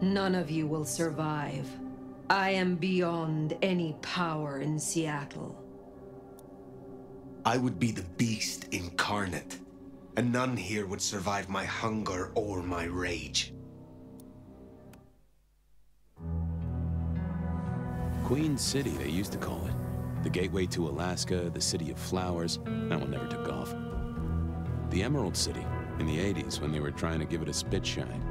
None of you will survive. I am beyond any power in Seattle. I would be the beast incarnate, and none here would survive my hunger or my rage. Queen City, they used to call it. The gateway to Alaska, the city of flowers. That one never took off. The Emerald City, in the 80s, when they were trying to give it a spit shine.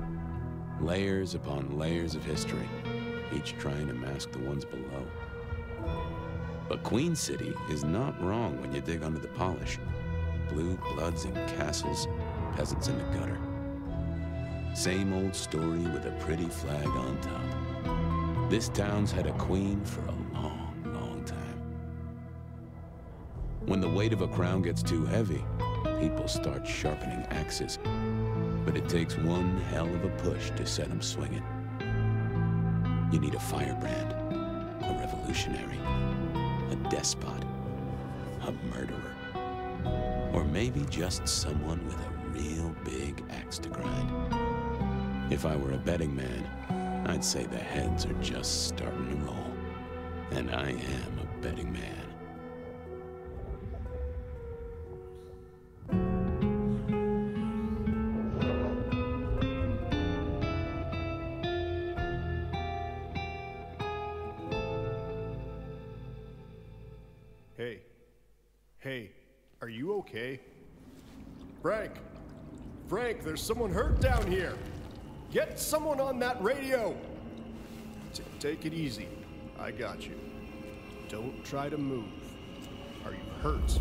Layers upon layers of history, each trying to mask the ones below. But Queen City is not wrong when you dig under the polish. Blue bloods and castles, peasants in the gutter. Same old story with a pretty flag on top. This town's had a queen for a long, long time. When the weight of a crown gets too heavy, people start sharpening axes. But it takes one hell of a push to set them swinging. You need a firebrand, a revolutionary, a despot, a murderer, or maybe just someone with a real big axe to grind. If I were a betting man, I'd say the heads are just starting to roll. And I am a betting man. Hey, are you okay? Frank, there's someone hurt down here. Get someone on that radio. Take it easy. I got you. Don't try to move. Are you hurt?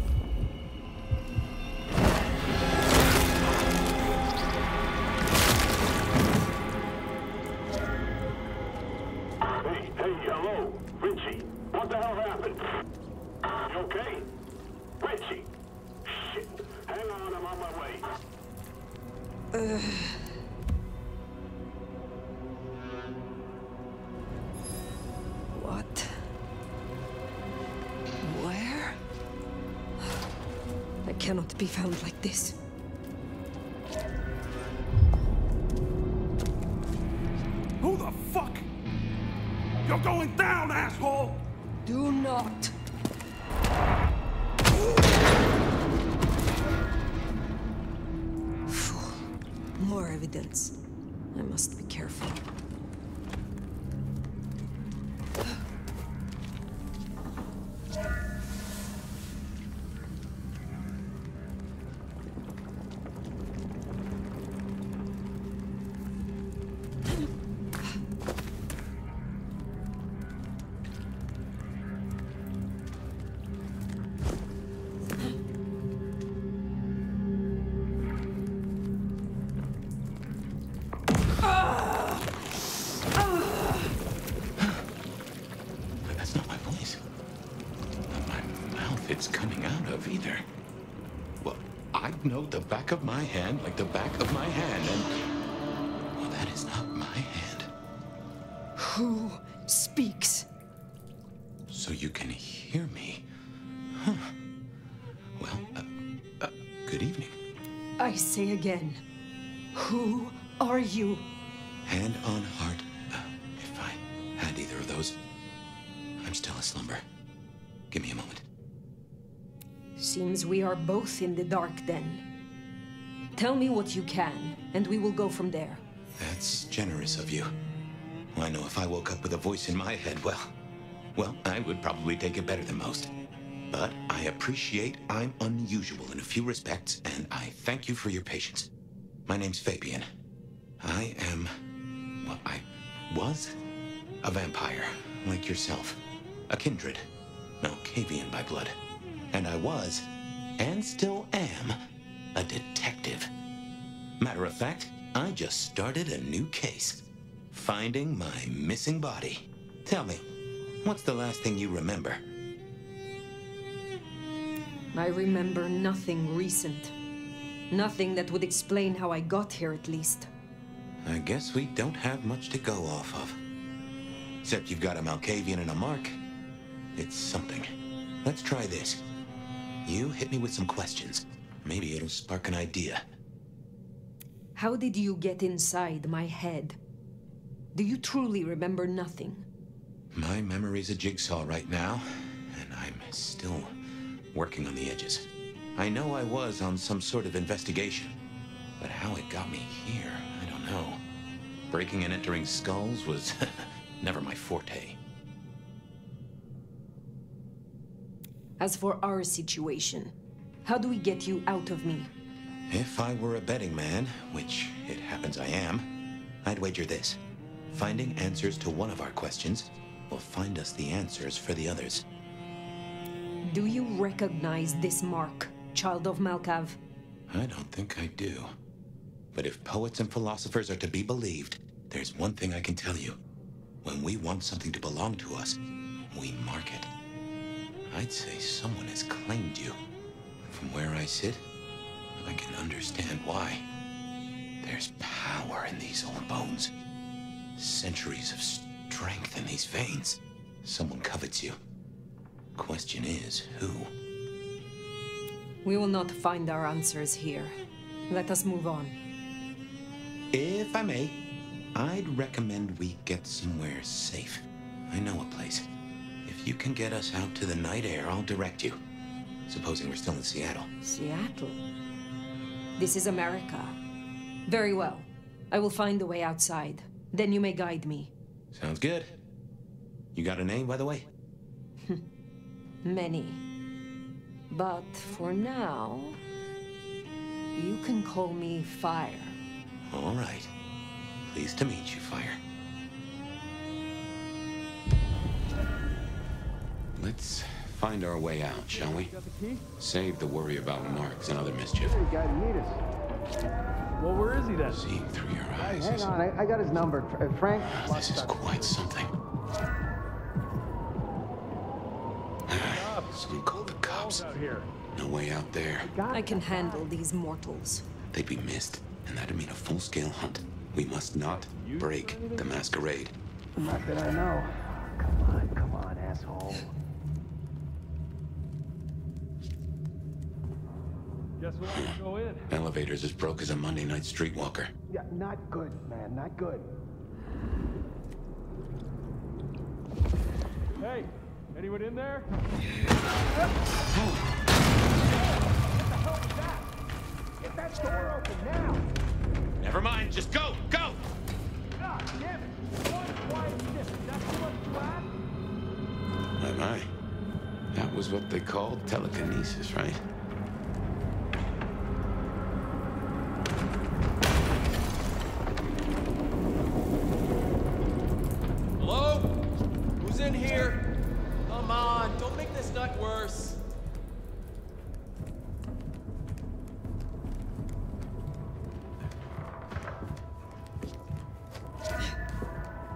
Hey, hello, Richie. What the hell happened? You okay? Richie! Shit! Hang on, I'm on my way. What? Where? I cannot be found like this. Who the fuck? You're going down, asshole! Do not. Fool. More evidence. I must be careful. Know the back of my hand like the back of my hand, and well, that is not my hand. Who speaks? So you can hear me, huh? Well, good evening. I say again, who are you? Hand on heart, if I had either of those, I'm still aslumber. Give me a moment. Seems we are both in the dark then. Tell me what you can, and we will go from there. That's generous of you. I know if I woke up with a voice in my head, well, I would probably take it better than most. But I appreciate I'm unusual in a few respects, and I thank you for your patience. My name's Fabian. I was a vampire, like yourself. A kindred. Malkavian by blood. And I was, and still am, a detective. Matter of fact, I just started a new case. Finding my missing body. Tell me, what's the last thing you remember? I remember nothing recent. Nothing that would explain how I got here, at least. I guess we don't have much to go off of. Except you've got a Malkavian and a mark. It's something. Let's try this. You hit me with some questions. Maybe it'll spark an idea. How did you get inside my head? Do you truly remember nothing? My memory's a jigsaw right now, and I'm still working on the edges. I know I was on some sort of investigation, but how it got me here, I don't know. Breaking and entering skulls was never my forte. As for our situation, how do we get you out of me? If I were a betting man, which it happens I am, I'd wager this. Finding answers to one of our questions will find us the answers for the others. Do you recognize this mark, child of Malkav? I don't think I do. But if poets and philosophers are to be believed, there's one thing I can tell you. When we want something to belong to us, we mark it. I'd say someone has claimed you. From where I sit, I can understand why. There's power in these old bones. Centuries of strength in these veins. Someone covets you. Question is, who? We will not find our answers here. Let us move on. If I may, I'd recommend we get somewhere safe. I know a place. If you can get us out to the night air, I'll direct you. Supposing we're still in Seattle. Seattle? This is America. Very well. I will find the way outside. Then you may guide me. Sounds good. You got a name, by the way? Many. But for now, you can call me Fire. All right. Pleased to meet you, Fire. Let's find our way out, shall we? Save the worry about marks and other mischief. Hey, guy, meet us. Well, where is he then? Seeing through your eyes Hang is... on, I got his number. Frank? This is quite something. Someone called the cops. No way out there. I can handle these mortals. They'd be missed, and that'd mean a full-scale hunt. We must not break the masquerade. Not that I know. Come on, asshole. Guess we'll have to go in. Elevator's as broke as a Monday night streetwalker. Yeah, not good, man, not good. Hey, anyone in there? Get that door open now! Never mind, just go! Go! Ah, damn it! One quiet ship, that's what you had? My. That was what they called telekinesis, right? Hello? Who's in here? Come on, don't make this night worse.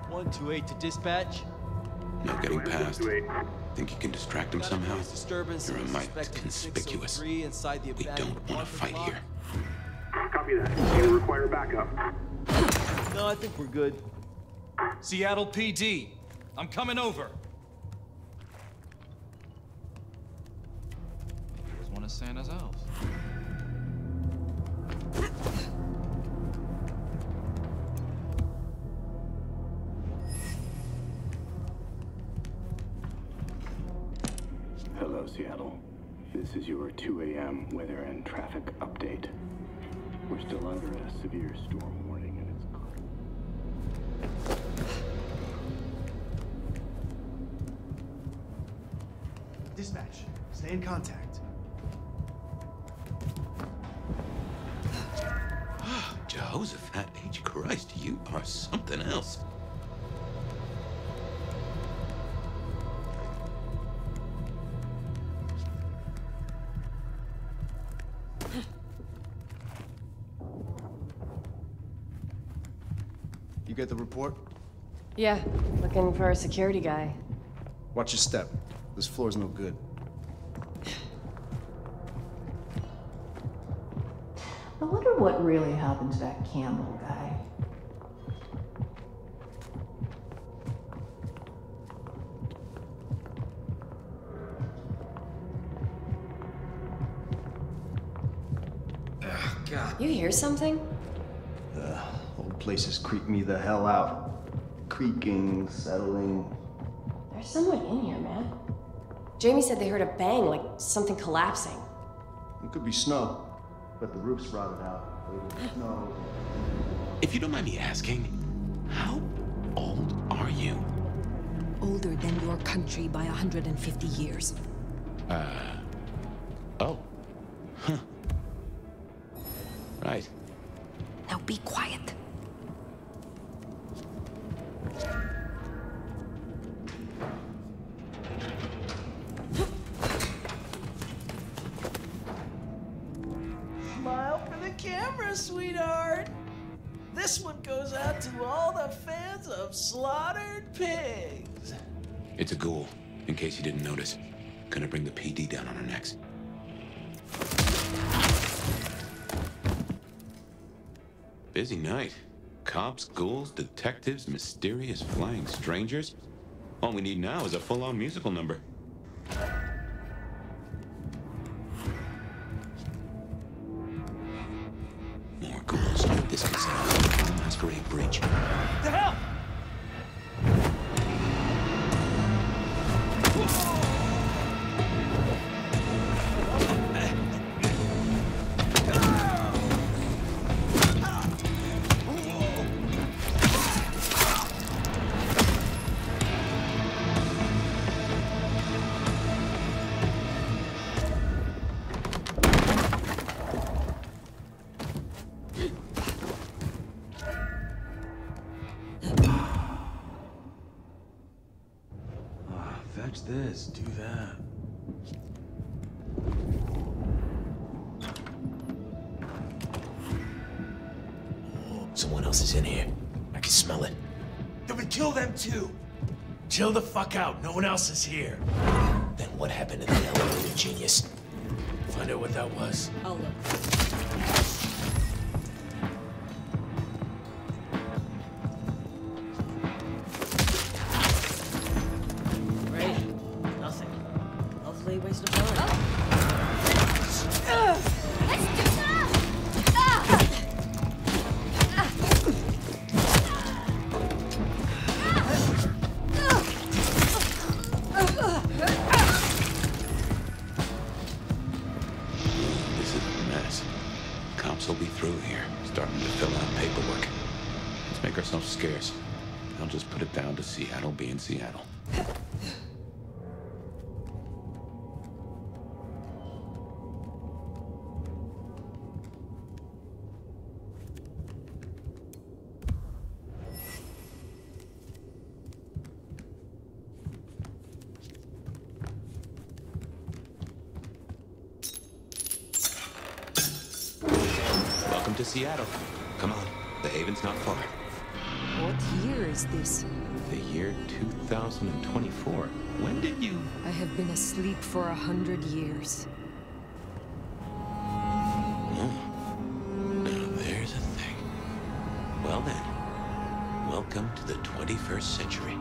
(128) to dispatch. No getting past. Think you can distract him somehow? Disturbance. You're a mite conspicuous. We don't want to fight here. Copy that. You require backup. No, I think we're good. Seattle PD, I'm coming over. It was one of Santa's elves. Hello, Seattle. This is your 2 a.m. weather and traffic update. We're still under a severe storm warning, and it's... Dispatch, stay in contact. Jehoshaphat H. Christ, you are something else. You get the report? Yeah, looking for a security guy. Watch your step. This floor's no good. I wonder what really happened to that Campbell guy. Oh, God. You hear something? The whole place has creeped me the hell out. creaking, settling. There's someone in here, man. Jamie said they heard a bang, like something collapsing. It could be snow, but the roof's rotted out. Snow. If you don't mind me asking, how old are you? Older than your country by 150 years. Oh. Huh. Right. Now be quiet. Smile for the camera, sweetheart. This one goes out to all the fans of slaughtered pigs. It's a ghoul, in case you didn't notice. Gonna bring the PD down on our necks. Busy night. Cops, ghouls, detectives, mysterious flying strangers. All we need now is a full-on musical number. More ghouls. This can set off a masquerade breach. The hell? Fetch this, do that. Someone else is in here. I can smell it. Then we kill them too. Chill the fuck out. No one else is here. Then what happened to the elevator genius? Find out what that was. I'll look. Waste of time. Let's do that! This is a mess. Cops will be through here, starting to fill out paperwork. Let's make ourselves scarce. I'll just put it down to Seattle being Seattle. Welcome to Seattle. Come on, the haven's not far. What year is this? The year 2024. When did you... I have been asleep for 100 years. Oh. Now there's a thing. Well then, welcome to the 21st century.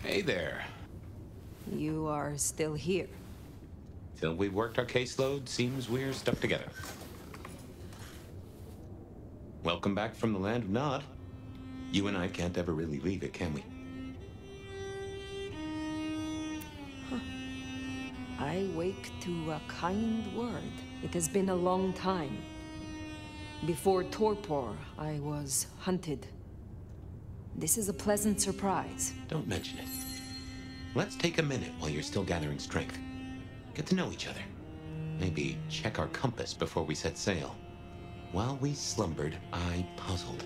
Hey there. You are still here. Till we've worked our caseload, seems we're stuck together. Welcome back from the land of Nod. You and I can't ever really leave it, can we? Huh. I wake to a kind word. It has been a long time. Before torpor, I was hunted. This is a pleasant surprise. Don't mention it. Let's take a minute while you're still gathering strength. Get to know each other. Maybe check our compass before we set sail. While we slumbered, I puzzled.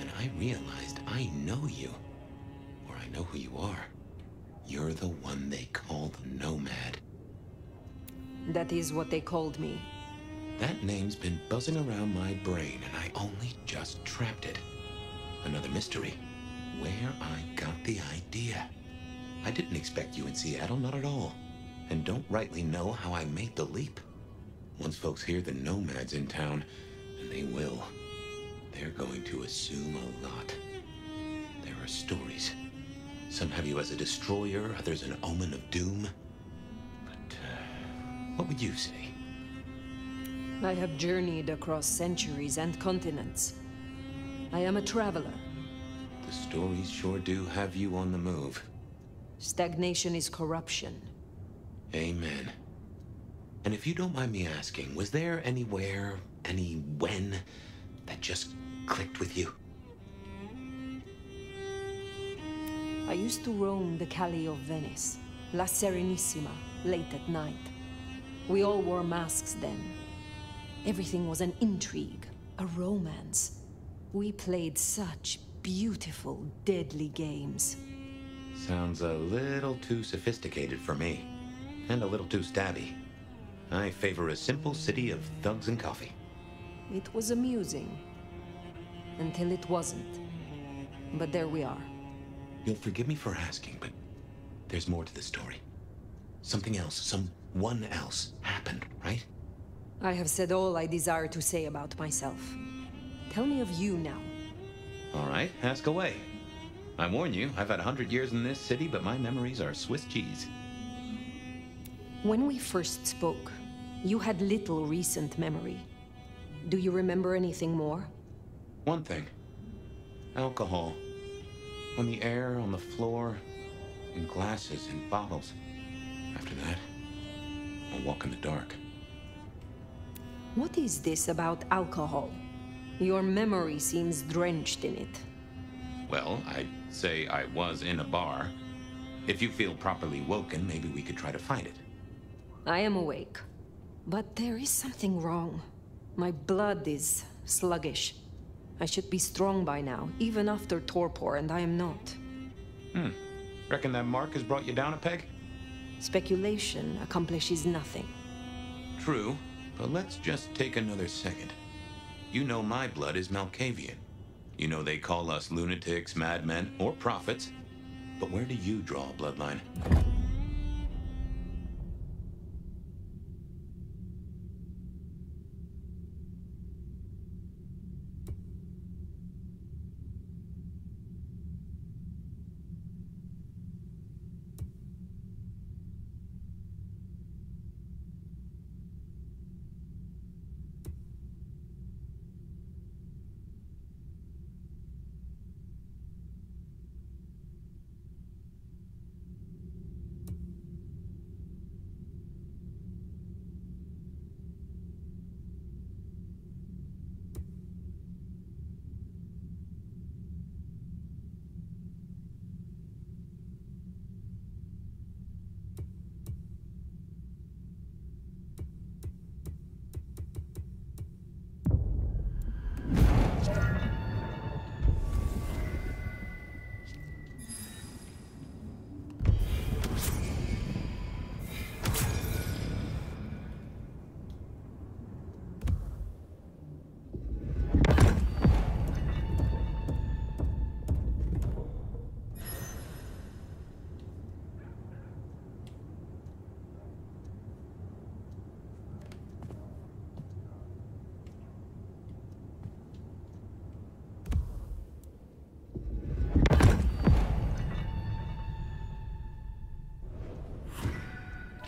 And I realized I know you. Or I know who you are. You're the one they call the Nomad. That is what they called me. That name's been buzzing around my brain, and I only just trapped it. Another mystery. Where I got the idea. I didn't expect you in Seattle, not at all. And don't rightly know how I made the leap. Once folks hear the Nomad's in town, And they will. They're going to assume a lot. There are stories. Some have you as a destroyer, others an omen of doom. But, what would you say? I have journeyed across centuries and continents. I am a traveler. The stories sure do have you on the move. Stagnation is corruption. Amen. And if you don't mind me asking, was there anywhere, any when, that just clicked with you? I used to roam the Calle of Venice, La Serenissima, late at night. We all wore masks then. Everything was an intrigue, a romance. We played such beautiful, deadly games. Sounds a little too sophisticated for me, and a little too stabby. I favor a simple city of thugs and coffee. It was amusing. Until it wasn't. But there we are. You'll forgive me for asking, but there's more to the story. Something else, someone else happened, right? I have said all I desire to say about myself. Tell me of you now. All right, ask away. I warn you, I've had 100 years in this city, but my memories are Swiss cheese. When we first spoke, you had little recent memory. Do you remember anything more? One thing. Alcohol. On the air, on the floor, in glasses, in bottles. After that, I'll walk in the dark. What is this about alcohol? Your memory seems drenched in it. Well, I'd say I was in a bar. If you feel properly woken, maybe we could try to find it. I am awake. But there is something wrong. My blood is sluggish. I should be strong by now, even after torpor, and I am not. Reckon that mark has brought you down a peg? Speculation accomplishes nothing. True, but let's just take another second. You know my blood is Malkavian. You know they call us lunatics, madmen, or prophets. But where do you draw a bloodline?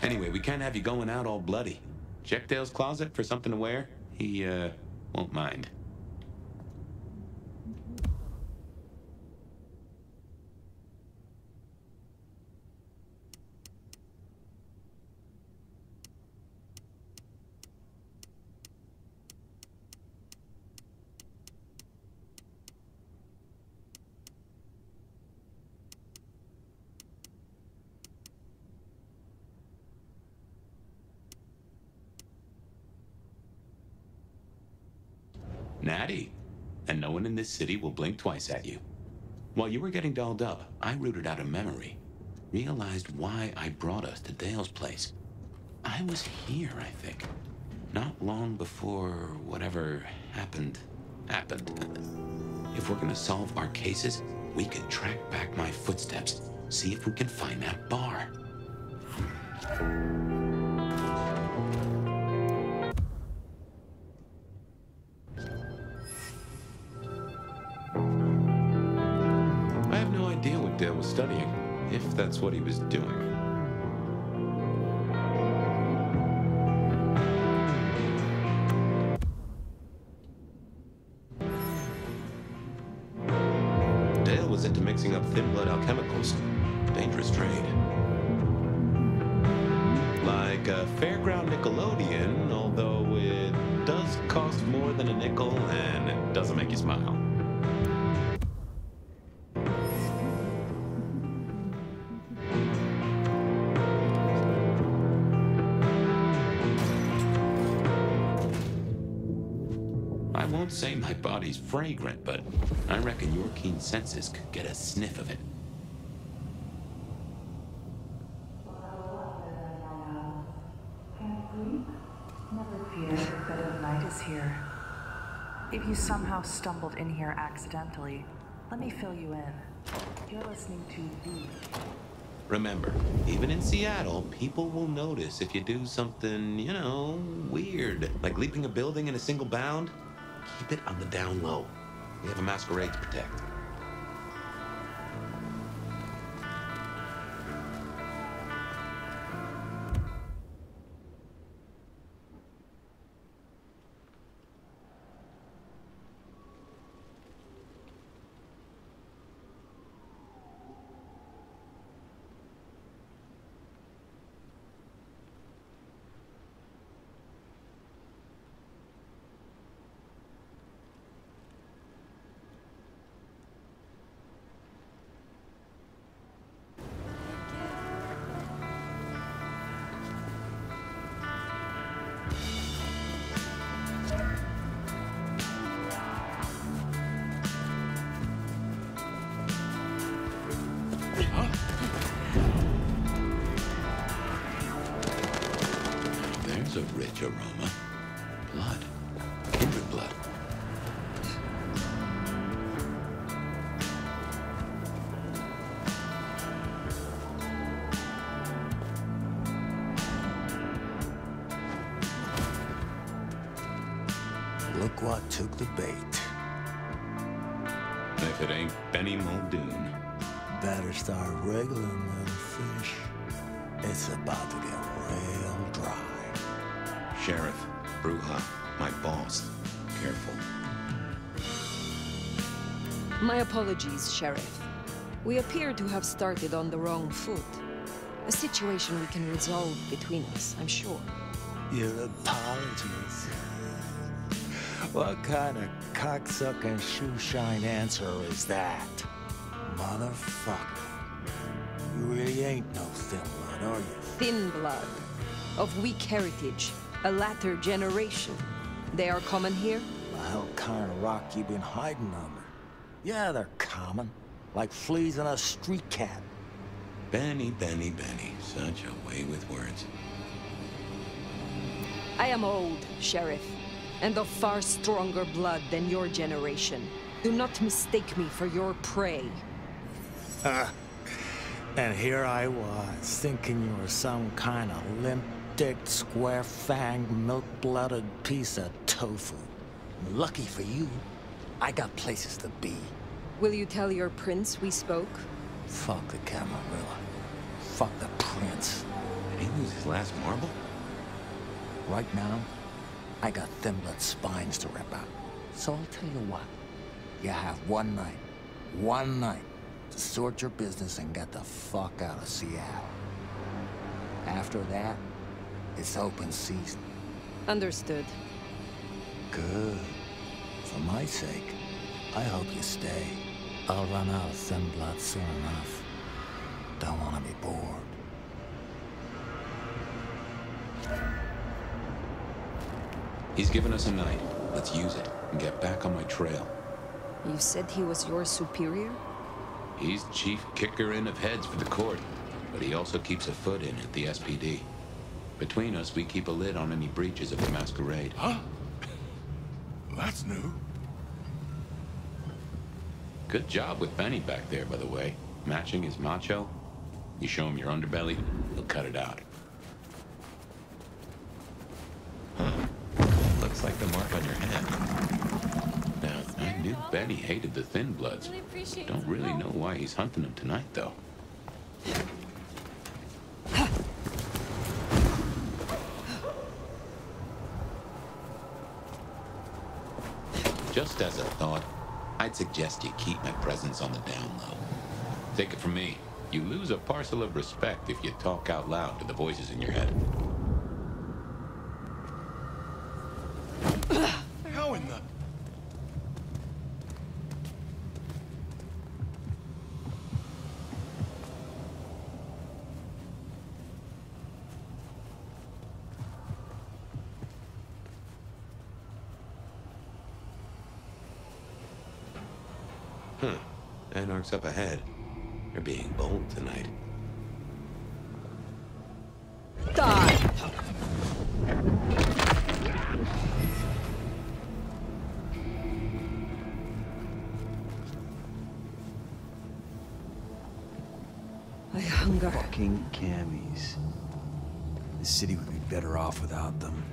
Anyway, we can't have you going out all bloody. Check Dale's closet for something to wear. He, won't mind. Natty. And no one in this city will blink twice at you. While you were getting dolled up, I rooted out a memory. Realized why I brought us to Dale's place. I was here, I think. Not long before whatever happened. If we're gonna solve our cases, we could track back my footsteps. See if we can find that bar. Dale was studying, if that's what he was doing. Dale was into mixing up thin blood alchemicals. Dangerous trade. Like a fairground Nickelodeon, although it does cost more than a nickel and it doesn't make you smile. I won't say my body's fragrant, but I reckon your keen senses could get a sniff of it. Never fear, the dead of night is here. If you somehow stumbled in here accidentally, let me fill you in. You're listening to the... Remember, even in Seattle, people will notice if you do something, you know, weird. Like leaping a building in a single bound. Keep it on the down low. We have a masquerade to protect. There's a rich aroma. Blood. Kindred blood. Look what took the bait. If it ain't Benny Muldoon. Better start wriggling, little fish. It's about to get real dry. Sheriff, Bruja, my boss. Careful. My apologies, Sheriff. We appear to have started on the wrong foot. A situation we can resolve between us, I'm sure. Your apologies? What kind of cocksucking shoeshine answer is that? Motherfucker. You really ain't no thin blood, are you? Thin blood. Of weak heritage. A latter generation. They are common here? The hell kind of rock you been hiding under? Yeah, they're common. Like fleas in a street cat. Benny, Benny, Benny. Such a way with words. I am old, Sheriff, and of far stronger blood than your generation. Do not mistake me for your prey. And here I was, thinking you were some kind of limp-dicked, square-fanged, milk-blooded piece of tofu. Lucky for you, I got places to be. Will you tell your prince we spoke? Fuck the Camarilla. Fuck the prince. Did he lose his last marble? Right now, I got thin blood spines to rip out. So I'll tell you what. You have one night, to sort your business and get the fuck out of Seattle. After that, it's open season. Understood. Good. For my sake, I hope you stay. I'll run out of thin blood soon enough. Don't want to be bored. He's given us a night. Let's use it and get back on my trail. You said he was your superior? He's chief kicker-in of heads for the court, but he also keeps a foot in at the SPD. Between us, we keep a lid on any breaches of the masquerade. Huh? That's new. Good job with Benny back there, by the way. Matching his macho. You show him your underbelly, he'll cut it out. Huh. Looks like the mark on your head. Now, I knew bet he hated the Thin Bloods. Don't really know why he's hunting them tonight, though. Just as a thought, I'd suggest you keep my presence on the down low. Take it from me, you lose a parcel of respect if you talk out loud to the voices in your head. How in the... Huh. Anarch's up ahead. You're being bold tonight. Die! I hunger. Fucking cammies. The city would be better off without them.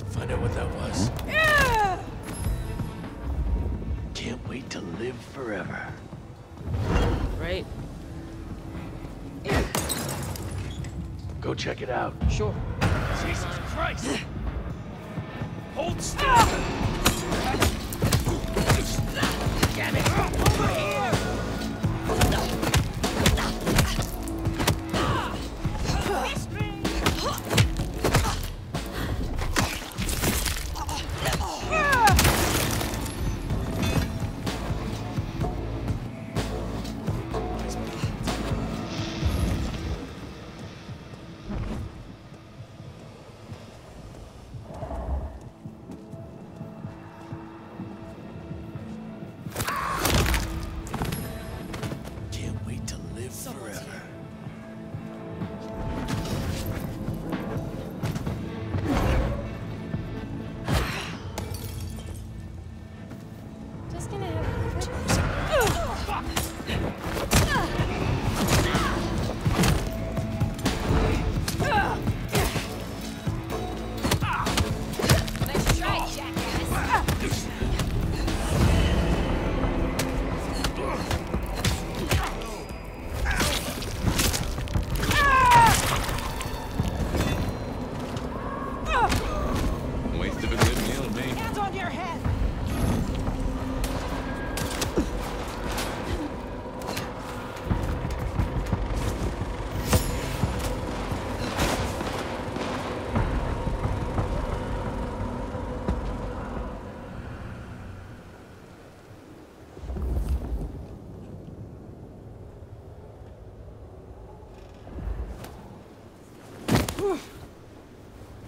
Find out what that was. Yeah! Can't wait to live forever. Right. Go check it out. Sure. Jesus Christ! Hold still! Get it! Over here!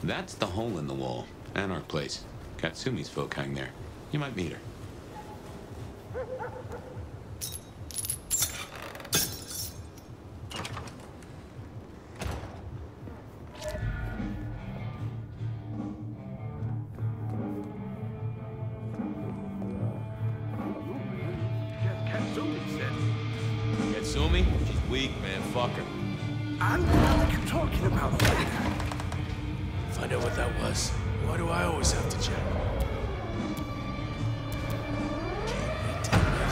That's the hole in the wall. Anarch Place. Katsumi's folk hang there. You might meet her. Katsumi? She's weak, man. Fuck her. I don't know what you're talking about. Find out what that was. Why do I always have to check?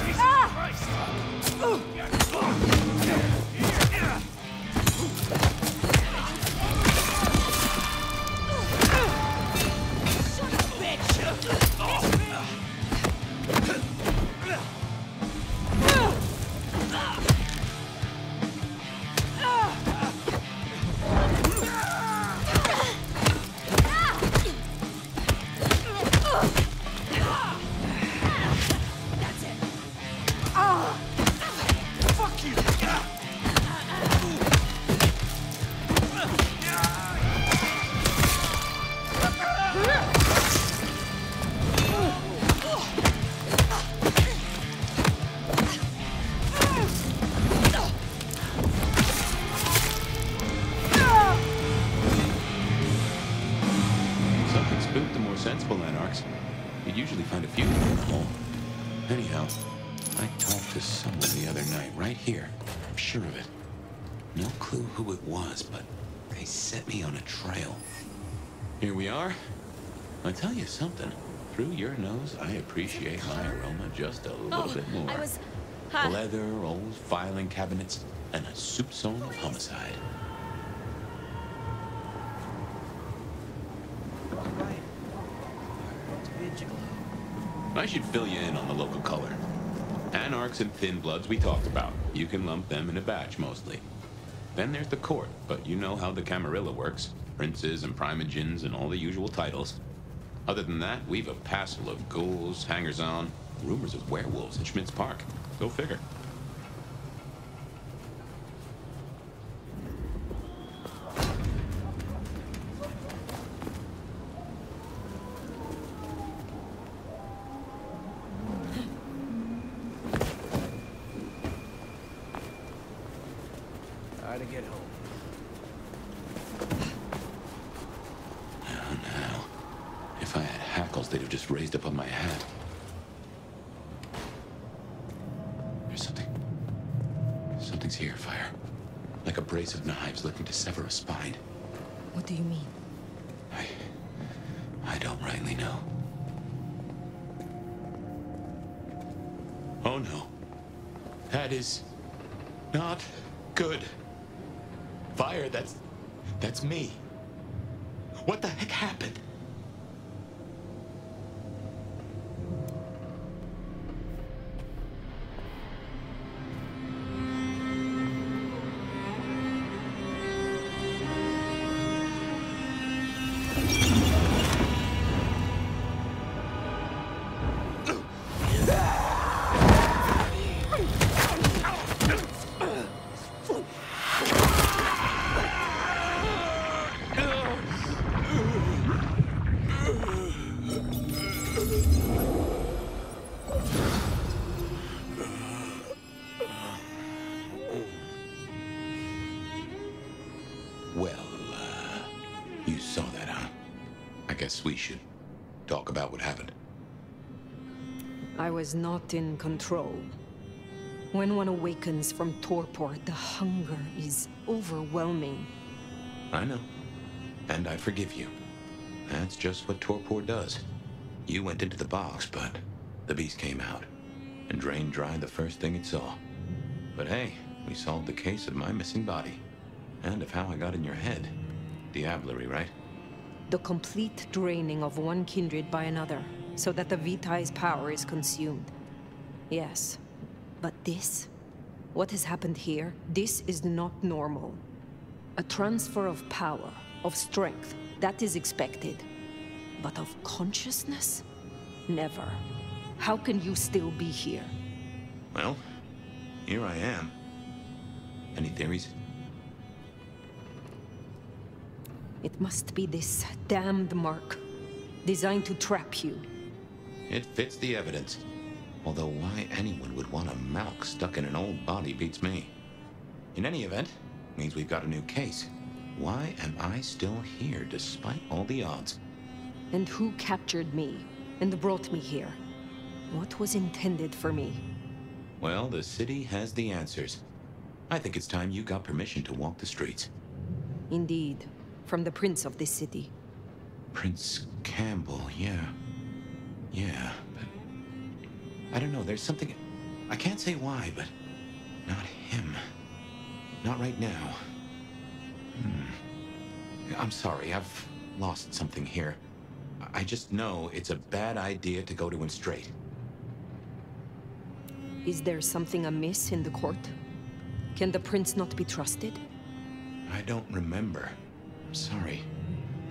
Jesus Christ! Son of a bitch! Sensible anarchs. You'd usually find a few in the hole. Anyhow, I talked to someone the other night, right here. I'm sure of it. No clue who it was, but They set me on a trail. Here we are. I tell you something. Through your nose, I appreciate my aroma just a little bit more. Leather, old filing cabinets, and a soup song of homicide. I should fill you in on the local color. Anarchs and Thin Bloods we talked about. You can lump them in a batch, mostly. Then there's the court, but you know how the Camarilla works. Princes and primogens and all the usual titles. Other than that, we've a passel of ghouls, hangers-on, rumors of werewolves at Schmidt's Park. Go figure. How to get home. Now, if I had hackles, they'd have just raised up on my hat. There's something. Something's here, Fire. Like a brace of knives looking to sever a spine. What do you mean? I don't rightly know. Oh no. That is not good. Fire, that's me. What the heck happened? You saw that, huh? I guess we should talk about what happened. I was not in control. When one awakens from torpor, the hunger is overwhelming. I know. And I forgive you. That's just what torpor does. You went into the box, but the beast came out and drained dry the first thing it saw. But hey, we solved the case of my missing body. And of how I got in your head. Diablerie, right? The complete draining of one kindred by another, so that the Vitae's power is consumed. Yes, but this? What has happened here? This is not normal. A transfer of power, of strength, that is expected. But of consciousness? Never. How can you still be here? Well, here I am. Any theories? It must be this damned mark, designed to trap you. It fits the evidence. Although why anyone would want a malk stuck in an old body beats me. In any event, means we've got a new case. Why am I still here despite all the odds? And who captured me and brought me here? What was intended for me? Well, the city has the answers. I think it's time you got permission to walk the streets. Indeed. From the prince of this city. Prince Campbell, yeah. Yeah, but... I don't know, there's something... I can't say why, but... Not him. Not right now. I'm sorry, I've lost something here. I just know it's a bad idea to go to him straight. Is there something amiss in the court? Can the prince not be trusted? I don't remember. I'm sorry.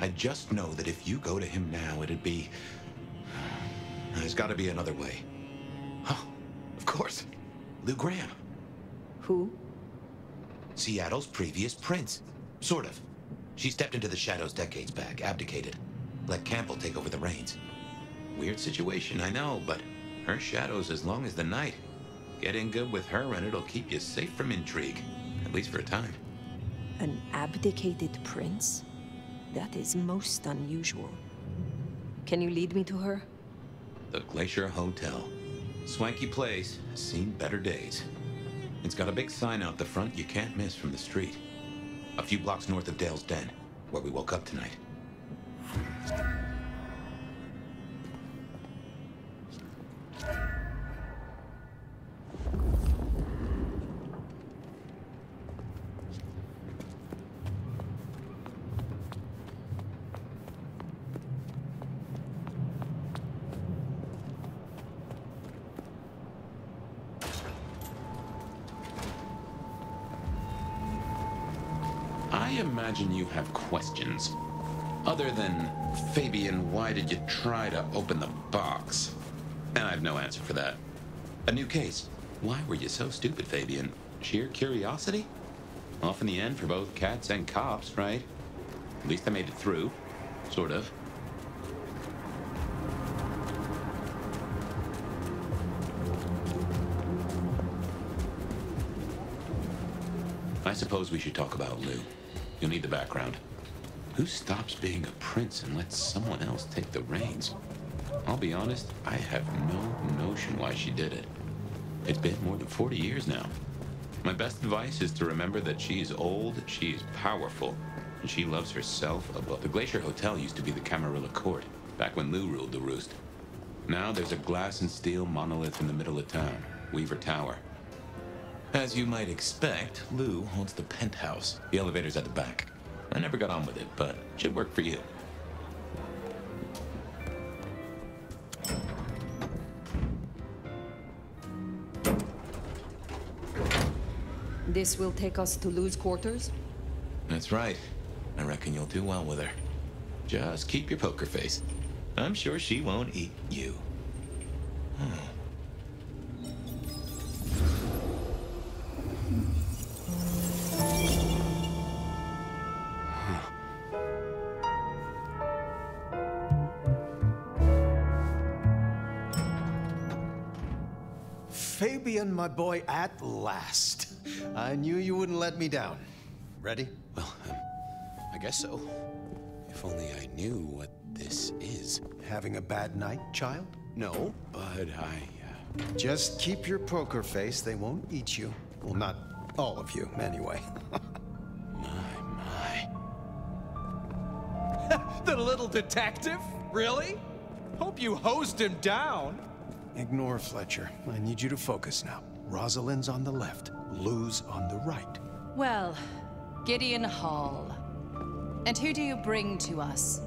I just know that if you go to him now, it'd be... There's gotta be another way. Oh, of course. Lou Graham. Who? Seattle's previous prince. Sort of. She stepped into the shadows decades back, abdicated. Let Campbell take over the reins. Weird situation, I know, but her shadow's as long as the night. Get in good with her and it'll keep you safe from intrigue. At least for a time. An abdicated prince? That is most unusual. Can you lead me to her? The Glacier Hotel. Swanky place, seen better days. It's got a big sign out the front you can't miss from the street. A few blocks north of Dale's Den, where we woke up tonight. I imagine you have questions. Other than, Fabian, why did you try to open the box? And I have no answer for that. A new case. Why were you so stupid, Fabian? Sheer curiosity? Off in the end for both cats and cops, right? At least I made it through. Sort of. I suppose we should talk about Lou. You'll need the background. Who stops being a prince and lets someone else take the reins? I'll be honest, I have no notion why she did it. It's been more than 40 years now. My best advice is to remember that she is old, she is powerful, and she loves herself above. The Glacier Hotel used to be the Camarilla Court, back when Lou ruled the roost. Now there's a glass and steel monolith in the middle of town, Weaver Tower. As you might expect, Lou owns the penthouse. The elevator's at the back. I never got on with it, but it should work for you. This will take us to Lou's quarters? That's right. I reckon you'll do well with her. Just keep your poker face. I'm sure she won't eat you. Fabian, my boy, at last. I knew you wouldn't let me down. Ready? Well, I guess so. If only I knew what this is. Having a bad night, child? No, but Just keep your poker face. They won't eat you. Well, not all of you, anyway. The little detective? Really? Hope you hosed him down. Ignore Fletcher. I need you to focus now. Rosalind's on the left, Lou's on the right. Well, Gideon Hall. And who do you bring to us?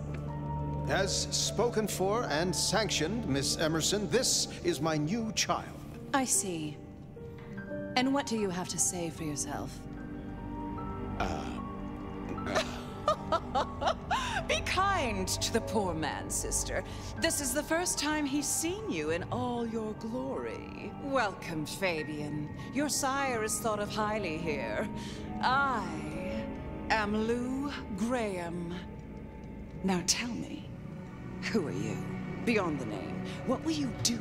As spoken for and sanctioned, Miss Emerson, this is my new child. I see. And what do you have to say for yourself? Be kind to the poor man, sister. This is the first time he's seen you in all your glory. Welcome, Fabian. Your sire is thought of highly here. I am Lou Graham. Now tell me, who are you? Beyond the name, what will you do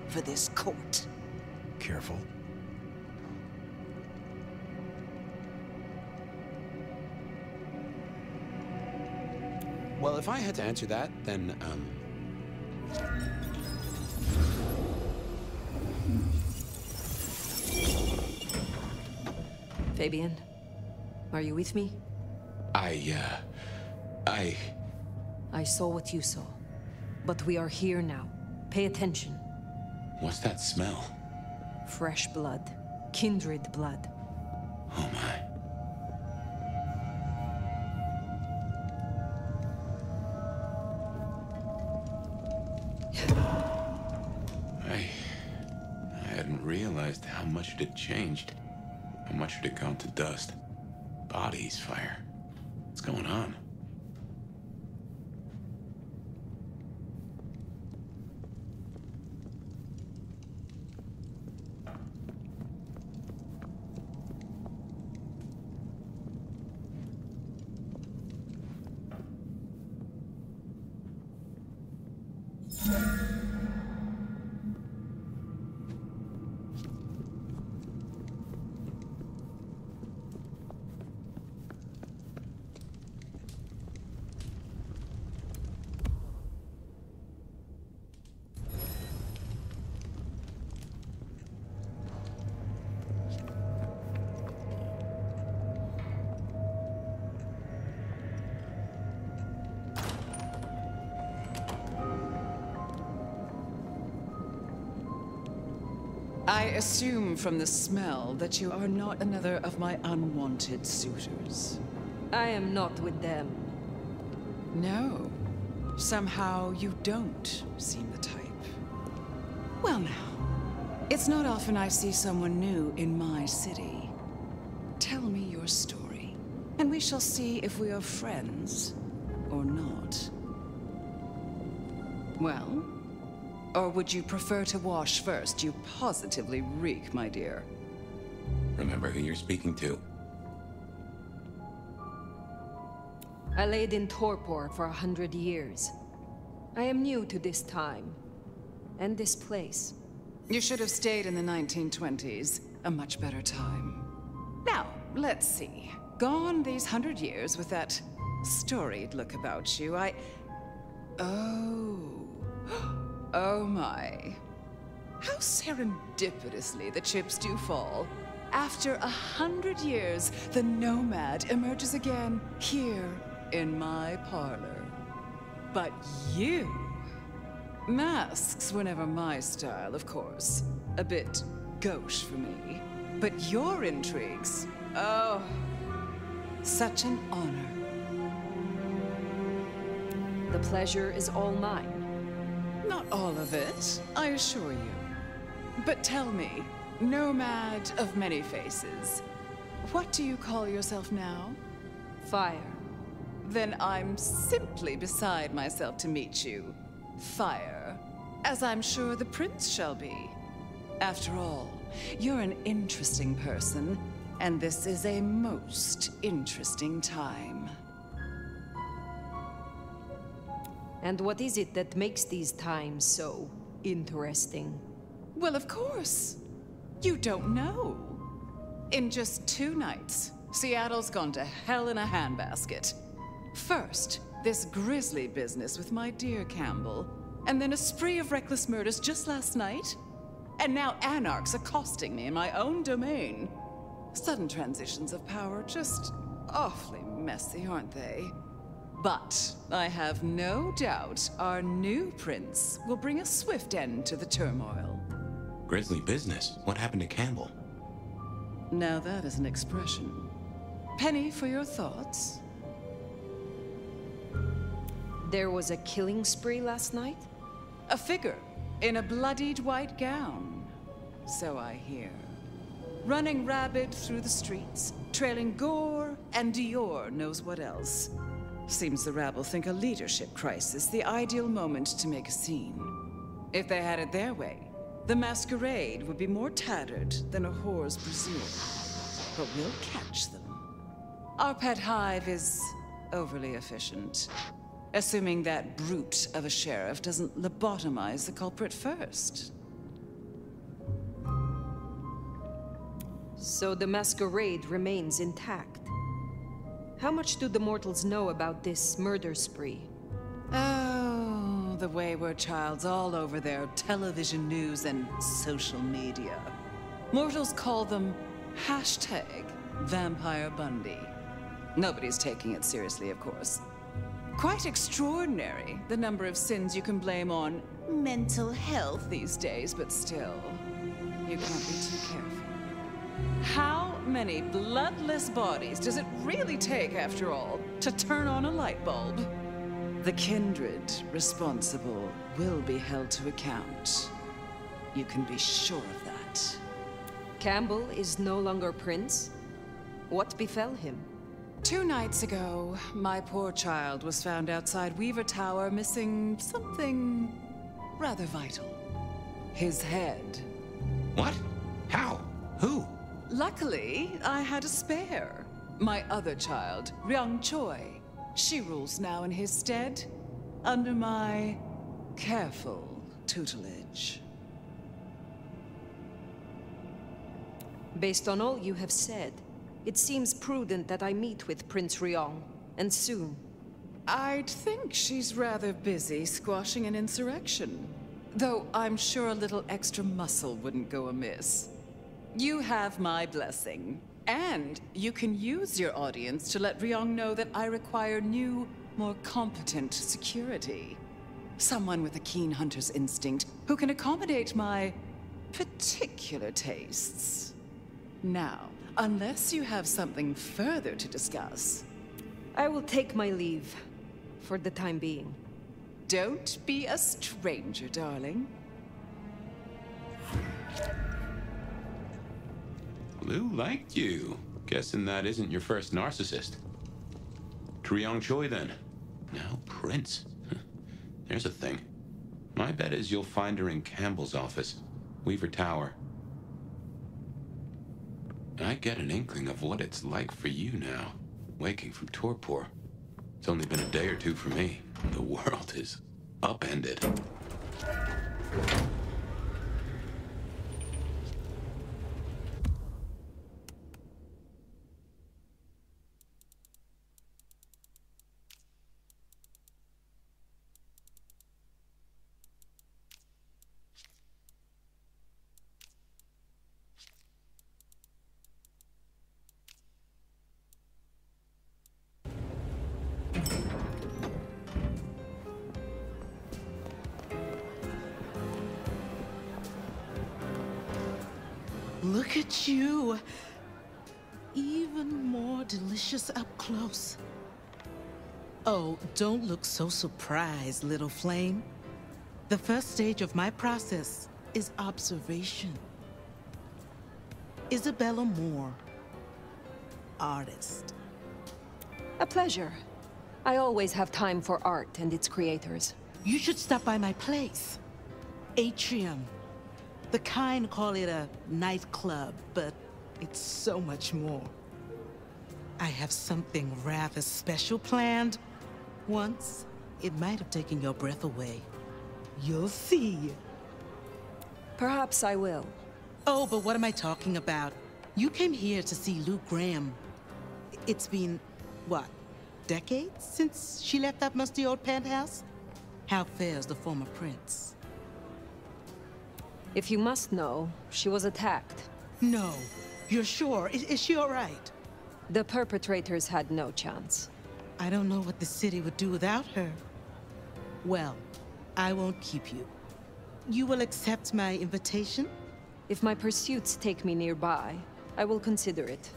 for this court? Careful. Well, if I had to answer that, then, Fabian, are you with me? I saw what you saw. But we are here now. Pay attention. What's that smell? Fresh blood. Kindred blood. Oh my. I hadn't realized how much it had changed. How much it had gone to dust. Bodies, fire. What's going on? I assume from the smell that you are not another of my unwanted suitors. I am not with them. No. Somehow you don't seem the type. Well now, it's not often I see someone new in my city. Tell me your story, and we shall see if we are friends or not. Well? Or would you prefer to wash first? You positively reek, my dear. Remember who you're speaking to. I laid in torpor for 100 years. I am new to this time, and this place. You should have stayed in the 1920s. A much better time. Now, let's see. Gone these 100 years with that storied look about you, Oh my. How serendipitously the chips do fall. After 100 years, the nomad emerges again here in my parlor. But you... Masks were never my style, of course. A bit gauche for me. But your intrigues... Oh, such an honor. The pleasure is all mine. Not all of it, I assure you. But tell me, nomad of many faces, what do you call yourself now? Fire. Then I'm simply beside myself to meet you. Fire. As I'm sure the prince shall be. After all, you're an interesting person, and this is a most interesting time. And what is it that makes these times so interesting? Well, of course. You don't know. In just 2 nights, Seattle's gone to hell in a handbasket. First, this grisly business with my dear Campbell, and then a spree of reckless murders just last night. And now anarchs accosting me in my own domain. Sudden transitions of power, just awfully messy, aren't they? But I have no doubt our new prince will bring a swift end to the turmoil. Grisly business? What happened to Campbell? Now that is an expression. Penny for your thoughts? There was a killing spree last night? A figure in a bloodied white gown. So I hear. Running rabid through the streets, trailing gore and Dior knows what else. Seems the rabble think a leadership crisis the ideal moment to make a scene. If they had it their way, the masquerade would be more tattered than a whore's brassiere. But we'll catch them. Our pet hive is overly efficient. Assuming that brute of a sheriff doesn't lobotomize the culprit first. So the masquerade remains intact. How much do the mortals know about this murder spree? Oh, the wayward child's all over their television news and social media. Mortals call them #Vampire Bundy. Nobody's taking it seriously, of course. Quite extraordinary, the number of sins you can blame on mental health these days, but still, you can't be too careful. How many bloodless bodies does it really take, after all, to turn on a light bulb? The kindred responsible will be held to account. You can be sure of that. Campbell is no longer prince? What befell him? 2 nights ago, my poor child was found outside Weaver Tower missing something rather vital. His head. What? How? Who? Luckily, I had a spare. My other child, Ryung Choi. She rules now in his stead, under my careful tutelage. Based on all you have said, it seems prudent that I meet with Prince Ryung, and soon. I'd think she's rather busy squashing an insurrection. Though I'm sure a little extra muscle wouldn't go amiss. You have my blessing. And you can use your audience to let Ryung know that I require new, more competent security. Someone with a keen hunter's instinct who can accommodate my particular tastes. Now, unless you have something further to discuss, I will take my leave for the time being. Don't be a stranger, darling. Lou liked you. Guessing that isn't your first narcissist. Triong Choi, then. Now Prince. There's a thing. My bet is you'll find her in Campbell's office, Weaver Tower. I get an inkling of what it's like for you now, waking from torpor. It's only been a day or two for me. The world is upended. Look at you. Even more delicious up close. Oh, don't look so surprised, little flame. The first stage of my process is observation. Isabella Moore, artist. A pleasure. I always have time for art and its creators. You should stop by my place. Atrium. The kind call it a nightclub, but it's so much more. I have something rather special planned. Once, it might have taken your breath away. You'll see. Perhaps I will. Oh, but what am I talking about? You came here to see Lou Graham. It's been, what, decades since she left that musty old penthouse? How fares the former prince? If you must know, she was attacked. No. You're sure? Is she all right? The perpetrators had no chance. I don't know what the city would do without her. Well, I won't keep you. You will accept my invitation? If my pursuits take me nearby, I will consider it.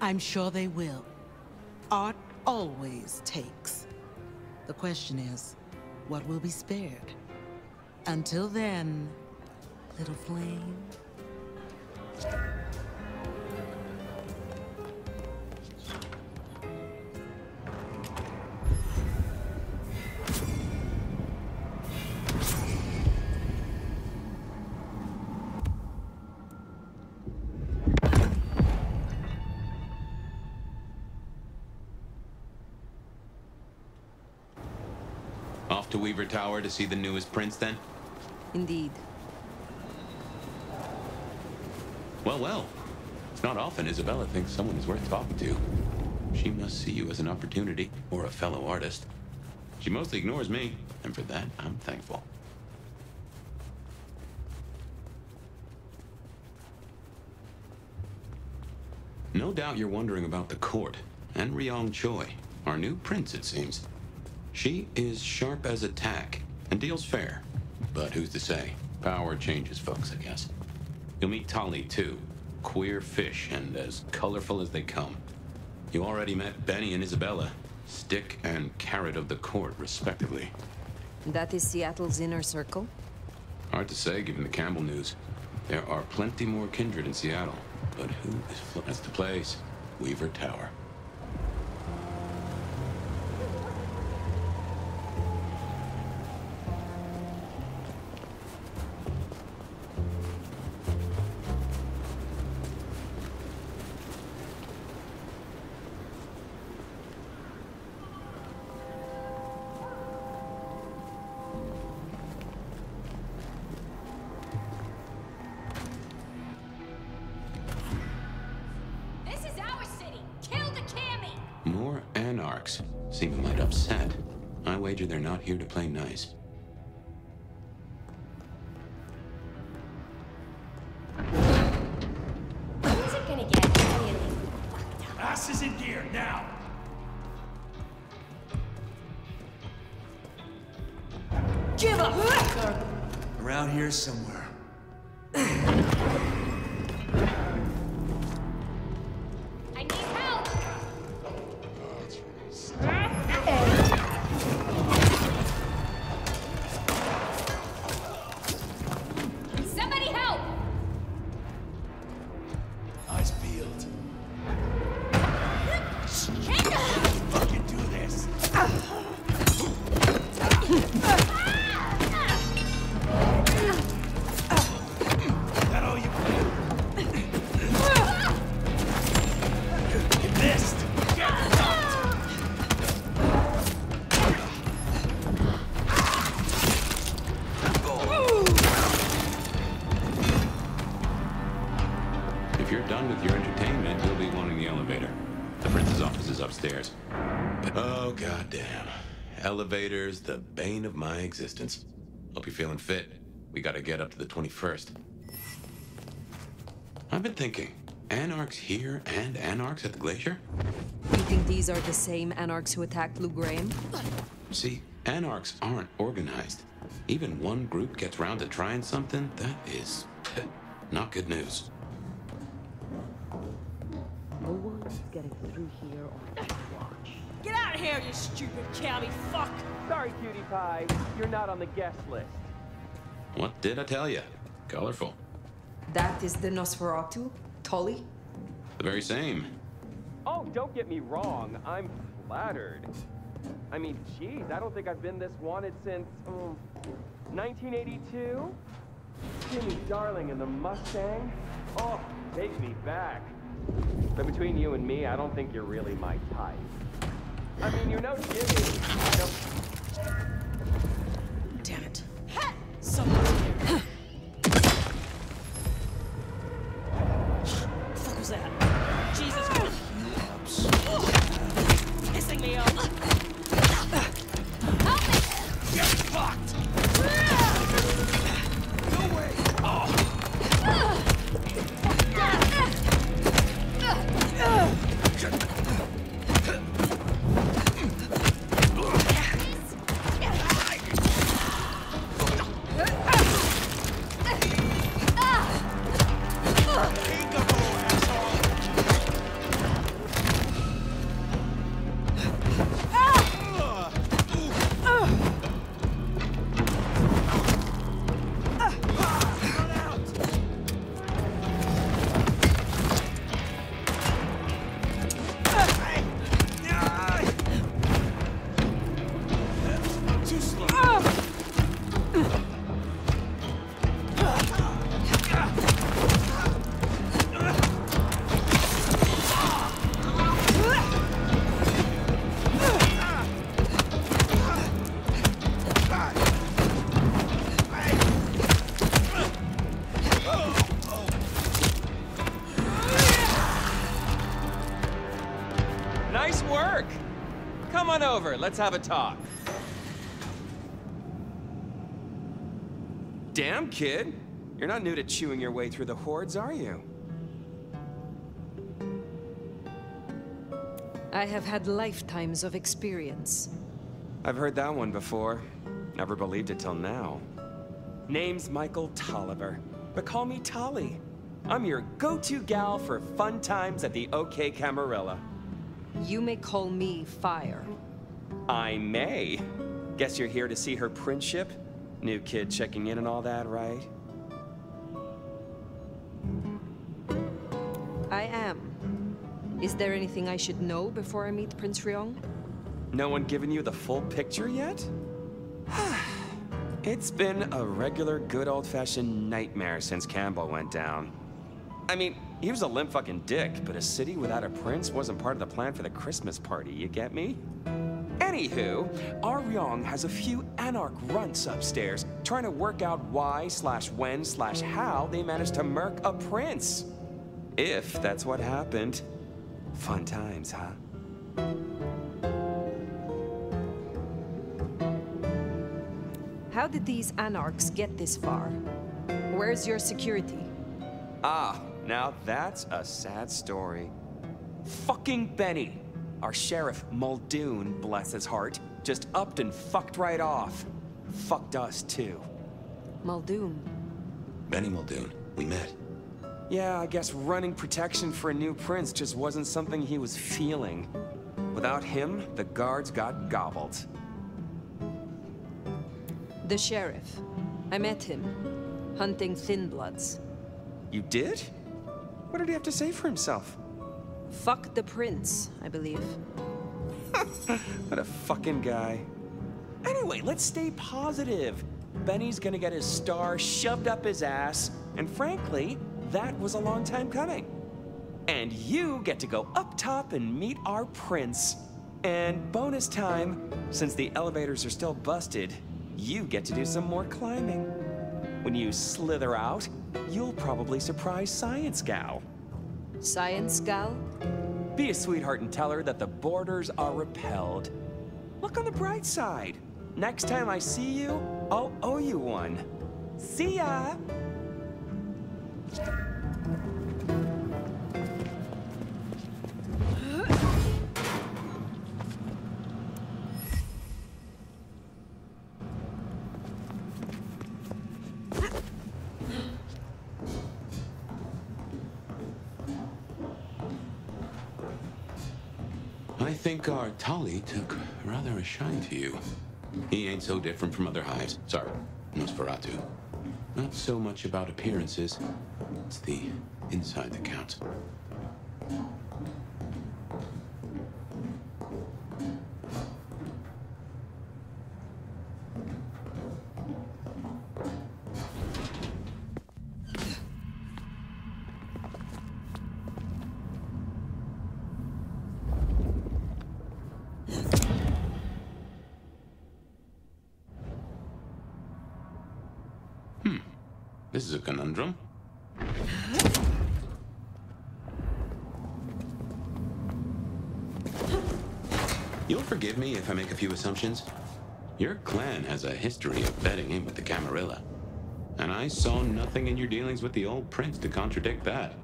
I'm sure they will. Art always takes. The question is, what will be spared? Until then, little flame. Off to Weaver Tower to see the newest prince, then? Indeed. Well, well. It's not often Isabella thinks someone is worth talking to. She must see you as an opportunity, or a fellow artist. She mostly ignores me, and for that, I'm thankful. No doubt you're wondering about the court, and Ryong Choi, our new prince, it seems. She is sharp as a tack, and deals fair. But who's to say? Power changes folks, I guess. You'll meet Tali, too. Queer fish, and as colorful as they come. You already met Benny and Isabella. Stick and carrot of the court, respectively. That is Seattle's inner circle? Hard to say, given the Campbell news. There are plenty more kindred in Seattle. But who is... That's the place. Weaver Tower. More anarchs. Seem a mite upset. I wager they're not here to play nice. Who's it gonna get? Asses in gear, now! Give up! Around here somewhere. I need help! Somebody help! Eyes peeled. Fucking do this. That all you You missed. Get fucked. If you're done with your entertainment, you'll be wanting the elevator. The prince's office is upstairs. Oh, goddamn. Elevators, the bane of my existence. Hope you're feeling fit. We gotta get up to the 21st. I've been thinking, Anarchs here and Anarchs at the glacier? You think these are the same Anarchs who attacked Blue Graham? See, Anarchs aren't organized. Even one group gets round to trying something, that is not good news. No one's getting through here on my watch. Get out of here, you stupid county fuck! Sorry, cutie pie. You're not on the guest list. What did I tell you? Colorful. That is the Nosferatu? Tully? The very same. Oh, don't get me wrong. I'm flattered. I mean, geez, I don't think I've been this wanted since, 1982? Jimmy Darling and the Mustang? Oh, take me back. But between you and me, I don't think you're really my type. I mean, you know Jimmy. Damn it. Someone's here. The fuck was that? Jesus Christ. Pissing me off. Help me! Get fucked! No way! Oh! Nice work! Come on over, let's have a talk. Damn, kid. You're not new to chewing your way through the hordes, are you? I have had lifetimes of experience. I've heard that one before. Never believed it till now. Name's Michael Tolliver, but call me Tolly. I'm your go-to gal for fun times at the OK Camarilla. You may call me Fire. I may. Guess you're here to see her principship? New kid checking in and all that, right? I am. Is there anything I should know before I meet Prince Ryong? No one given you the full picture yet? It's been a regular good old-fashioned nightmare since Campbell went down. I mean, he was a limp fucking dick, but a city without a prince wasn't part of the plan for the Christmas party, you get me? Anywho, our Ryong has a few Anarch runts upstairs trying to work out why/when/how they managed to murk a prince. If that's what happened. Fun times, huh? How did these Anarchs get this far? Where's your security? Ah, now that's a sad story. Fucking Benny, our sheriff Muldoon, bless his heart, just upped and fucked right off. Fucked us too. Muldoon. Benny Muldoon, we met. Yeah, I guess running protection for a new prince just wasn't something he was feeling. Without him, the guards got gobbled. The sheriff. I met him, hunting Thin Bloods. You did? What did he have to say for himself? Fuck the prince, I believe. What a fucking guy. Anyway, let's stay positive. Benny's gonna get his star shoved up his ass, and frankly, that was a long time coming. And you get to go up top and meet our prince. And bonus time, since the elevators are still busted, you get to do some more climbing. When you slither out, you'll probably surprise Science Gal. Science Gal? Be a sweetheart and tell her that the borders are repelled. Look on the bright side. Next time I see you, I'll owe you one. See ya! I think our Tali took rather a shine to you. He ain't so different from other hives. Sorry, Nosferatu. Not so much about appearances. It's the inside that counts. This is a conundrum. You'll forgive me if I make a few assumptions. Your clan has a history of bedding in with the Camarilla. And I saw nothing in your dealings with the old prince to contradict that.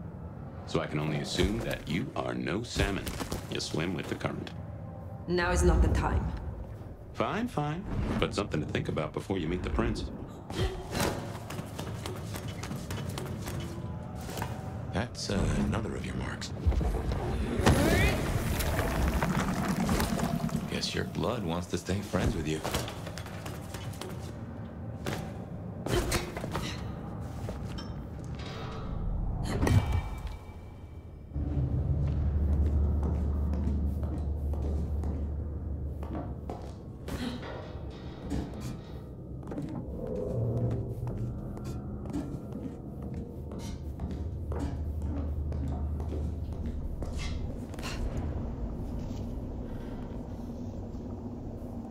So I can only assume that you are no salmon. You swim with the current. Now is not the time. Fine, fine. But something to think about before you meet the prince. That's another of your marks. Guess your blood wants to stay friends with you.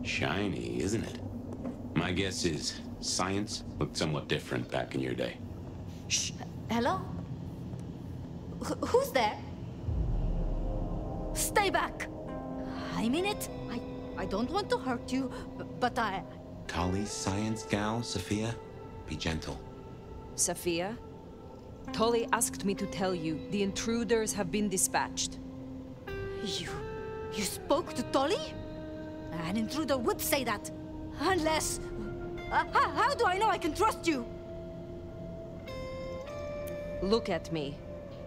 Shiny, isn't it? My guess is science looked somewhat different back in your day. Shh. Hello? Who's there? Stay back! I mean it. I don't want to hurt you, but I... Tali's science gal, Sophia? Be gentle. Sophia? Tali asked me to tell you the intruders have been dispatched. You spoke to Tali? An intruder would say that. Unless... how do I know I can trust you? Look at me.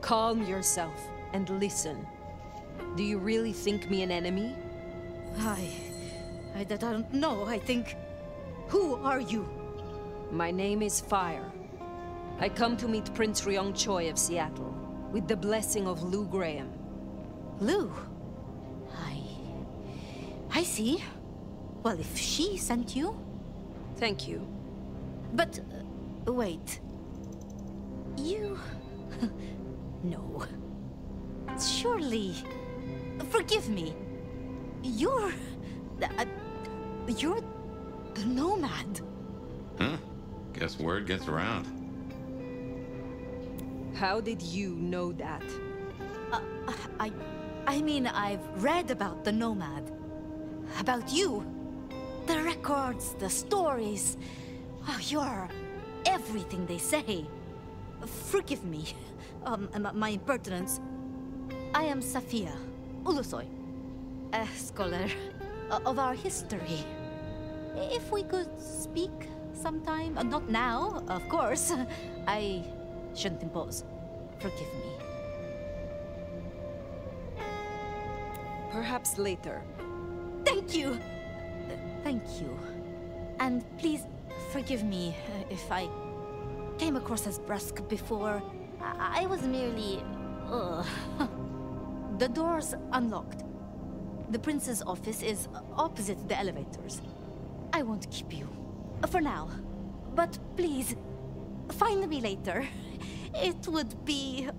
Calm yourself and listen. Do you really think me an enemy? I don't know. I think... Who are you? My name is Fire. I come to meet Prince Ryong Choi of Seattle, with the blessing of Lou Graham. Lou? I see. Well, if she sent you... Thank you. But, wait. You... No. Surely... Forgive me. You're the nomad. Huh? Guess word gets around. How did you know that? I mean, I've read about the nomad. About you. The records, the stories. Oh, you're everything they say. Forgive me. My impertinence. I am Safia Ulusoy, a scholar of our history. If we could speak sometime, not now, of course. I shouldn't impose. Forgive me. Perhaps later. Thank you! Thank you. And please forgive me if I came across as brusque before. I was merely... The door's unlocked. The prince's office is opposite the elevators. I won't keep you. For now. But please, find me later. It would be...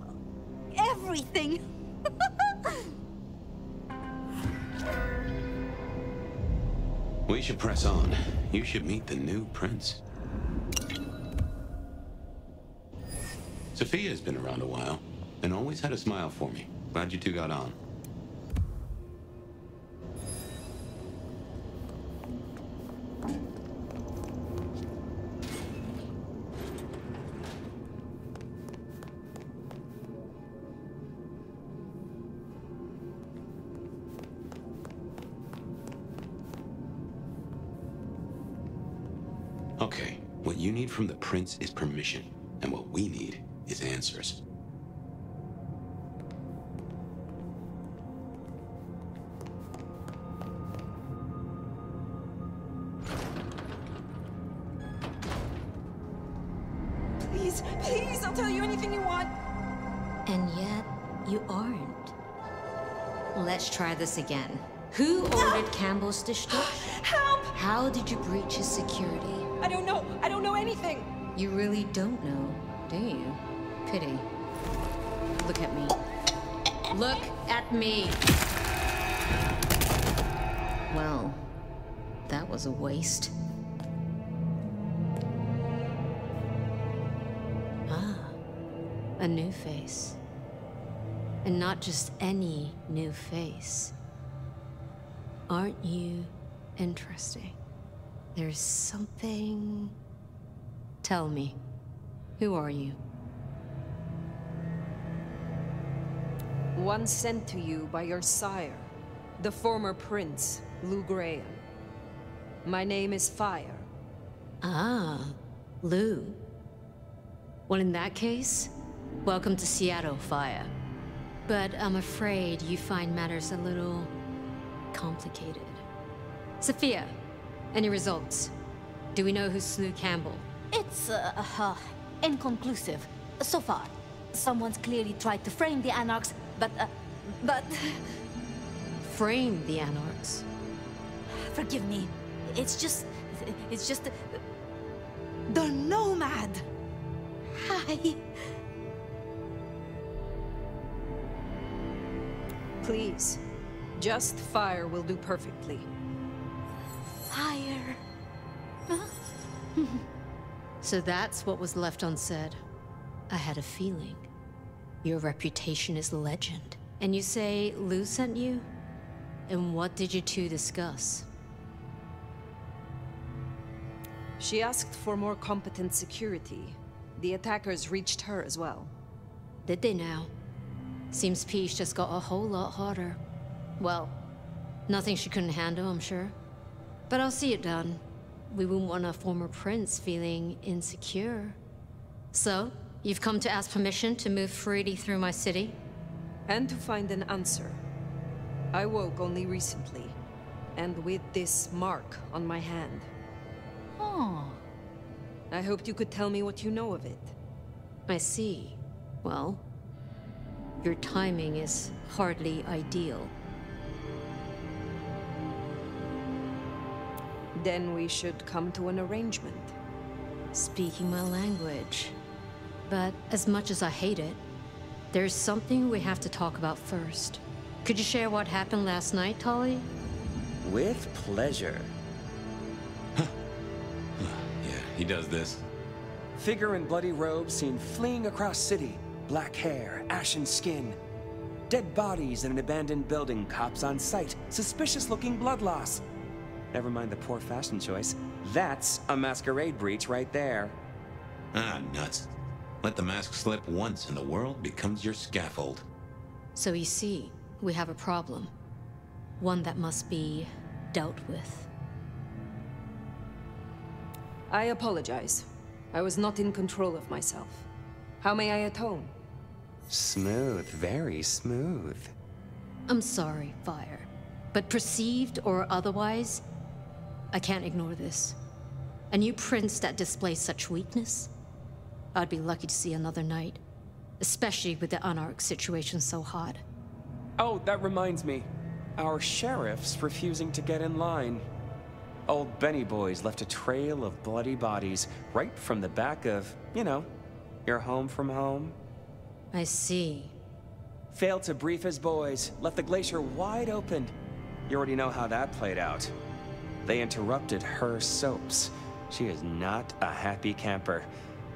everything. We should press on. You should meet the new prince. Sophia's been around a while, and always had a smile for me. Glad you two got on. Okay, what you need from the prince is permission, and what we need is answers. Please, please, I'll tell you anything you want. And yet, you aren't. Let's try this again. Who ordered Campbell's destruction? Help! How did you breach his security? I don't know. I don't know anything. You really don't know, do you? Pity. Look at me. Look at me! Well, that was a waste. Ah, a new face. And not just any new face. Aren't you interesting? There's something... Tell me, who are you? One sent to you by your sire, the former prince, Lou Graham. My name is Fire. Ah, Lou. Well, in that case, welcome to Seattle, Fire. But I'm afraid you find matters a little complicated. Sophia, any results? Do we know who slew Campbell? It's, inconclusive. So far. Someone's clearly tried to frame the Anarchs, but... Frame the Anarchs? Forgive me. It's just... The Nomad! Hi. Please. Just Fire will do perfectly. Fire. Huh? So that's what was left unsaid. I had a feeling. Your reputation is legend. And you say Lou sent you? And what did you two discuss? She asked for more competent security. The attackers reached her as well. Did they now? Seems Peach just got a whole lot harder. Well, nothing she couldn't handle, I'm sure. But I'll see it done. We wouldn't want a former prince feeling insecure. So, you've come to ask permission to move freely through my city? And to find an answer. I woke only recently, and with this mark on my hand. Oh. I hoped you could tell me what you know of it. I see. Well, your timing is hardly ideal. Then we should come to an arrangement. Speaking my language. But as much as I hate it, there's something we have to talk about first. Could you share what happened last night, Tolly? With pleasure. Yeah, he does this. Figure in bloody robes seen fleeing across city. Black hair, ashen skin. Dead bodies in an abandoned building, cops on site. Suspicious-looking blood loss. Never mind the poor fashion choice. That's a masquerade breach right there. Ah, nuts. Let the mask slip once and the world becomes your scaffold. So you see, we have a problem. One that must be dealt with. I apologize. I was not in control of myself. How may I atone? Smooth, very smooth. I'm sorry, Fire. But perceived or otherwise, I can't ignore this. A new prince that displays such weakness? I'd be lucky to see another night. Especially with the Anarch situation so hot. Oh, that reminds me. Our sheriff's refusing to get in line. Old Benny Boys left a trail of bloody bodies right from the back of, you know, your home from home. I see. Failed to brief his boys, left the glacier wide open. You already know how that played out. They interrupted her soaps. She is not a happy camper.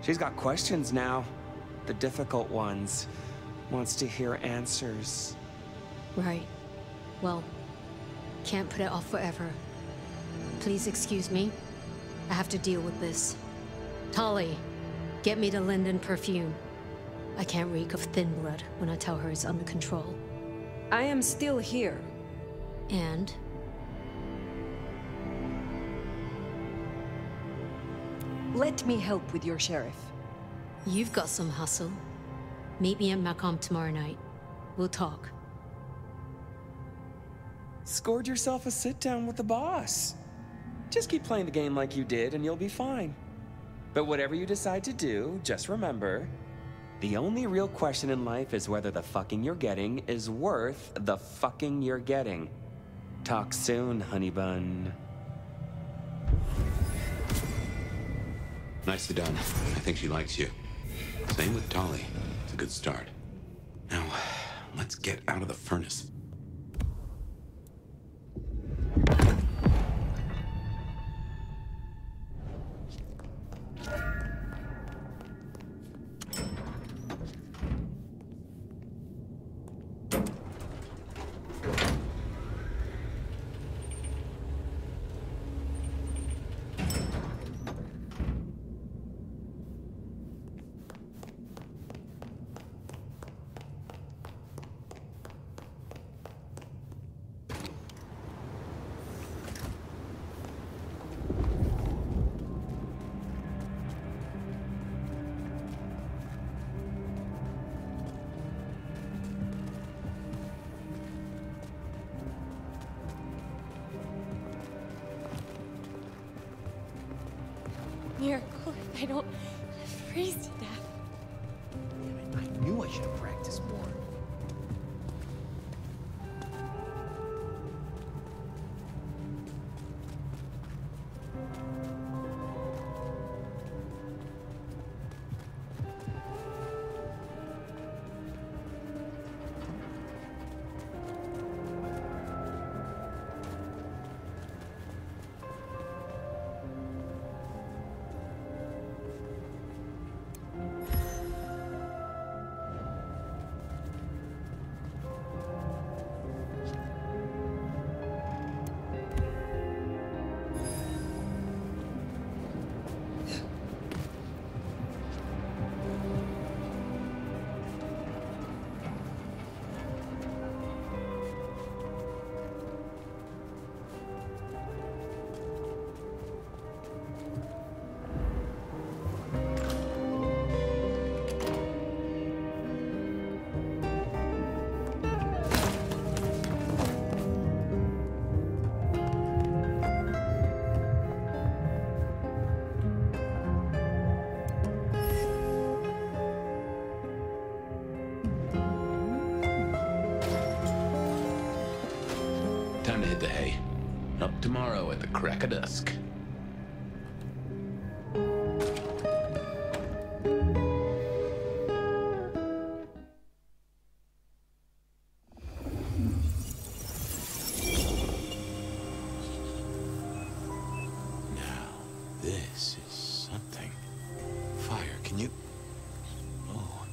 She's got questions now. The difficult ones. Wants to hear answers. Right. Well, can't put it off forever. Please excuse me. I have to deal with this. Tolly, get me the Linden perfume. I can't reek of thin blood when I tell her it's under control. I am still here. And? Let me help with your sheriff. You've got some hustle. Meet me at Macomb tomorrow night. We'll talk. Scored yourself a sit-down with the boss. Just keep playing the game like you did and you'll be fine. But whatever you decide to do, just remember, the only real question in life is whether the fucking you're getting is worth the fucking you're getting. Talk soon, honey bun. Nicely done. I think she likes you. Same with Tolly. It's a good start. Now, let's get out of the furnace. Miracle, I don't freeze to death. Damn it, I knew I should have practiced more. Time to hit the hay. Up tomorrow at the crack of dusk. This is something. Fire, can you... Oh,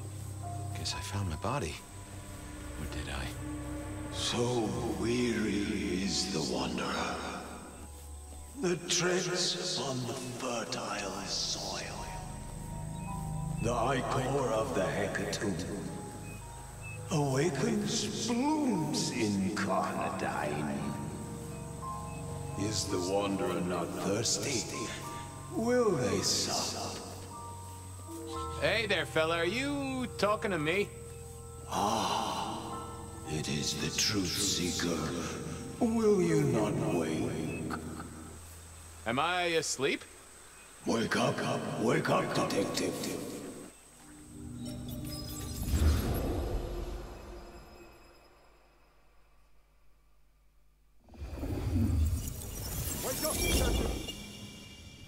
guess I found my body. Or did I? So weary is the wanderer. The treads on the fertile soil. The ichor of the hecatomb awakens blooms incarnadine. Is the wanderer not thirsty? Will they sup? Hey there, fella. Are you talking to me? Ah, it is the truth seeker. Will you not wake? Am I asleep? Wake up, detective. Wake up, detective!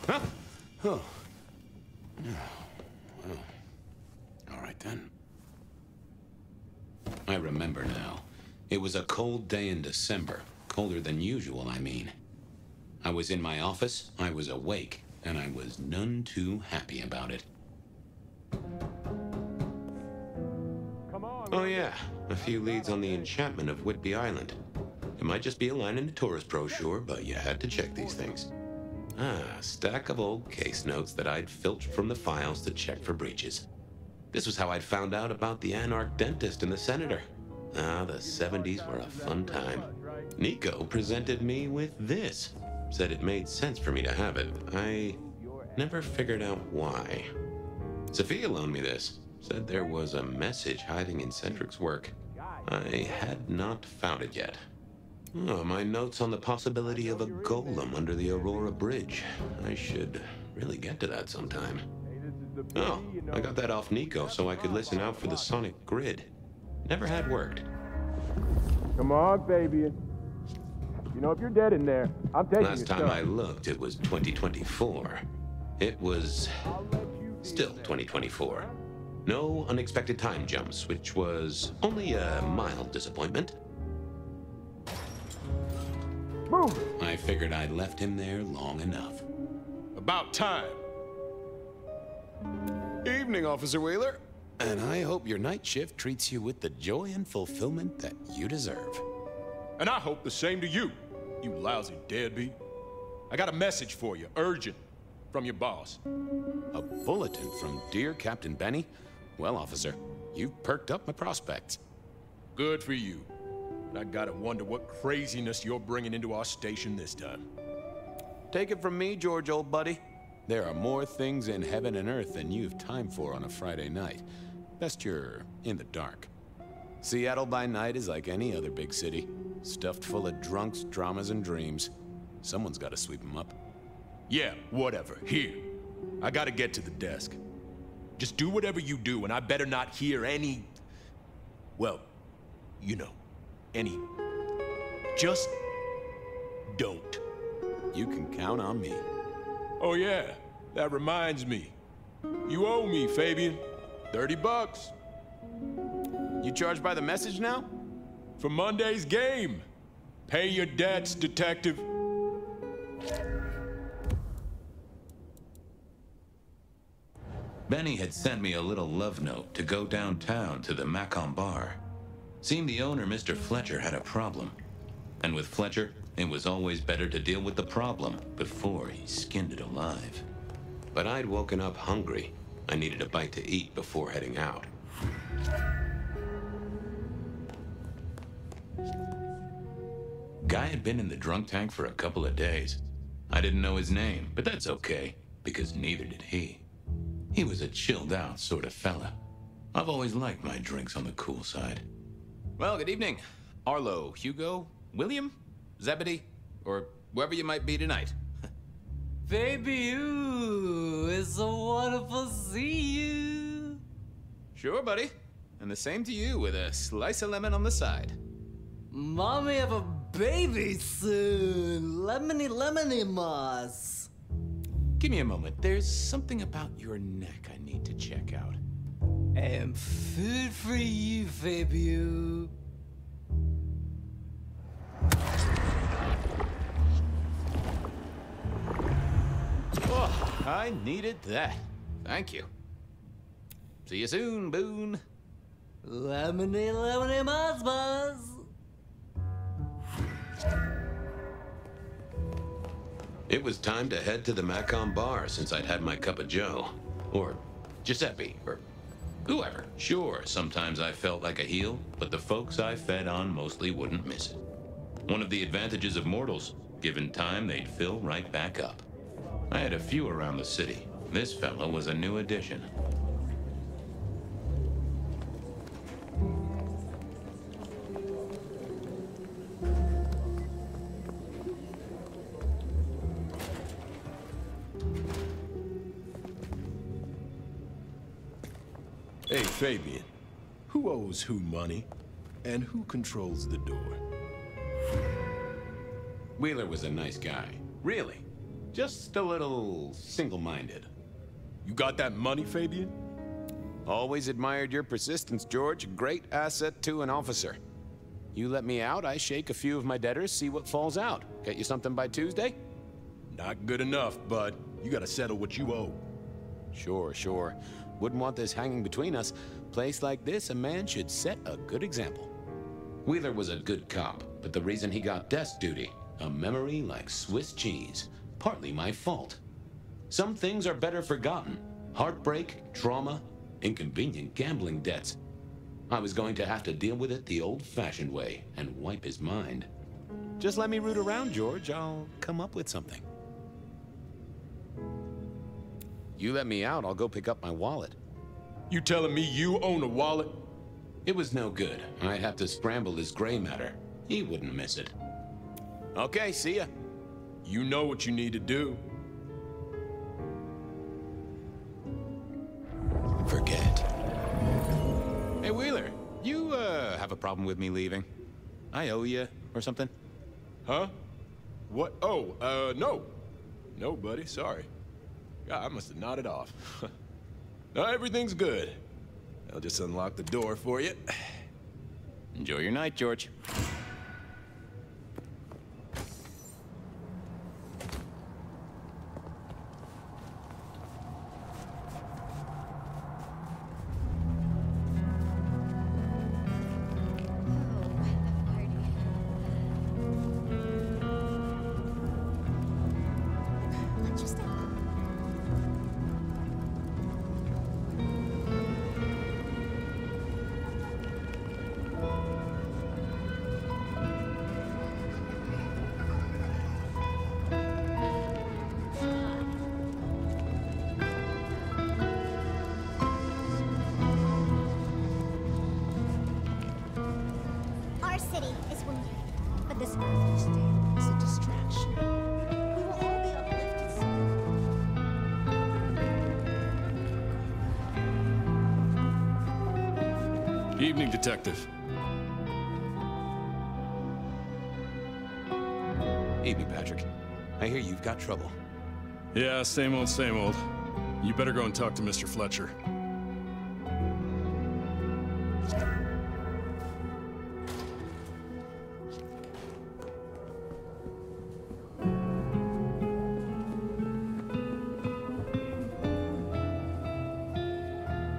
Huh? Oh. All right, then. I remember now. It was a cold day in December. Colder than usual, I mean. I was in my office, I was awake, and I was none too happy about it. Oh yeah, a few leads on the enchantment of Whitby Island. It might just be a line in the tourist brochure, but you had to check these things. Ah, a stack of old case notes that I'd filched from the files to check for breaches. This was how I'd found out about the anarch dentist and the senator. Ah, the 70s were a fun time. Nico presented me with this. Said it made sense for me to have it. I never figured out why. Sophia loaned me this. Said there was a message hiding in Cedric's work. I had not found it yet. Oh, my notes on the possibility of a golem under the Aurora Bridge. I should really get to that sometime. Oh, I got that off Nico so I could listen out for the sonic grid. Never had worked. Come on, Fabian. You know, if you're dead in there, I'm taking Last time I looked, it was 2024. It was still 2024. No unexpected time jumps, which was only a mild disappointment. Move! I figured I'd left him there long enough. About time. Evening, Officer Wheeler. And I hope your night shift treats you with the joy and fulfillment that you deserve. And I hope the same to you, you lousy deadbeat. I got a message for you, urgent, from your boss. A bulletin from dear Captain Benny? Well, officer, you've perked up my prospects. Good for you. But I gotta wonder what craziness you're bringing into our station this time. Take it from me, George, old buddy. There are more things in heaven and earth than you've time for on a Friday night. Best you're in the dark. Seattle by night is like any other big city. Stuffed full of drunks, dramas, and dreams. Someone's gotta sweep them up. Yeah, whatever. Here. I gotta get to the desk. Just do whatever you do, and I better not hear any... Well, you know, any... Just don't. You can count on me. Oh yeah, that reminds me. You owe me, Fabian. $30. You charged by the message now? For Monday's game. Pay your debts, detective. Benny had sent me a little love note to go downtown to the Macon bar. Seemed the owner, Mr. Fletcher, had a problem. And with Fletcher, it was always better to deal with the problem before he skinned it alive. But I'd woken up hungry. I needed a bite to eat before heading out. Guy had been in the drunk tank for a couple of days. I didn't know his name, but that's okay, because neither did he. He was a chilled out sort of fella. I've always liked my drinks on the cool side. Well, good evening. Arlo, Hugo, William, Zebedee, or wherever you might be tonight. Baby, ooh, it's so wonderful to see you. Sure, buddy. And the same to you with a slice of lemon on the side. Mommy have a baby soon. Lemony, lemony moss. Give me a moment. There's something about your neck I need to check out. And food for you, Fabio. Oh, I needed that. Thank you. See you soon, Boone. Lemony, lemony moss, moss. It was time to head to the Macon bar since I'd had my cup of joe. Or Giuseppe, or whoever. Sure, sometimes I felt like a heel, but the folks I fed on mostly wouldn't miss it. One of the advantages of mortals, given time, they'd fill right back up. I had a few around the city. This fellow was a new addition. Hey, Fabian. Who owes who money? And who controls the door? Wheeler was a nice guy. Really. Just a little single-minded. You got that money, Fabian? Always admired your persistence, George. A great asset to an officer. You let me out, I shake a few of my debtors, see what falls out. Get you something by Tuesday? Not good enough, bud. You gotta settle what you owe. Sure, sure. Wouldn't want this hanging between us. Place like this, a man should set a good example. Wheeler was a good cop, but the reason he got desk duty, a memory like Swiss cheese. Partly my fault. Some things are better forgotten. Heartbreak, trauma, inconvenient gambling debts. I was going to have to deal with it the old-fashioned way and wipe his mind. Just let me root around, George. I'll come up with something. You let me out, I'll go pick up my wallet. You telling me you own a wallet? It was no good. I'd have to scramble his gray matter. He wouldn't miss it. Okay, see ya. You know what you need to do. Forget. Hey, Wheeler, you, have a problem with me leaving? I owe you, or something? Huh? What? Oh, no. No, buddy, sorry. God, I must have nodded off. No, everything's good. I'll just unlock the door for you. Enjoy your night, George. Our city is wounded, but this Earth's day is a distraction. We will all be uplifted soon. Evening, Detective. Evening, Patrick. I hear you've got trouble. Yeah, same old, same old. You better go and talk to Mr. Fletcher.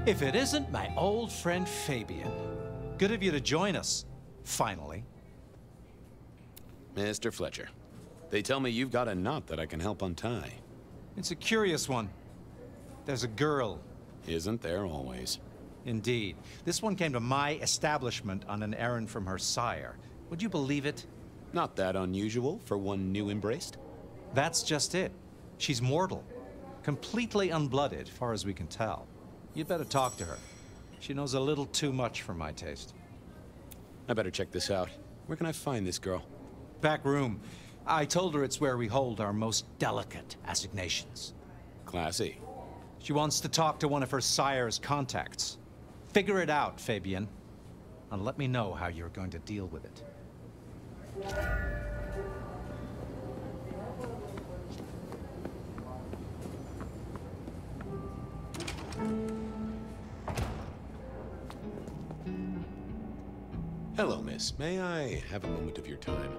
If it isn't my old friend Fabian. Good of you to join us, finally. Mr. Fletcher, they tell me you've got a knot that I can help untie. It's a curious one. There's a girl. Isn't there always? Indeed. This one came to my establishment on an errand from her sire. Would you believe it? Not that unusual for one new embraced. That's just it. She's mortal. Completely unblooded, far as we can tell. You'd better talk to her. She knows a little too much for my taste. I better check this out. Where can I find this girl? Back room. I told her it's where we hold our most delicate assignations. Classy. She wants to talk to one of her sire's contacts. Figure it out, Fabian. And let me know how you're going to deal with it. Hello, miss. May I have a moment of your time?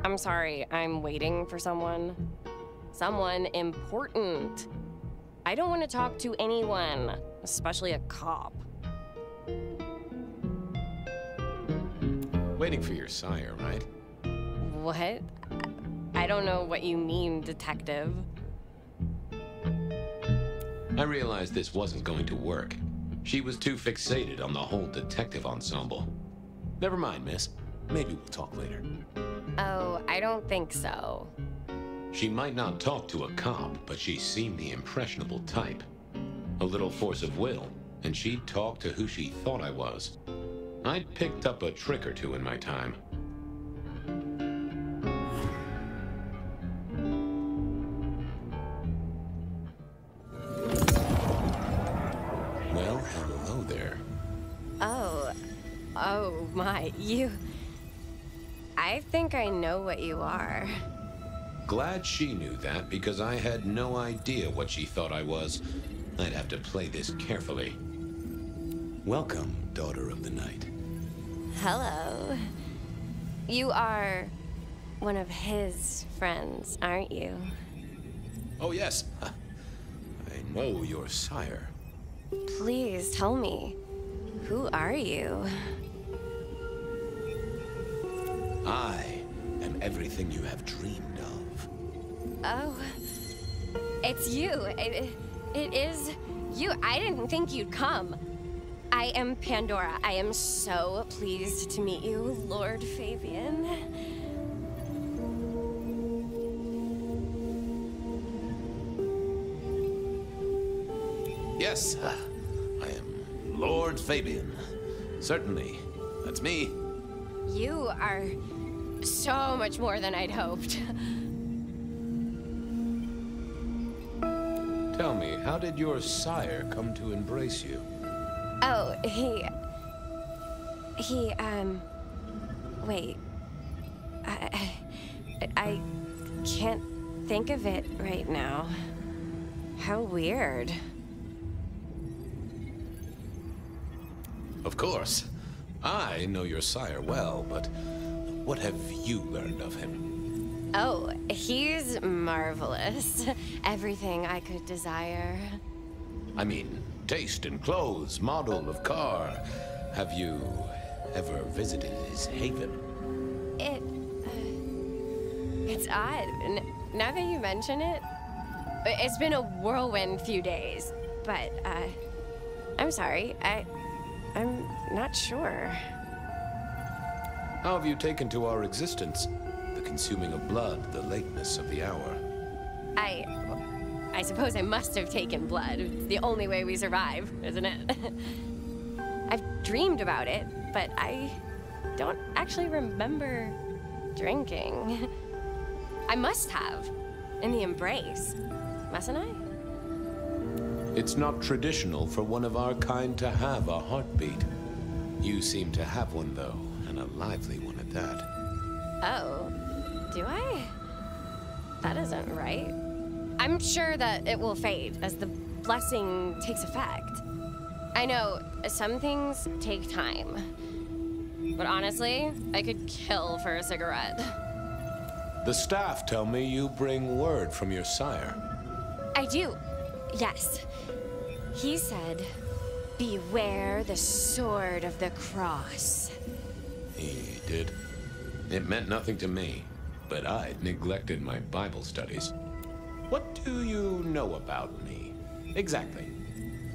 I'm sorry, I'm waiting for someone. Someone important. I don't want to talk to anyone, especially a cop. Waiting for your sire, right? What? I don't know what you mean, detective. I realized this wasn't going to work. She was too fixated on the whole detective ensemble. Never mind, miss. Maybe we'll talk later. Oh, I don't think so. She might not talk to a cop, but she seemed the impressionable type. A little force of will, and she'd talk to who she thought I was. I'd picked up a trick or two in my time. Well, hello there. my, you... I think I know what you are. Glad she knew that, because I had no idea what she thought I was. I'd have to play this carefully. Welcome, Daughter of the Night. Hello. You are one of his friends, aren't you? Oh, yes. I know your sire. Please tell me, who are you? I am everything you have dreamed of. Oh, it's you. It is you. I didn't think you'd come. I am Pandora. I am so pleased to meet you, Lord Fabian. Yes, I am Lord Fabian. Certainly, that's me. You are so much more than I'd hoped. Tell me, how did your sire come to embrace you? Oh, wait. I can't think of it right now. How weird. Of course. I know your sire well, but what have you learned of him? Oh, he's marvelous. Everything I could desire. I mean, taste in clothes, model of car. Have you ever visited his haven? It's odd. Now that you mention it, it's been a whirlwind few days. But, I'm sorry. I'm not sure. How have you taken to our existence? The consuming of blood, the lateness of the hour. I suppose I must have taken blood. It's the only way we survive, isn't it? I've dreamed about it, but I don't actually remember drinking. I must have. In the embrace. Mustn't I? It's not traditional for one of our kind to have a heartbeat. You seem to have one, though, and a lively one at that. Oh, do I? That isn't right. I'm sure that it will fade as the blessing takes effect. I know some things take time, but honestly, I could kill for a cigarette. The staff tell me you bring word from your sire. I do, yes. He said, beware the sword of the cross. He did. It meant nothing to me, but I'd neglected my Bible studies. What do you know about me, exactly?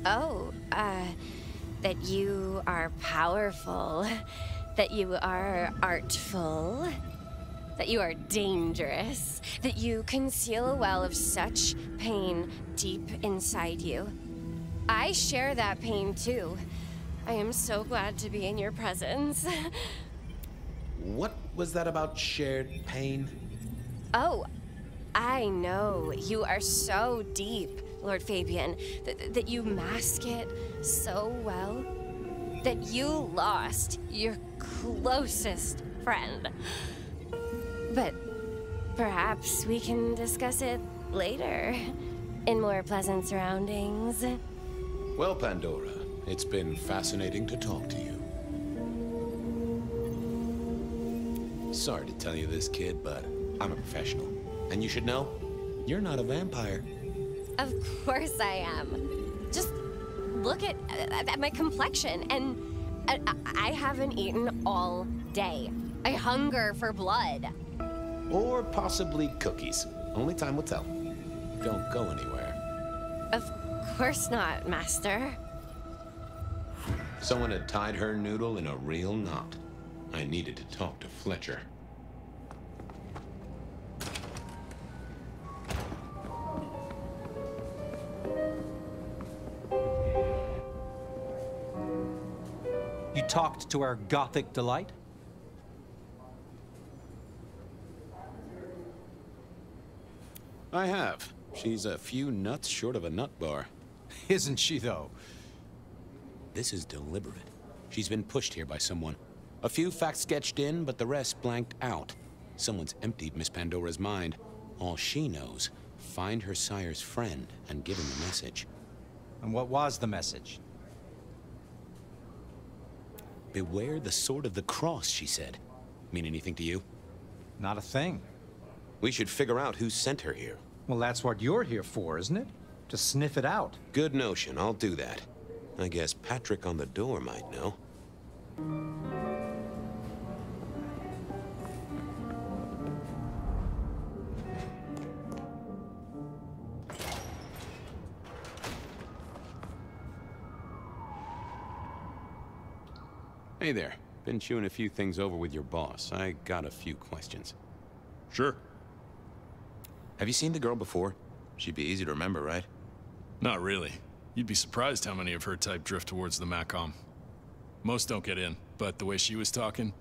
Oh, that you are powerful, that you are artful, that you are dangerous, that you conceal a well of such pain deep inside you. I share that pain too. I am so glad to be in your presence. What was that about shared pain? Oh, I know. You are so deep, Lord Fabian, that you mask it so well, that you lost your closest friend. But perhaps we can discuss it later, in more pleasant surroundings. Well, Pandora, it's been fascinating to talk to you. Sorry to tell you this, kid, but I'm a professional. And you should know, you're not a vampire. Of course I am. Just look at my complexion, and I haven't eaten all day. I hunger for blood. Or possibly cookies. Only time will tell. Don't go anywhere. Of course not, Master. Someone had tied her noodle in a real knot. I needed to talk to Fletcher. You talked to our gothic delight? I have. She's a few nuts short of a nut bar. Isn't she, though? This is deliberate. She's been pushed here by someone. A few facts sketched in, but the rest blanked out. Someone's emptied Miss Pandora's mind. All she knows, find her sire's friend and give him the message. And what was the message? Beware the sword of the cross, she said. Mean anything to you? Not a thing. We should figure out who sent her here. Well, that's what you're here for, isn't it? To sniff it out. Good notion, I'll do that. I guess Patrick on the door might know. Hey there. Been chewing a few things over with your boss. I got a few questions. Sure. Have you seen the girl before? She'd be easy to remember, right? Not really. You'd be surprised how many of her type drift towards the MACOM. Most don't get in, but the way she was talking,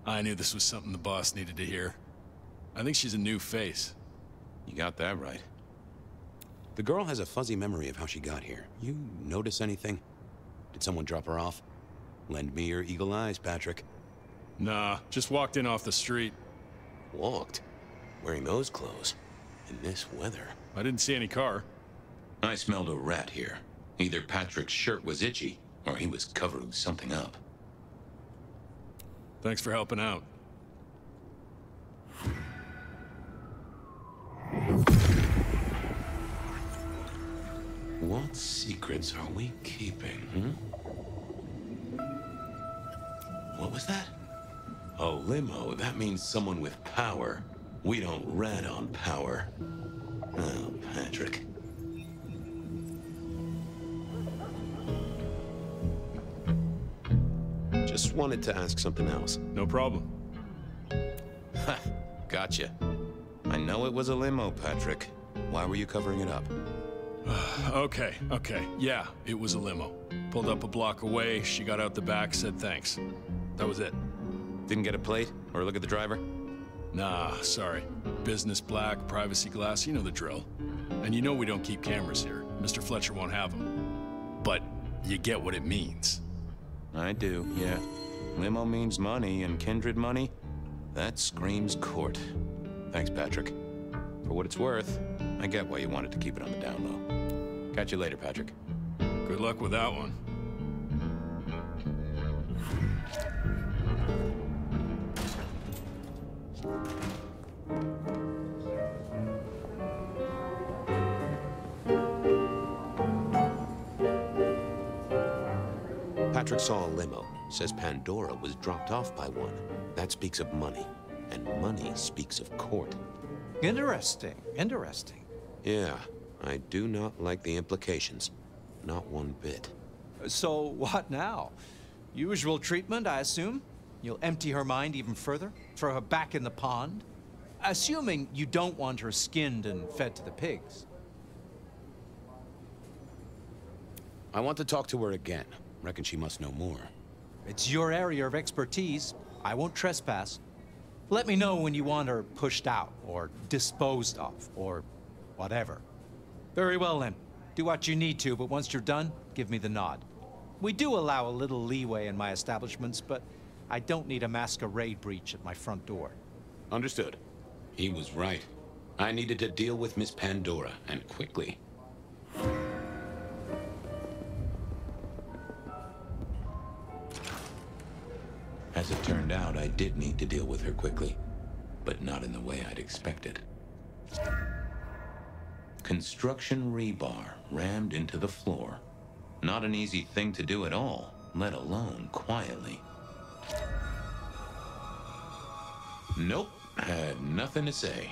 I knew this was something the boss needed to hear. I think she's a new face. You got that right. The girl has a fuzzy memory of how she got here. You notice anything? Did someone drop her off? Lend me your eagle eyes, Patrick. Nah, just walked in off the street. Walked? Wearing those clothes? In this weather? I didn't see any car. I smelled a rat here. Either Patrick's shirt was itchy, or he was covering something up. Thanks for helping out. What secrets are we keeping, What was that? A limo. That means someone with power. We don't rat on power. Oh, Patrick. Just wanted to ask something else. No problem. Ha! Gotcha. I know it was a limo, Patrick. Why were you covering it up? Okay. Yeah, it was a limo. Pulled up a block away, she got out the back, said thanks. That was it. Didn't get a plate or look at the driver? Nah, sorry. Business black, privacy glass, you know the drill. And you know we don't keep cameras here. Mr. Fletcher won't have them. But you get what it means. I do, yeah. Limo means money, and kindred money? That screams court. Thanks, Patrick. For what it's worth, I get why you wanted to keep it on the down low. Catch you later, Patrick. Good luck with that one. Patrick saw a limo. Says Pandora was dropped off by one. That speaks of money. And money speaks of court. Interesting. Yeah, I do not like the implications. Not one bit. So what now? Usual treatment, I assume? You'll empty her mind even further? Throw her back in the pond? Assuming you don't want her skinned and fed to the pigs. I want to talk to her again. Reckon she must know more. It's your area of expertise. I won't trespass. Let me know when you want her pushed out, or disposed of, or whatever. Very well then. Do what you need to, but once you're done, give me the nod. We do allow a little leeway in my establishments, but I don't need a masquerade breach at my front door. Understood. He was right. I needed to deal with Miss Pandora, and quickly. As it turned out, I did need to deal with her quickly, but not in the way I'd expected. Construction rebar rammed into the floor. Not an easy thing to do at all, let alone quietly. Nope, had nothing to say.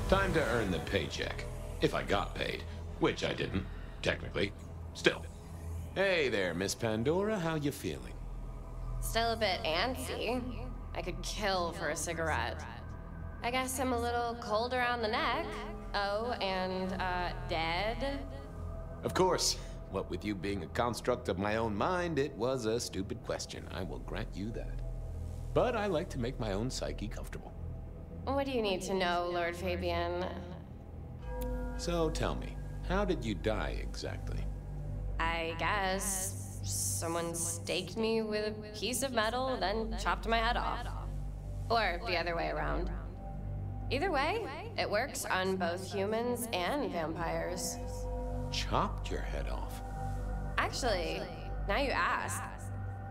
Time to earn the paycheck. If I got paid, which I didn't, technically. Still. Hey there, Miss Pandora, how you feeling? Still a bit antsy. I could kill for a cigarette. I guess I'm a little cold around the neck. Oh, and, dead? Of course. What with you being a construct of my own mind, it was a stupid question. I will grant you that. But I like to make my own psyche comfortable. What do you need to know, Lord Fabian? So tell me, how did you die exactly? I guess someone staked me with a piece of metal, then chopped my head off. Or the other way around. Either way, it works on both humans and vampires. Chopped your head off? Actually, now you ask.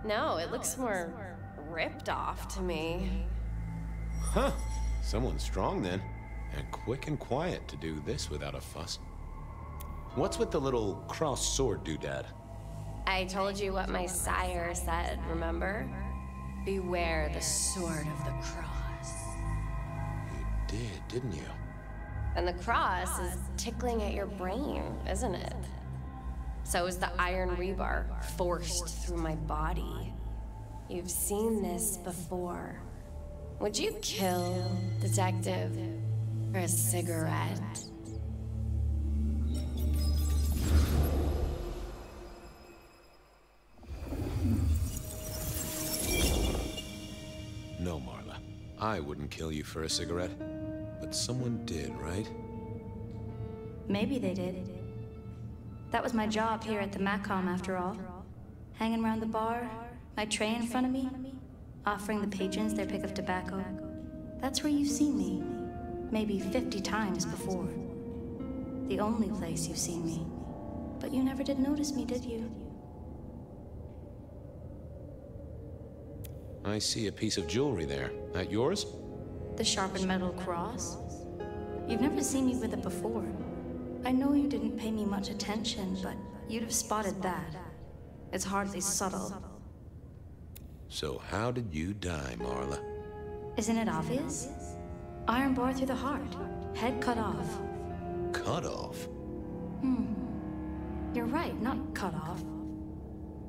No, it looks more ripped off to me. Huh. Someone strong then. And quick and quiet to do this without a fuss. What's with the little crossed sword doodad? I told you what my sire said, remember? Beware the sword of the cross. You did, didn't you? And the cross is tickling at your brain, isn't it? So is the iron rebar forced through my body. You've seen this before. Would you kill, detective, for a cigarette? No, Marla. I wouldn't kill you for a cigarette. But someone did, right? Maybe they did. That was my job here at the MACOM, after all. Hanging around the bar, my tray in front of me, offering the patrons their pick of tobacco. That's where you've seen me. Maybe 50 times before. The only place you've seen me. But you never did notice me, did you? I see a piece of jewelry there. That yours? The sharpened metal cross? You've never seen me with it before. I know you didn't pay me much attention, but you'd have spotted that. It's hardly subtle. So how did you die, Marla? Isn't it obvious? Iron bar through the heart. Head cut off. Cut off? You're right, not cut off.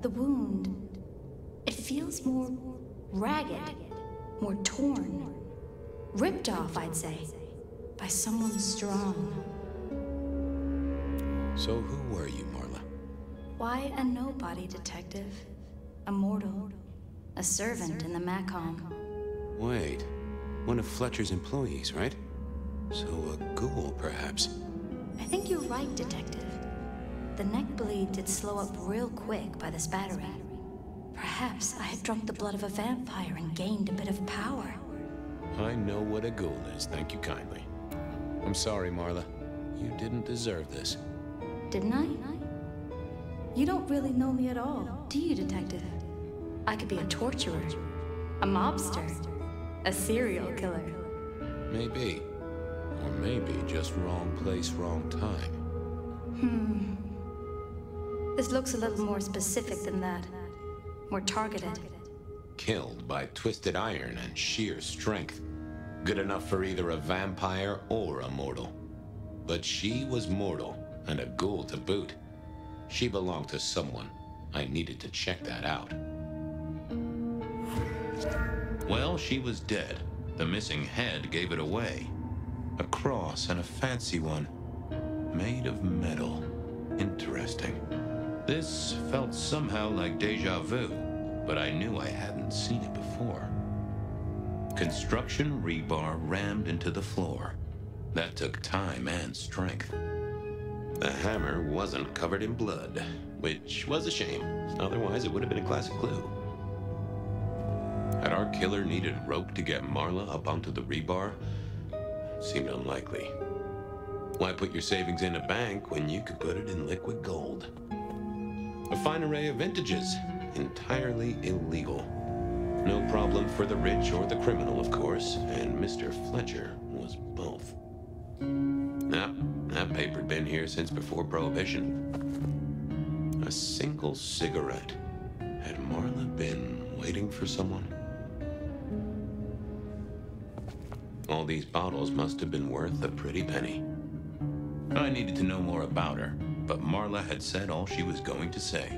The wound, it feels more ragged, more torn. Ripped off, I'd say, by someone strong. So who were you, Marla? Why, a nobody, detective. A mortal. A servant in the MACOM. Wait, one of Fletcher's employees, right? So a ghoul, perhaps? I think you're right, detective. The neck bleed did slow up real quick by the spattering. Perhaps I had drunk the blood of a vampire and gained a bit of power. I know what a ghoul is, thank you kindly. I'm sorry, Marla. You didn't deserve this. Didn't I? You don't really know me at all, do you, detective? I could be a torturer, a mobster, a serial killer. Maybe. Or maybe just wrong place, wrong time. This looks a little more specific than that. More targeted. Killed by twisted iron and sheer strength. Good enough for either a vampire or a mortal. But she was mortal, and a ghoul to boot. She belonged to someone. I needed to check that out. Well, she was dead. The missing head gave it away. A cross, and a fancy one. Made of metal. Interesting. This felt somehow like deja vu, but I knew I hadn't seen it before. Construction rebar rammed into the floor. That took time and strength. The hammer wasn't covered in blood, which was a shame. Otherwise, it would have been a classic clue. Had our killer needed rope to get Marla up onto the rebar? Seemed unlikely. Why put your savings in a bank when you could put it in liquid gold? A fine array of vintages, entirely illegal. No problem for the rich or the criminal, of course, and Mr. Fletcher was both. Nah, that paper'd been here since before Prohibition. A single cigarette. Had Marla been waiting for someone? All these bottles must have been worth a pretty penny. I needed to know more about her, but Marla had said all she was going to say.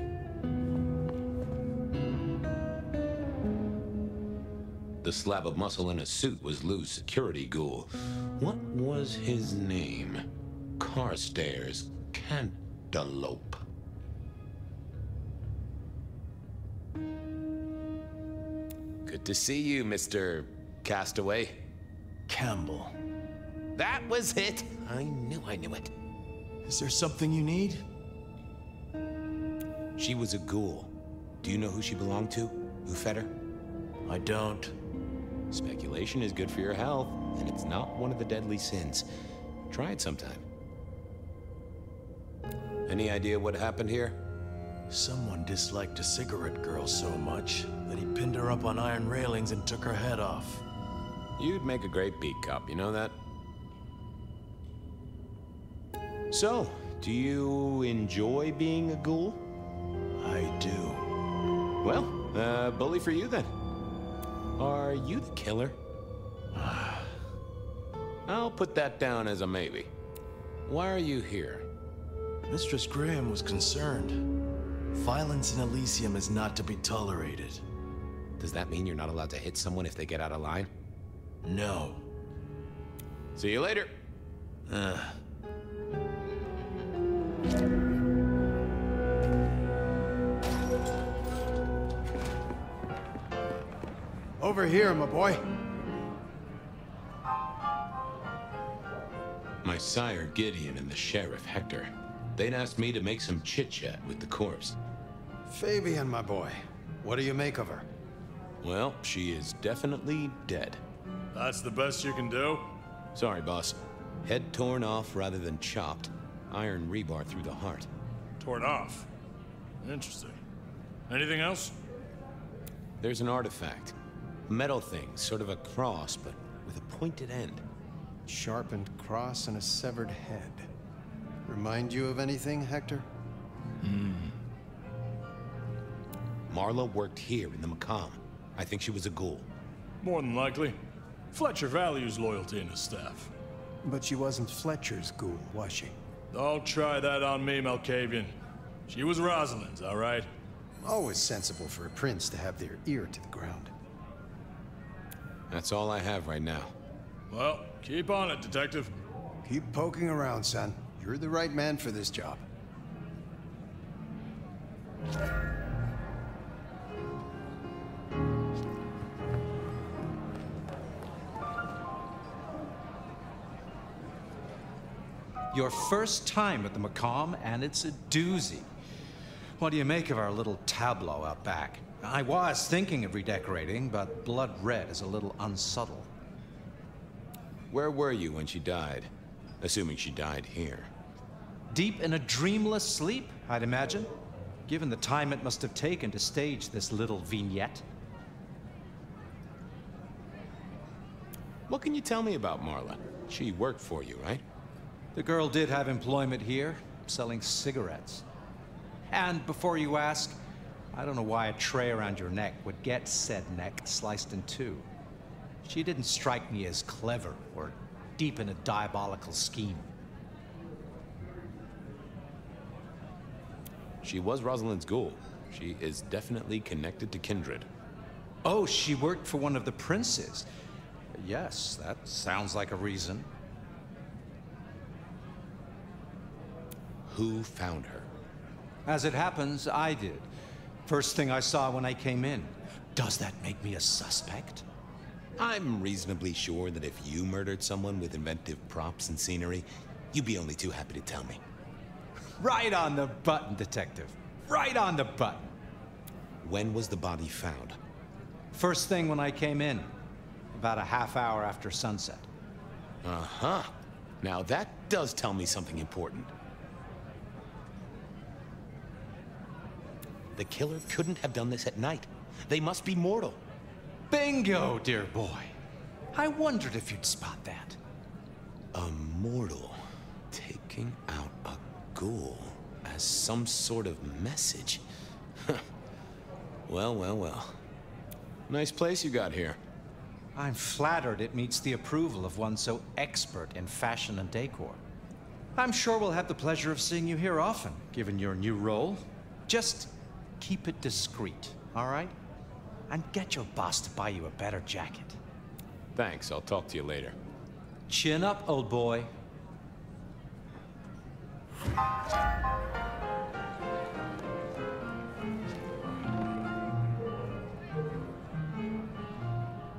The slab of muscle in a suit was Lou's security ghoul. What was his name? Carstairs Cantaloupe. Good to see you, Mr. Castaway. Campbell. That was it. I knew it. Is there something you need? She was a ghoul. Do you know who she belonged to? Who fed her? I don't. Speculation is good for your health, and it's not one of the deadly sins. Try it sometime. Any idea what happened here? Someone disliked a cigarette girl so much that he pinned her up on iron railings and took her head off. You'd make a great beat cop, you know that? So, do you enjoy being a ghoul? I do. Well, bully for you then. Are you the killer? I'll put that down as a maybe. Why are you here? Mistress Graham was concerned. Violence in Elysium is not to be tolerated. Does that mean you're not allowed to hit someone if they get out of line? No. See you later. Over here, my boy. My sire Gideon and the sheriff Hector. They'd asked me to make some chit-chat with the corpse. Fabian, my boy. What do you make of her? Well, she is definitely dead. That's the best you can do? Sorry, boss. Head torn off rather than chopped. Iron rebar through the heart. Torn off? Interesting. Anything else? There's an artifact. Metal thing, sort of a cross, but with a pointed end. Sharpened cross and a severed head. Remind you of anything, Hector? Marla worked here in the Macomb. I think she was a ghoul. More than likely. Fletcher values loyalty in his staff. But she wasn't Fletcher's ghoul, was she? Don't try that on me, Malkavian. She was Rosalind's, all right? Always sensible for a prince to have their ear to the ground. That's all I have right now. Well, keep on it, Detective. Keep poking around, son. You're the right man for this job. Your first time at the Macomb, and it's a doozy. What do you make of our little tableau out back? I was thinking of redecorating, but blood red is a little unsubtle. Where were you when she died? Assuming she died here. Deep in a dreamless sleep, I'd imagine, given the time it must have taken to stage this little vignette. What can you tell me about Marla? She worked for you, right? The girl did have employment here, selling cigarettes. And before you ask, I don't know why a tray around your neck would get said neck sliced in two. She didn't strike me as clever or deep in a diabolical scheme. She was Rosalind's ghoul. She is definitely connected to kindred. Oh, she worked for one of the princes. Yes, that sounds like a reason. Who found her? As it happens, I did. First thing I saw when I came in. Does that make me a suspect? I'm reasonably sure that if you murdered someone with inventive props and scenery, you'd be only too happy to tell me. Right on the button, Detective. Right on the button. When was the body found? First thing when I came in. About a half hour after sunset. Uh-huh. Now that does tell me something important. The killer couldn't have done this at night. They must be mortal. Bingo, dear boy. I wondered if you'd spot that. A mortal taking out a ghoul as some sort of message. Well, well, well. Nice place you got here. I'm flattered it meets the approval of one so expert in fashion and decor. I'm sure we'll have the pleasure of seeing you here often, given your new role. Just keep it discreet, all right? And get your boss to buy you a better jacket. Thanks, I'll talk to you later. Chin up, old boy.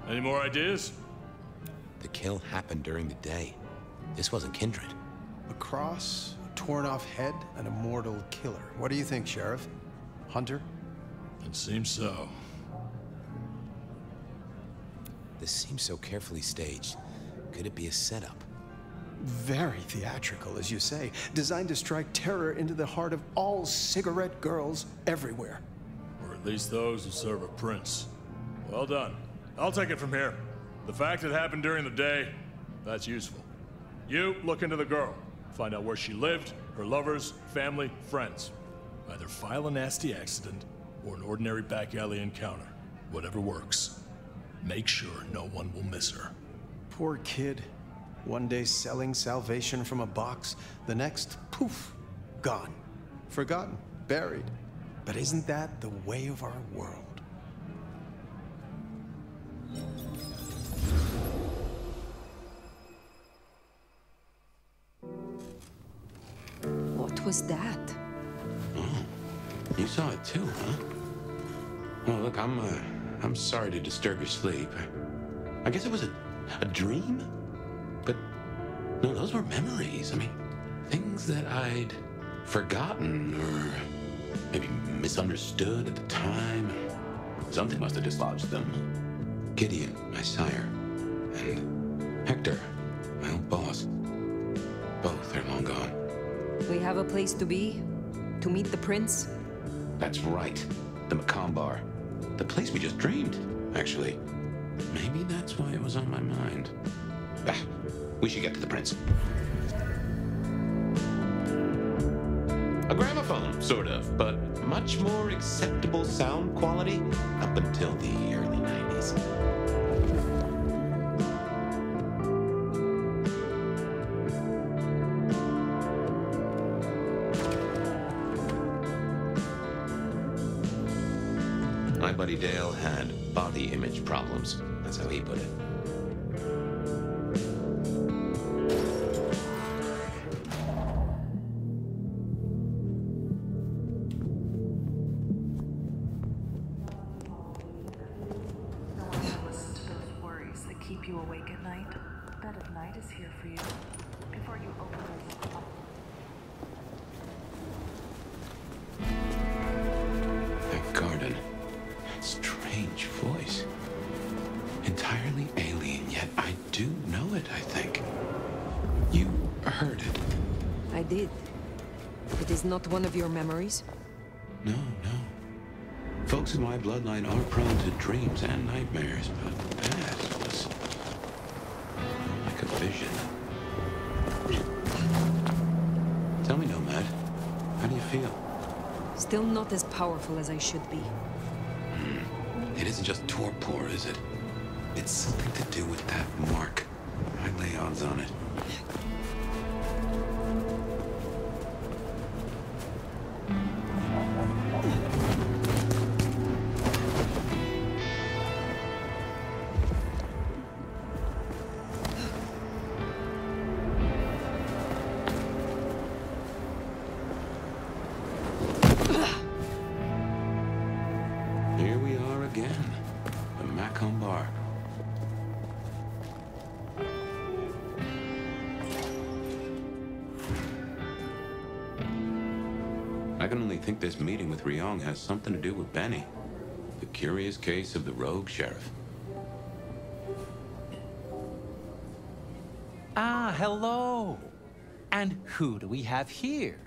Any more ideas? The kill happened during the day. This wasn't kindred. A cross, a torn-off head, an immortal killer. What do you think, Sheriff? Hunter? It seems so. This seems so carefully staged. Could it be a setup? Very theatrical, as you say. Designed to strike terror into the heart of all cigarette girls everywhere. Or at least those who serve a prince. Well done. I'll take it from here. The fact it happened during the day, that's useful. You look into the girl. Find out where she lived, her lovers, family, friends. Either file a nasty accident or an ordinary back alley encounter. Whatever works. Make sure no one will miss her. Poor kid. One day selling salvation from a box, the next, poof, gone. Forgotten, buried. But isn't that the way of our world? What was that? Oh, you saw it too, huh? Well, look, I'm sorry to disturb your sleep. I guess it was a dream? But, no, those were memories. I mean, things that I'd forgotten or maybe misunderstood at the time. Something must have dislodged them. Gideon, my sire, and Hector, my old boss. Both are long gone. We have a place to be? To meet the prince? That's right. The Macombar. The place we just dreamed, actually. Maybe that's why it was on my mind. Ah, we should get to the prince. A gramophone, sort of, but much more acceptable sound quality up until the early 90s. My buddy Dale had body image problems. That's how he put it. Listen to those worries that keep you awake at night. Bed of Night is here for you. Before you open those up. That garden. Strange voice. Entirely alien, yet I do know it, I think. You heard it. I did. It is not one of your memories? No, no. Folks in my bloodline are prone to dreams and nightmares, but that was like a vision. Tell me, Nomad, how do you feel? Still not as powerful as I should be. It isn't just torpor, is it? It's something to do with that mark. I'd lay odds on it. Here we are again, the Macombar. I can only think this meeting with Ryong has something to do with Benny. The curious case of the rogue sheriff. Ah, hello. And who do we have here?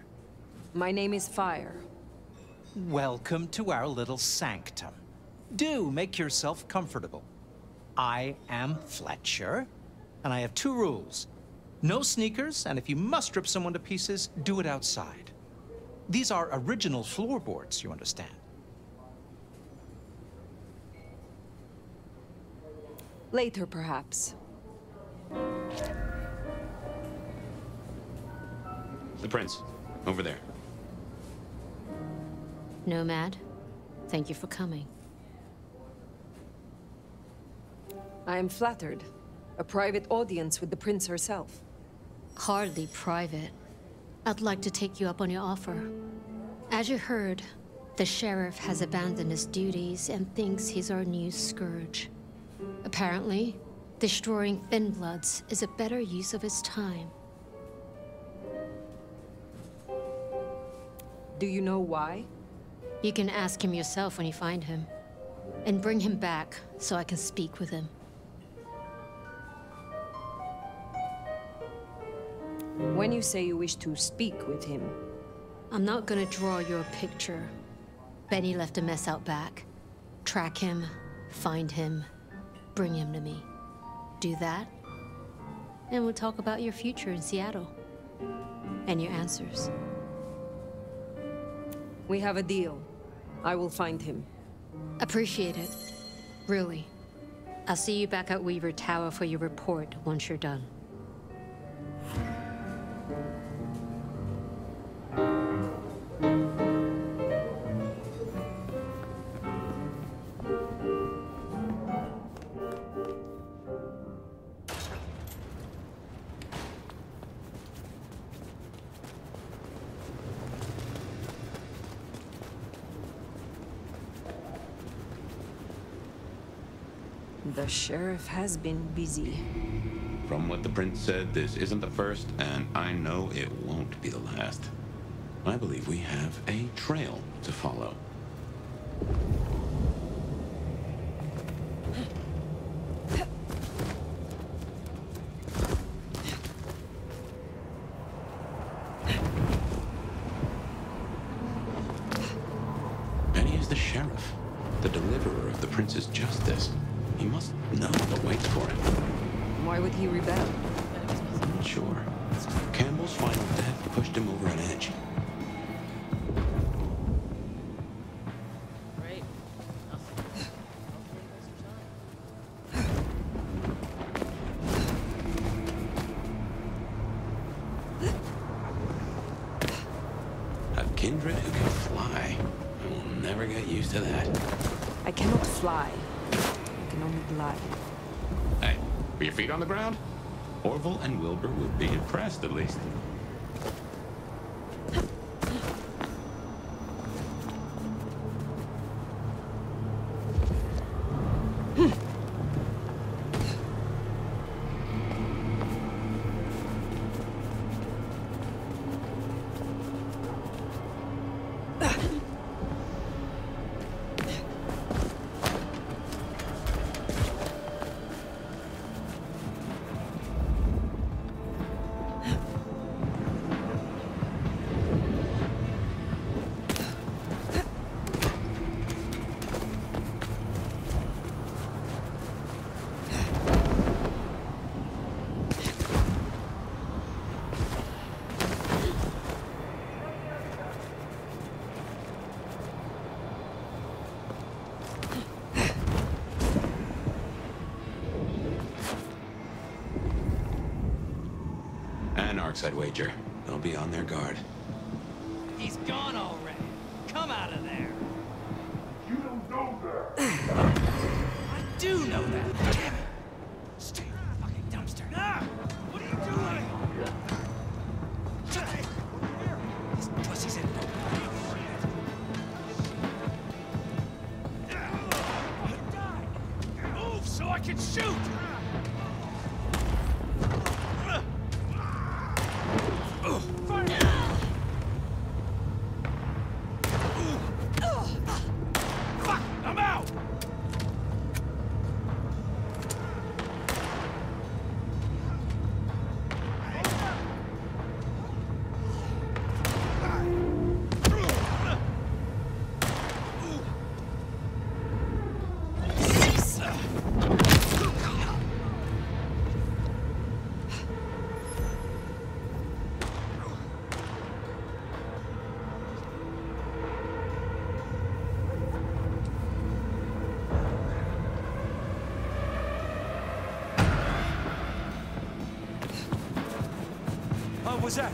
My name is Fire. Welcome to our little sanctum. Do make yourself comfortable. I am Fletcher, and I have 2 rules. No sneakers, and if you must rip someone to pieces, do it outside. These are original floorboards, you understand. Later, perhaps. The prince, over there. Nomad, thank you for coming. I am flattered. A private audience with the prince herself. Hardly private. I'd like to take you up on your offer. As you heard, the sheriff has abandoned his duties and thinks he's our new scourge. Apparently, Destroying Thin-Bloods is a better use of his time. Do you know why? You can ask him yourself when you find him. And bring him back so I can speak with him. When you say you wish to speak with him... I'm not gonna draw your picture. Benny left a mess out back. Track him, find him, bring him to me. Do that, and we'll talk about your future in Seattle. And your answers. We have a deal. I will find him. Appreciate it. Really. I'll see you back at Weaver Tower for your report once you're done. The sheriff has been busy. From what the prince said, this isn't the first, and I know it won't be the last. I believe we have a trail to follow. Benny is the sheriff, the deliverer of the prince's justice. He must know what waits for him. Why would he rebel? I'm not sure. Campbell's final death pushed him over an edge. A kindred who can fly. I will never get used to that. I cannot fly. I can only glide. Hey, were your feet on the ground? Orville and Wilbur would be impressed, at least. I'd wager. They'll be on their guard. He's gone already. Come out of there. You don't know that. I do know that. Damn it. Stay in the fucking dumpster. Ah! What are you doing? This pussy's in. Move so I can shoot! What was that?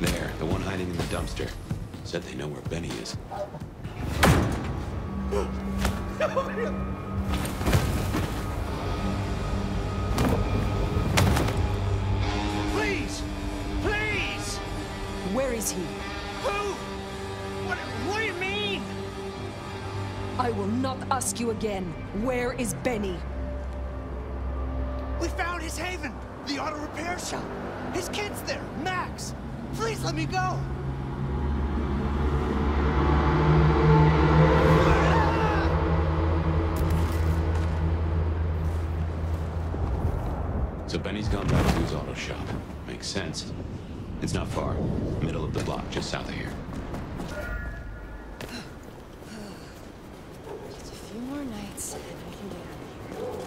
There, the one hiding in the dumpster. Said they know where Benny is. Where is he? Who? What do you mean? I will not ask you again. Where is Benny? We found his haven, the auto repair shop. His kid's there, Max. Please let me go. So Benny's gone back to his auto shop. Makes sense. It's not far. Middle of the block, just south of here. Just a few more nights, and we can get out of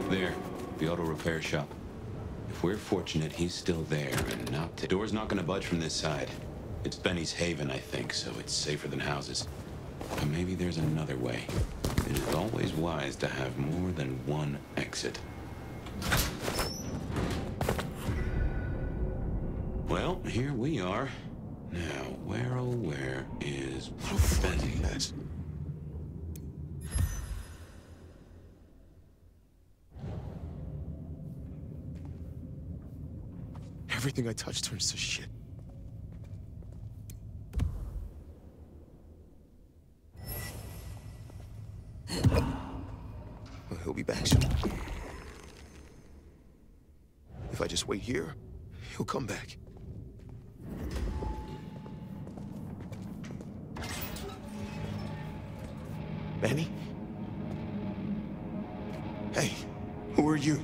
here. There, the auto repair shop. If we're fortunate, he's still there and not... The door's not gonna budge from this side. It's Benny's haven, I think, so it's safer than houses. But maybe there's another way. It is always wise to have more than one exit. Well, here we are. Now, where oh where is Benny? Everything I touch turns to shit. Well, he'll be back soon. If I just wait here, he'll come back. Benny? Hey, who are you?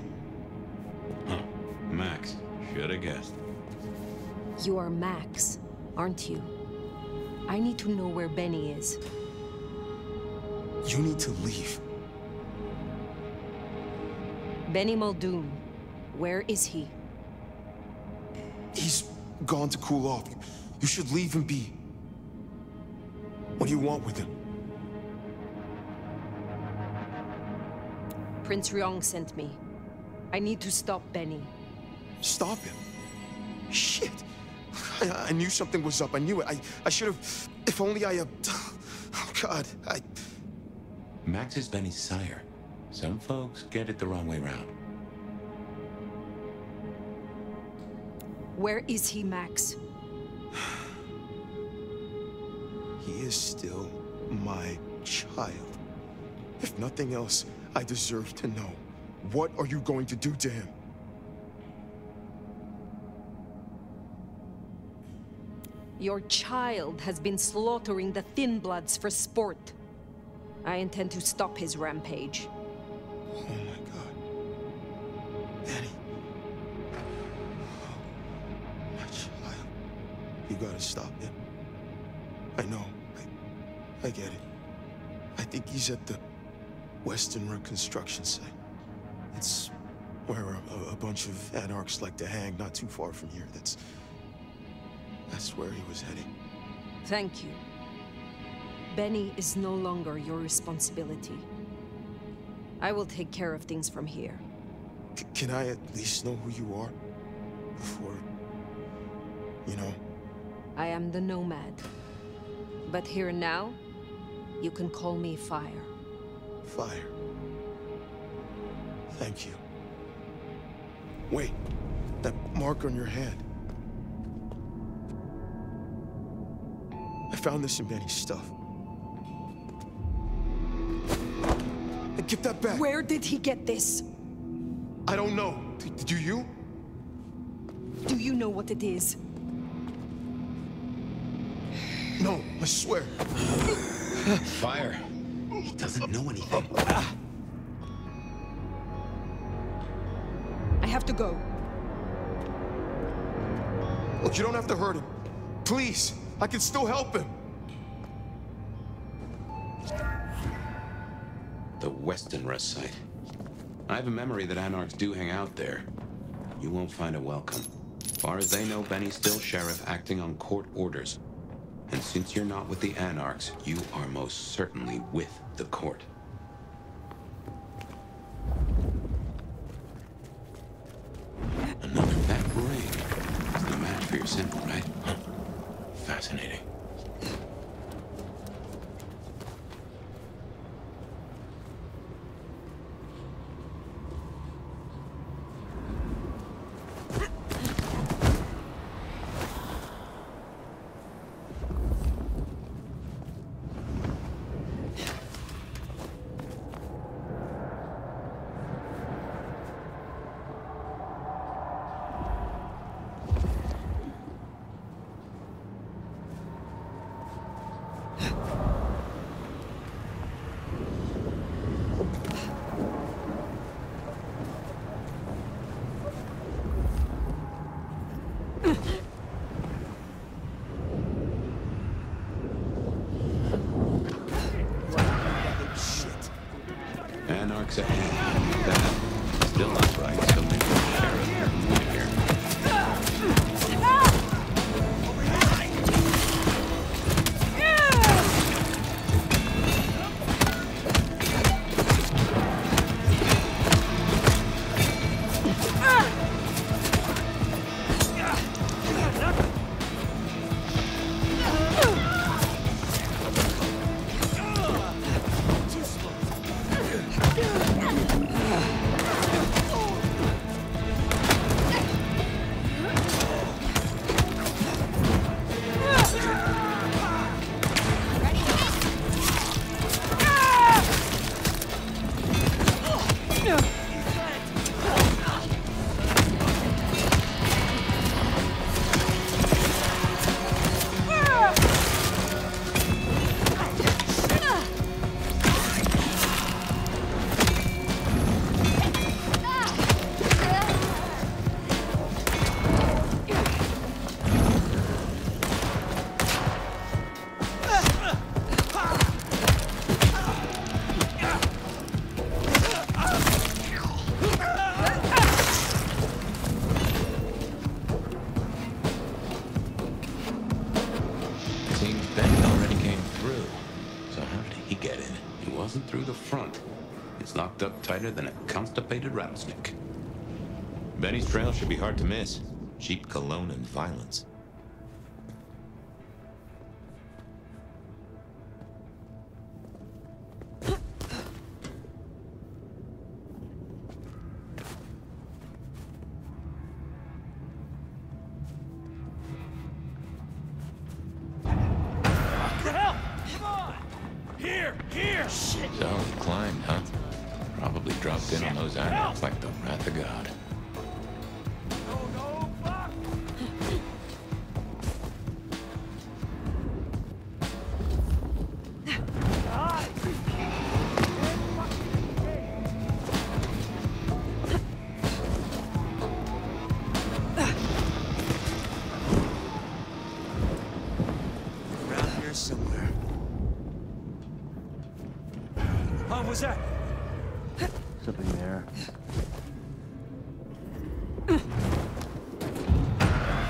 Huh. Max. Should've guessed. You are Max, aren't you? I need to know where Benny is. You need to leave. Benny Muldoon, where is he? He's gone to cool off. You should leave him be. What do you want with him? Prince Ryong sent me. I need to stop Benny. Stop him? Shit. I knew something was up. I knew it. I should have... If only I... Oh, God. Max is Benny's sire. Some folks get it the wrong way round. Where is he, Max? He is still my child. If nothing else, I deserve to know. What are you going to do to him? Your child has been slaughtering the Thin Bloods for sport. I intend to stop his rampage. Oh my God. Benny. Oh, my child. You gotta stop him. I know. I get it. I think he's at the Western Road construction site. It's where a bunch of anarchs like to hang, not too far from here. That's where he was heading. Thank you. Benny is no longer your responsibility. I will take care of things from here. Can I at least know who you are? Before... you know? I am the Nomad. But here now, you can call me Fire. Fire. Thank you. Wait, that mark on your hand. I found this in Benny's stuff. Give that back. Where did he get this? I don't know. Do you? Do you know what it is? No, I swear. Fire. He doesn't know anything. I have to go. Look, you don't have to hurt him. Please, I can still help him. The Western Rest site. I have a memory that anarchs do hang out there. You won't find a welcome. As far as they know, Benny's still sheriff acting on court orders. And since you're not with the anarchs, you are most certainly with the court. Another fat ring. It's no match for your symbol, right? Huh. Fascinating. except that. Still upright, so maybe the sheriff will here. Through the front. It's locked up tighter than a constipated rattlesnake. Benny's trail should be hard to miss. Cheap cologne and violence. So, he climbed, huh? Probably dropped in on those animals like the wrath of God. Around here somewhere. What was that? Something there.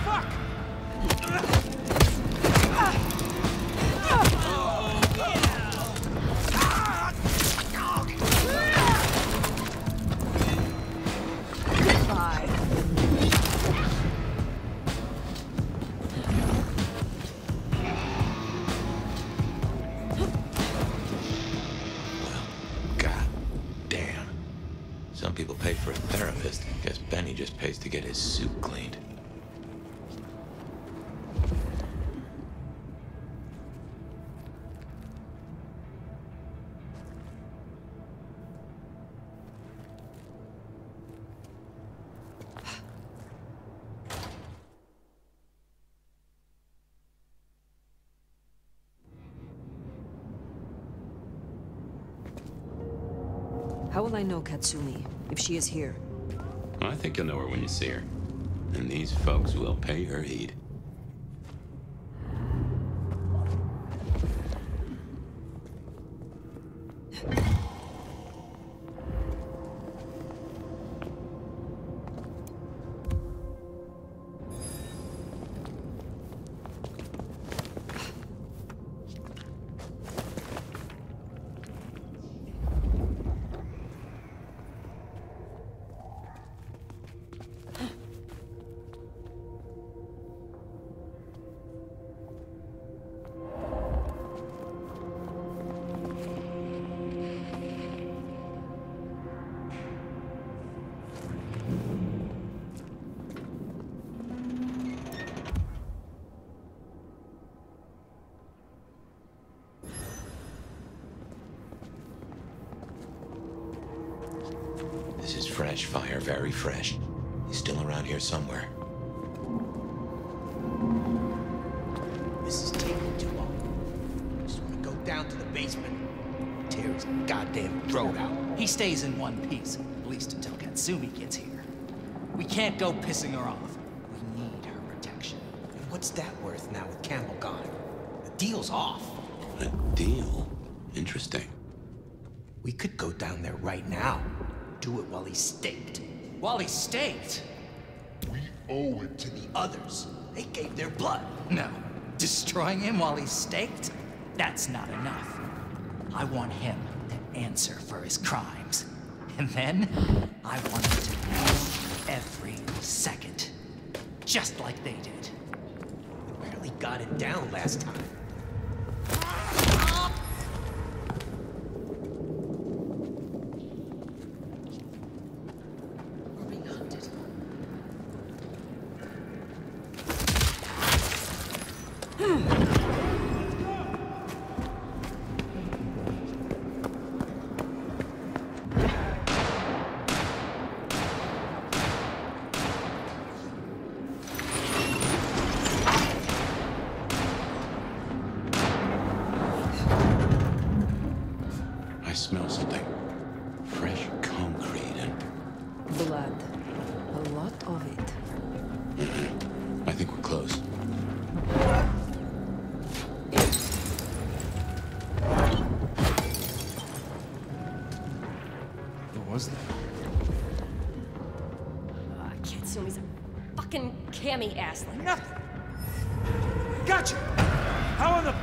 Fuck! Some people pay for a therapist. Guess Benny just pays to get his suit cleaned. How will I know Katsumi, if she is here? I think you'll know her when you see her. And these folks will pay her heed. This is fresh fire, very fresh. He's still around here somewhere. This is taking too long. Just want to go down to the basement, tear his goddamn throat out. He stays in one piece, at least until Katsumi gets here. We can't go pissing her off. We need her protection. And what's that worth now with Campbell gone? The deal's off. A deal? Interesting. We could go down there right now. Do it while he's staked. While he's staked? We owe it to the others. They gave their blood. No. Destroying him while he's staked? That's not enough. I want him to answer for his crimes. And then, I want him to live every second. Just like they did. We barely got it down last time. I smell something. Fresh concrete and... blood. A lot of it. I think we're close. What was that? Kitsumi's a fucking cammy ass like nothing. Gotcha! How in the...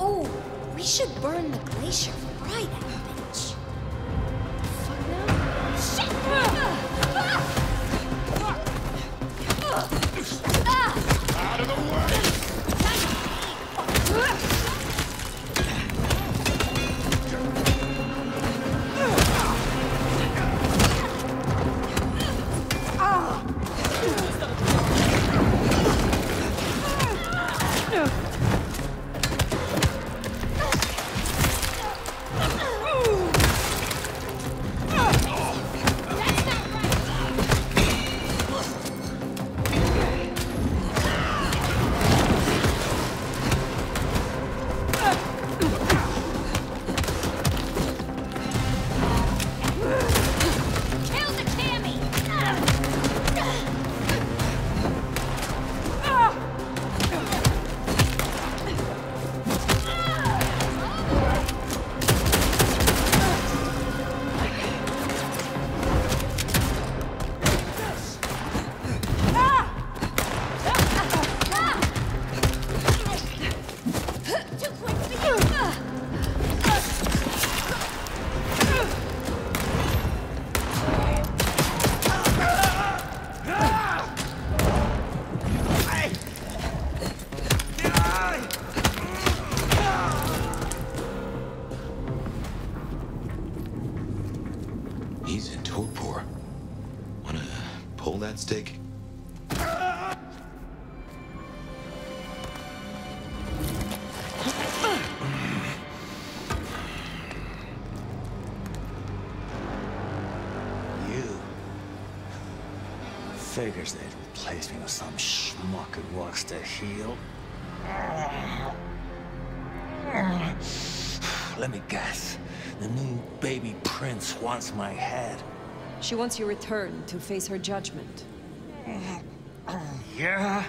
Oh, we should burn the glacier right at the bitch. Fuck no. Shit! Out of the way! He's in torpor. Wanna pull that stick? Figures they'd replace me with some schmuck who wants to heal. Let me guess. The new baby prince wants my head. She wants you returned to face her judgment. Yeah?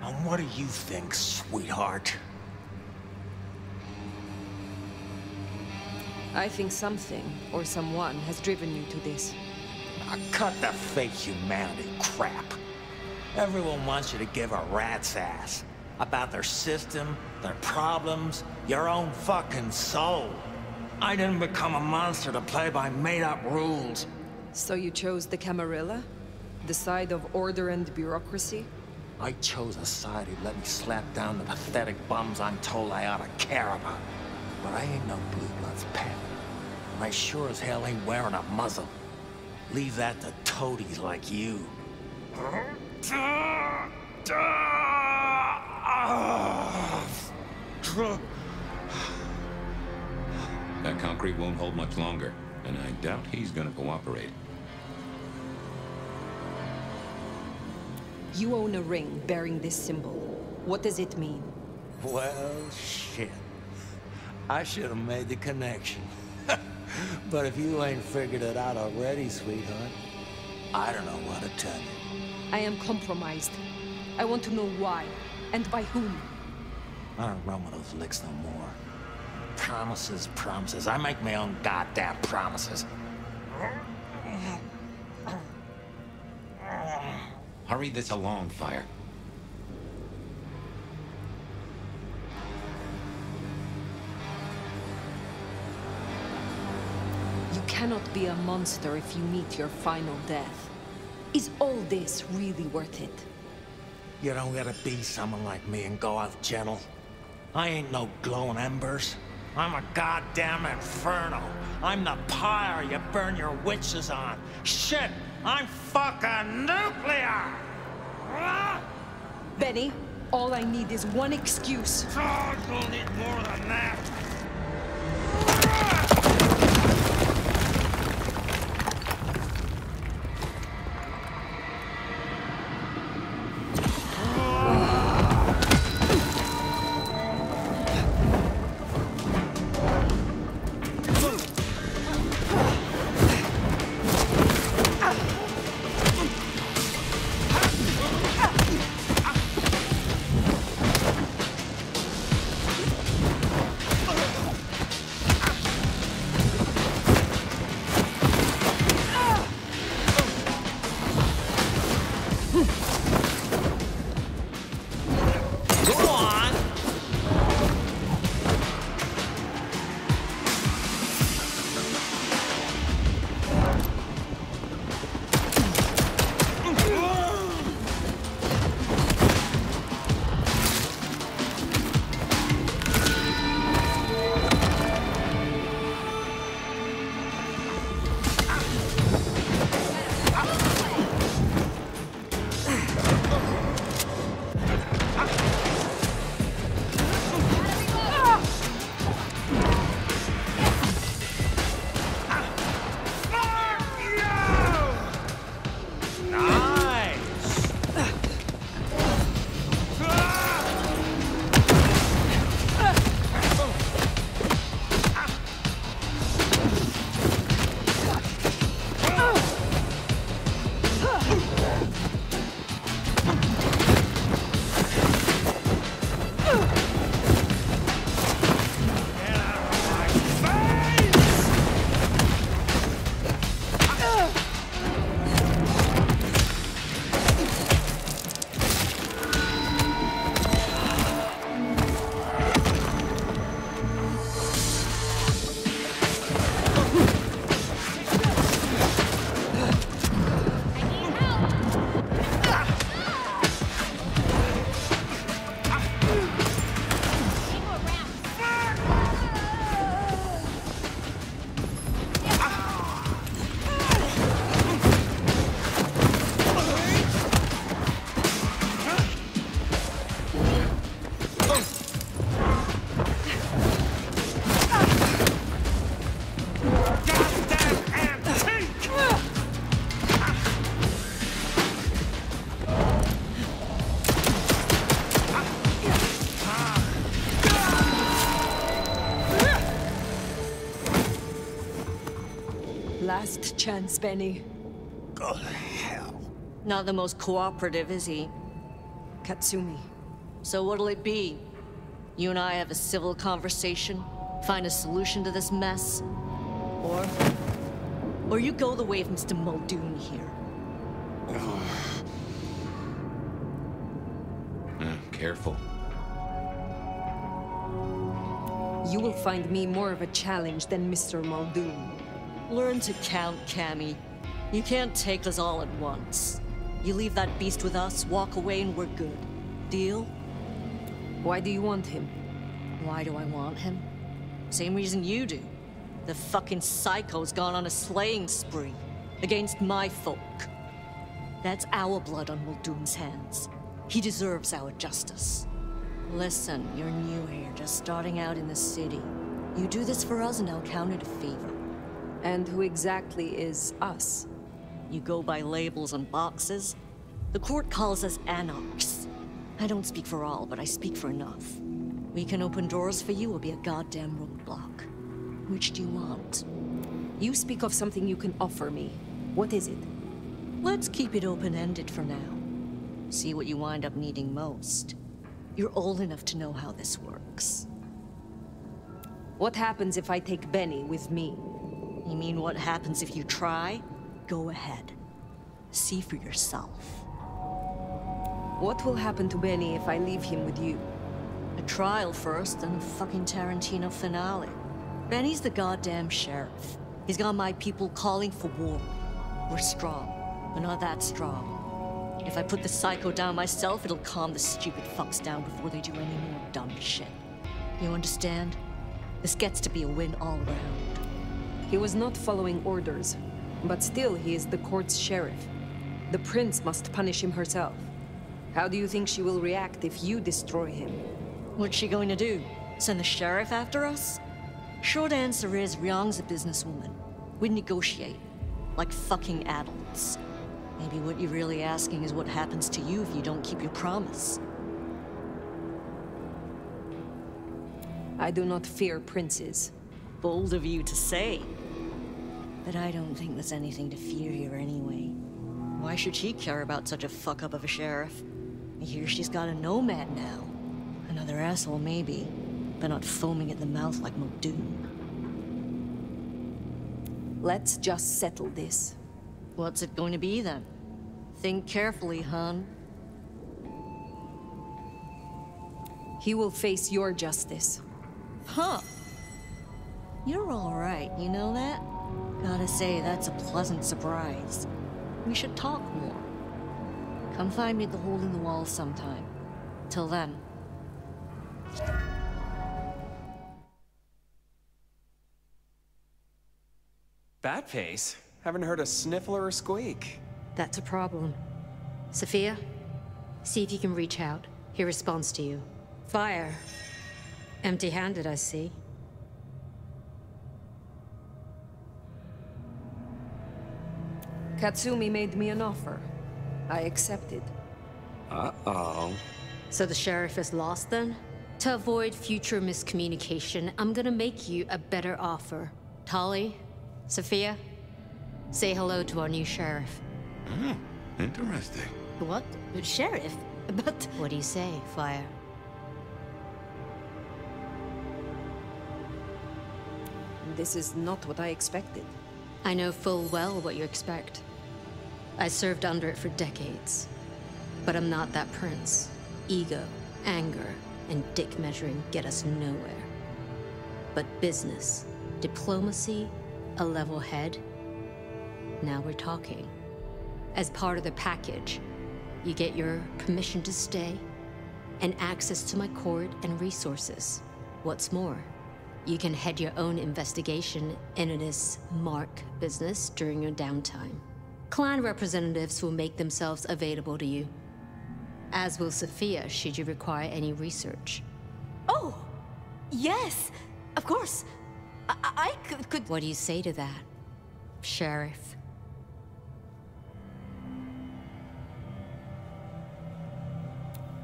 And what do you think, sweetheart? I think something, or someone, has driven you to this. Cut the fake humanity crap. Everyone wants you to give a rat's ass about their system, their problems, your own fucking soul. I didn't become a monster to play by made-up rules. So you chose the Camarilla? The side of order and bureaucracy? I chose a side who let me slap down the pathetic bums I'm told I ought to care about. But I ain't no Blue Blood's pet. And I sure as hell ain't wearing a muzzle. Leave that to toadies like you. That concrete won't hold much longer, and I doubt he's gonna cooperate. You own a ring bearing this symbol. What does it mean? Well, shit. I should have made the connection. But if you ain't figured it out already, sweetheart, I don't know what to tell you. I am compromised. I want to know why. And by whom? I don't run with those licks no more. Promises, promises. I make my own goddamn promises. Hurry this along, Fire. You cannot be a monster if you meet your final death. Is all this really worth it? You don't gotta be someone like me and go out gentle. I ain't no glowing embers. I'm a goddamn inferno. I'm the pyre you burn your witches on. Shit, I'm fucking nuclear! Benny, all I need is one excuse. Oh, you'll need more than that. Last chance, Benny. Go to hell. Not the most cooperative, is he? Katsumi. So what'll it be? You and I have a civil conversation? Find a solution to this mess? Or you go the way of Mr. Muldoon here? Careful. You will find me more of a challenge than Mr. Muldoon. Learn to count, Cammy. You can't take us all at once. You leave that beast with us, walk away, and we're good. Deal? Why do you want him? Why do I want him? Same reason you do. The fucking psycho's gone on a slaying spree. Against my folk. That's our blood on Muldoon's hands. He deserves our justice. Listen, you're new here, just starting out in the city. You do this for us and I'll count it a favor. And who exactly is us? You go by labels and boxes. The court calls us anarchs. I don't speak for all, but I speak for enough. We can open doors for you or be a goddamn roadblock. Which do you want? You speak of something you can offer me. What is it? Let's keep it open-ended for now. See what you wind up needing most. You're old enough to know how this works. What happens if I take Benny with me? You mean what happens if you try? Go ahead. See for yourself. What will happen to Benny if I leave him with you? A trial first, and a fucking Tarantino finale. Benny's the goddamn sheriff. He's got my people calling for war. We're strong, but not that strong. If I put the psycho down myself, it'll calm the stupid fucks down before they do any more dumb shit. You understand? This gets to be a win all around. He was not following orders, but still he is the court's sheriff. The prince must punish him herself. How do you think she will react if you destroy him? What's she going to do? Send the sheriff after us? Short answer is Ryong's a businesswoman. We'd negotiate. Like fucking adults. Maybe what you're really asking is what happens to you if you don't keep your promise. I do not fear princes. Bold of you to say. But I don't think there's anything to fear here anyway. Why should she care about such a fuck-up of a sheriff? I hear she's got a nomad now. Another asshole maybe, but not foaming at the mouth like Muldoon. Let's just settle this. What's it going to be then? Think carefully, hon. He will face your justice. Huh. You're all right, you know that? Gotta say, that's a pleasant surprise. We should talk more. Come find me at the hole in the wall sometime. Till then. Bat face? Haven't heard a sniffle or a squeak. That's a problem. Sophia, see if you can reach out. He responds to you. Fire. Empty-handed, I see. Katsumi made me an offer. I accepted. Uh-oh. So the sheriff is lost then? To avoid future miscommunication, I'm gonna make you a better offer. Tali, Sophia, say hello to our new sheriff. Interesting. What? Sheriff? But... What do you say, Fire? This is not what I expected. I know full well what you expect. I served under it for decades. But I'm not that prince. Ego, anger, and dick measuring get us nowhere. But business, diplomacy, a level head, now we're talking. As part of the package, you get your permission to stay and access to my court and resources. What's more, you can head your own investigation into this Mark business during your downtime. Clan representatives will make themselves available to you, as will Sophia should you require any research. Oh! Yes! Of course! I could... What do you say to that, Sheriff?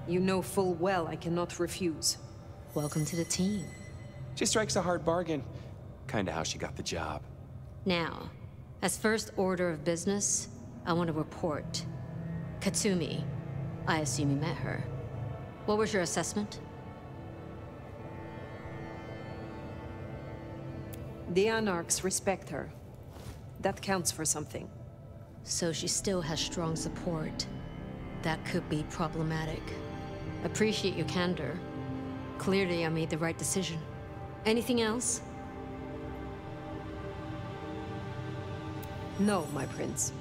You know full well I cannot refuse. Welcome to the team. She strikes a hard bargain. Kinda how she got the job. Now, as first order of business, I want to report. Katsumi, I assume you met her. What was your assessment? The Anarchs respect her. That counts for something. So she still has strong support. That could be problematic. Appreciate your candor. Clearly I made the right decision. Anything else? No, my prince.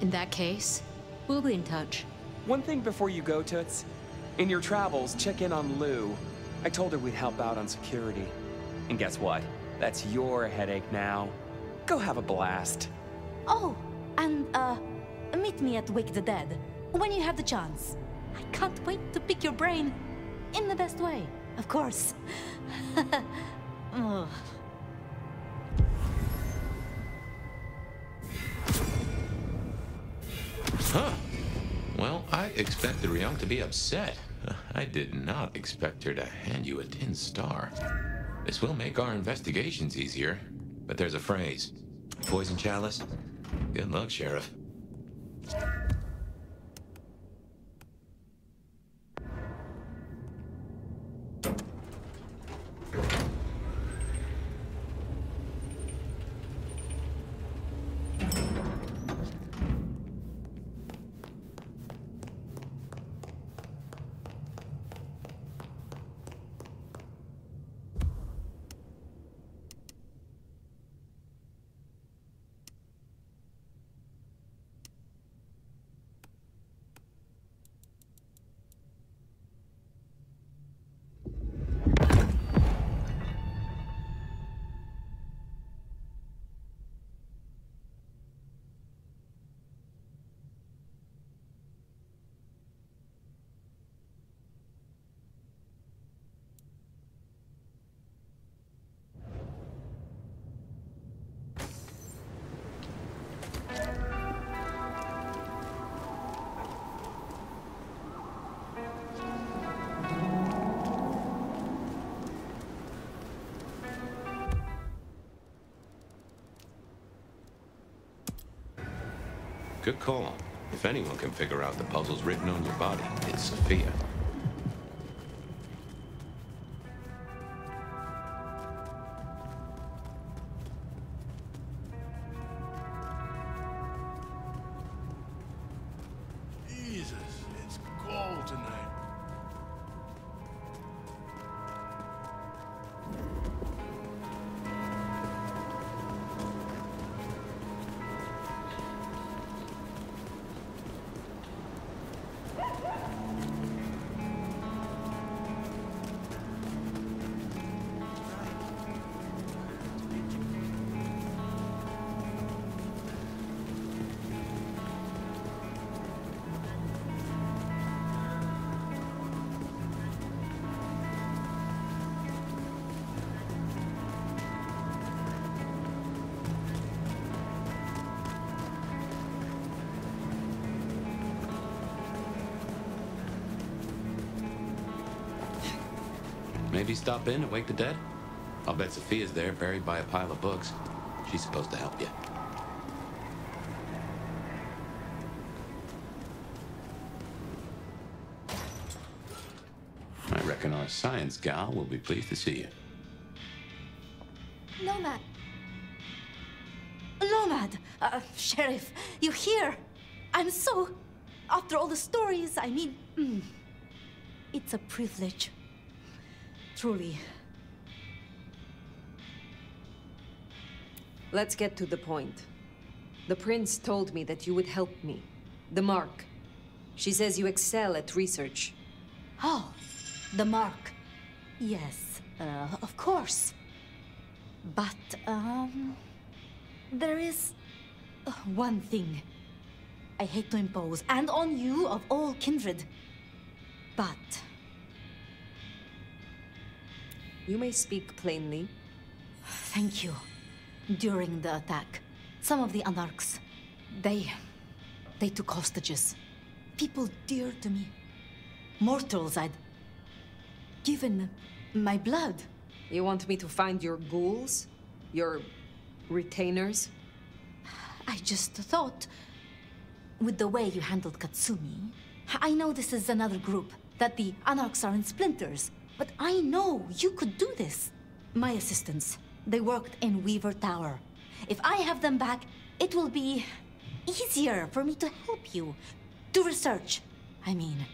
In that case, we'll be in touch. One thing before you go, Toots. In your travels, check in on Lou. I told her we'd help out on security. And guess what? That's your headache now. Go have a blast. Oh, and, meet me at Wake the Dead, when you have the chance. I can't wait to pick your brain. In the best way, of course. Oh. Huh. Well, I expected Ryong to be upset. I did not expect her to hand you a tin star. This will make our investigations easier, but there's a phrase. Poison chalice? Good luck, Sheriff. Good call. If anyone can figure out the puzzles written on your body, it's Sophia. Jesus, it's cold tonight. Maybe stop in and wake the dead? I'll bet Sophia's there, buried by a pile of books. She's supposed to help you. I reckon our science gal will be pleased to see you. Nomad. Nomad! Sheriff, you here? I'm so... After all the stories, I mean... It's a privilege. Truly. Let's get to the point. The prince told me that you would help me. The Mark. She says you excel at research. Oh, the Mark. Yes, of course. But, there is one thing I hate to impose, and on you of all kindred. But... You may speak plainly. Thank you. During the attack, some of the Anarchs, they took hostages. People dear to me. Mortals I'd given my blood. You want me to find your ghouls? Your retainers? I just thought, with the way you handled Katsumi, I know this is another group, that the Anarchs are in splinters. But I know you could do this. My assistants, they worked in Weaver Tower. If I have them back, it will be easier for me to help you. Do research, I mean.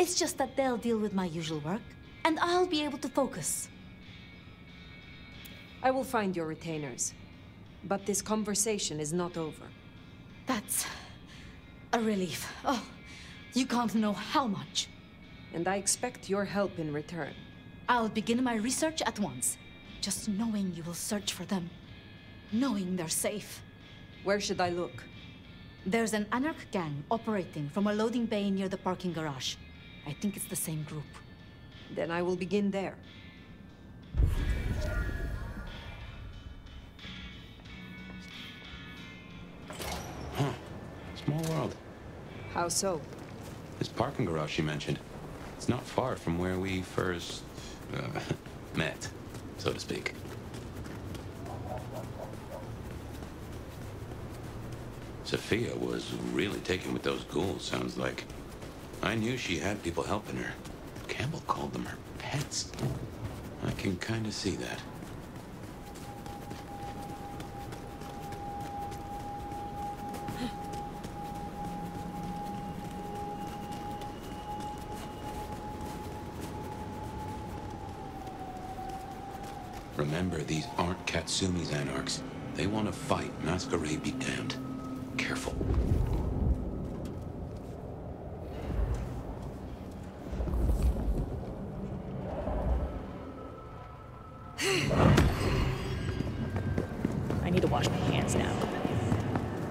It's just that they'll deal with my usual work, and I'll be able to focus. I will find your retainers. But this conversation is not over. That's a relief. Oh, you can't know how much. And I expect your help in return. I'll begin my research at once. Just knowing you will search for them. Knowing they're safe. Where should I look? There's an Anarch gang operating from a loading bay near the parking garage. I think it's the same group. Then I will begin there. Huh. Small world. How so? This parking garage you mentioned. It's not far from where we first met, so to speak. Sophia was really taken with those ghouls, sounds like. I knew she had people helping her. Campbell called them her pets. I can kind of see that. Remember, these aren't Katsumi's Anarchs. They want to fight, Masquerade be damned. Careful. I need to wash my hands now.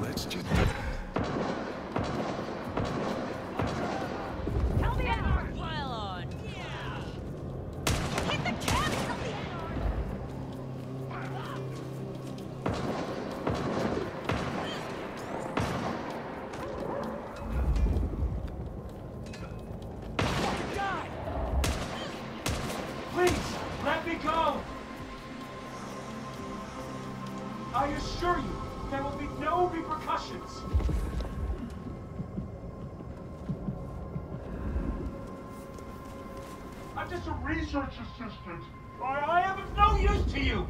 Let's just... Help me out! Pile on! Yeah! Hit the cabin! Help me Die! Please, let me go! I assure you, there will be no repercussions. just a research assistant. I am of no use to you.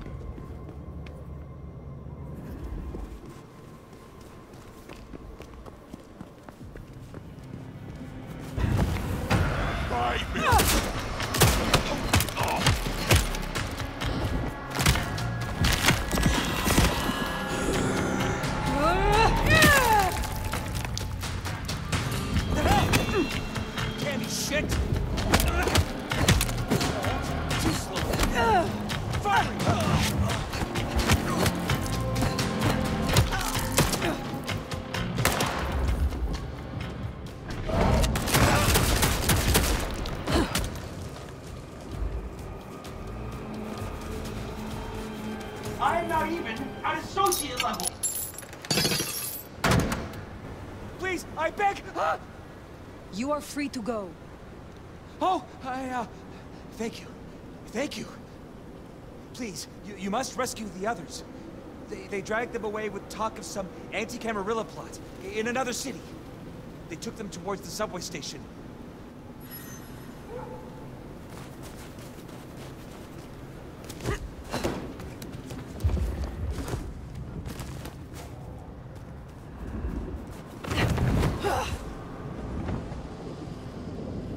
I am not even at associate level. Please, I beg. You are free to go. Oh, thank you. Thank you. Please, you must rescue the others. They dragged them away with talk of some anti-Camarilla plot in another city. They took them towards the subway station.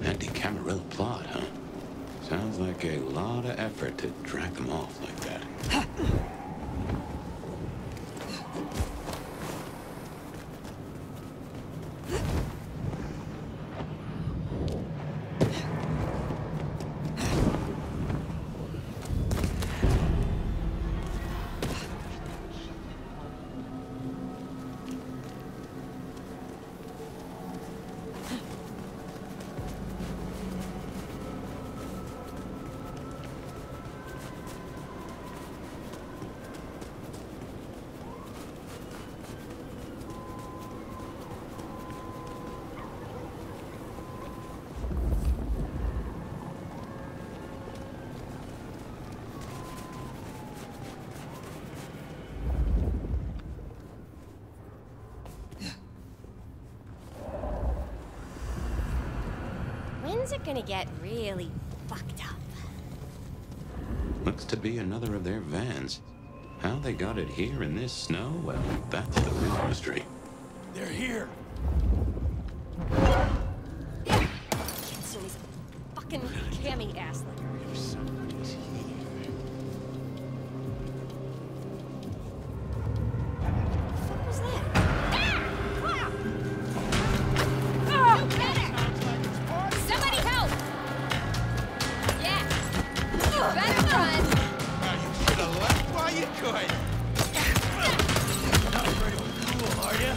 Anti-Camarilla plot, huh? Sounds like a lot of effort to drag them off like that. When's it gonna get really fucked up? Looks to be another of their vans. How they got it here in this snow, well, that's the real mystery. They're here. Kitsumi's a fucking cammy ass licker. What was that? Somebody help! Yeah. You better run. You should have left while you could. Not very cool, are you?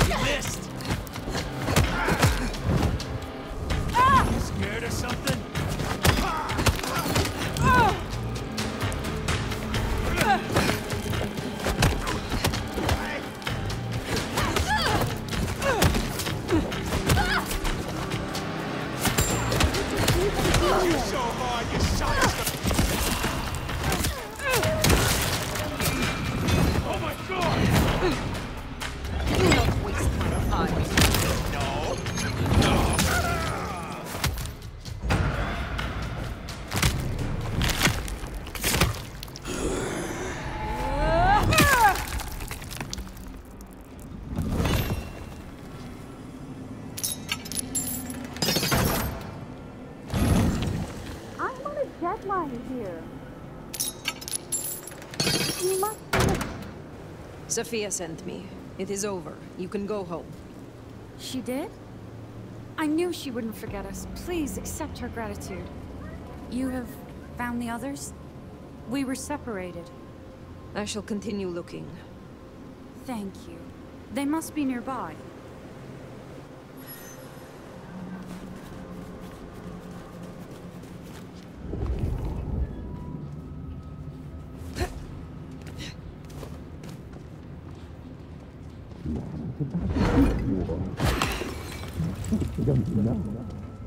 You missed. You scared or something? You're so hard, you shot us. Oh my god! Do not waste my time. No. I'm on a deadline here. You must Sophia sent me. It is over. You can go home. She did? I knew she wouldn't forget us. Please accept her gratitude. You have found the others? We were separated. I shall continue looking. Thank you. They must be nearby.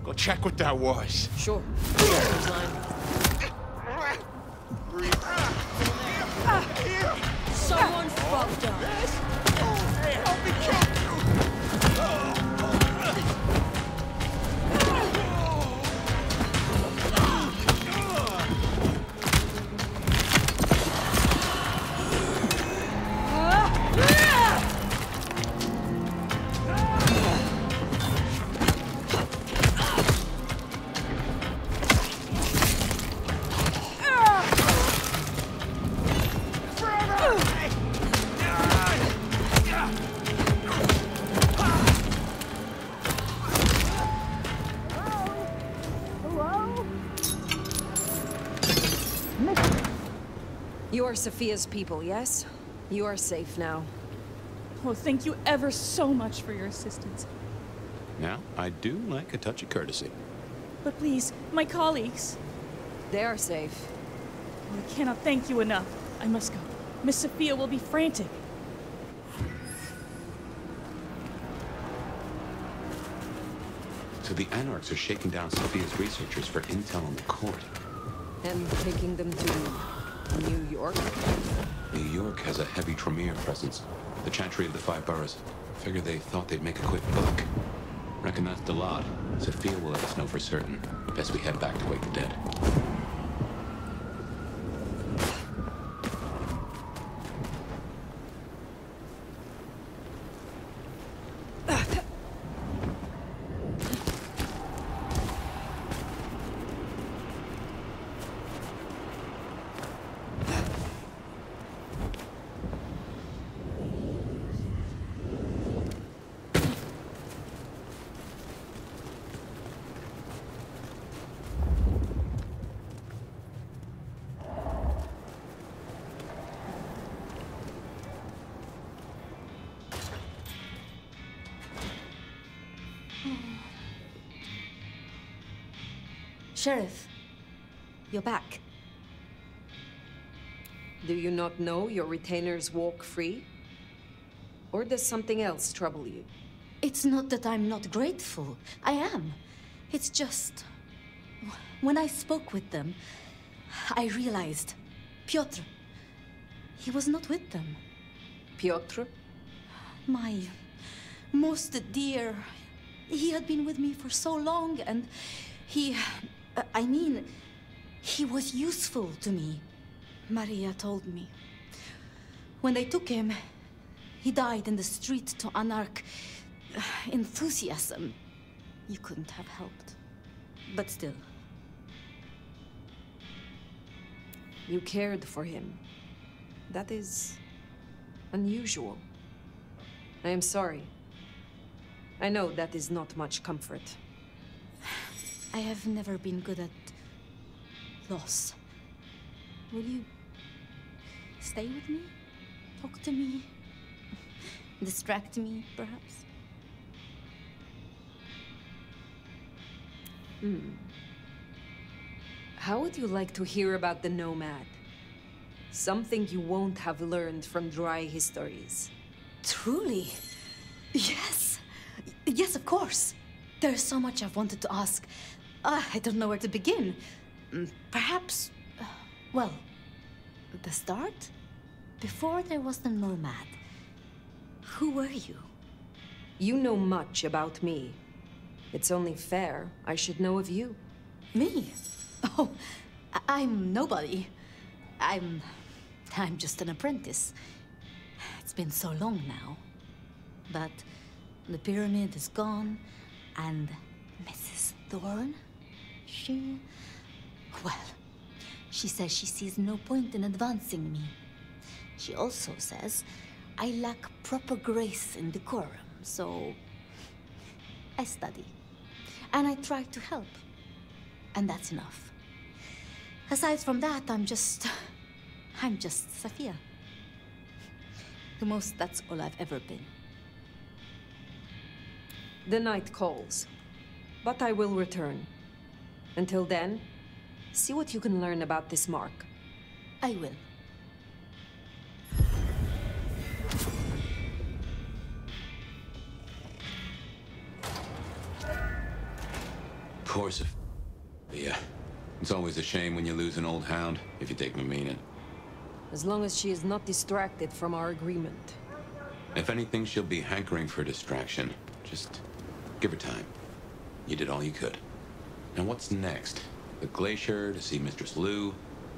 Go check what that was. Sure. Breathe. Here. Someone fucked up. Hey, help me kill you! You are Sophia's people, yes? You are safe now. Oh, thank you ever so much for your assistance. Now, I do like a touch of courtesy. But please, my colleagues. They are safe. I cannot thank you enough. I must go. Miss Sophia will be frantic. So the Anarchs are shaking down Sophia's researchers for intel on the court. And taking them to New York? New York has a heavy Tremere presence. The Chantry of the Five Boroughs. Figure they thought they'd make a quick buck. Reckon that's the lot. Sophia will let us know for certain. Best we head back to wake the dead. Sheriff, you're back. Do you not know your retainers walk free? Or does something else trouble you? It's not that I'm not grateful. I am. It's just... when I spoke with them, I realized Piotr, he was not with them. Piotr? My most dear. He had been with me for so long, and he... I mean, he was useful to me. Maria told me. When they took him, he died in the street to Anarch enthusiasm. You couldn't have helped. But still. You cared for him. That is unusual. I am sorry. I know that is not much comfort. I have never been good at loss. Will you stay with me? Talk to me? Distract me, perhaps? How would you like to hear about the Nomad? Something you won't have learned from dry histories. Truly? Yes. Yes, of course. There's so much I've wanted to ask. I don't know where to begin. Perhaps, well, the start? Before there was the Nomad, who were you? You know much about me. It's only fair I should know of you. Me? Oh, I'm nobody. I'm just an apprentice. It's been so long now. But the pyramid is gone, and Mrs. Thorne, well, she says she sees no point in advancing me. She also says I lack proper grace and decorum, so I study. And I try to help. And that's enough. Aside from that, I'm just Sophia. The most, that's all I've ever been. The night calls, but I will return. Until then, see what you can learn about this mark. I will. Poor Sophia. It's always a shame when you lose an old hound, if you take my meaning. As long as she is not distracted from our agreement. If anything, she'll be hankering for distraction. Just give her time. You did all you could. And what's next? The glacier to see Mistress Lu,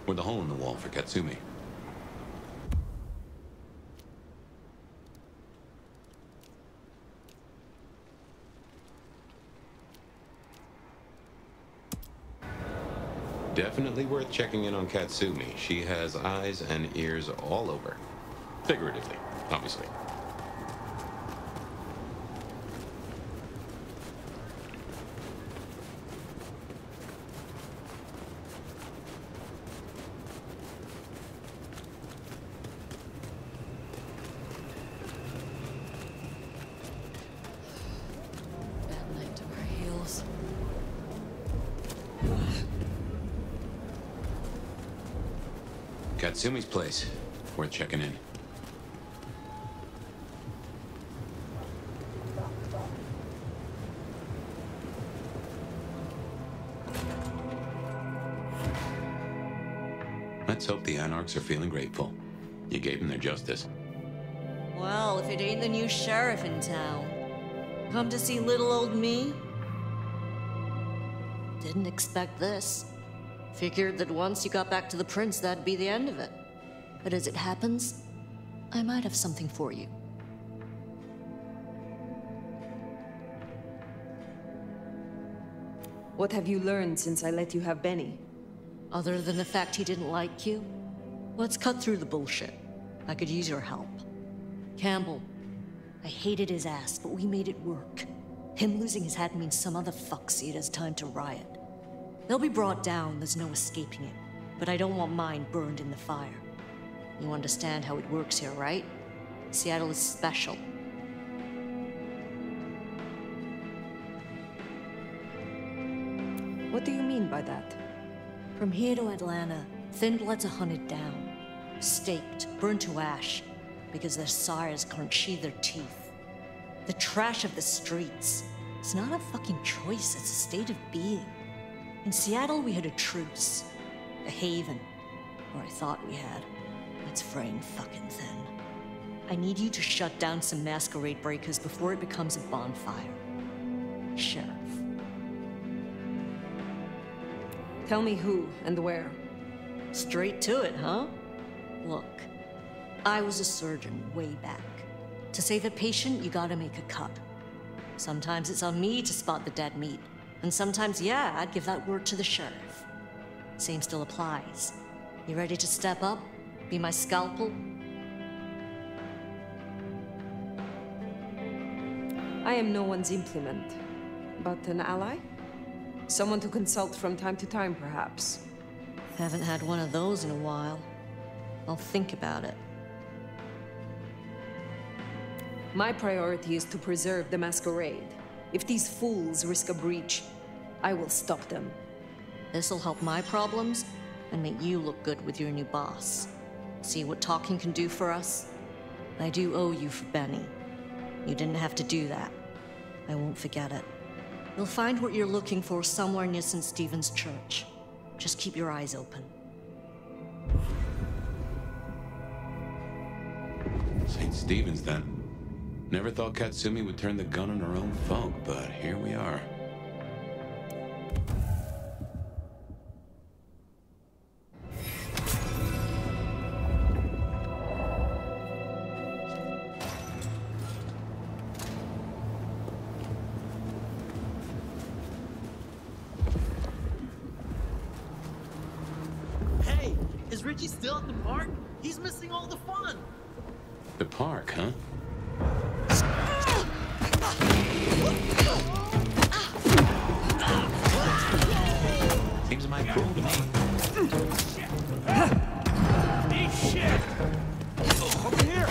or the hole in the wall for Katsumi? Definitely worth checking in on Katsumi. She has eyes and ears all over. Figuratively, obviously. Bad night to our heels. Katsumi's place. Worth checking in. Let's hope the Anarchs are feeling grateful. You gave them their justice. Well, if it ain't the new sheriff in town. Come to see little old me? Didn't expect this. Figured that once you got back to the prince, that'd be the end of it. But as it happens, I might have something for you. What have you learned since I let you have Benny? Other than the fact he didn't like you? Let's cut through the bullshit. I could use your help. Campbell, I hated his ass, but we made it work. Him losing his hat means some other fuck see it as time to riot. They'll be brought down, there's no escaping it. But I don't want mine burned in the fire. You understand how it works here, right? Seattle is special. What do you mean by that? From here to Atlanta, thin bloods are hunted down, staked, burned to ash, because their sires can't sheathe their teeth. The trash of the streets. It's not a fucking choice, it's a state of being. In Seattle, we had a truce. A haven. Or I thought we had. It's fraying fucking thin. I need you to shut down some masquerade breakers before it becomes a bonfire. Sheriff. Tell me who and where. Straight to it, huh? Look, I was a surgeon way back. To save a patient, you gotta make a cut. Sometimes it's on me to spot the dead meat. And sometimes, yeah, I'd give that word to the sheriff. Same still applies. You ready to step up? Be my scalpel? I am no one's implement, but an ally? Someone to consult from time to time, perhaps. Haven't had one of those in a while. I'll think about it. My priority is to preserve the masquerade. If these fools risk a breach, I will stop them. This'll help my problems and make you look good with your new boss. See what talking can do for us? I do owe you for Benny. You didn't have to do that. I won't forget it. You'll find what you're looking for somewhere near St. Stephen's Church. Just keep your eyes open. St. Stephen's, then. Never thought Katsumi would turn the gun on her own folk, but here we are. Hey, is Richie still at the park? He's missing all the fun. The park, huh? Seems mighty cool to me. Eat shit! Over here!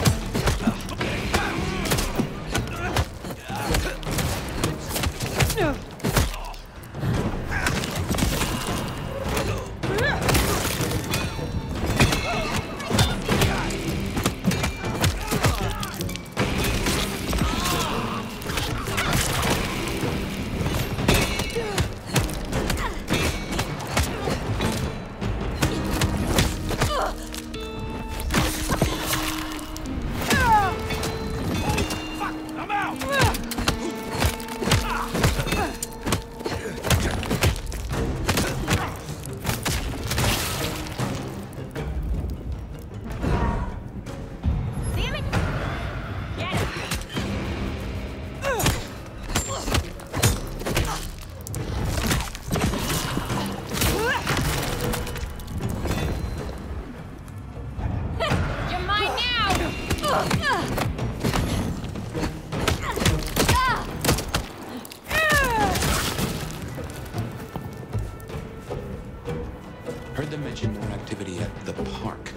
Heard them mention more activity at the park.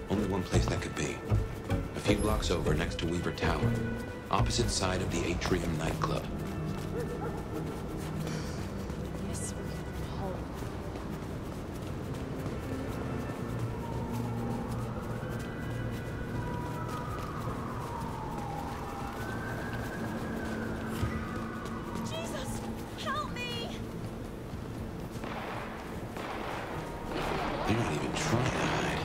Only one place that could be. A few blocks over, next to Weaver Tower. Opposite side of the Atrium nightclub. Yes, hold. Jesus, help me! They're not even trying to hide.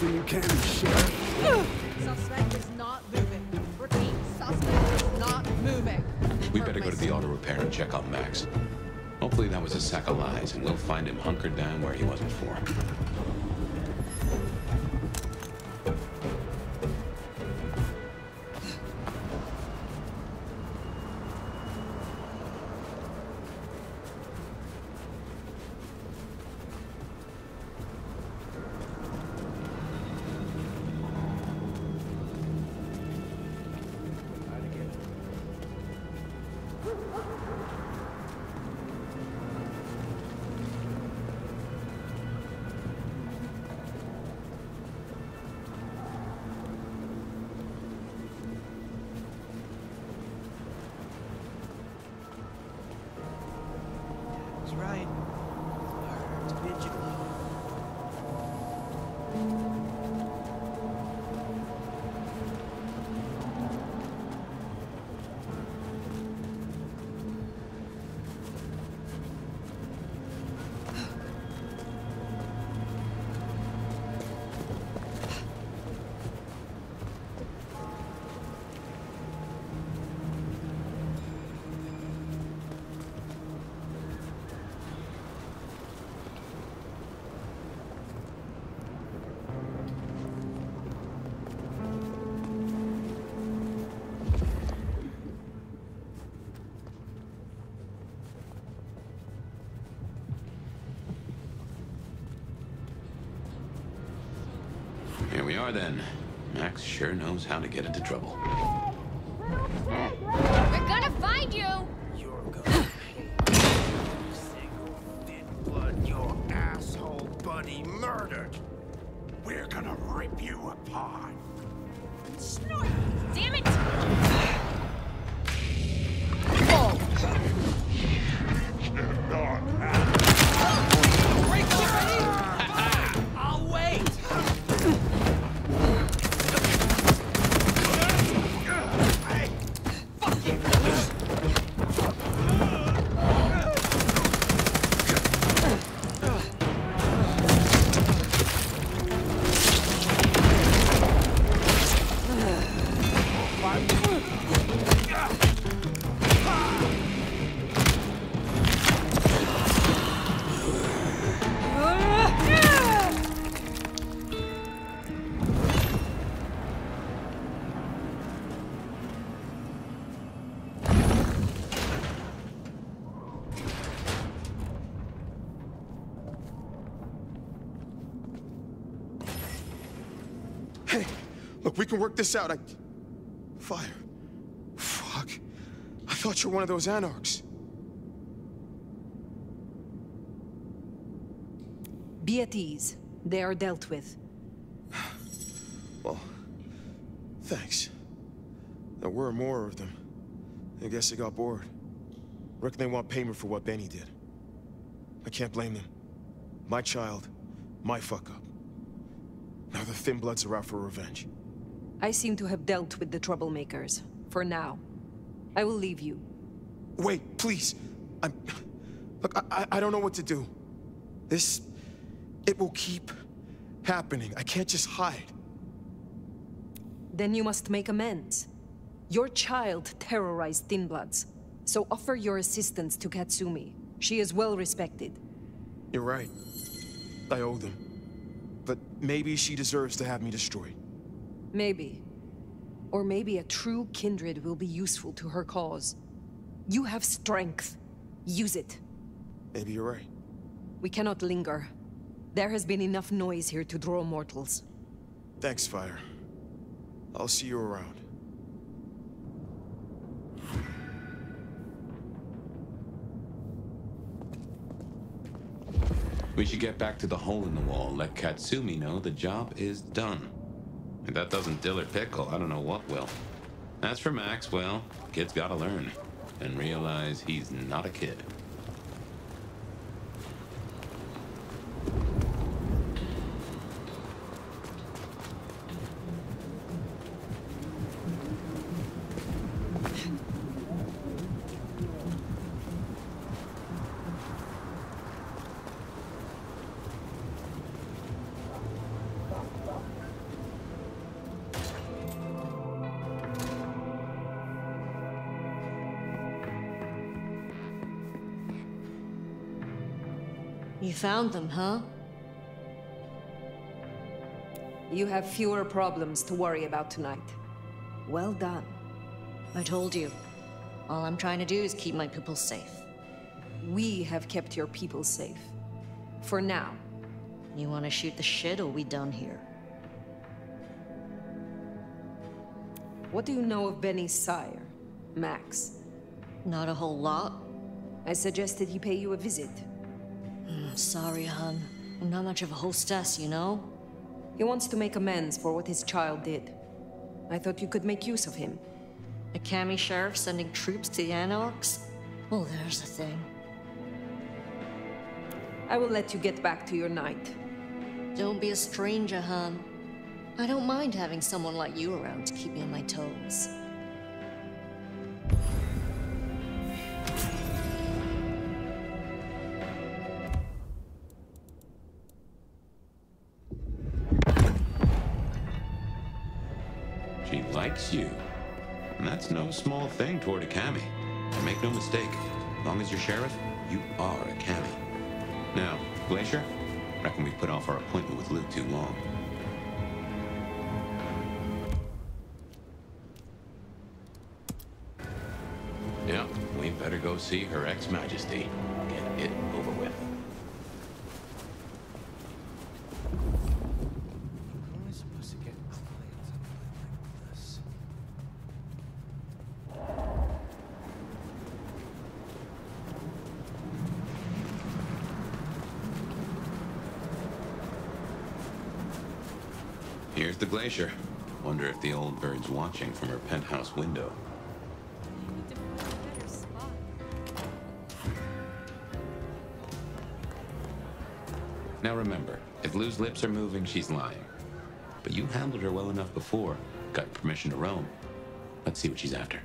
You can, Sheriff. Suspect is not moving. Repeat, suspect is not moving. We better go to the auto repair and check on Max. Hopefully that was a sack of lies, and we'll find him hunkered down where he was before. He's right. Hard to digitally. Here we are then. Max sure knows how to get into trouble. We're gonna find you! You're gonna pay every single thin blood your asshole buddy murdered. We're gonna rip you apart. Snort! Damn it! I'll wait! Hey, fuck you! Hey, look, we can work this out. Fire. Fuck. I thought you were one of those anarchs. Be at ease. They are dealt with. Well, thanks. There were more of them. I guess they got bored. Reckon they want payment for what Benny did. I can't blame them. My child, My fuck up. Now the Thin Bloods are out for revenge. I seem to have dealt with the troublemakers. For now. I will leave you. Wait, please. Look, I don't know what to do. It will keep happening. I can't just hide. Then you must make amends. Your child terrorized Thin Bloods, so offer your assistance to Katsumi. She is well respected. You're right. I owe them. But maybe she deserves to have me destroyed. Maybe. Or maybe a true kindred will be useful to her cause. You have strength. Use it. Maybe you're right. We cannot linger. There has been enough noise here to draw mortals. Thanks, Fire. I'll see you around. We should get back to the hole in the wall, let Katsumi know the job is done. If that doesn't dill or pickle, I don't know what will. As for Max, well, kid's gotta learn. And realize he's not a kid. You found them, huh? You have fewer problems to worry about tonight. Well done. I told you. All I'm trying to do is keep my people safe. We have kept your people safe. For now. You want to shoot the shit, or we done here? What do you know of Benny's sire, Max? Not a whole lot. I suggested he pay you a visit. Sorry, hon. I'm not much of a hostess, you know? He wants to make amends for what his child did. I thought you could make use of him. A Kami sheriff sending troops to the Anarchs? Well, there's the thing. I will let you get back to your night. Don't be a stranger, hon. I don't mind having someone like you around to keep me on my toes. She likes you. And that's no small thing toward a Kami. And make no mistake, as long as you're sheriff, you are a Kami. Now, Glacier, reckon we put off our appointment with Luke too long. Yeah, we better go see Her Ex-Majesty. Get it over with. Here's the Glacier. Wonder if the old bird's watching from her penthouse window. Now remember, if Lou's lips are moving, she's lying. But you handled her well enough before. Got permission to roam. Let's see what she's after.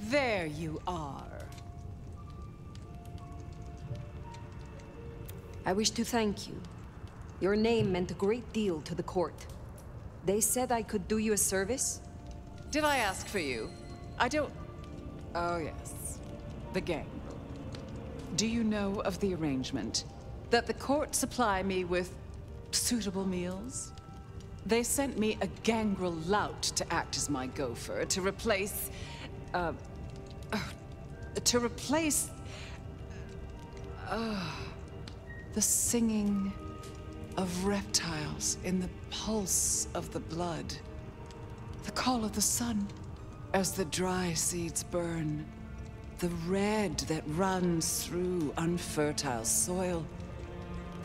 There you are. I wish to thank you. Your name meant a great deal to the court. They said I could do you a service? Did I ask for you? I don't... Oh, yes. The game. Do you know of the arrangement? That the court supply me with suitable meals? They sent me a gangrel lout to act as my gopher, to replace... the singing of reptiles in the pulse of the blood. The call of the sun as the dry seeds burn. The red that runs through unfertile soil.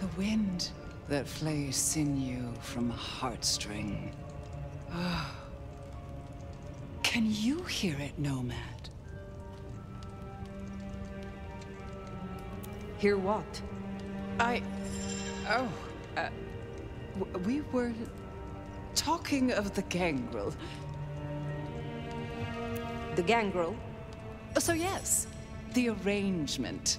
The wind that flays sinew from a heartstring. Can you hear it, Nomad? Hear what? We were talking of the gangrel. The gangrel? So yes, the arrangement.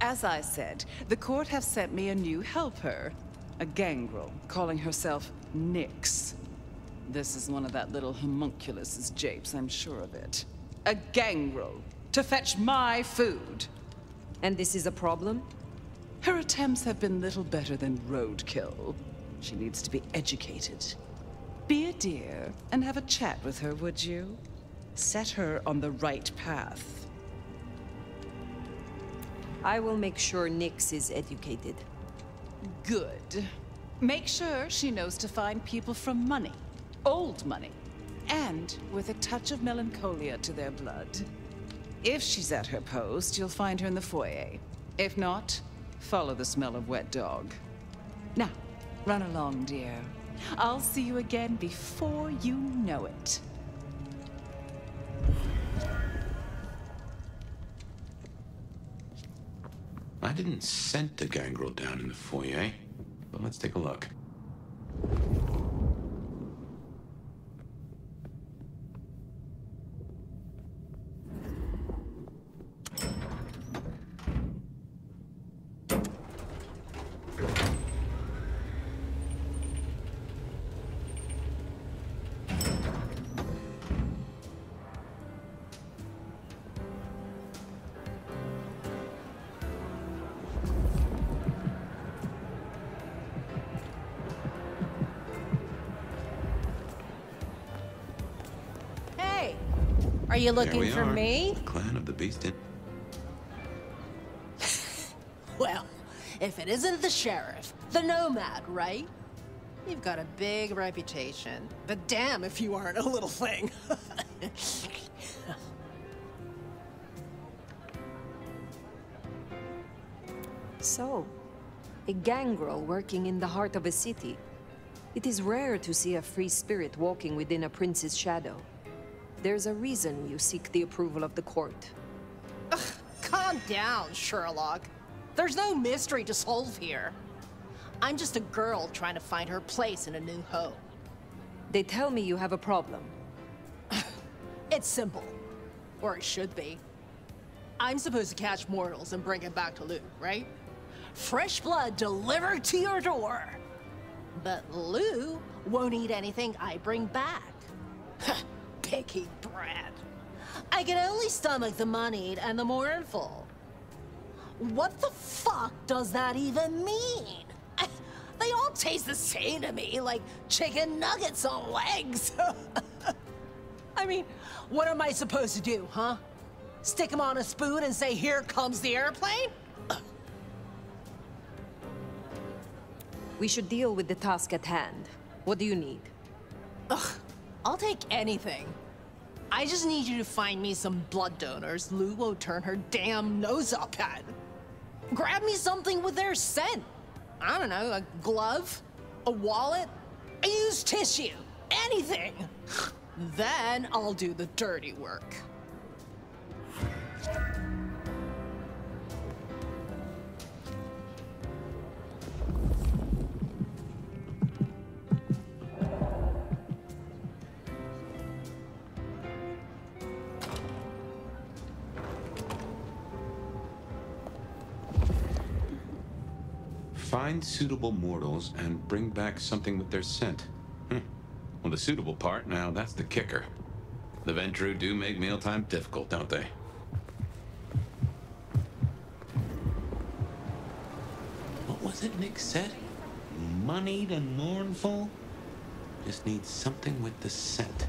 As I said, the court have sent me a new helper. A gangrel, calling herself Nyx. This is one of that little homunculus's japes, I'm sure of it. A gangrel, to fetch my food. And this is a problem? Her attempts have been little better than roadkill. She needs to be educated. Be a dear and have a chat with her, would you? Set her on the right path. I will make sure Nyx is educated. Good. Make sure she knows to find people from money. Old money. And with a touch of melancholia to their blood. If she's at her post, you'll find her in the foyer. If not, follow the smell of wet dog. Now, run along, dear. I'll see you again before you know it. I didn't scent the gangrel down in the foyer, but let's take a look. Are you looking for me? The clan of the beast in... Well, if it isn't the sheriff, the nomad, right? You've got a big reputation, but damn if you aren't a little thing. So, a gangrel working in the heart of a city. It is rare to see a free spirit walking within a prince's shadow. There's a reason you seek the approval of the court. Ugh, calm down, Sherlock. There's no mystery to solve here. I'm just a girl trying to find her place in a new home. They tell me you have a problem. It's simple. Or it should be. I'm supposed to catch mortals and bring them back to Lou, right? Fresh blood delivered to your door. But Lou won't eat anything I bring back. Picky brat. I can only stomach the moneyed and the mournful. What the fuck does that even mean? They all taste the same to me, like chicken nuggets on legs. I mean, what am I supposed to do, huh? Stick them on a spoon and say, here comes the airplane? We should deal with the task at hand. What do you need? Ugh, I'll take anything. I just need you to find me some blood donors Lou will turn her damn nose up at. Grab me something with their scent. I don't know, a glove, a wallet, a used tissue, anything. Then I'll do the dirty work. Find suitable mortals and bring back something with their scent. Well, the suitable part, now that's the kicker. The Ventru do make mealtime difficult, don't they? What was it Nick said? Moneyed and mournful? Just need something with the scent.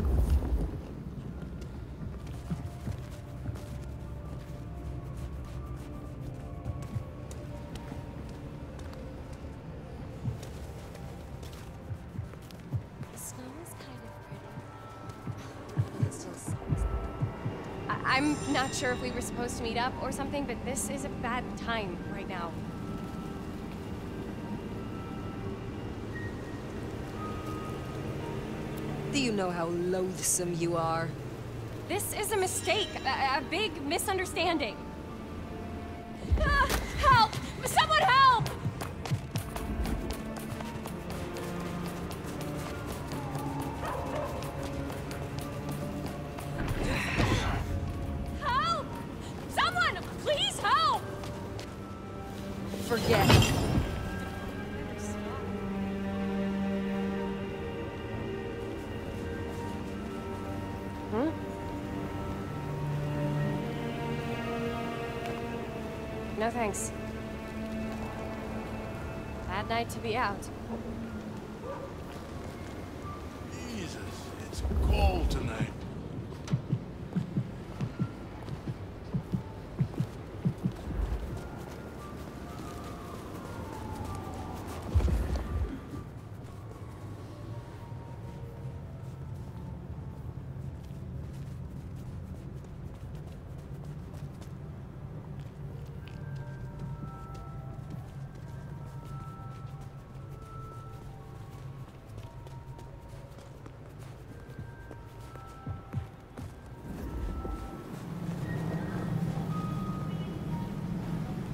I'm not sure if we were supposed to meet up or something, but this is a bad time right now. Do you know how loathsome you are? This is a mistake, a big misunderstanding. Ah, help! Someone help! Help! Someone, please help! Forget it. No thanks. Bad night to be out. Jesus, it's cold tonight.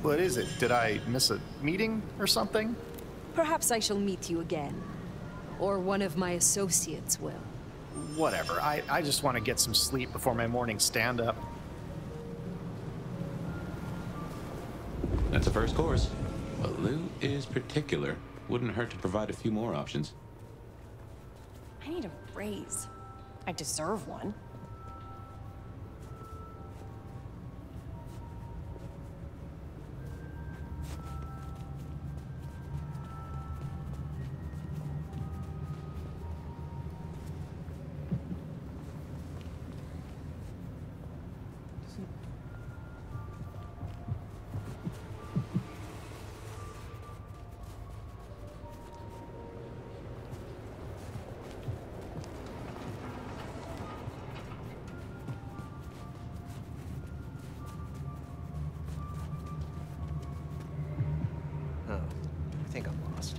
What is it? Did I miss a meeting or something? Perhaps I shall meet you again. Or one of my associates will. Whatever. I just want to get some sleep before my morning stand-up. That's a first course. But Lou is particular. Wouldn't hurt to provide a few more options. I need a raise. I deserve one. I think I'm lost.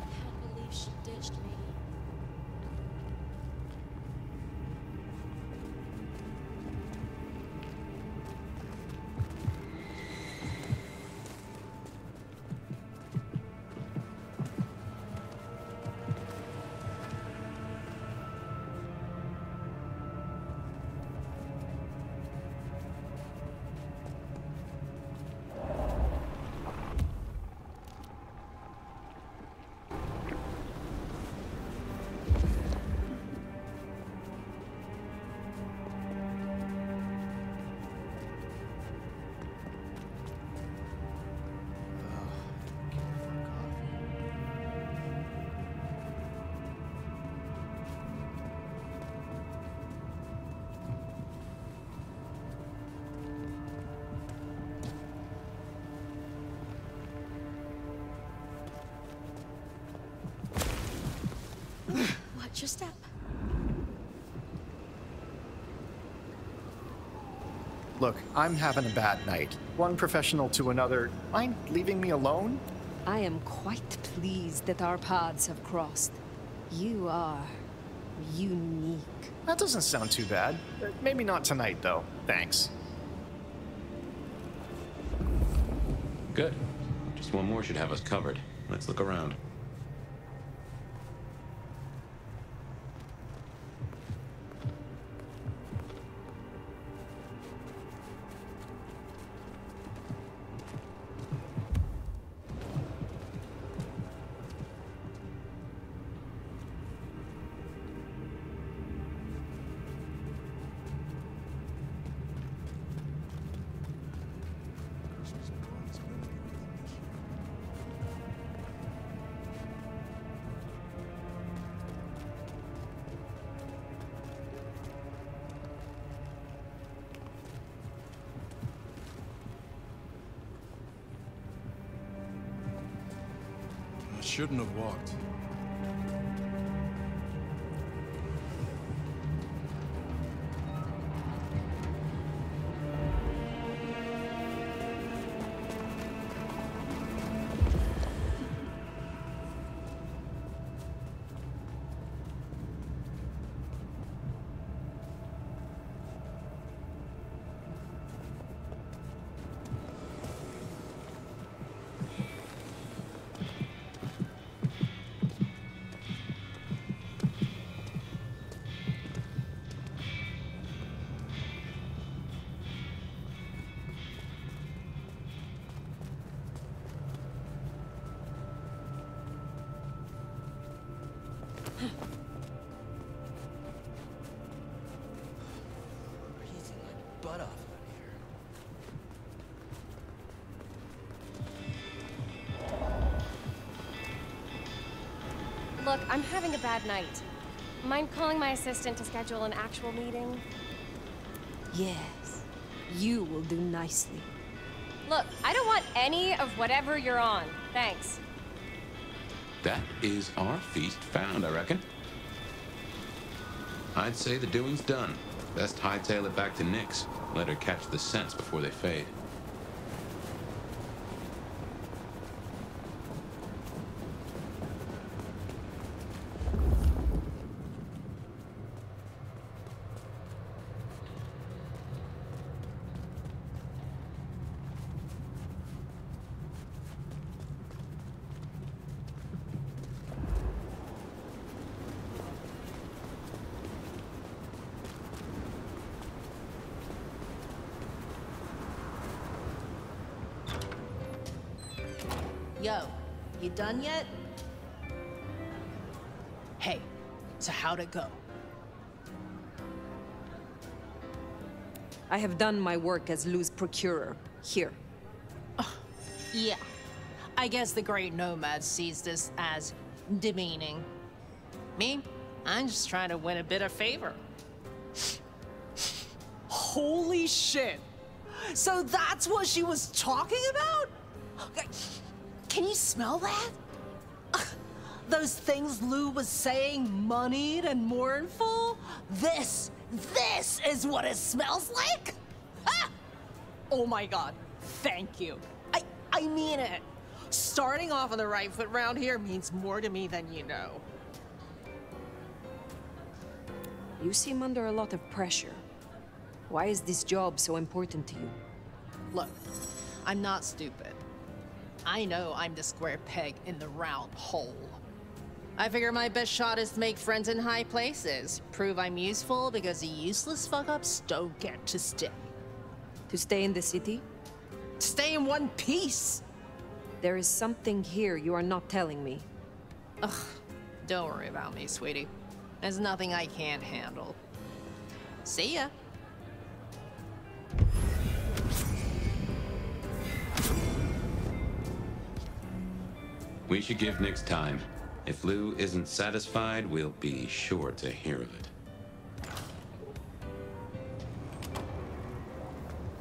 Can't believe she ditched me. Watch your step. Look, I'm having a bad night. One professional to another. Mind leaving me alone? I am quite pleased that our paths have crossed. You are unique. That doesn't sound too bad. Maybe not tonight, though. Thanks. Good. Just one more should have us covered. Let's look around. shouldn't have walked. Butt off. Look, I'm having a bad night. Mind calling my assistant to schedule an actual meeting? Yes, you will do nicely. Look, I don't want any of whatever you're on. Thanks. That is our feast found, I reckon. I'd say the doing's done. Best hightail it back to Nyx. Let her catch the scents before they fade. Yo, you done yet? Hey, so how'd it go? I have done my work as Lou's procurer. Here. Yeah. I guess the Great Nomad sees this as demeaning. Me? I'm just trying to win a bit of favor. Holy shit! So that's what she was talking about? Can you smell that? Those things Lou was saying, moneyed and mournful? This is what it smells like? Ah! Oh my god, thank you. I mean it. Starting off on the right foot round here means more to me than you know. You seem under a lot of pressure. Why is this job so important to you? Look, I'm not stupid. I know I'm the square peg in the round hole. I figure my best shot is to make friends in high places. Prove I'm useful because the useless fuck-ups don't get to stay. To stay in the city? Stay in one piece! There is something here you are not telling me. Ugh, don't worry about me, sweetie. There's nothing I can't handle. See ya. We should give Nyx time. If Lou isn't satisfied, we'll be sure to hear of it.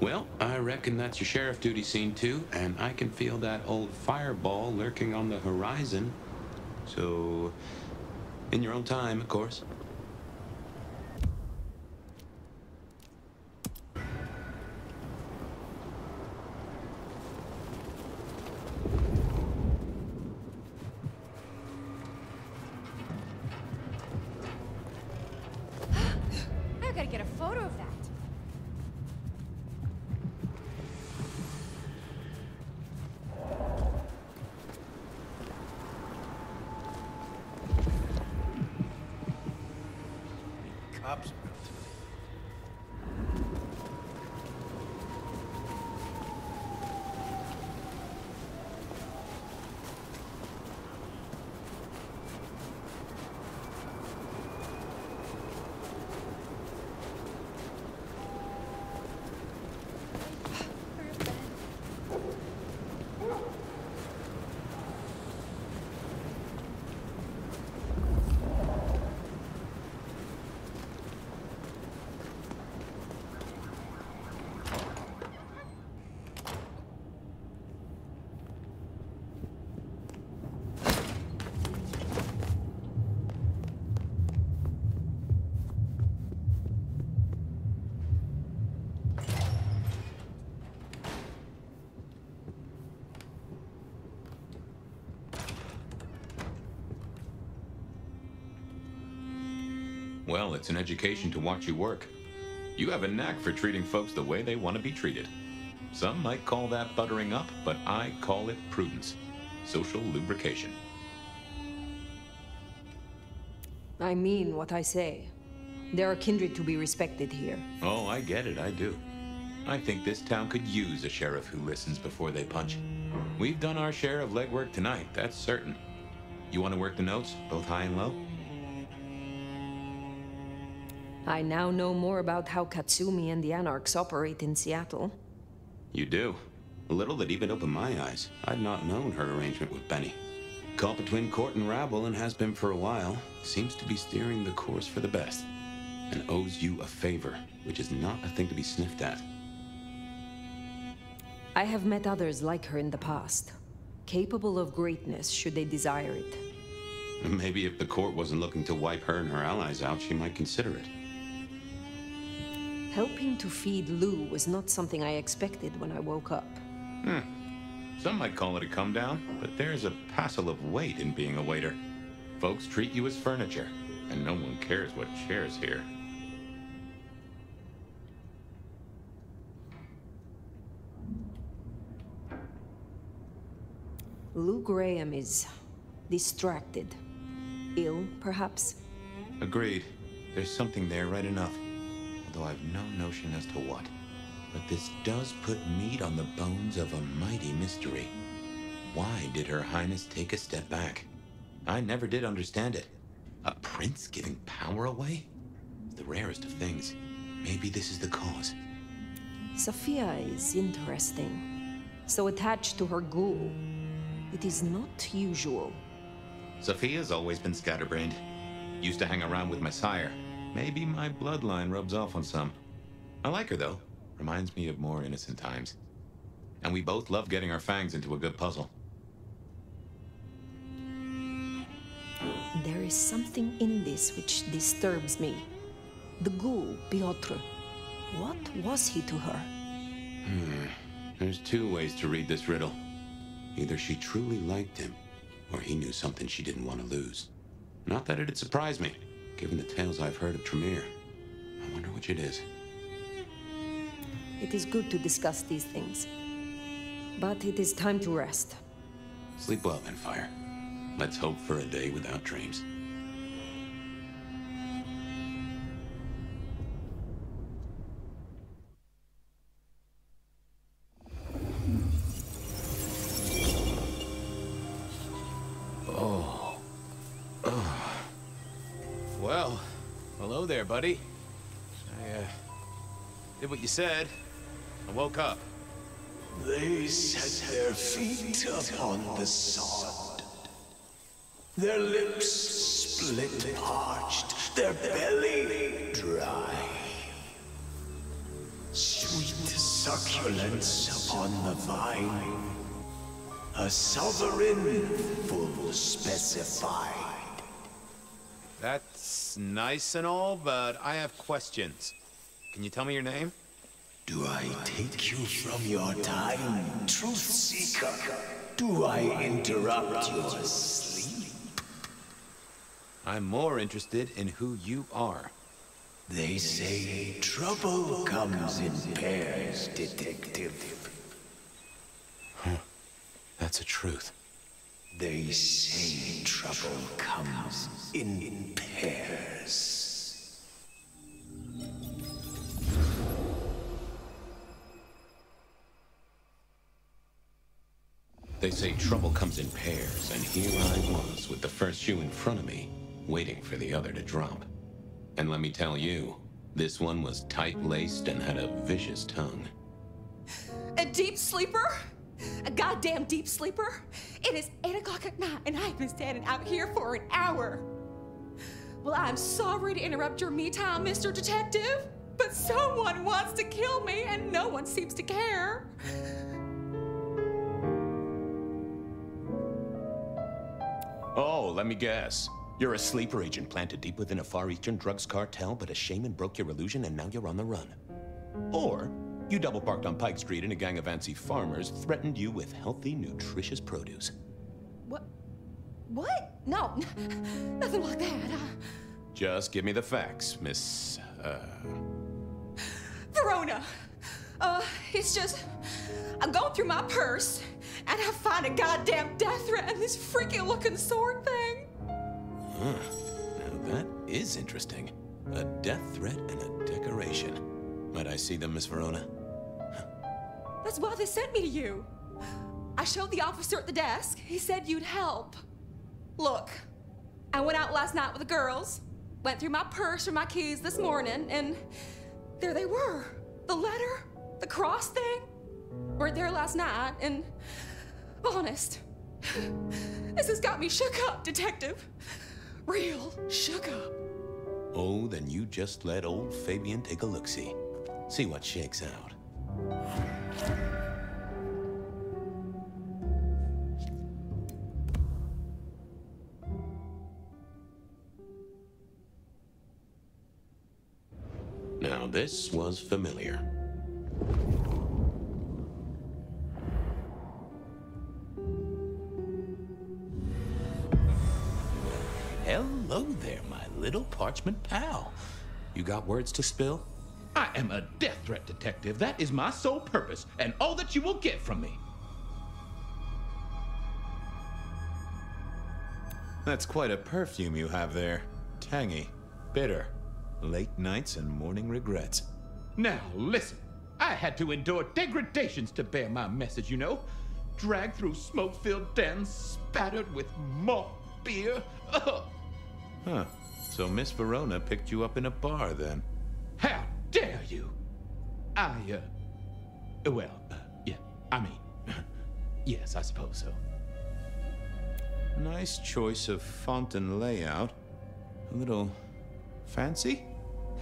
Well, I reckon that's your sheriff duty scene too, and I can feel that old fireball lurking on the horizon. So, in your own time, of course. I gotta get a photo of that. Cops. Well, it's an education to watch you work. You have a knack for treating folks the way they want to be treated. Some might call that buttering up, but I call it prudence. Social lubrication. I mean what I say. There are kindred to be respected here. Oh, I get it, I do. I think this town could use a sheriff who listens before they punch. We've done our share of legwork tonight, that's certain. You want to work the notes, both high and low? I now know more about how Katsumi and the Anarchs operate in Seattle. You do. A little that even opened my eyes. I'd not known her arrangement with Benny. Caught between court and rabble and has been for a while. Seems to be steering the course for the best. And owes you a favor, which is not a thing to be sniffed at. I have met others like her in the past. Capable of greatness should they desire it. Maybe if the court wasn't looking to wipe her and her allies out, she might consider it. Helping to feed Lou was not something I expected when I woke up. Some might call it a come down, but there's a passel of weight in being a waiter. Folks treat you as furniture, and no one cares what shares here. Lou Graham is distracted. Ill, perhaps? Agreed. There's something there right enough. Although I've no notion as to what. But this does put meat on the bones of a mighty mystery. Why did Her Highness take a step back? I never did understand it. A prince giving power away? It's the rarest of things. Maybe this is the cause. Sophia is interesting. So attached to her ghoul. It is not usual. Sophia's always been scatterbrained. Used to hang around with my sire. Maybe my bloodline rubs off on some. I like her, though. Reminds me of more innocent times. And we both love getting our fangs into a good puzzle. There is something in this which disturbs me. The ghoul, Piotr. What was he to her? There's two ways to read this riddle. Either she truly liked him, or he knew something she didn't want to lose. Not that it'd surprise me, given the tales I've heard of Tremere. I wonder which it is. It is good to discuss these things. But it is time to rest. Sleep well, Vampire. Let's hope for a day without dreams. Well, hello there, buddy. I, did what you said. I woke up. They set their feet upon the sod. Their lips split parched, their belly dry. Sweet succulence upon the vine, a sovereign full specified. That's nice and all, but I have questions. Can you tell me your name? Do I take you from your time, truth seeker? Do I interrupt your sleep? I'm more interested in who you are. They say trouble comes in pairs, detective. That's a truth. They say trouble comes in pairs. They say trouble comes in pairs, and here I was with the first shoe in front of me, waiting for the other to drop. And let me tell you, this one was tight-laced and had a vicious tongue. A deep sleeper? A goddamn deep sleeper? It is 8 o'clock at night and I've been standing out here for an hour. Well, I'm sorry to interrupt your me time, Mr. Detective, but someone wants to kill me and no one seems to care. Oh, let me guess. You're a sleeper agent planted deep within a Far Eastern drugs cartel, but a shaman broke your illusion and now you're on the run. Or you double parked on Pike Street and a gang of antsy farmers threatened you with healthy, nutritious produce. What? No, nothing like that. Just give me the facts, Miss, Verona! It's just... I'm going through my purse, and I find a goddamn death threat and this freaky looking sword thing. Huh. Now that is interesting. A death threat and a decoration. Might I see them, Miss Verona? That's why they sent me to you. I showed the officer at the desk. He said you'd help. Look, I went out last night with the girls, went through my purse for my keys this morning, and there they were. The letter, the cross thing, were there last night, and honest, this has got me shook up, Detective. Real shook up. Oh, then you just let old Fabian take a look-see. See what shakes out. Now this was familiar. Hello there, my little parchment pal. You got words to spill? I am a death threat detective. That is my sole purpose, and all that you will get from me. That's quite a perfume you have there. Tangy, bitter, late nights and morning regrets. Now, listen. I had to endure degradations to bear my message, you know. Dragged through smoke-filled dens, spattered with malt beer. Ugh. Huh. So Miss Verona picked you up in a bar, then? How dare you? Yeah, I mean, yes, I suppose so. Nice choice of font and layout. A little fancy?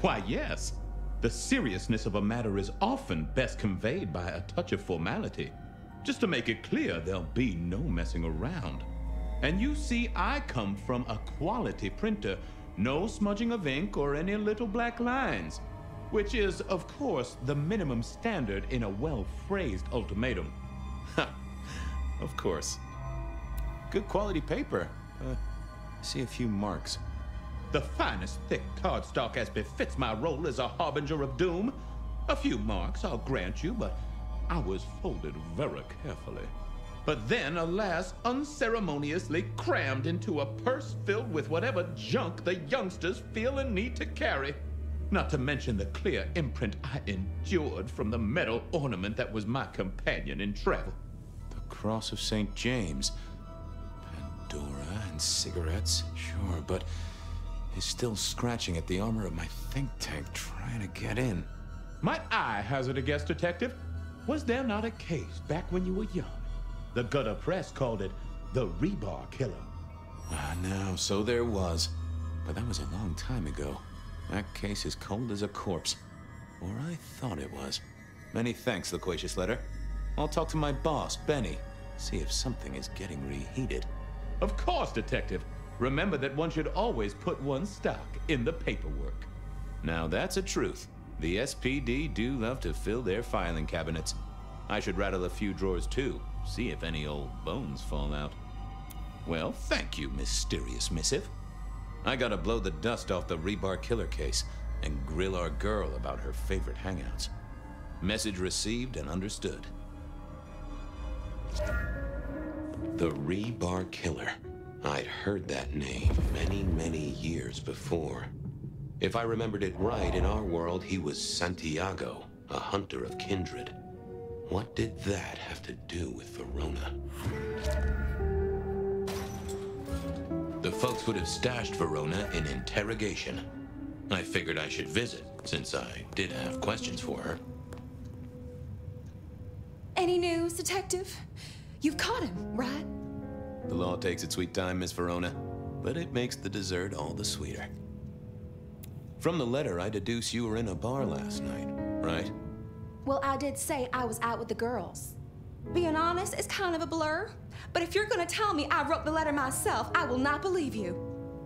Why, yes. The seriousness of a matter is often best conveyed by a touch of formality. Just to make it clear, there'll be no messing around. And you see, I come from a quality printer. No smudging of ink or any little black lines. Which is, of course, the minimum standard in a well-phrased ultimatum. Ha! Of course. Good quality paper. See a few marks. The finest thick cardstock as befits my role as a harbinger of doom. A few marks, I'll grant you, but I was folded very carefully. But then, alas, unceremoniously crammed into a purse filled with whatever junk the youngsters feel a need to carry. Not to mention the clear imprint I endured from the metal ornament that was my companion in travel. The Cross of St. James. Pandora and cigarettes, sure, but he's still scratching at the armor of my think tank trying to get in. Might I hazard a guess, Detective? Was there not a case back when you were young? The gutter press called it the rebar killer. No, so there was. But that was a long time ago. That case is cold as a corpse. Or I thought it was. Many thanks, loquacious letter. I'll talk to my boss, Benny. See if something is getting reheated. Of course, Detective. Remember that one should always put one's stock in the paperwork. Now that's a truth. The SPD do love to fill their filing cabinets. I should rattle a few drawers too. See if any old bones fall out. Well, thank you, mysterious missive. I gotta blow the dust off the rebar killer case and grill our girl about her favorite hangouts. Message received and understood. The rebar killer. I'd heard that name many, many years before. If I remembered it right, in our world, he was Santiago, a hunter of kindred. What did that have to do with Verona? The folks would have stashed Verona in interrogation. I figured I should visit, since I did have questions for her. Any news, Detective? You've caught him, right? The law takes its sweet time, Miss Verona, but it makes the dessert all the sweeter. From the letter, I deduce you were in a bar last night, right? Well, I did say I was out with the girls. Being honest, it's kind of a blur. But if you're gonna tell me I wrote the letter myself, I will not believe you.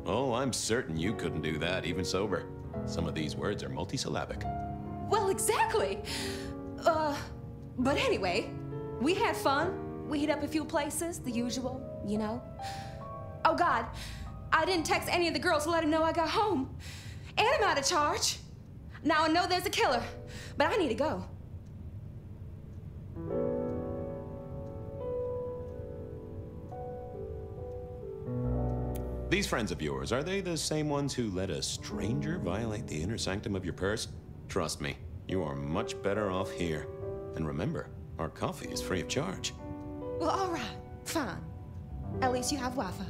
Oh, I'm certain you couldn't do that, even sober. Some of these words are multisyllabic. Well, exactly. But anyway, we had fun. We hit up a few places, the usual, you know. Oh God, I didn't text any of the girls to let them know I got home. And I'm out of charge. Now I know there's a killer, but I need to go. These friends of yours, are they the same ones who let a stranger violate the inner sanctum of your purse? Trust me, you are much better off here. And remember, our coffee is free of charge. Well, all right, fine. At least you have Wi-Fi.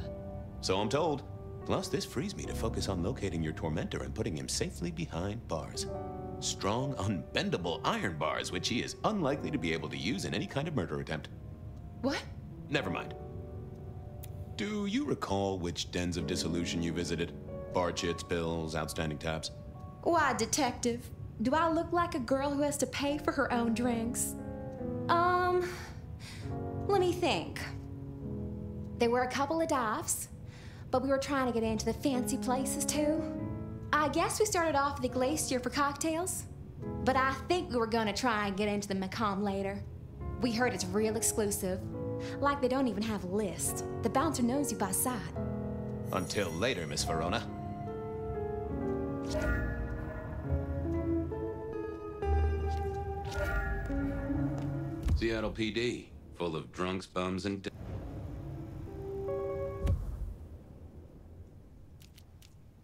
So I'm told. Plus, this frees me to focus on locating your tormentor and putting him safely behind bars. Strong, unbendable iron bars, which he is unlikely to be able to use in any kind of murder attempt. What? Never mind. Do you recall which dens of dissolution you visited? Bar chits, bills, outstanding tabs? Why, detective? Do I look like a girl who has to pay for her own drinks? Let me think. There were a couple of dives, but we were trying to get into the fancy places too. I guess we started off at the Glacier for cocktails, but I think we were gonna try and get into the Macomb later. We heard it's real exclusive. Like they don't even have a list. The bouncer knows you by sight. Until later, Miss Verona. Seattle PD, full of drunks, bums, and...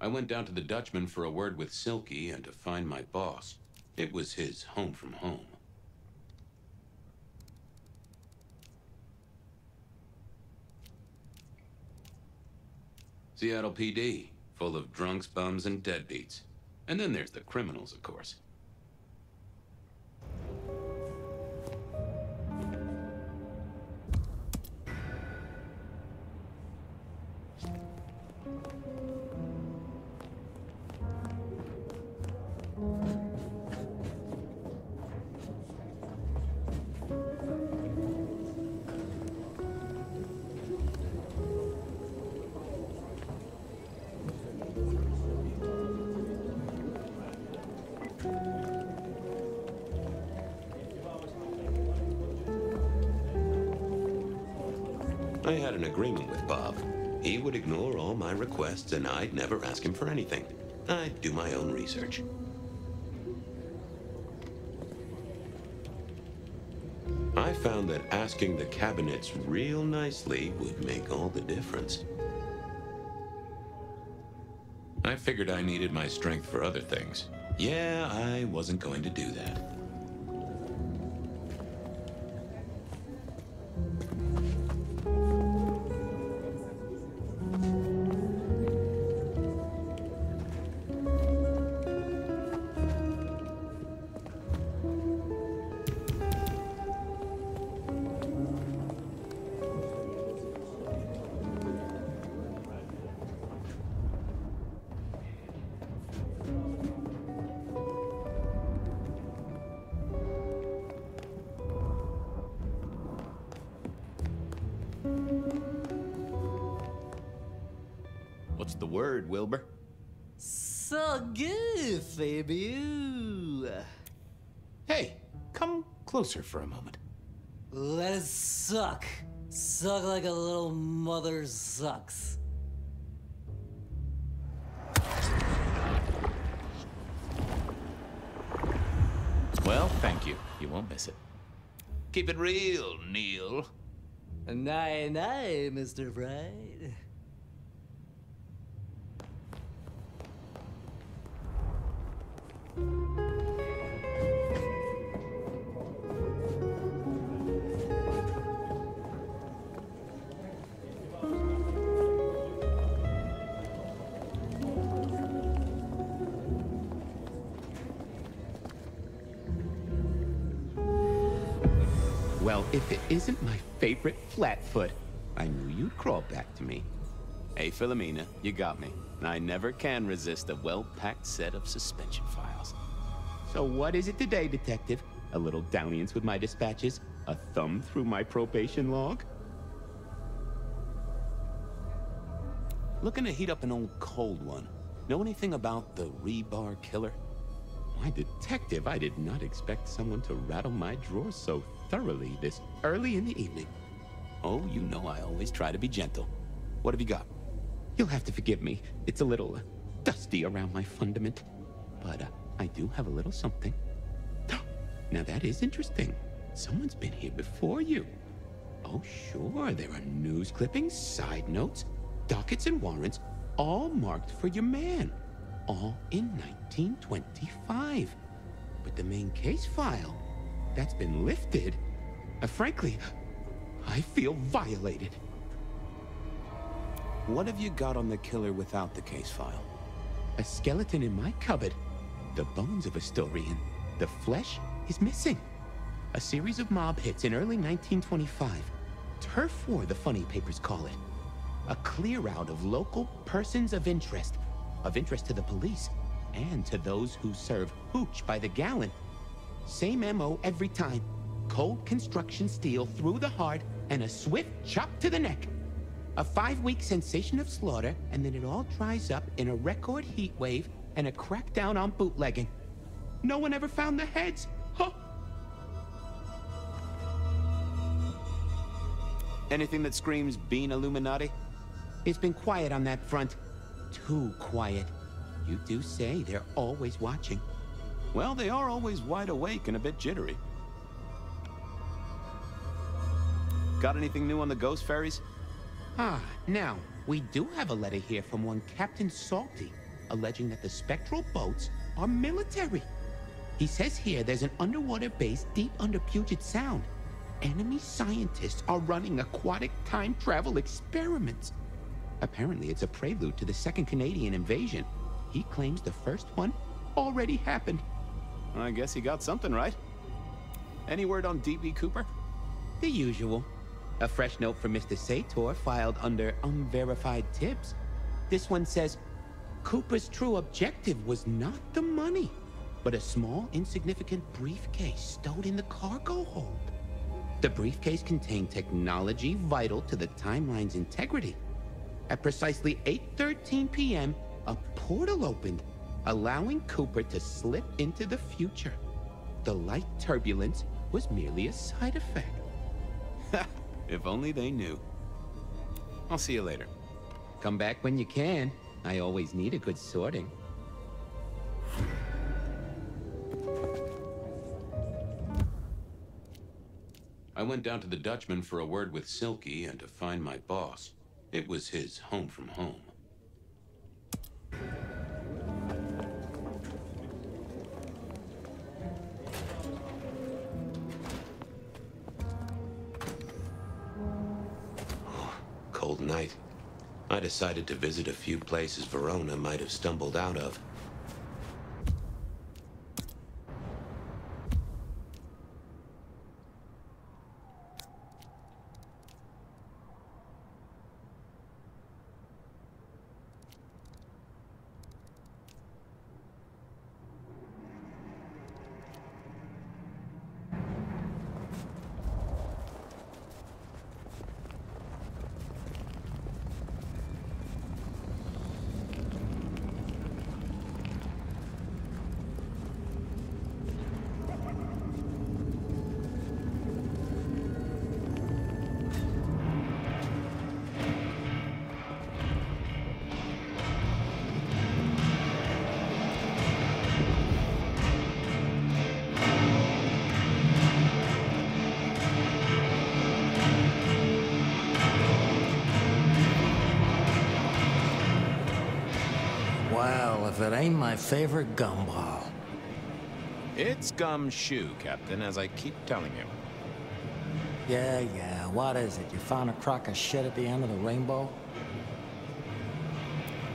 I went down to the Dutchman for a word with Silky and to find my boss. It was his home from home. Seattle PD, full of drunks, bums, and deadbeats. And then there's the criminals, of course. I had an agreement with Bob. He would ignore all my requests and I'd never ask him for anything. I'd do my own research. I found that asking the cabinets real nicely would make all the difference. I figured I needed my strength for other things. Yeah, I wasn't going to do that. What's the word, Wilbur? So good, baby. Hey, come closer for a moment. Let it suck. Suck like a little mother sucks. Well, thank you. You won't miss it. Keep it real, Neil. Night, night, Mr. Bright. Well, if it isn't my favorite Flatfoot, I knew you'd crawl back to me. Hey, Philomena, you got me. I never can resist a well-packed set of suspension files. So what is it today, Detective? A little dalliance with my dispatches? A thumb through my probation log? Looking to heat up an old cold one. Know anything about the rebar killer? Why, Detective, I did not expect someone to rattle my drawers so thoroughly this early in the evening. Oh, you know I always try to be gentle. What have you got? You'll have to forgive me. It's a little dusty around my fundament. But I do have a little something. Now that is interesting. Someone's been here before you. Oh, sure, there are news clippings, side notes, dockets and warrants, all marked for your man. All in 1925. But the main case file, that's been lifted. Frankly, I feel violated. What have you got on the killer without the case file? A skeleton in my cupboard. The bones of a story, and the flesh is missing. A series of mob hits in early 1925. Turf war, the funny papers call it. A clear out of local persons of interest to the police, and to those who serve hooch by the gallon. Same MO every time. Cold construction steel through the heart, and a swift chop to the neck. A 5-week sensation of slaughter, and then it all dries up in a record heat wave and a crackdown on bootlegging. No one ever found the heads. Huh? Anything that screams Bean Illuminati? It's been quiet on that front. Too quiet. You do say they're always watching. Well, they are always wide awake and a bit jittery. Got anything new on the ghost ferries? Now, we do have a letter here from one Captain Salty, alleging that the spectral boats are military. He says here there's an underwater base deep under Puget Sound. Enemy scientists are running aquatic time travel experiments. Apparently, it's a prelude to the second Canadian invasion. He claims the first one already happened. I guess he got something right. Any word on D.B. Cooper? The usual. A fresh note from Mr. Sator filed under unverified tips. This one says, Cooper's true objective was not the money, but a small, insignificant briefcase stowed in the cargo hold. The briefcase contained technology vital to the timeline's integrity. At precisely 8:13 p.m., a portal opened, allowing Cooper to slip into the future. The light turbulence was merely a side effect. If only they knew. I'll see you later. Come back when you can. I always need a good sorting. I went down to the Dutchman for a word with Silky and to find my boss. It was his home from home. Cold night. I decided to visit a few places Verona might have stumbled out of. Well, if it ain't my favorite gumball. It's gumshoe, Captain, as I keep telling you. Yeah, what is it? You found a crock of shit at the end of the rainbow?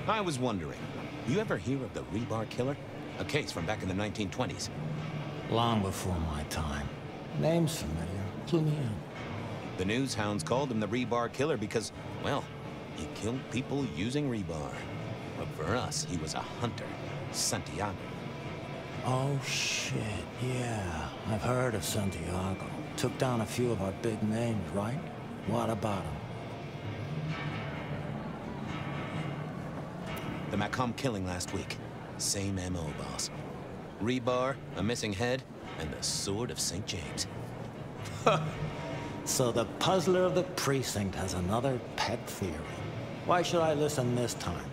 I was wondering, you ever hear of the Rebar Killer? A case from back in the 1920s. Long before my time. Name's familiar. Clue me in. The news hounds called him the Rebar Killer because, well, he killed people using rebar. But for us, he was a hunter, Santiago. Oh, shit, yeah. I've heard of Santiago. Took down a few of our big names, right? What about him? The Macomb killing last week. Same MO, boss. Rebar, a missing head, and the Sword of St. James. So the puzzler of the precinct has another pet theory. Why should I listen this time?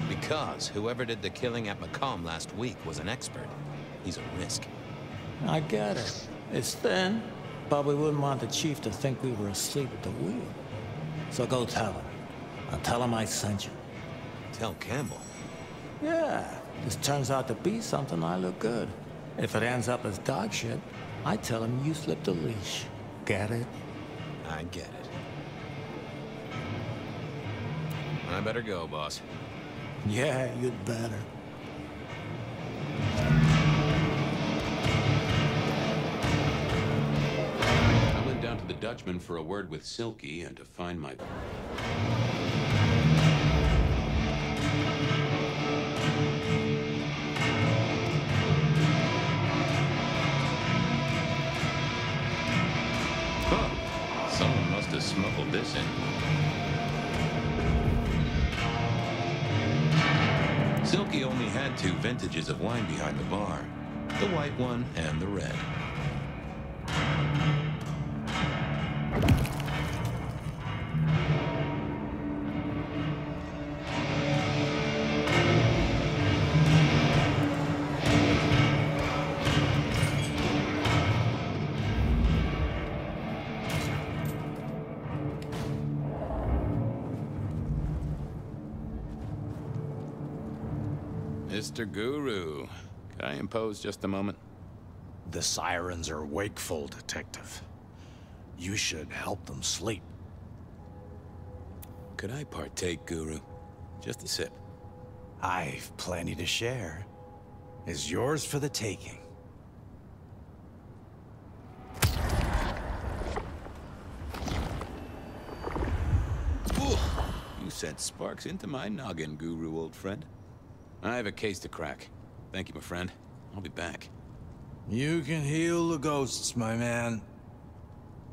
Because whoever did the killing at Macomb last week was an expert. He's a risk. I get it. It's thin, but we wouldn't want the chief to think we were asleep at the wheel. So go tell him. I'll tell him I sent you. Tell Campbell? Yeah, this turns out to be something, I look good. If it ends up as dog shit, I tell him you slipped a leash. Get it? I get it. I better go, boss. Yeah, you'd better. I went down to the Dutchman for a word with Silky and to find my... Huh. Someone must have smuggled this in. Silky only had 2 vintages of wine behind the bar. The white one and the red. Mr. Guru, can I impose just a moment? The sirens are wakeful, Detective. You should help them sleep. Could I partake, Guru? Just a sip. I've plenty to share. Is yours for the taking. Ooh, you sent sparks into my noggin, Guru, old friend. I have a case to crack. Thank you, my friend. I'll be back. You can heal the ghosts, my man.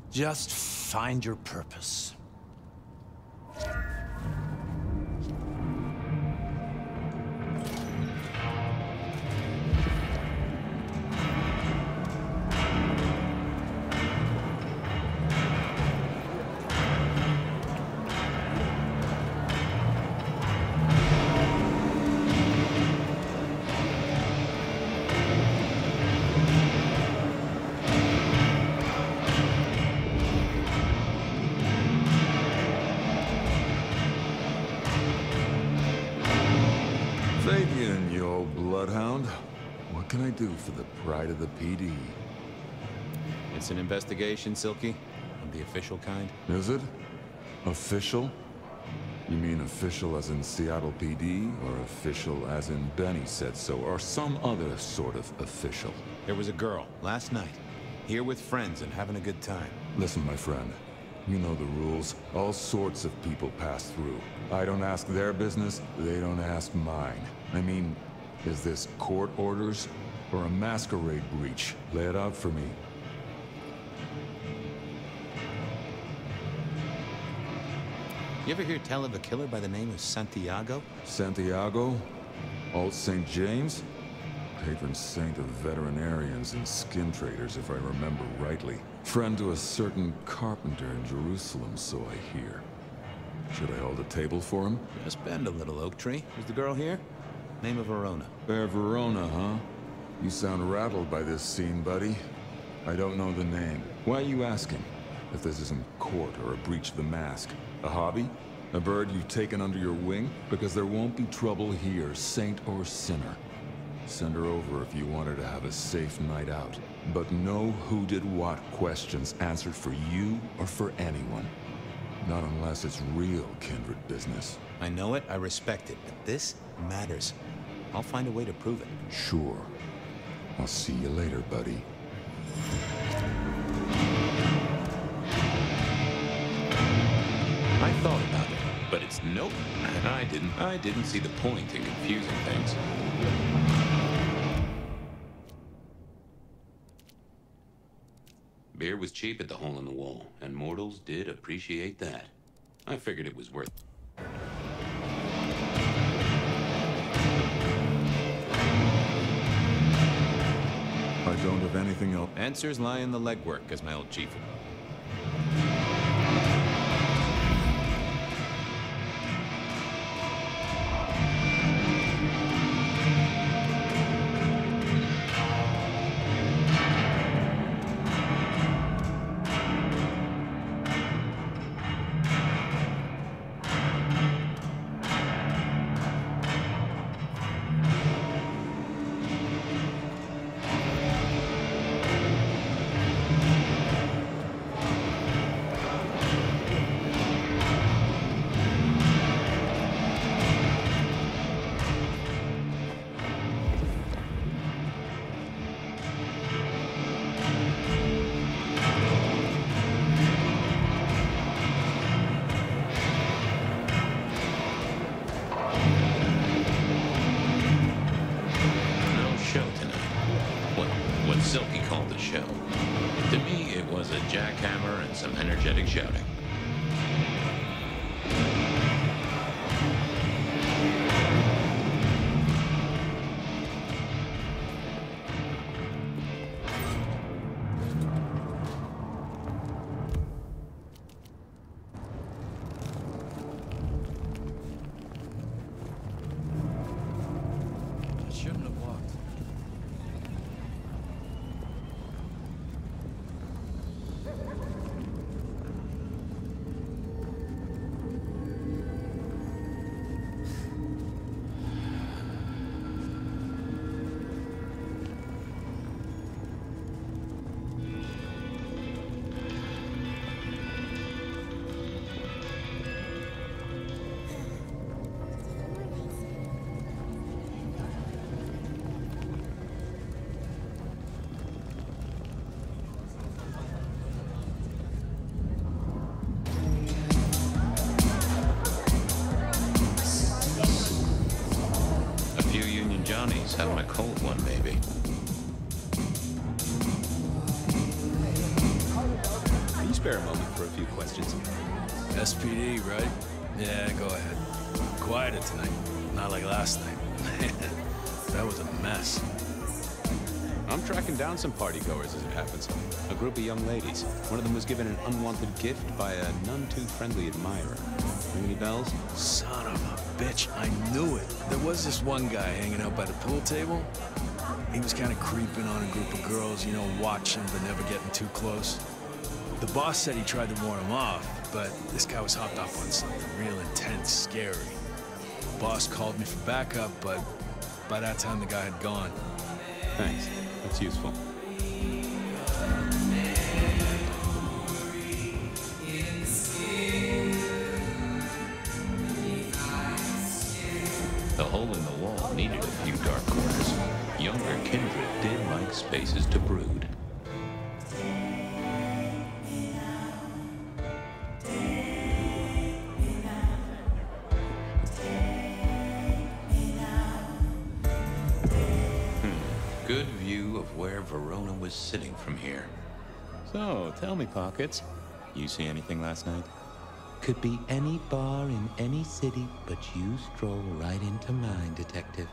Just find your purpose. Fabian, you old bloodhound. What can I do for the pride of the PD? It's an investigation, Silky? Of the official kind? Is it? Official? You mean official as in Seattle PD, or official as in Benny said so, or some other sort of official? There was a girl, last night, here with friends and having a good time. Listen, my friend. You know the rules. All sorts of people pass through. I don't ask their business, they don't ask mine. I mean, is this court orders or a masquerade breach? Lay it out for me. You ever hear tell of a killer by the name of Santiago? Santiago? Old St. James? Patron saint of veterinarians and skin traders, if I remember rightly. Friend to a certain carpenter in Jerusalem, so I hear. Should I hold a table for him? Just bend a little, Oak Tree. Is the girl here? Name of Verona. Fair Verona, huh? You sound rattled by this scene, buddy. I don't know the name. Why are you asking? If this isn't court or a breach of the mask. A hobby? A bird you've taken under your wing? Because there won't be trouble here, saint or sinner. Send her over if you want her to have a safe night out. But no who did what questions answered for you or for anyone. Not unless it's real kindred business. I know it, I respect it, but this matters. I'll find a way to prove it. Sure. I'll see you later, buddy. I thought about it, but it's nope. I didn't see the point in confusing things. Beer was cheap at the hole in the wall, and mortals did appreciate that. I figured it was worth it. I don't have anything else. Answers lie in the legwork, as my old chief. Just have my cold one, maybe. Can you spare a moment for a few questions? SPD, right? Yeah, go ahead. Quieter tonight. Not like last night. That was a mess. I'm tracking down some partygoers as it happens. A group of young ladies. One of them was given an unwanted gift by a none-too-friendly admirer. Ring any bells? Son of a bitch, I knew it. There was this one guy hanging out by the pool table. He was kind of creeping on a group of girls, you know, watching but never getting too close. The boss said he tried to warn him off, but this guy was hopped up on something real intense, scary. The boss called me for backup, but by that time the guy had gone. Thanks. That's useful. The hole in the wall needed a few dark corners. Younger kindred did like spaces to brood. Good view of where Verona was sitting from here. So, tell me, Pockets, you see anything last night? Could be any bar in any city, but you stroll right into mine, Detective.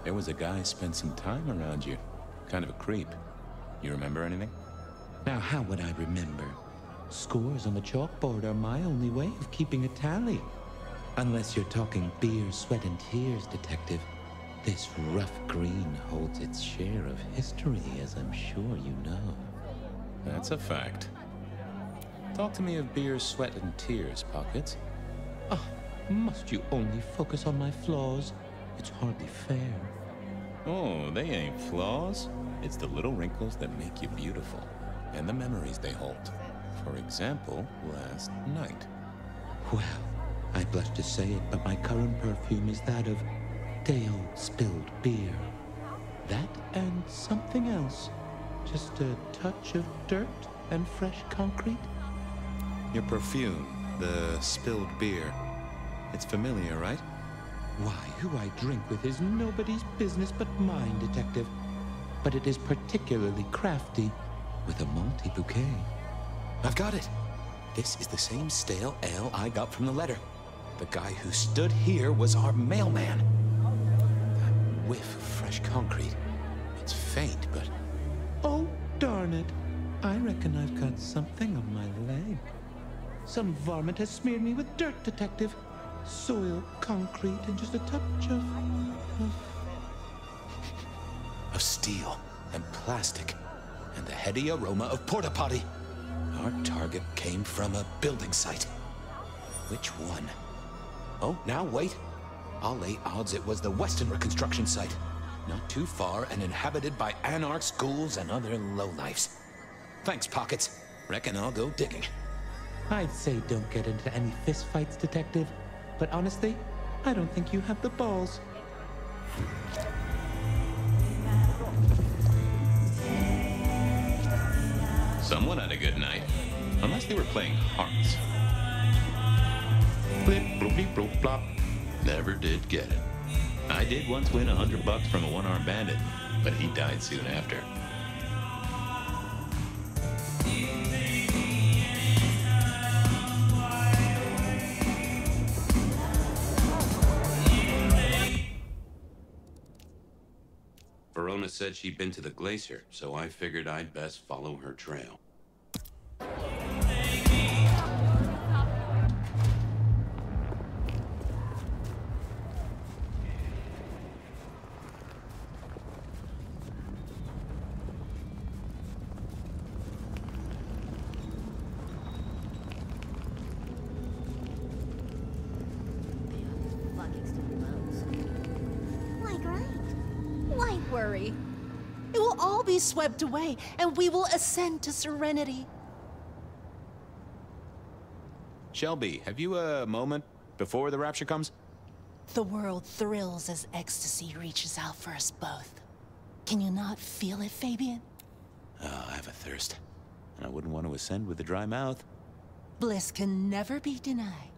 There was a guy spent some time around you. Kind of a creep. You remember anything? Now, how would I remember? Scores on the chalkboard are my only way of keeping a tally. Unless you're talking beer, sweat, and tears, Detective. This rough green holds its share of history, as I'm sure you know. That's a fact. Talk to me of beer, sweat, and tears, Pockets. Oh, must you only focus on my flaws? It's hardly fair. Oh, they ain't flaws. It's the little wrinkles that make you beautiful, and the memories they hold. For example, last night. Well, I blush to say it, but my current perfume is that of day-old spilled beer. That and something else. Just a touch of dirt and fresh concrete. Your perfume, the spilled beer. It's familiar, right? Why, who I drink with is nobody's business but mine, Detective. But it is particularly crafty, with a malty bouquet. I've got it. This is the same stale ale I got from the letter. The guy who stood here was our mailman. That whiff of fresh concrete. It's faint, but... Oh, darn it. I reckon I've got something on my leg. Some varmint has smeared me with dirt, Detective. Soil, concrete, and just a touch of steel and plastic and the heady aroma of porta potty. Our target came from a building site. Which one? Oh, now wait. I'll lay odds it was the Westenra construction site. Not too far and inhabited by anarchs, ghouls, and other lowlifes. Thanks, Pockets. Reckon I'll go digging. I'd say don't get into any fistfights, Detective. But honestly, I don't think you have the balls. Someone had a good night. Unless they were playing hearts. Flip, bloop, beep, bloop, plop. Never did get it. I did once win $100 from a one-armed bandit, but he died soon after. Verona said she'd been to the glacier, so I figured I'd best follow her trail. Worry. It will all be swept away, and we will ascend to serenity. Shelby, have you a moment before the rapture comes? The world thrills as ecstasy reaches out for us both. Can you not feel it, Fabian? Oh, I have a thirst. And I wouldn't want to ascend with a dry mouth. Bliss can never be denied.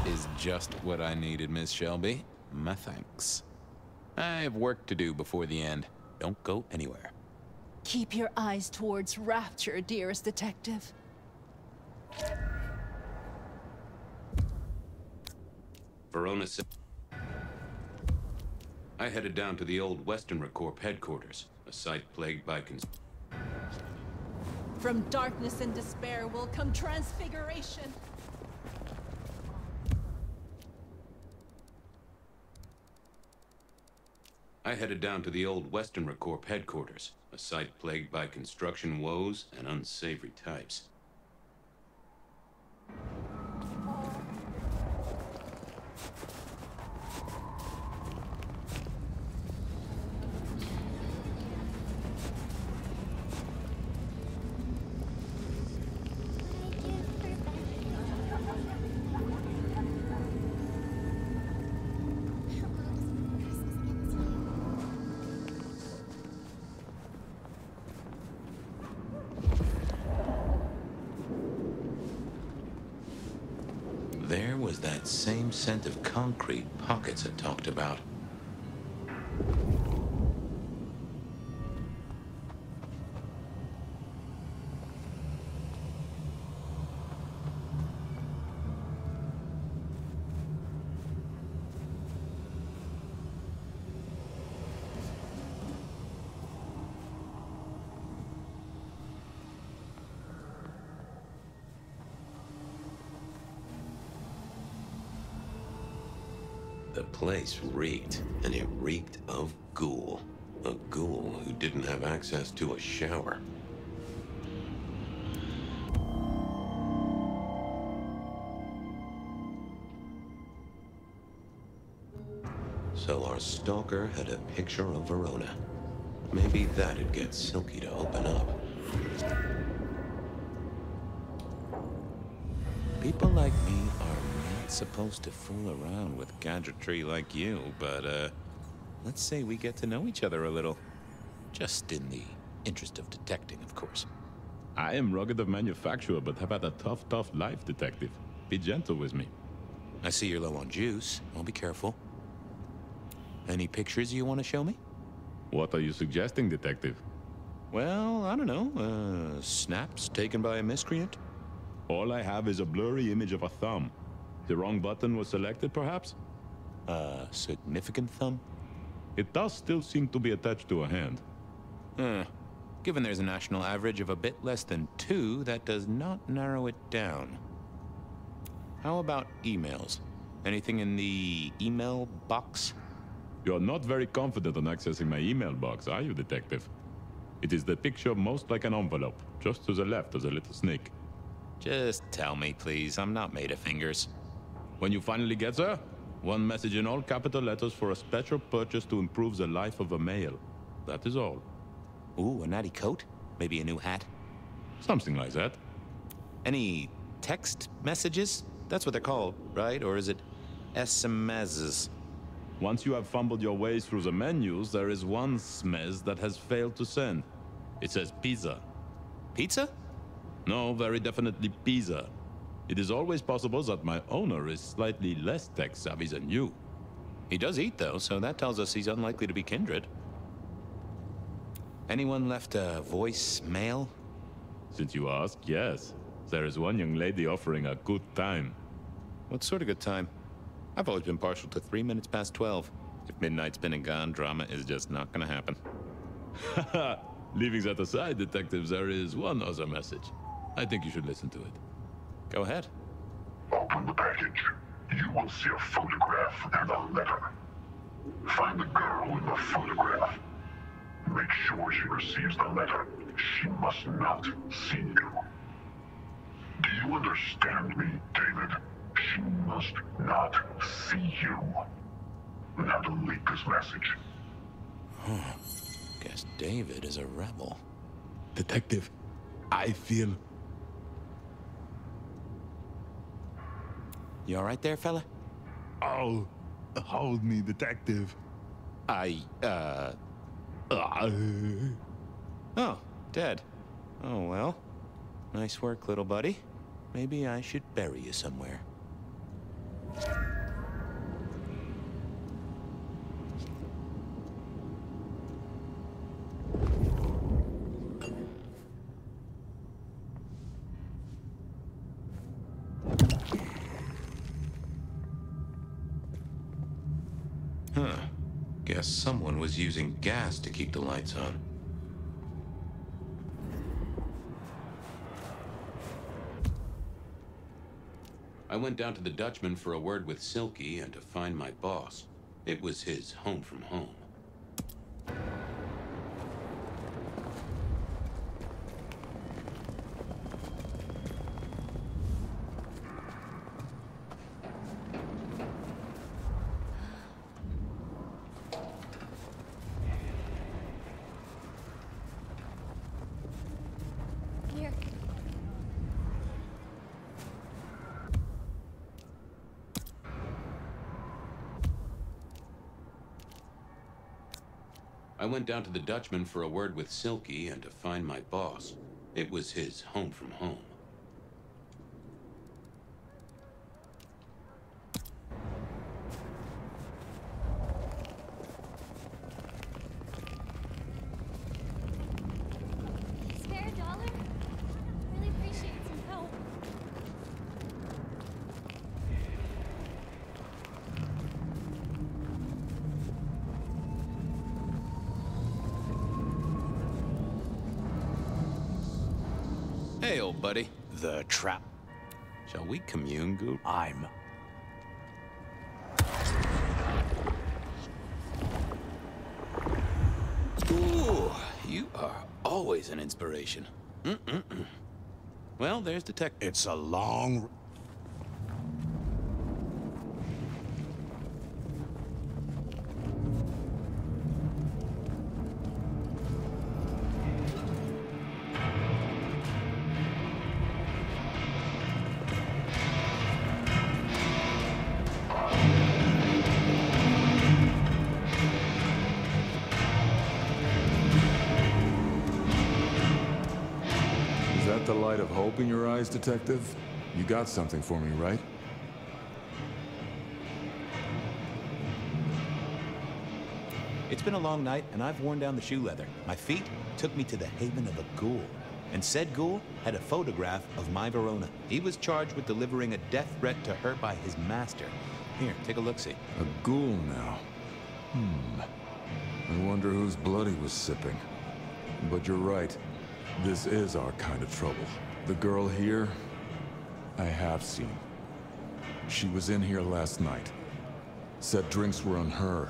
is just what I needed, Miss Shelby. My thanks. I have work to do before the end. Don't go anywhere. Keep your eyes towards Rapture, dearest detective. Verona. I headed down to the old Western Corp headquarters, a site plagued by From darkness and despair will come transfiguration. I headed down to the old Western Corp headquarters, a site plagued by construction woes and unsavory types. There was that same scent of concrete pockets I talked about. The place reeked, and it reeked of ghoul. A ghoul who didn't have access to a shower. So our stalker had a picture of Verona. Maybe that'd get Silky to open up. People like me are not supposed to fool around with gadgetry like you, but, let's say we get to know each other a little. Just in the interest of detecting, of course. I am rugged of manufacture, but have had a tough life, detective. Be gentle with me. I see you're low on juice. I'll be careful. Any pictures you want to show me? What are you suggesting, detective? Well, I don't know. Snaps taken by a miscreant? All I have is a blurry image of a thumb. The wrong button was selected, perhaps? A significant thumb? It does still seem to be attached to a hand. Given there's a national average of a bit less than 2, that does not narrow it down. How about emails? Anything in the email box? You're not very confident on accessing my email box, are you, detective? It is the picture most like an envelope, just to the left of the little snake. Just tell me, please. I'm not made of fingers. When you finally get there, one message in all capital letters for a special purchase to improve the life of a male. That is all. Ooh, a natty coat? Maybe a new hat? Something like that. Any text messages? That's what they're called, right? Or is it SMSs? Once you have fumbled your way through the menus, there is one smez that has failed to send. It says pizza. Pizza? No, very definitely pizza. It is always possible that my owner is slightly less tech-savvy than you. He does eat, though, so that tells us he's unlikely to be kindred. Anyone left a voicemail? Since you ask, yes. There is one young lady offering a good time. What sort of good time? I've always been partial to 3 minutes past 12. If midnight's been and gone, drama is just not gonna happen. Haha! Leaving that aside, detectives, there is one other message. I think you should listen to it. Go ahead. Open the package. You will see a photograph and a letter. Find the girl in the photograph. Make sure she receives the letter. She must not see you. Do you understand me, David? She must not see you. Now delete this message. Guess David is a rebel. Detective, I feel... You all right there, fella? Oh, hold me, detective. Oh, dead. Oh, well. Nice work, little buddy. Maybe I should bury you somewhere. Guess someone was using gas to keep the lights on. I went down to the Dutchman for a word with Silky and to find my boss. It was his home from home. Here. I went down to the Dutchman for a word with Silky and to find my boss. It was his home from home. Spare a dollar? Really appreciate some help. Hey, old buddy. The trap. Shall we commune, Goop? I'm... Ooh, you are always an inspiration. Well, there's Detective. It's a long... Is that the light of hope in your eyes, Detective? You got something for me, right? It's been a long night, and I've worn down the shoe leather. My feet took me to the haven of a ghoul. And said ghoul had a photograph of my Verona. He was charged with delivering a death threat to her by his master. Here, take a look-see. A ghoul now. I wonder whose blood he was sipping. But you're right. This is our kind of trouble. The girl here, I have seen. She was in here last night. Said drinks were on her.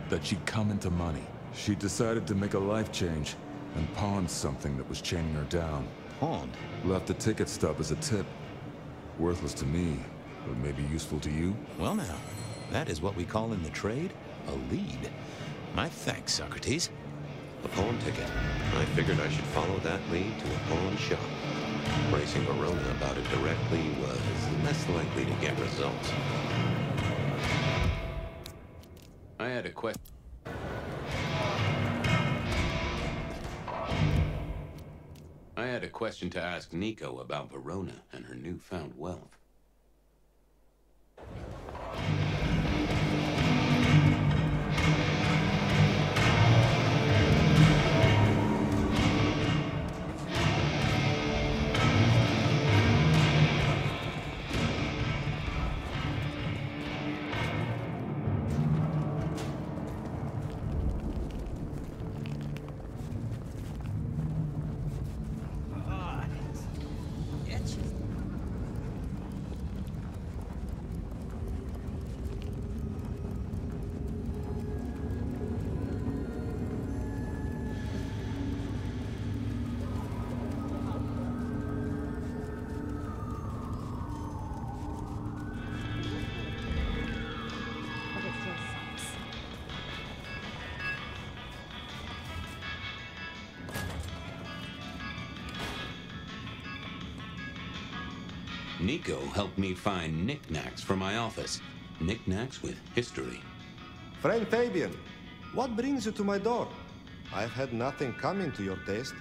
That she'd come into money. She decided to make a life change and pawned something that was chaining her down. Pawned? Left a ticket stub as a tip. Worthless to me, but maybe useful to you? Well now, that is what we call in the trade a lead. My thanks, Socrates. A pawn ticket. I figured I should follow that lead to a pawn shop. Bracing Verona about it directly was less likely to get results. I had a question. I had a question to ask Nico about Verona and her newfound wealth. Nico helped me find knickknacks for my office. Knickknacks with history. Friend Fabian, what brings you to my door? I've had nothing coming to your taste.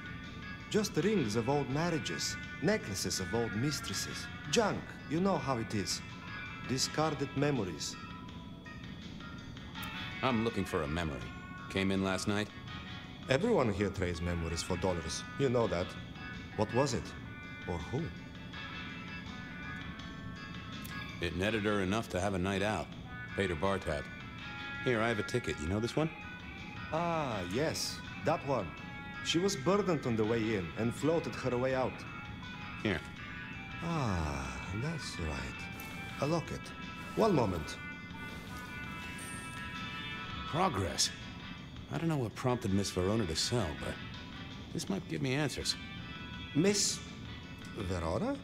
Just rings of old marriages, necklaces of old mistresses. Junk, you know how it is. Discarded memories. I'm looking for a memory. Came in last night? Everyone here trades memories for dollars. You know that. What was it? Or who? It netted her enough to have a night out. Paid her bar tab. Here, I have a ticket. You know this one? Ah, yes, that one. She was burdened on the way in and floated her way out. Here. Ah, that's right. A locket. One moment. Progress. I don't know what prompted Miss Verona to sell, but this might give me answers. Miss Verona?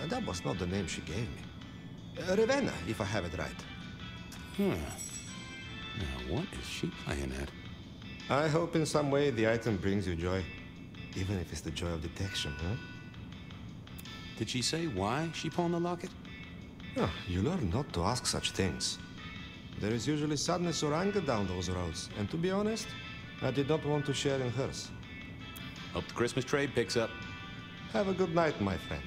That was not the name she gave me. Ravenna, if I have it right. Now, what is she playing at? I hope in some way the item brings you joy. Even if it's the joy of detection, huh? Did she say why she pawned the locket? Oh, you learn not to ask such things. There is usually sadness or anger down those roads, and to be honest, I did not want to share in hers. Hope the Christmas trade picks up. Have a good night, my friend.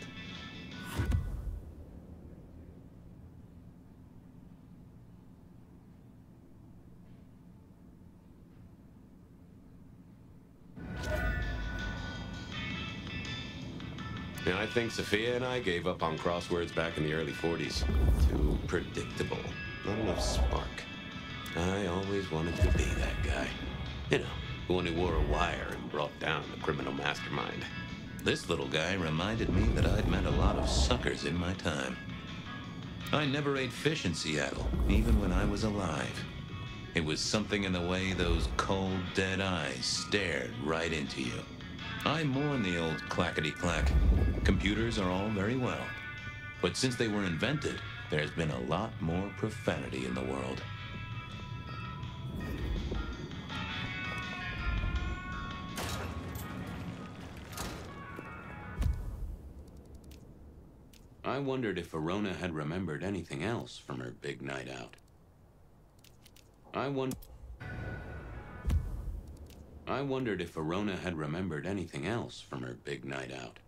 Yeah, I think Sophia and I gave up on crosswords back in the early 40s. Too predictable. Not enough spark. I always wanted to be that guy. You know, the one who wore a wire and brought down the criminal mastermind. This little guy reminded me that I'd met a lot of suckers in my time. I never ate fish in Seattle, even when I was alive. It was something in the way those cold, dead eyes stared right into you. I mourn the old clackety-clack. Computers are all very well. But since they were invented, there's been a lot more profanity in the world. I wondered if Verona had remembered anything else from her big night out. I wondered if Verona had remembered anything else from her big night out.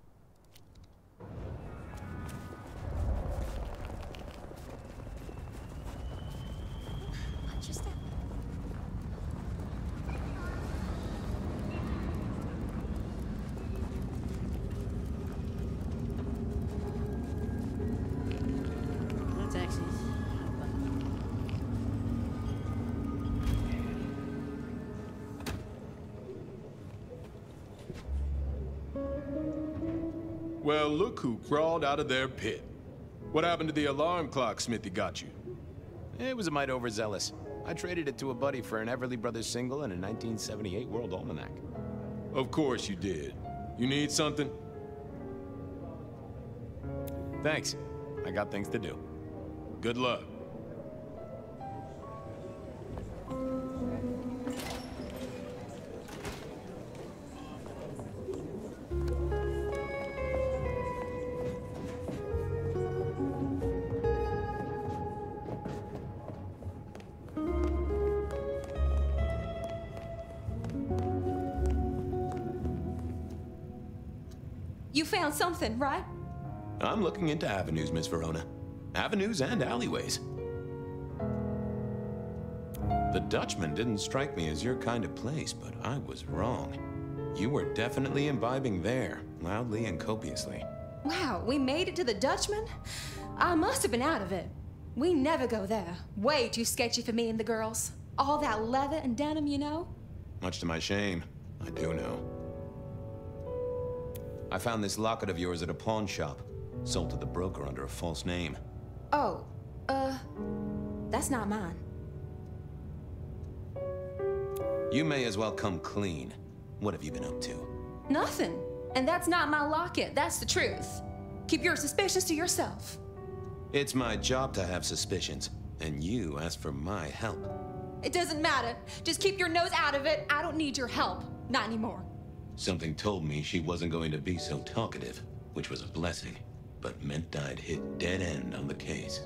Well, look who crawled out of their pit. What happened to the alarm clock Smithy got you? It was a mite overzealous. I traded it to a buddy for an Everly Brothers single and a 1978 World Almanac. Of course you did. You need something? Thanks. I got things to do. Good luck. You found something, right? I'm looking into avenues, Miss Verona. Avenues and alleyways. The Dutchman didn't strike me as your kind of place, but I was wrong. You were definitely imbibing there, loudly and copiously. Wow, we made it to the Dutchman? I must have been out of it. We never go there. Way too sketchy for me and the girls. All that leather and denim, you know? Much to my shame, I do know. I found this locket of yours at a pawn shop. Sold to the broker under a false name. Oh, that's not mine. You may as well come clean. What have you been up to? Nothing. And that's not my locket, that's the truth. Keep your suspicions to yourself. It's my job to have suspicions, and you asked for my help. It doesn't matter. Just keep your nose out of it. I don't need your help. Not anymore. Something told me she wasn't going to be so talkative, which was a blessing, but meant I'd hit dead end on the case.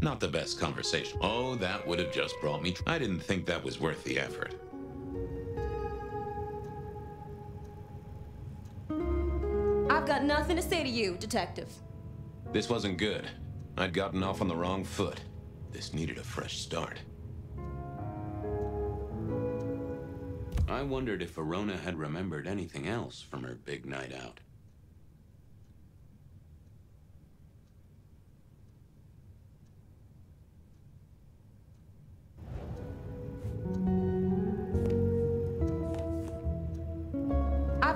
Not the best conversation. Oh, that would have just brought me. I didn't think that was worth the effort. I've got nothing to say to you, Detective. This wasn't good. I'd gotten off on the wrong foot. This needed a fresh start. I wondered if Verona had remembered anything else from her big night out.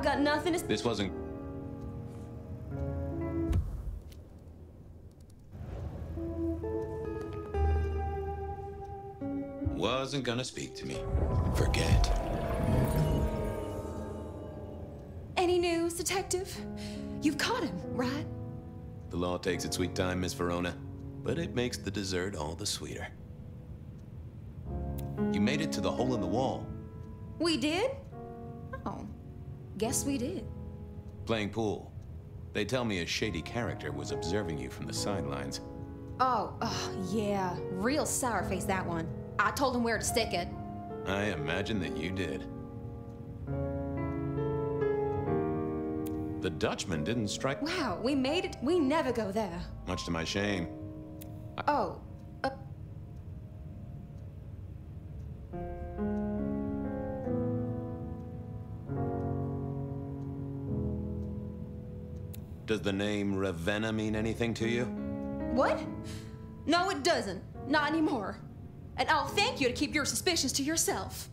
got nothing to... This wasn't... Wasn't gonna speak to me. Forget. Any news, Detective? You've caught him, right? The law takes its sweet time, Miss Verona, but it makes the dessert all the sweeter. You made it to the hole in the wall. We did? Oh, guess we did. Playing pool. They tell me a shady character was observing you from the sidelines. Oh, yeah. Real sour face, that one. I told him where to stick it. I imagine that you did. The Dutchman didn't strike... Wow, we made it. We never go there. Much to my shame. Oh. Does the name Ravenna mean anything to you? What? No, it doesn't. Not anymore. And I'll thank you to keep your suspicions to yourself.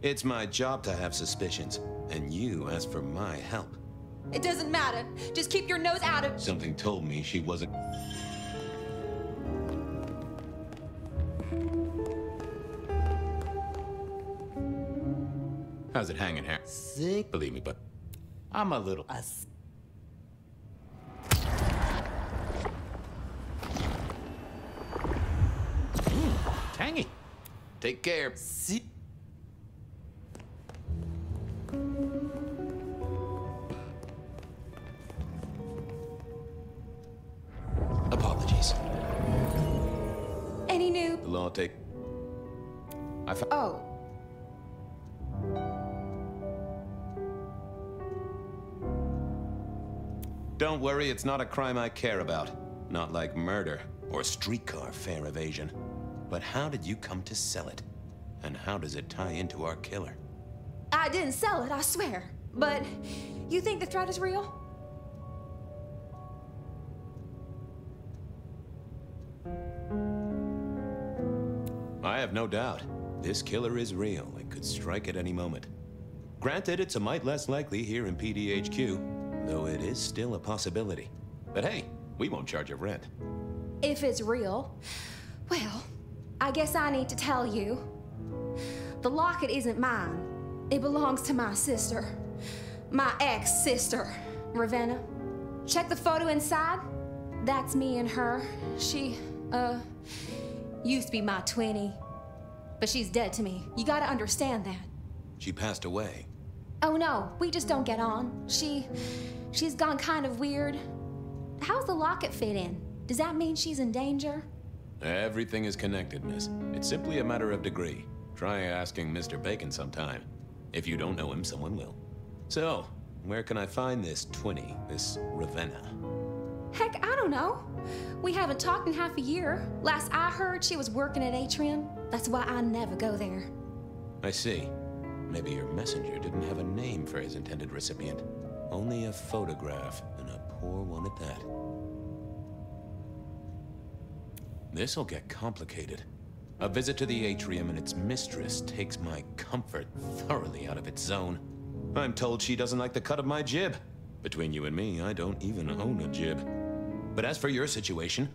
It's my job to have suspicions, and you asked for my help. It doesn't matter. Just keep your nose out of... Something told me she wasn't... How's it hanging here? Sick. Believe me, but I'm a little... Tangy. Take care. See? Apologies. Any new... The law take... Oh. Don't worry, it's not a crime I care about. Not like murder or streetcar fare evasion. But how did you come to sell it? And how does it tie into our killer? I didn't sell it, I swear. But you think the threat is real? I have no doubt. This killer is real and could strike at any moment. Granted, it's a mite less likely here in PDHQ, though it is still a possibility. But hey, we won't charge you rent. If it's real, well, I guess I need to tell you. The locket isn't mine. It belongs to my sister. My ex-sister, Ravenna. Check the photo inside. That's me and her. She, used to be my twinnie. But she's dead to me. You gotta understand that. She passed away. Oh no, we just don't get on. She's gone kind of weird. How's the locket fit in? Does that mean she's in danger? Everything is connected, miss. It's simply a matter of degree. Try asking Mr. Bacon sometime. If you don't know him, someone will. So, where can I find this twinnie, this Ravenna? Heck, I don't know. We haven't talked in half a year. Last I heard, she was working at Atrium. That's why I never go there. I see. Maybe your messenger didn't have a name for his intended recipient. Only a photograph, and a poor one at that. This'll get complicated. A visit to the Atrium and its mistress takes my comfort thoroughly out of its zone. I'm told she doesn't like the cut of my jib. Between you and me, I don't even own a jib. But as for your situation,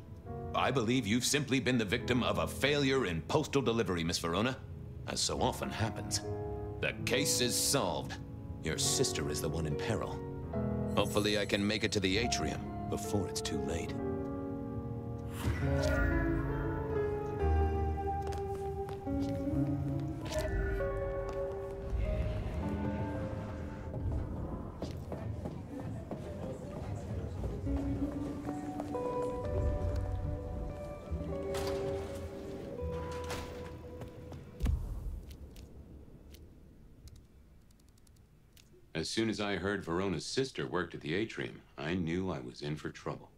I believe you've simply been the victim of a failure in postal delivery, Miss Verona. As so often happens. The case is solved. Your sister is the one in peril. Hopefully I can make it to the Atrium before it's too late. As soon as I heard Verona's sister worked at the Atrium, I knew I was in for trouble.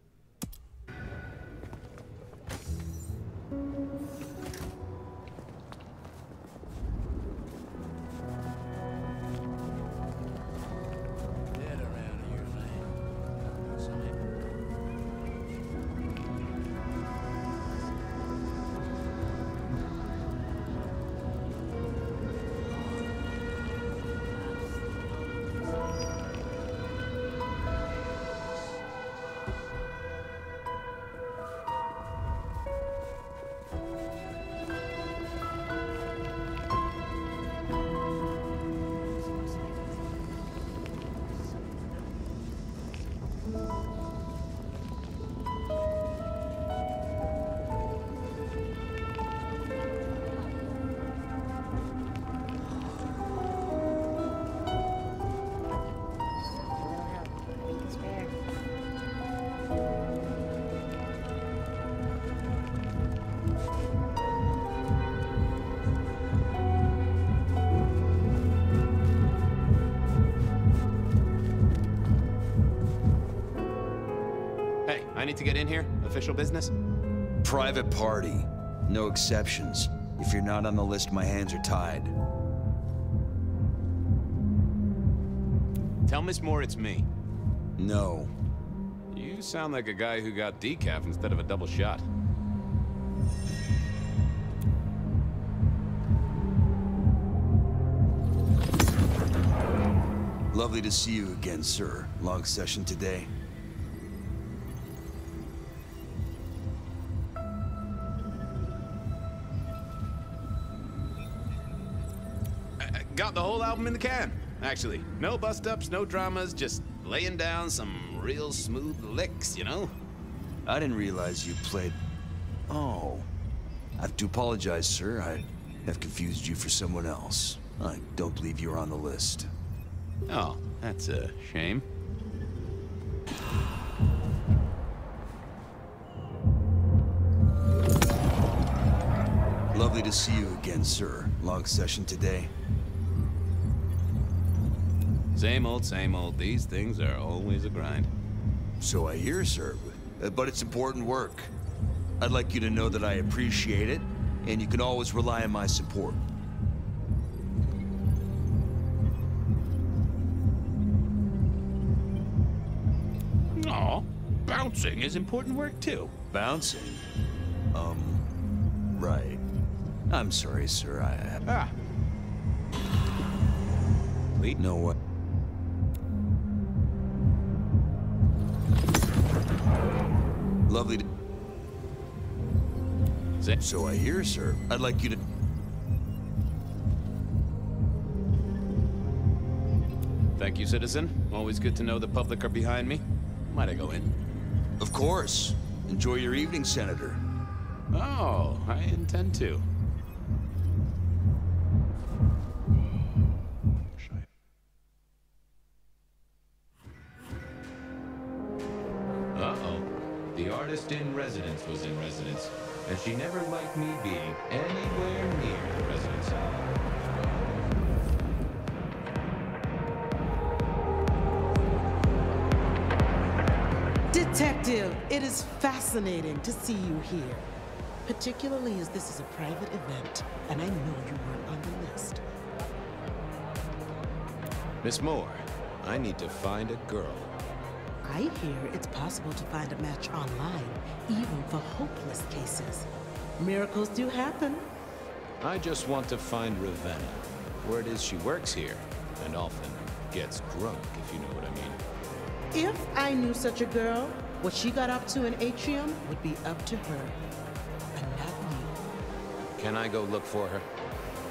I need to get in here? Official business? Private party. No exceptions. If you're not on the list, my hands are tied. Tell Miss Moore it's me. No. You sound like a guy who got decaf instead of a double shot. Lovely to see you again, sir. Long session today. Got the whole album in the can, actually. No bust-ups, no dramas, just laying down some real smooth licks, you know? I didn't realize you played... Oh. I have to apologize, sir. I have confused you for someone else. I don't believe you were on the list. Oh, that's a shame. Lovely to see you again, sir. Long session today. Same old, same old. These things are always a grind. So I hear, sir. But it's important work. I'd like you to know that I appreciate it, and you can always rely on my support. Aw, bouncing is important work too. Bouncing? Right. I'm sorry, sir. Wait. No what? Lovely to... So I hear, sir. I'd like you to... Thank you, citizen. Always good to know the public are behind me. Might I go in? Of course. Enjoy your evening, Senator. Oh, I intend to. Uh-oh. The artist in residence was in residence, and she never liked me being anywhere near the residence. Detective, it is fascinating to see you here. Particularly as this is a private event, and I know you weren't on the list. Miss Moore, I need to find a girl. I hear it's possible to find a match online, even for hopeless cases. Miracles do happen. I just want to find Ravenna. Word is she works here, and often gets drunk, if you know what I mean. If I knew such a girl, what she got up to in Atrium would be up to her, but not me. Can I go look for her?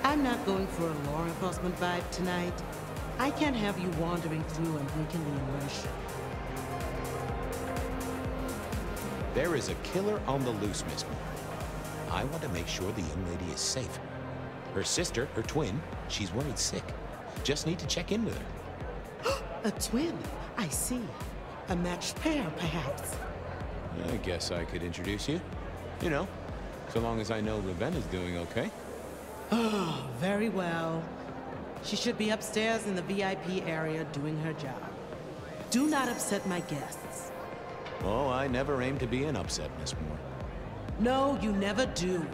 I'm not going for a law enforcement vibe tonight. I can't have you wandering through and blinking the immersion. There is a killer on the loose, Miss Moore. I want to make sure the young lady is safe. Her sister, her twin, she's worried sick. Just need to check in with her. A twin? I see. A matched pair, perhaps. I guess I could introduce you. You know, so long as I know Ravenna's doing okay. Oh, very well. She should be upstairs in the VIP area doing her job. Do not upset my guests. Oh, I never aim to be an upset, Miss Moore. No, you never do.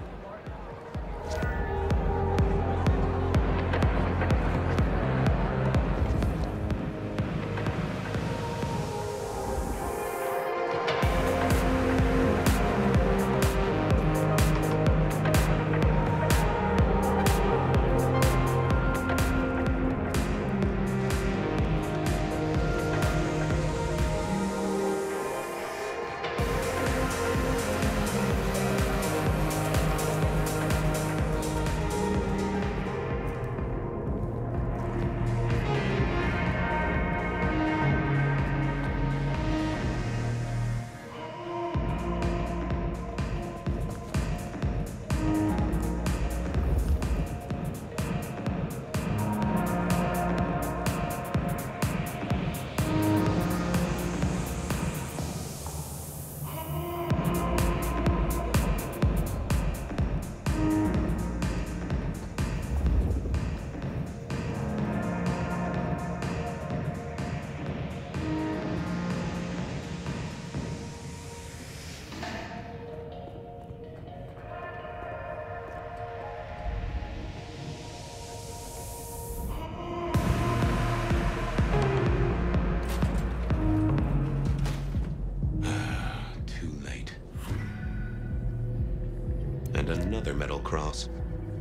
another metal cross.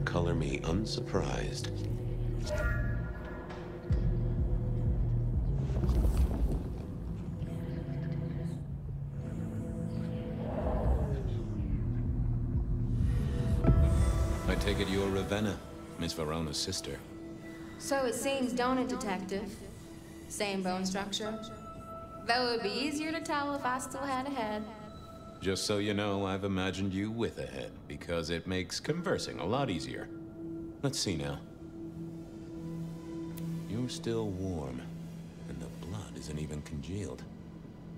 Color me unsurprised. I take it you're Ravenna, Miss Verona's sister. So it seems, don't it, Detective? Same bone structure. Though it would be easier to tell if I still had a head. Just so you know, I've imagined you with a head, because it makes conversing a lot easier. Let's see now. You're still warm, and the blood isn't even congealed.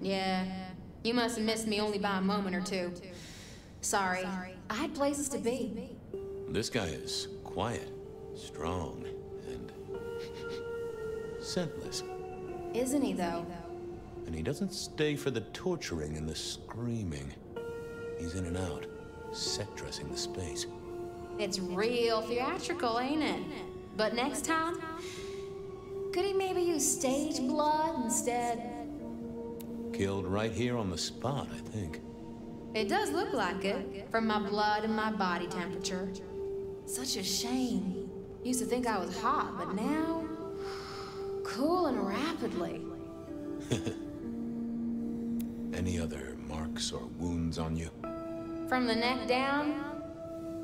Yeah, you must have missed me only by a moment or two. Sorry, I had places to be. This guy is quiet, strong, and scentless. Isn't he, though? And he doesn't stay for the torturing and the screaming. He's in and out, set dressing the space. It's real theatrical, ain't it? But next time, could he maybe use stage blood instead? Killed right here on the spot, I think. It does look like it, from my blood and my body temperature. Such a shame. Used to think I was hot, but now, cooling rapidly. Any other marks or wounds on you? From the neck down,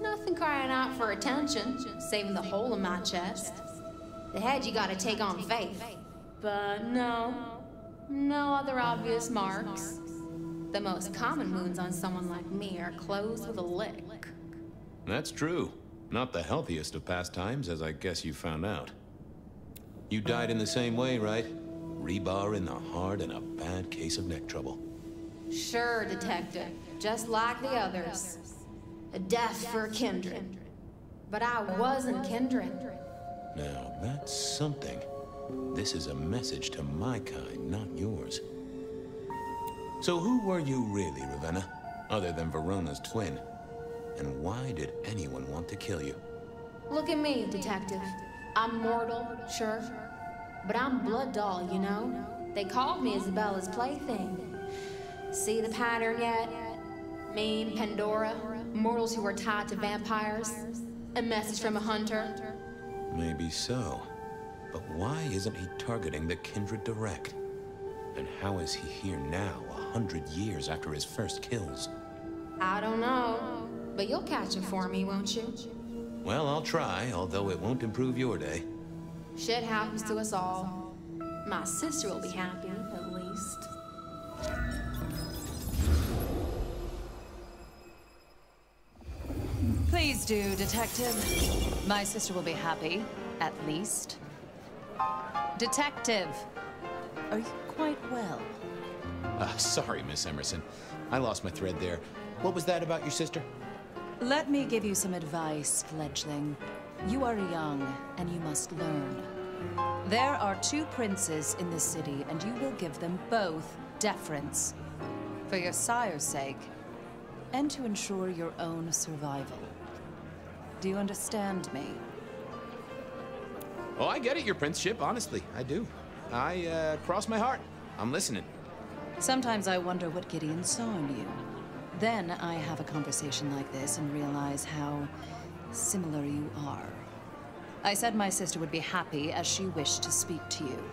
nothing crying out for attention, saving the hole in my chest. The head you gotta take on faith. But no other obvious marks. The most common wounds on someone like me are closed with a lick. That's true. Not the healthiest of pastimes, as I guess you found out. You died in the same way, right? Rebar in the heart and a bad case of neck trouble. Sure, Detective. Just like the others. A death for a kindred. But I wasn't kindred. Now, that's something. This is a message to my kind, not yours. So who were you really, Ravenna? Other than Verona's twin? And why did anyone want to kill you? Look at me, Detective. I'm mortal, sure. But I'm blood doll, you know? They called me Isabella's plaything. See the pattern yet? Me and Pandora, mortals who are tied to vampires. A message from a hunter. Maybe so. But why isn't he targeting the kindred direct? And how is he here now, 100 years after his first kills? I don't know. But you'll catch it for me, won't you? Well, I'll try, although it won't improve your day. Shit happens to us all. My sister will be happy, at least. Please do, Detective. My sister will be happy, at least. Detective, are you quite well? Sorry, Miss Emerson. I lost my thread there. What was that about your sister? Let me give you some advice, fledgling. You are young, and you must learn. There are 2 princes in this city, and you will give them both deference. For your sire's sake, and to ensure your own survival. Do you understand me? Oh, I get it, your princeship, honestly. I do. Cross my heart. I'm listening. Sometimes I wonder what Gideon saw in you. Then I have a conversation like this and realize how similar you are. I said my sister would be happy as she wished to speak to you.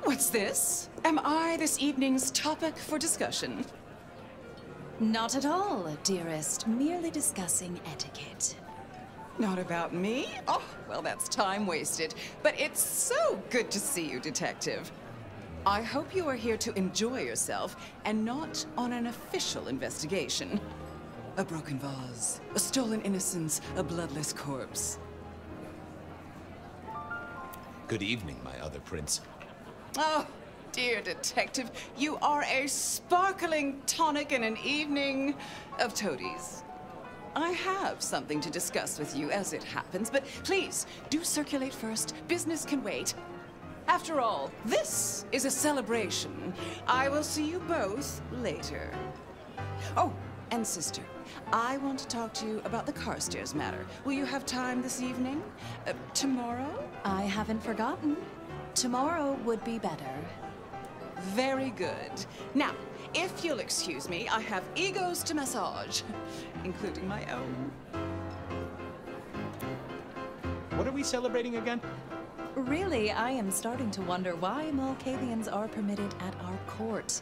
What's this? Am I this evening's topic for discussion? Not at all, dearest. Merely discussing etiquette. Not about me? Oh, well, that's time wasted. But it's so good to see you, Detective. I hope you are here to enjoy yourself and not on an official investigation. A broken vase, a stolen innocence, a bloodless corpse. Good evening, my other prince. Oh, dear Detective, you are a sparkling tonic in an evening of toadies. I have something to discuss with you as it happens, but please, do circulate first. Business can wait. After all, this is a celebration. I will see you both later. Oh, and sister, I want to talk to you about the Carstairs matter. Will you have time this evening? Tomorrow? I haven't forgotten. Tomorrow would be better. Very good. Now, if you'll excuse me, I have egos to massage, including my own. What are we celebrating again? Really, I am starting to wonder why Malkavians are permitted at our court.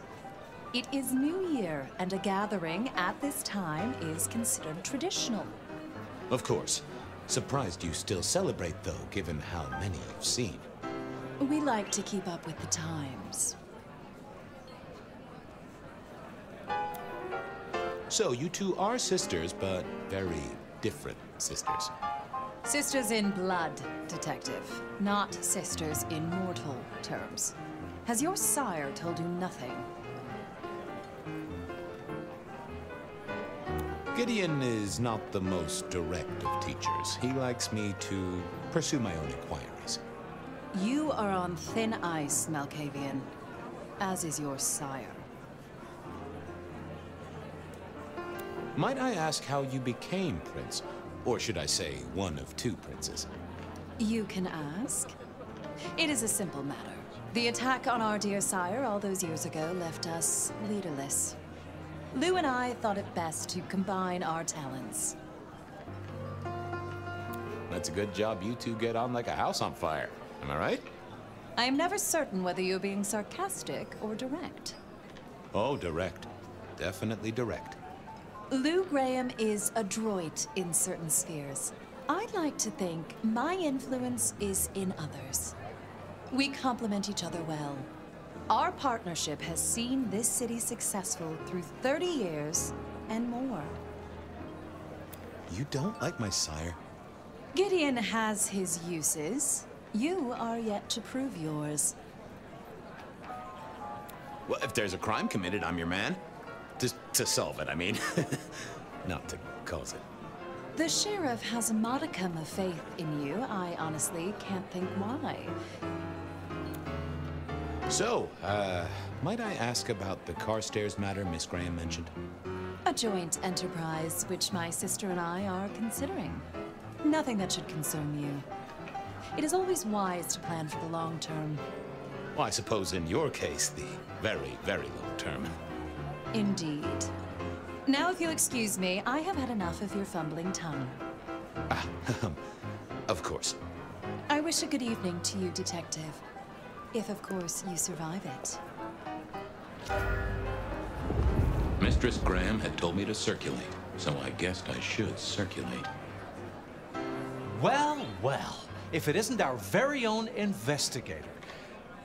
It is New Year, and a gathering at this time is considered traditional. Of course. Surprised you still celebrate, though, given how many you've seen. We like to keep up with the times. So, you two are sisters, but very different sisters. Sisters in blood, Detective, not sisters in mortal terms. Has your sire told you nothing? Gideon is not the most direct of teachers. He likes me to pursue my own inquiries. You are on thin ice, Malkavian, as is your sire. Might I ask how you became Prince? Or should I say, one of two princes? You can ask. It is a simple matter. The attack on our dear sire all those years ago left us leaderless. Lou and I thought it best to combine our talents. That's a good job you two get on like a house on fire. Am I right? I am never certain whether you're being sarcastic or direct. Oh, direct. Definitely direct. Lou Graham is adroit in certain spheres. I'd like to think my influence is in others. We complement each other well. Our partnership has seen this city successful through 30 years and more. You don't like my sire? Gideon has his uses. You are yet to prove yours. Well, if there's a crime committed, I'm your man. To solve it, I mean. Not to cause it. The sheriff has a modicum of faith in you. I honestly can't think why. So, might I ask about the Carstairs matter Miss Graham mentioned? A joint enterprise, which my sister and I are considering. Nothing that should concern you. It is always wise to plan for the long term. Well, I suppose in your case, the very, very long term. Indeed. Now, if you'll excuse me, I have had enough of your fumbling tongue. Of course. I wish a good evening to you, Detective. If, of course, you survive it. Mistress Graham had told me to circulate, so I guessed I should circulate. Well, well, if it isn't our very own investigator.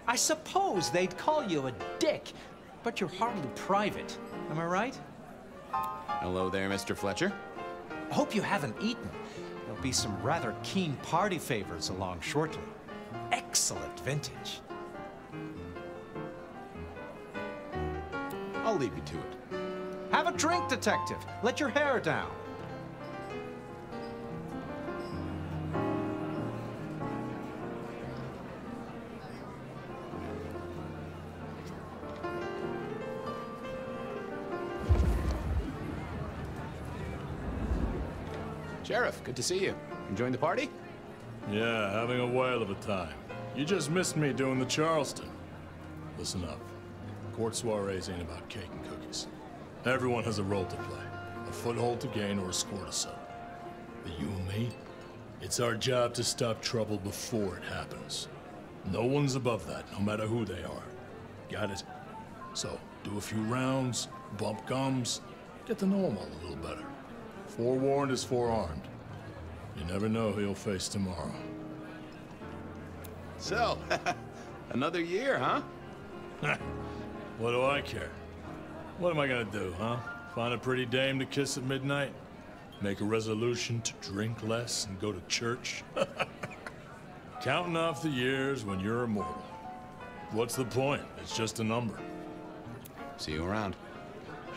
I suppose they'd call you a dick, but you're hardly private. Am I right? Hello there, Mr. Fletcher. I hope you haven't eaten. There'll be some rather keen party favors along shortly. Excellent vintage. I'll leave you to it. Have a drink, Detective. Let your hair down. Sheriff, good to see you. Enjoying the party? Yeah, having a whale of a time. You just missed me doing the Charleston. Listen up. Court soirees ain't about cake and cookies. Everyone has a role to play. A foothold to gain or a score to settle. But you and me, it's our job to stop trouble before it happens. No one's above that, no matter who they are. Got it? So, do a few rounds, bump gums, get to know them all a little better. Forewarned is forearmed. You never know who you'll face tomorrow. So, another year, huh? What do I care? What am I gonna do, huh? Find a pretty dame to kiss at midnight? Make a resolution to drink less and go to church? Counting off the years when you're immortal. What's the point? It's just a number. See you around.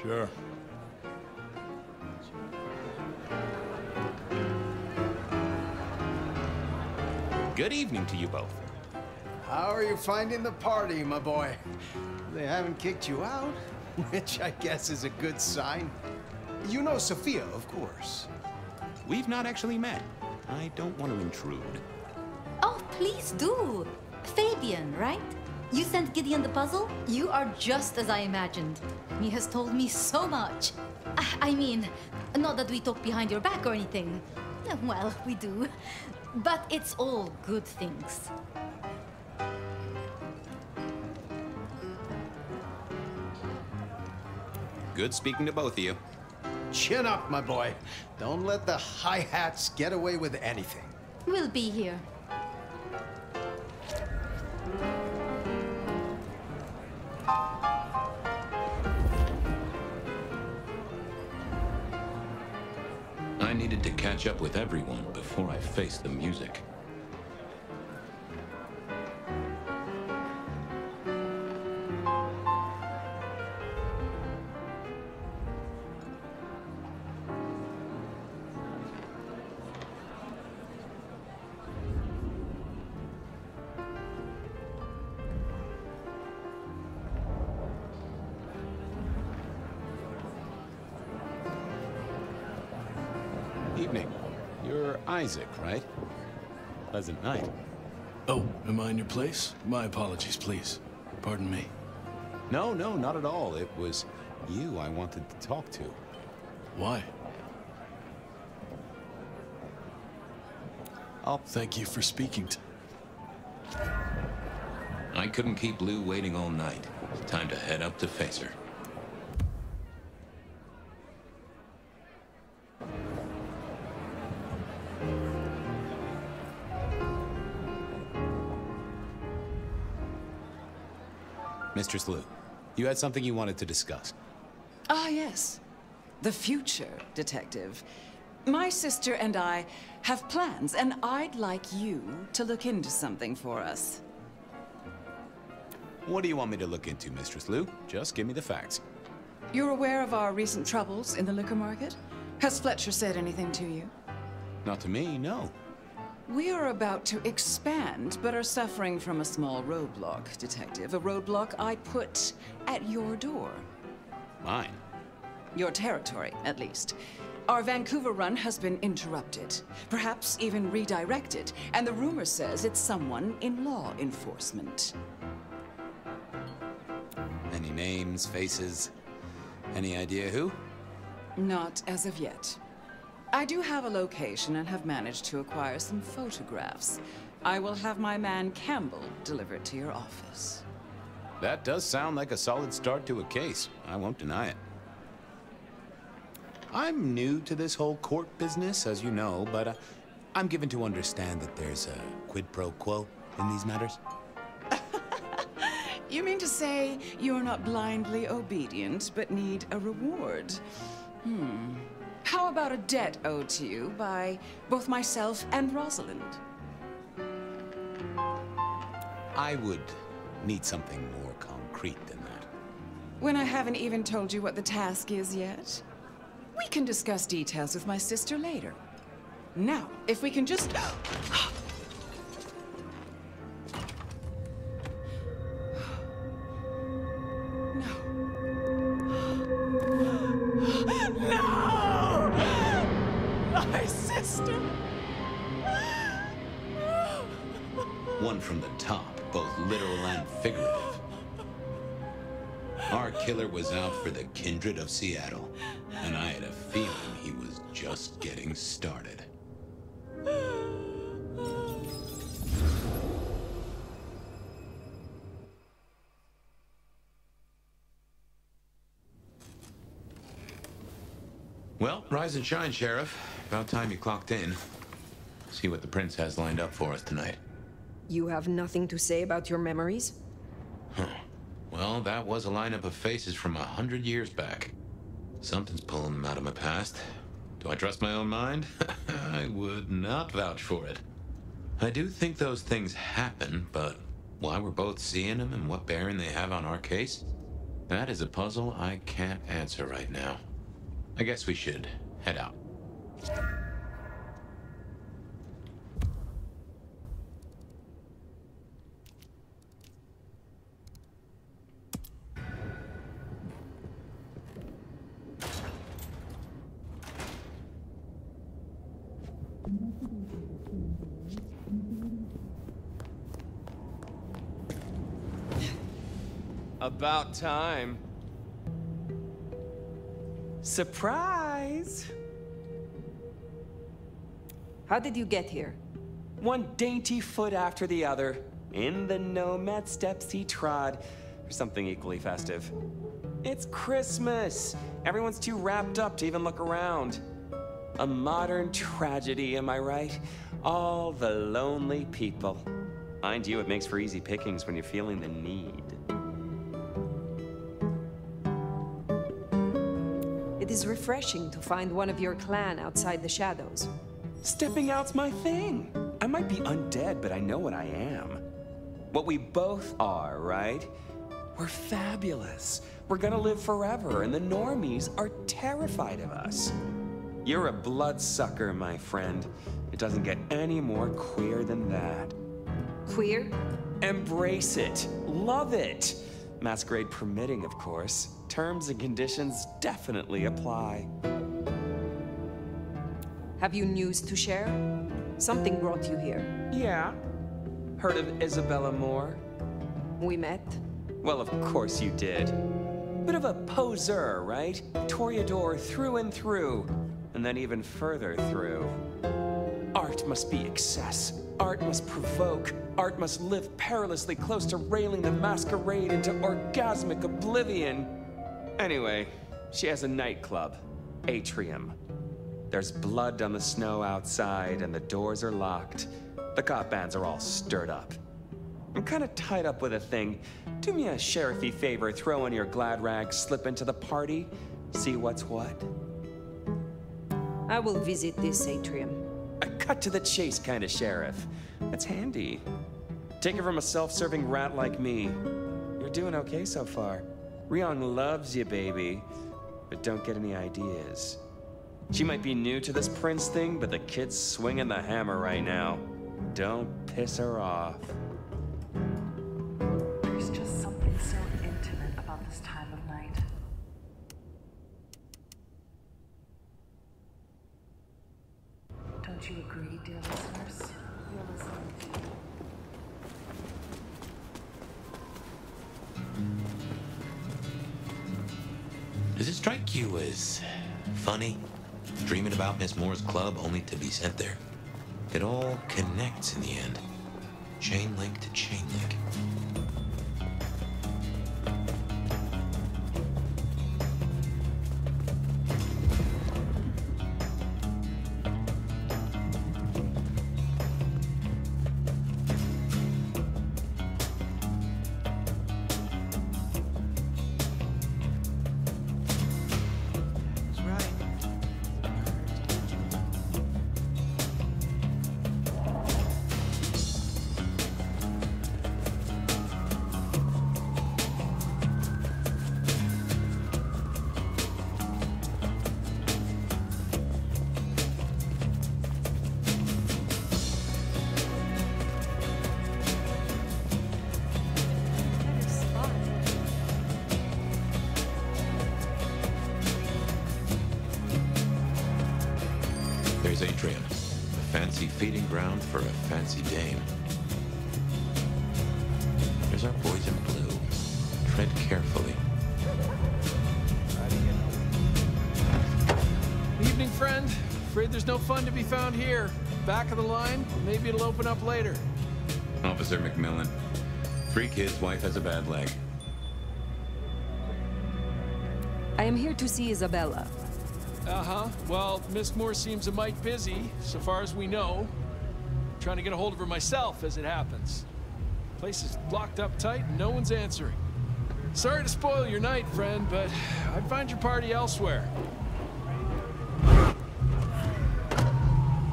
Sure. Good evening to you both. How are you finding the party, my boy? They haven't kicked you out, which I guess is a good sign. You know Sophia, of course. We've not actually met. I don't want to intrude. Oh, please do. Fabian, right? You sent Gideon the puzzle? You are just as I imagined. He has told me so much. I mean, not that we talk behind your back or anything. Well, we do. But it's all good things. Good speaking to both of you. Chin up, my boy. Don't let the hi-hats get away with anything. We'll be here. I needed to catch up with everyone before I faced the music. Evening. You're Isaac, right? Pleasant night. Oh, am I in your place? My apologies, please. Pardon me. No, not at all. It was you I wanted to talk to. Why? Thank you for speaking to... I couldn't keep Lou waiting all night. Time to head up to face her. Mistress Lou, you had something you wanted to discuss. Ah, yes. The future, Detective. My sister and I have plans, and I'd like you to look into something for us. What do you want me to look into, Mistress Lou? Just give me the facts. You're aware of our recent troubles in the liquor market? Has Fletcher said anything to you? Not to me, no. We are about to expand, but are suffering from a small roadblock, Detective. A roadblock I put at your door. Mine? Your territory, at least. Our Vancouver run has been interrupted, perhaps even redirected, and the rumor says it's someone in law enforcement. Any names, faces? Any idea who? Not as of yet. I do have a location and have managed to acquire some photographs. I will have my man Campbell deliver it to your office. That does sound like a solid start to a case. I won't deny it. I'm new to this whole court business, as you know, but I'm given to understand that there's a quid pro quo in these matters. You mean to say you're not blindly obedient, but need a reward? How about a debt owed to you by both myself and Rosalind? I would need something more concrete than that. When I haven't even told you what the task is yet? We can discuss details with my sister later. Now, if we can just... No! My sister! One from the top, both literal and figurative. Our killer was out for the kindred of Seattle, and I had a feeling he was just getting started. Well, rise and shine, Sheriff. About time you clocked in. See what the Prince has lined up for us tonight. You have nothing to say about your memories? Huh. Well, that was a lineup of faces from 100 years back. Something's pulling them out of my past. Do I trust my own mind? I would not vouch for it. I do think those things happen, but why we're both seeing them and what bearing they have on our case? That is a puzzle I can't answer right now. I guess we should head out. About time. Surprise! How did you get here? One dainty foot after the other. In the nomad steps he trod. For something equally festive. It's Christmas! Everyone's too wrapped up to even look around. A modern tragedy, am I right? All the lonely people. Mind you, it makes for easy pickings when you're feeling the need. It is refreshing to find one of your clan outside the shadows. Stepping out's my thing. I might be undead, but I know what I am. What we both are, right? We're fabulous. We're gonna live forever, and the normies are terrified of us. You're a bloodsucker, my friend. It doesn't get any more queer than that. Queer? Embrace it. Love it. Masquerade permitting, of course. Terms and conditions definitely apply. Have you news to share? Something brought you here. Yeah. Heard of Isabella Moore? We met? Well, of course you did. Bit of a poseur, right? Toreador through and through. And then even further through. Art must be excess. Art must provoke. Art must live perilously close to railing the masquerade into orgasmic oblivion. Anyway, she has a nightclub, Atrium. There's blood on the snow outside and the doors are locked. The cop bands are all stirred up. I'm kind of tied up with a thing. Do me a sheriffy favor, throw on your glad rags, slip into the party, see what's what. I will visit this atrium. A cut to the chase kind of sheriff. That's handy. Take it from a self-serving rat like me. You're doing okay so far. Ryong loves you, baby, but don't get any ideas. She might be new to this prince thing, but the kid's swinging the hammer right now. Don't piss her off. There's just something so intimate about this time of night. Don't you agree, dear listeners? You're listening to... Does it strike you as funny? Dreaming about Miss Moore's club only to be sent there? It all connects in the end. Chain link to chain link. There's Atrium, a fancy feeding ground for a fancy dame. There's our boys in blue. Tread carefully. Evening, friend. Afraid there's no fun to be found here. Back of the line, maybe it'll open up later. Officer McMillan. 3 kids, wife has a bad leg. I am here to see Isabella. Uh-huh. Well, Miss Moore seems a mite busy, so far as we know. Trying to get a hold of her myself, as it happens. Place is locked up tight and no one's answering. Sorry to spoil your night, friend, but I'd find your party elsewhere.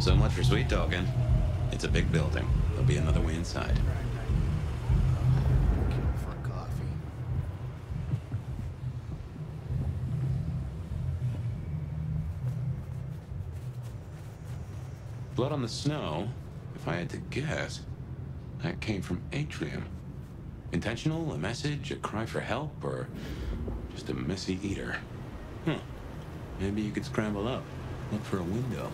So much for sweet talking. It's a big building. There'll be another way inside. For coffee. Blood on the snow, if I had to guess, that came from Atrium. Intentional, a message, a cry for help, or just a messy eater? Maybe you could scramble up, look for a window.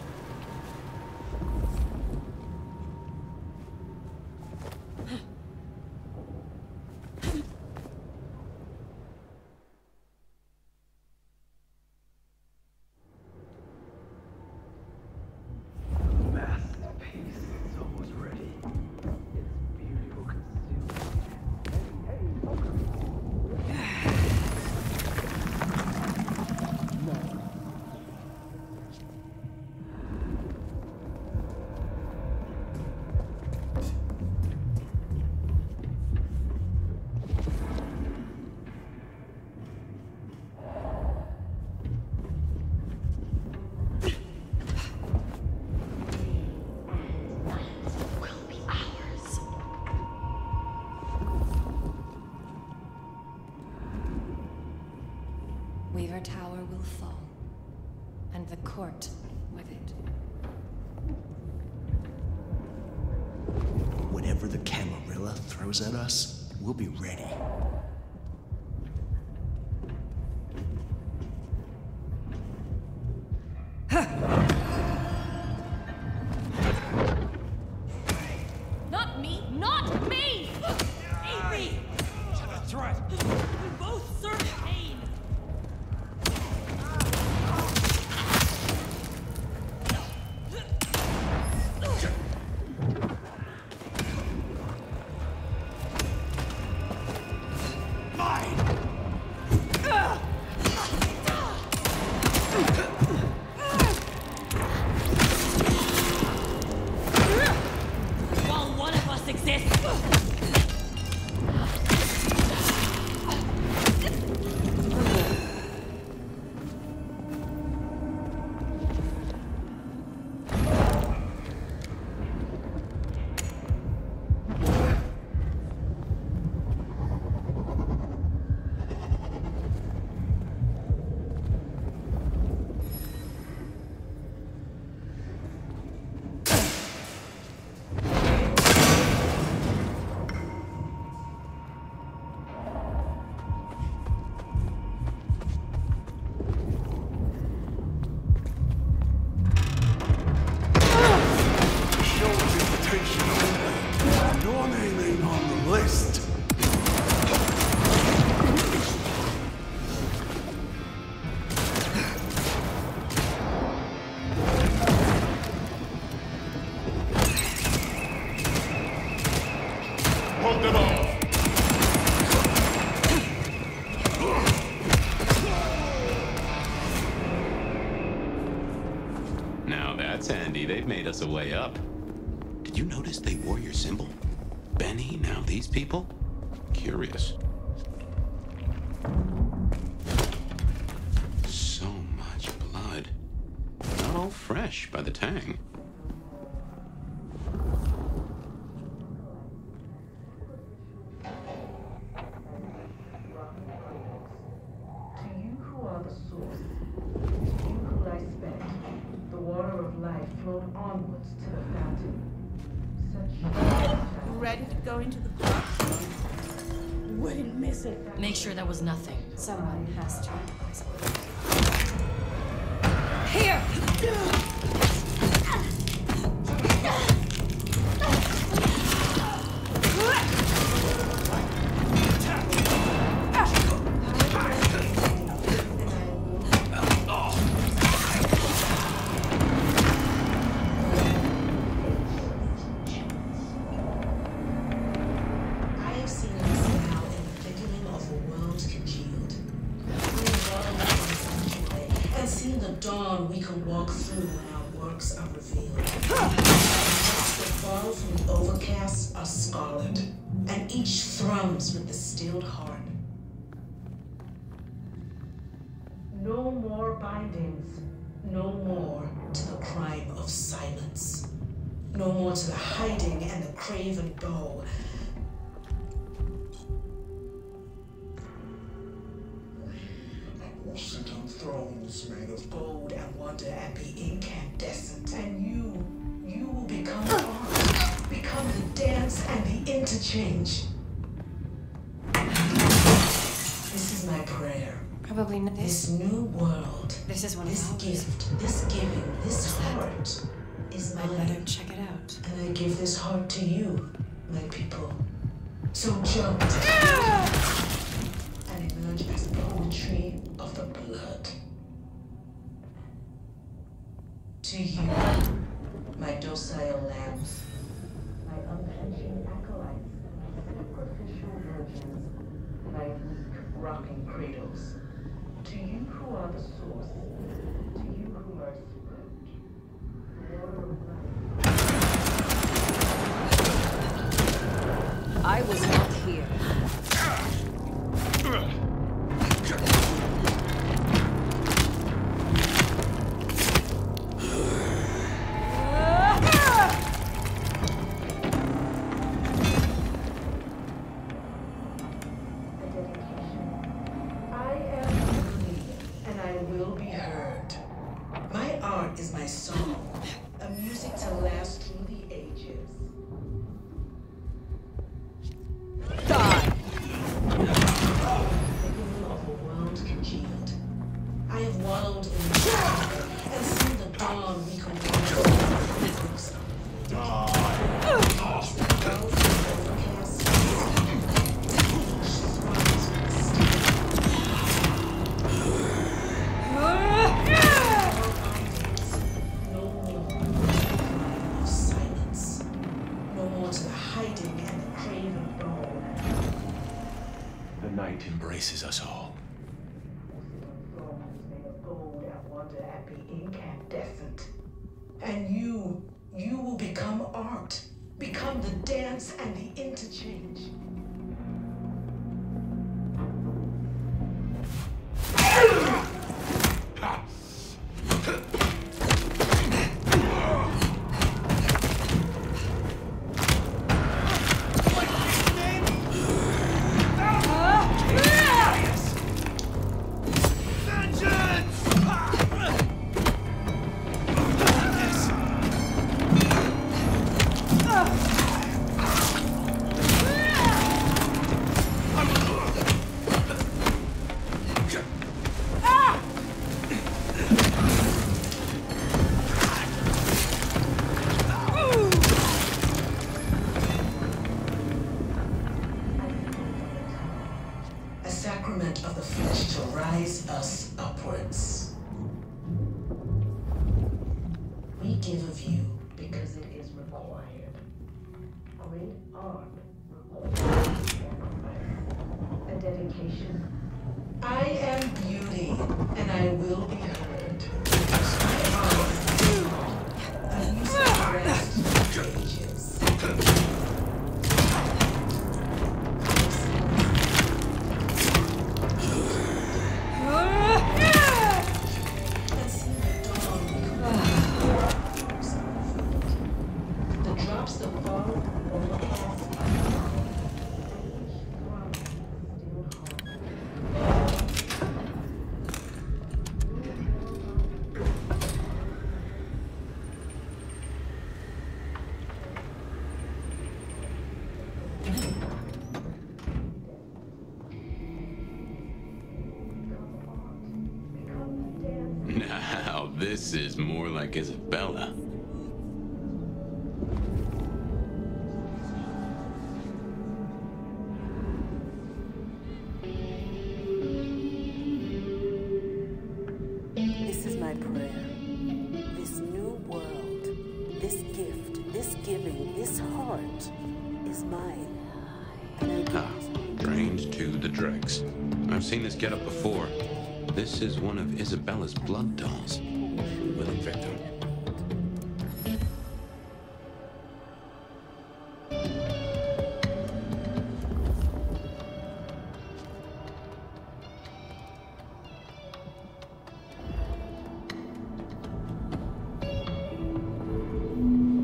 tower will fall, and the court with it. Whatever the Camarilla throws at us, we'll be ready. Not me! Not me! Avery! That's right. We both serve pain. While one of us exists. Your name ain't on the list. Hold them off! Now that's handy. They've made us a way up. Did you notice they wore your symbol? Benny, now these people? Curious. So much blood. Not all fresh by the tang. To you who are the source, to you who lie spent, the water of life flowed onwards to the fountain. Ready to go into the park? Wouldn't miss it. Make sure there was nothing. Someone has to. Here! I have seen us now in the flickering of a world congealed. And seen the dawn we can walk through when our works are revealed. The fall from the overcast are scarlet, and each thrums with the stilled heart. No more bindings, no more to the crime of silence. No more to the hiding and the craven bow. Will sit on thrones made of gold and wonder and be incandescent. And you will become art, become the dance and the interchange. This is my prayer. Probably not This new world, This is one this of ours. gift, this giving, this heart is mine. I'd better check it out. And I give this heart to you, my people. So jump and emerge as poetry of the blood. To you, my docile lambs, my unflinching acolytes, my sacrificial virgins, my weak rocking cradles. To you who are the source, to you who are spirit, the water of life. I was not here. I am free, and light embraces us all. Incandescent. And you will become art. Become the dance and the interchange. Of the flesh to rise us upwards. We give of you because it is required. Great art requires sacrifice, a dedication. I am beauty, and I will be heard. I use the rest ages. Now, this is more like Isabella. This is my prayer. This new world, this gift, this giving, this heart is mine. Drained to the dregs. I've seen this getup before. This is one of Isabella's blood dolls. Willing victim.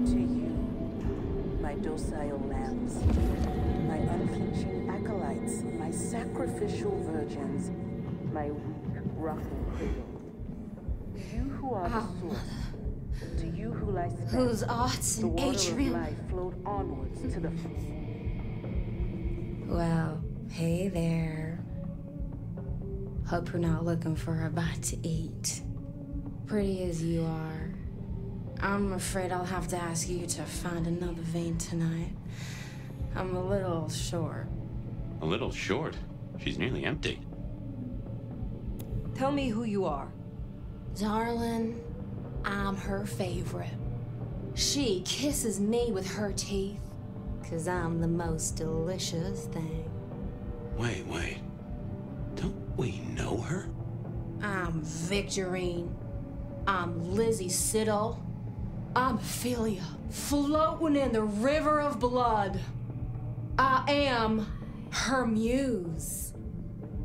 To you, my docile lambs, my unflinching acolytes, my sacrificial virgins, my rocking cradle. You who are the source, to you who lie spent, Whose arts the and water atrium. of life flowed onwards to the Well, hey there. Hope you're not looking for a bite to eat. Pretty as you are, I'm afraid I'll have to ask you to find another vein tonight. I'm a little short. A little short? She's nearly empty. Tell me who you are. Darling, I'm her favorite. She kisses me with her teeth, 'cause I'm the most delicious thing. Wait. Don't we know her? I'm Victorine. I'm Lizzie Siddle. I'm Ophelia, floating in the river of blood. I am her muse.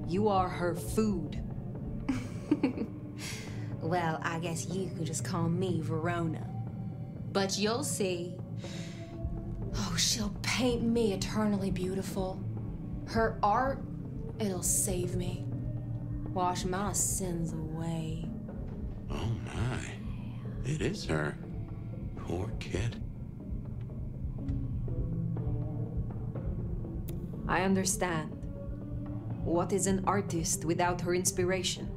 You are her food. Well, I guess you could just call me Verona. But you'll see. Oh, she'll paint me eternally beautiful. Her art, it'll save me. Wash my sins away. Oh my. It is her. Poor kid. I understand. What is an artist without her inspiration?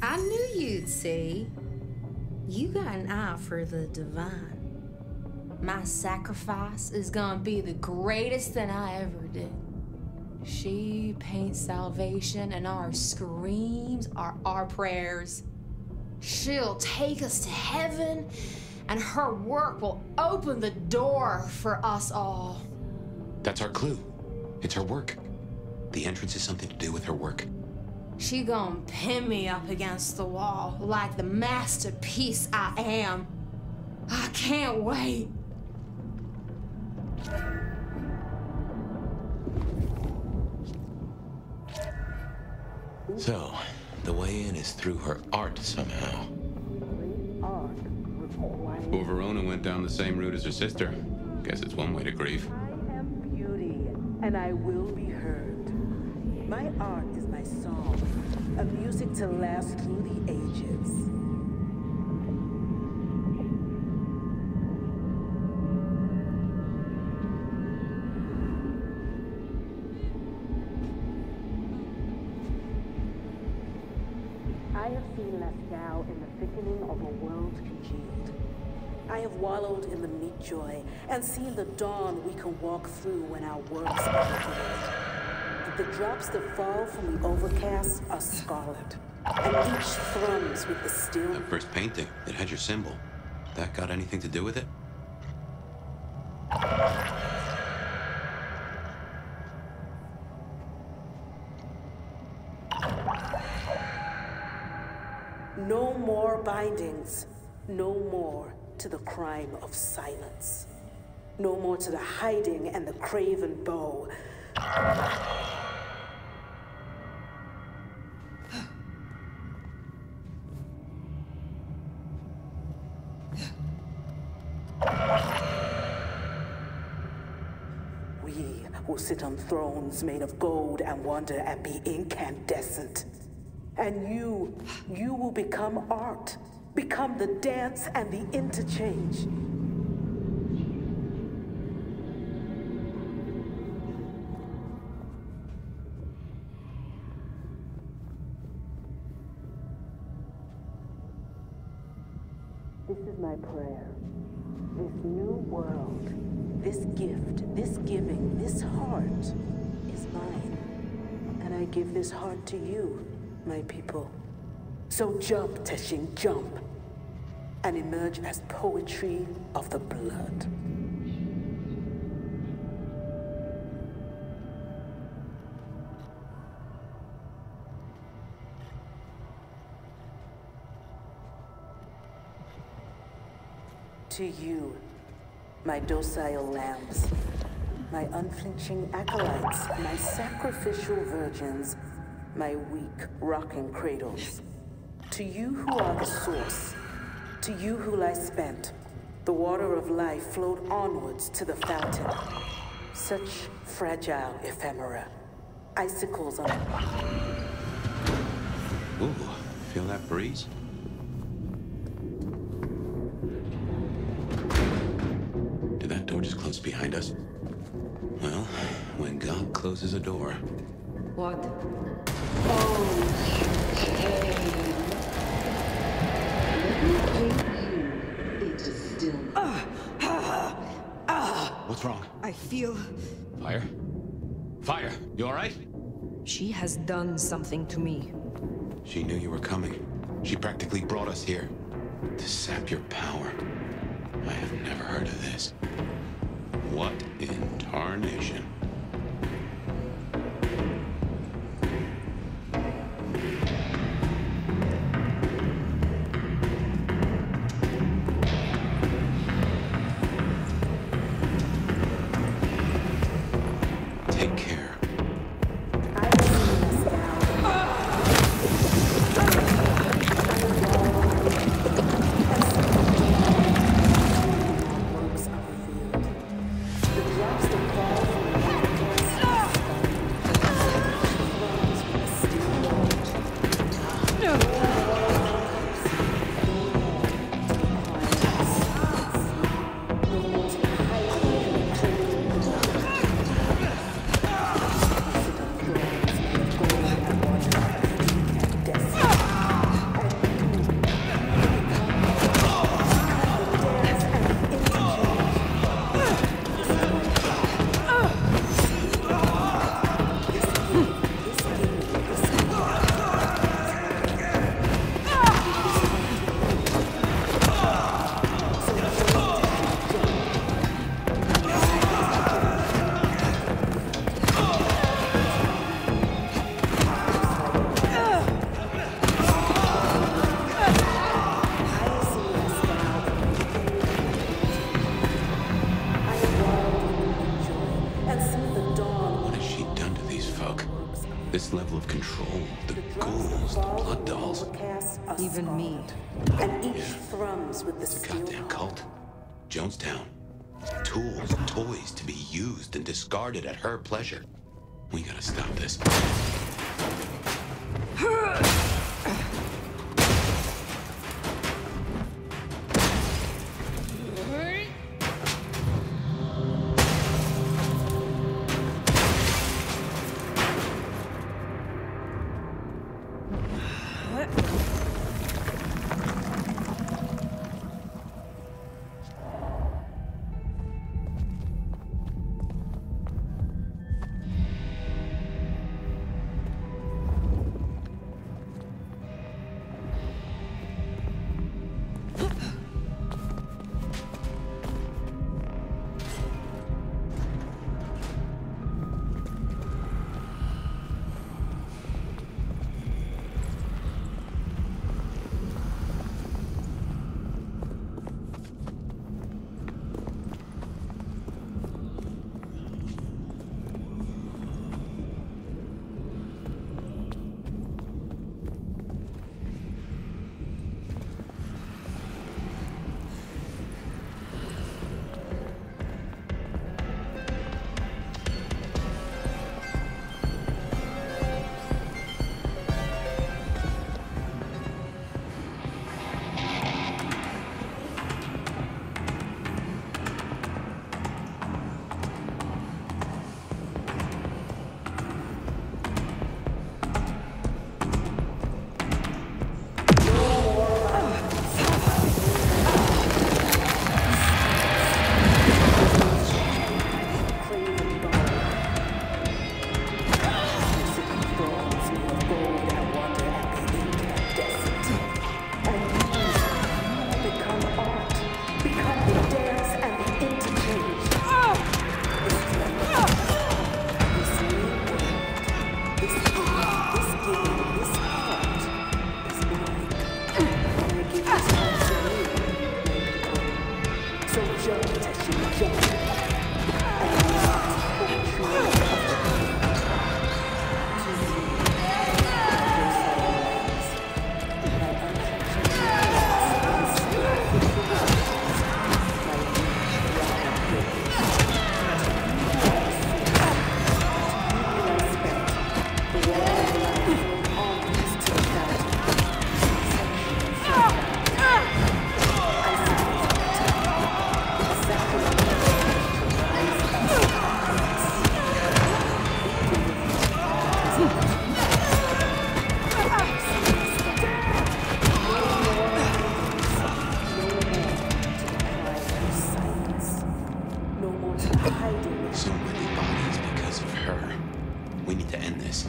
I knew you'd see. You got an eye for the divine. My sacrifice is gonna be the greatest thing I ever did. She paints salvation, and our screams are our prayers. She'll take us to heaven, and her work will open the door for us all. That's our clue. It's her work. the entrance has something to do with her work? She gonna pin me up against the wall like the masterpiece I am. I can't wait. So, the way in is through her art somehow. Well, Verona went down the same route as her sister. Guess it's one way to grief. I am beauty, and I will be heard. My art is my song, a music to last through the ages. I have seen Lascaux in the thickening of a world congealed. I have wallowed in the meat joy and seen the dawn we can walk through when our works are revealed. The drops that fall from the overcast are scarlet, and each thrums with the still. That first painting, it had your symbol. That got anything to do with it? No more bindings, no more to the crime of silence. No more to the hiding and the craven bow. We will sit on thrones made of gold and wonder and be incandescent. And you will become art, become the dance and the interchange. This is my prayer. This new world, this gift, this giving, this heart is mine. And I give this heart to you, my people. So jump, Teshin, jump, and emerge as poetry of the blood. To you, my docile lambs, my unflinching acolytes, my sacrificial virgins, my weak, rocking cradles. To you who are the source, to you who lie spent, the water of life flowed onwards to the fountain. Such fragile ephemera, icicles on it. Ooh, feel that breeze? Did that door just close behind us? Well, when God closes a door... What? What's wrong? I feel... Fire? Fire! You all right? She has done something to me. She knew you were coming. She practically brought us here. To sap your power. I have never heard of this. What in tarnation? Take care. The drops that fall from the This level of control, the ghouls, the blood dolls. Even me. And each thrums with the steel Goddamn cult. Jonestown. Tools and toys to be used and discarded at her pleasure. We gotta stop this. So many bodies because of her. We need to end this.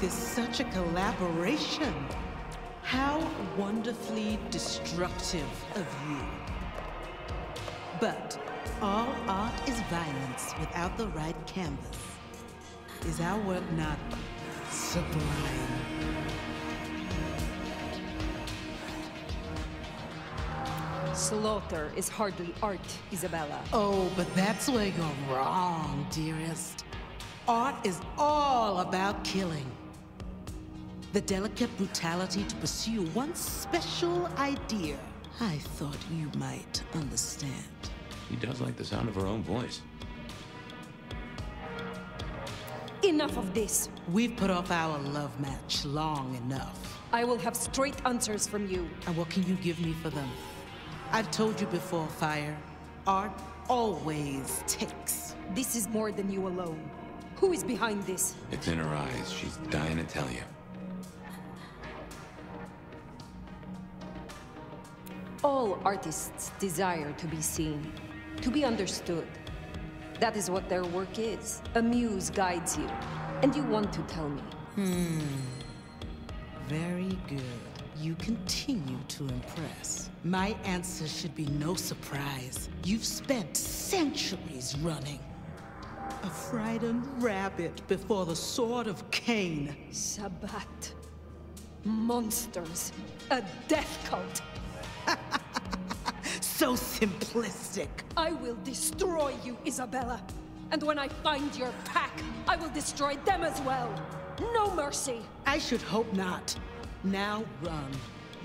This such a collaboration. How wonderfully destructive of you. But all art is violence without the right canvas. Is our work not sublime? Slaughter is hardly art, Isabella. Oh, but that's where you're wrong, dearest. Art is all about killing. The delicate brutality to pursue one special idea I thought you might understand. She does like the sound of her own voice. Enough of this. We've put off our love match long enough. I will have straight answers from you. And what can you give me for them? I've told you before, Fire. Art always takes. This is more than you alone. Who is behind this? It's in her eyes. She's dying to tell you. All artists desire to be seen, to be understood. That is what their work is. A muse guides you, and you want to tell me. Very good. You continue to impress. My answer should be no surprise. You've spent centuries running. A frightened rabbit before the sword of Cain. Sabbat. Monsters. A death cult. So simplistic. I will destroy you, Isabella. And when I find your pack, I will destroy them as well. No mercy. I should hope not. Now run,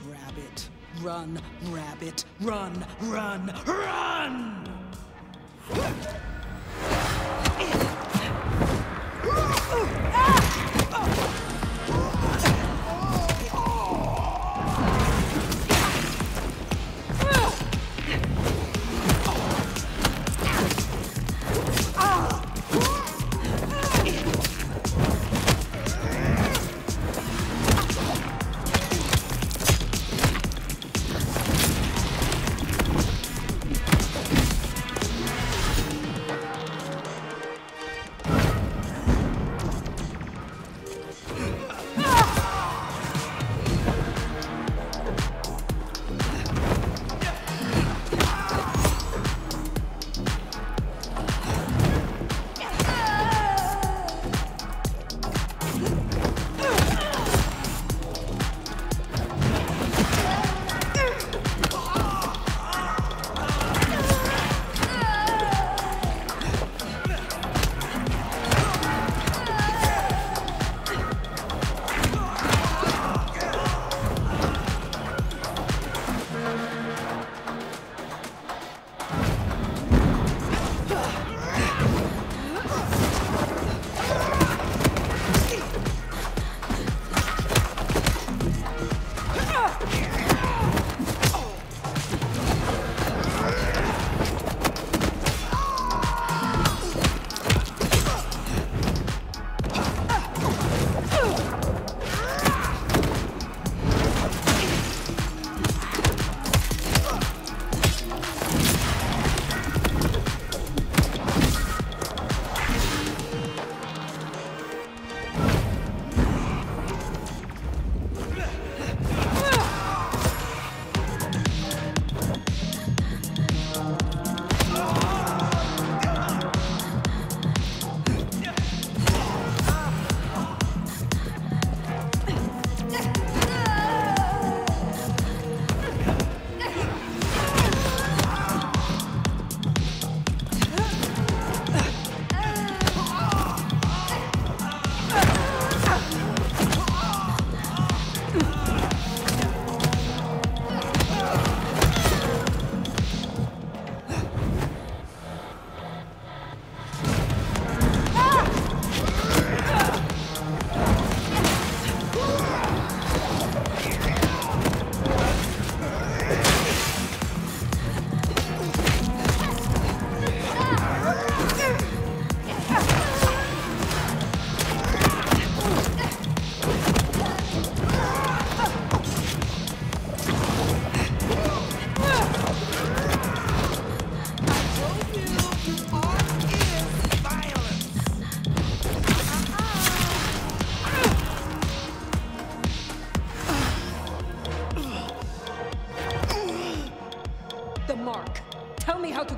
rabbit. Run, rabbit. Run, run, run!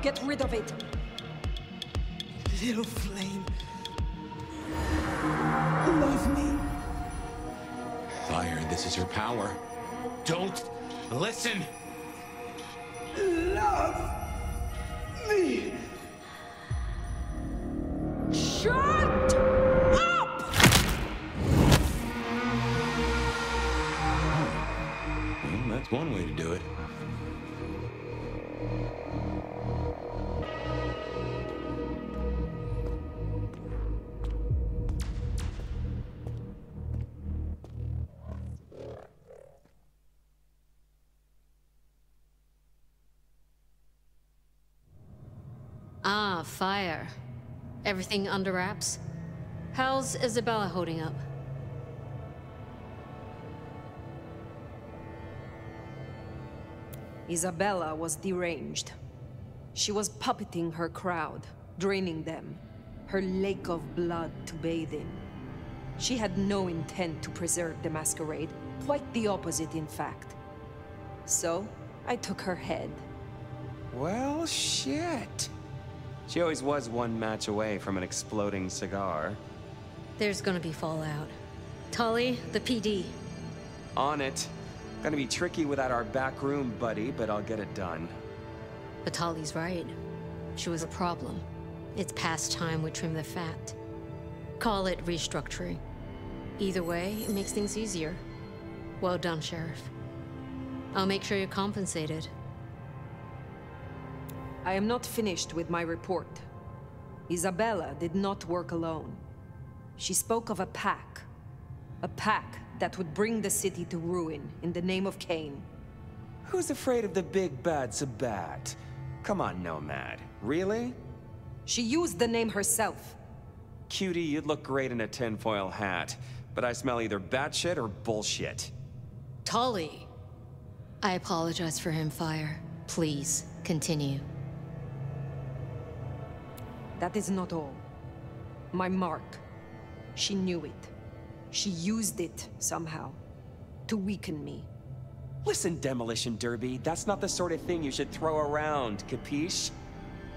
Get rid of it. Little flame. Love me. Fire, this is her power. Don't listen. Love me. Shut up! Well, that's one way to do it. Ah, Fire. Everything under wraps? How's Isabella holding up? Isabella was deranged. She was puppeting her crowd, draining them, her lake of blood to bathe in. She had no intent to preserve the masquerade, quite the opposite in fact. So, I took her head. Well, shit. She always was one match away from an exploding cigar. There's gonna be fallout. Tully, the PD. On it. Gonna be tricky without our back room buddy, but I'll get it done. But Tully's right. She was a problem. It's past time we trim the fat. Call it restructuring. Either way, it makes things easier. Well done, Sheriff. I'll make sure you're compensated. I am not finished with my report. Isabella did not work alone. She spoke of a pack. A pack that would bring the city to ruin in the name of Cain. Who's afraid of the big bad Sabat? Come on, Nomad. Really? She used the name herself. Cutie, you'd look great in a tinfoil hat, but I smell either batshit or bullshit. Tully! I apologize for him, Fire. Please, continue. That is not all. My mark. She knew it. She used it, somehow, to weaken me. Listen, Demolition Derby, that's not the sort of thing you should throw around, capiche?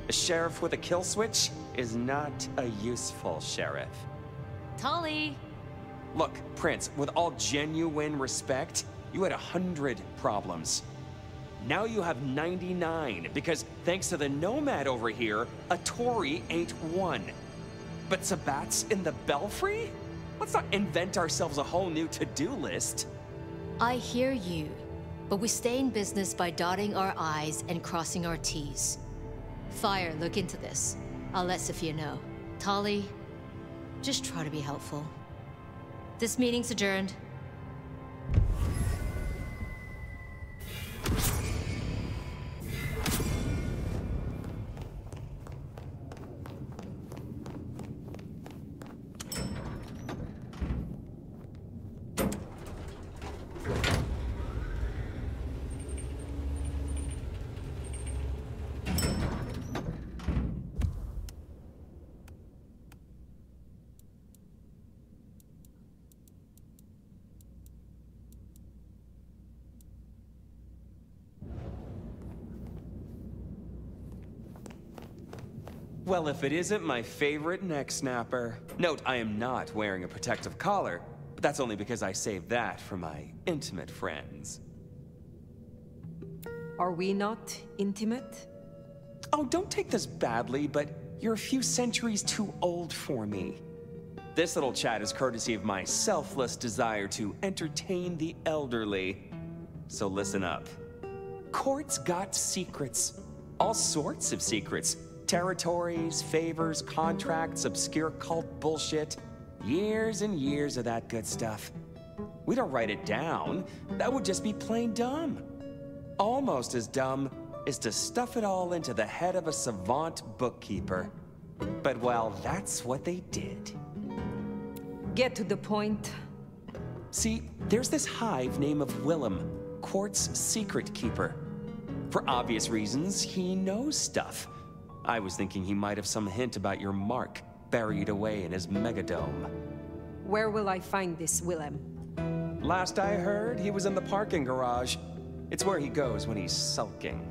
A sheriff with a kill switch is not a useful sheriff. Tully! Look, Prince, with all genuine respect, you had 100 problems. Now you have 99, because thanks to the Nomad over here, a Tory ain't one. But Sabat's in the Belfry? Let's not invent ourselves a whole new to-do list. I hear you, but we stay in business by dotting our I's and crossing our T's. Fire, look into this. I'll let Sophia know. Tully, just try to be helpful. This meeting's adjourned. Well, if it isn't my favorite neck snapper. Note, I am not wearing a protective collar, but that's only because I saved that for my intimate friends. Are we not intimate? Oh, don't take this badly, but you're a few centuries too old for me. This little chat is courtesy of my selfless desire to entertain the elderly. So listen up. Court's got secrets. All sorts of secrets. Territories, favors, contracts, obscure cult bullshit. Years and years of that good stuff. We don't write it down. That would just be plain dumb. Almost as dumb is to stuff it all into the head of a savant bookkeeper. But well, that's what they did. Get to the point. See, there's this hive named of Willem, Court's secret keeper. For obvious reasons, he knows stuff. I was thinking he might have some hint about your mark buried away in his megadome. Where will I find this Willem? Last I heard, he was in the parking garage. It's where he goes when he's sulking.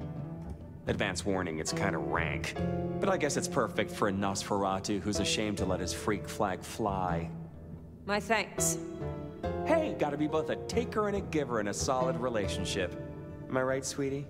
Advance warning, it's kind of rank. But I guess it's perfect for a Nosferatu who's ashamed to let his freak flag fly. My thanks. Hey, gotta be both a taker and a giver in a solid relationship. Am I right, sweetie?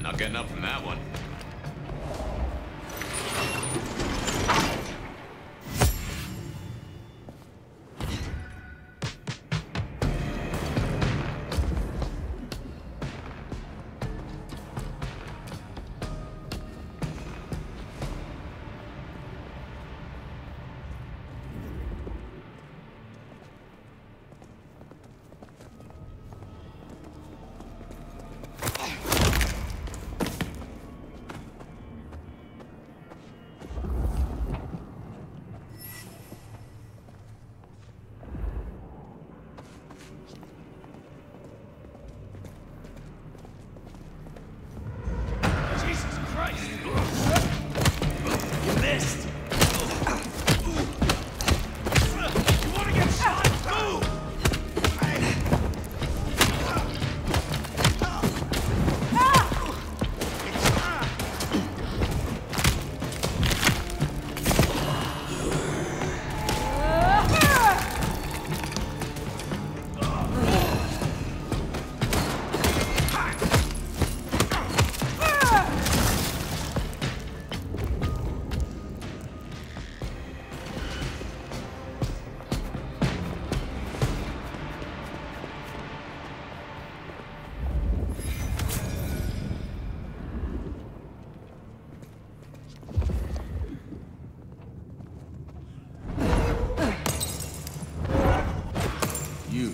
Not getting up from that one.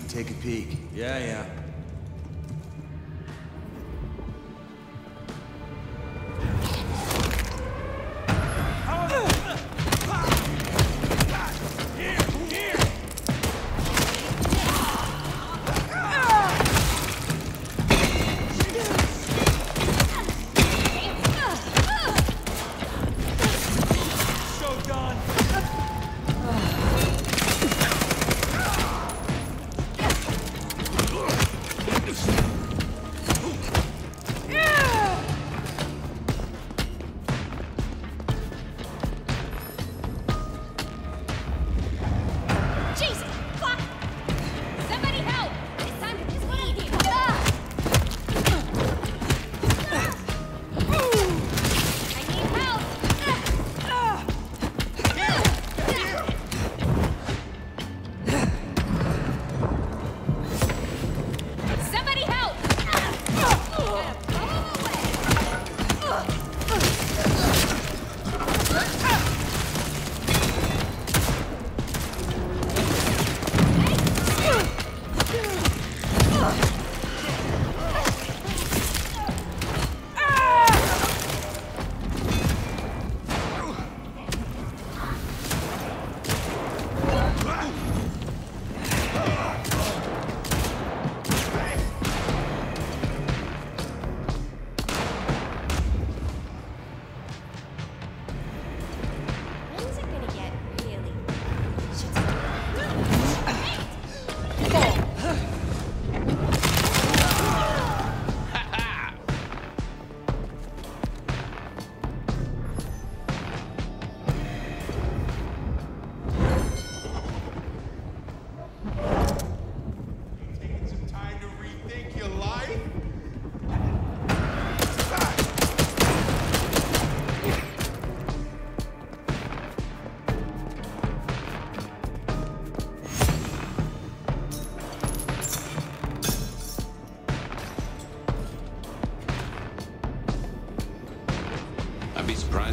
Take a peek. Yeah.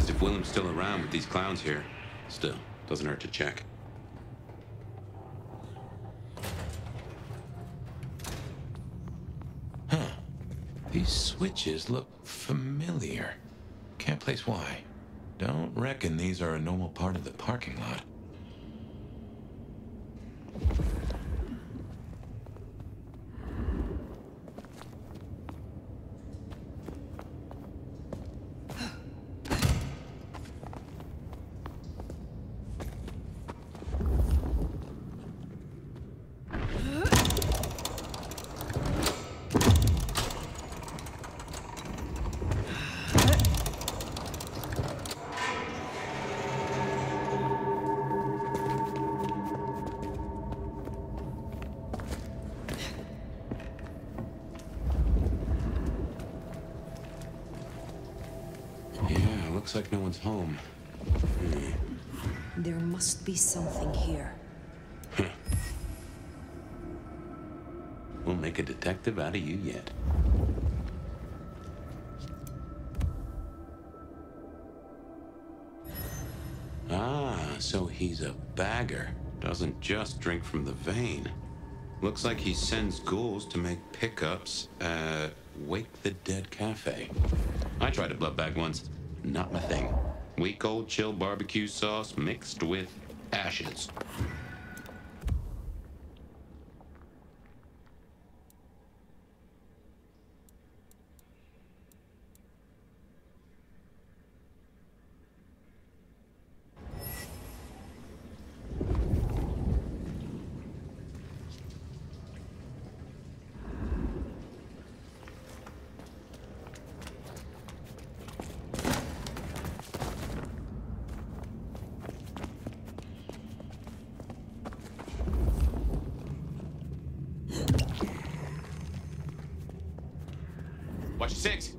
If Willem's still around with these clowns here. Still, doesn't hurt to check. Huh. These switches look familiar. Can't place why. Don't reckon these are a normal part of the parking lot. Looks like no one's home. There must be something here. We'll make a detective out of you yet. Ah, so he's a bagger. Doesn't just drink from the vein. Looks like he sends ghouls to make pickups at Wake the Dead Cafe. I tried a blood bag once. Not my thing. Weak old chill barbecue sauce mixed with ashes. Watch your six.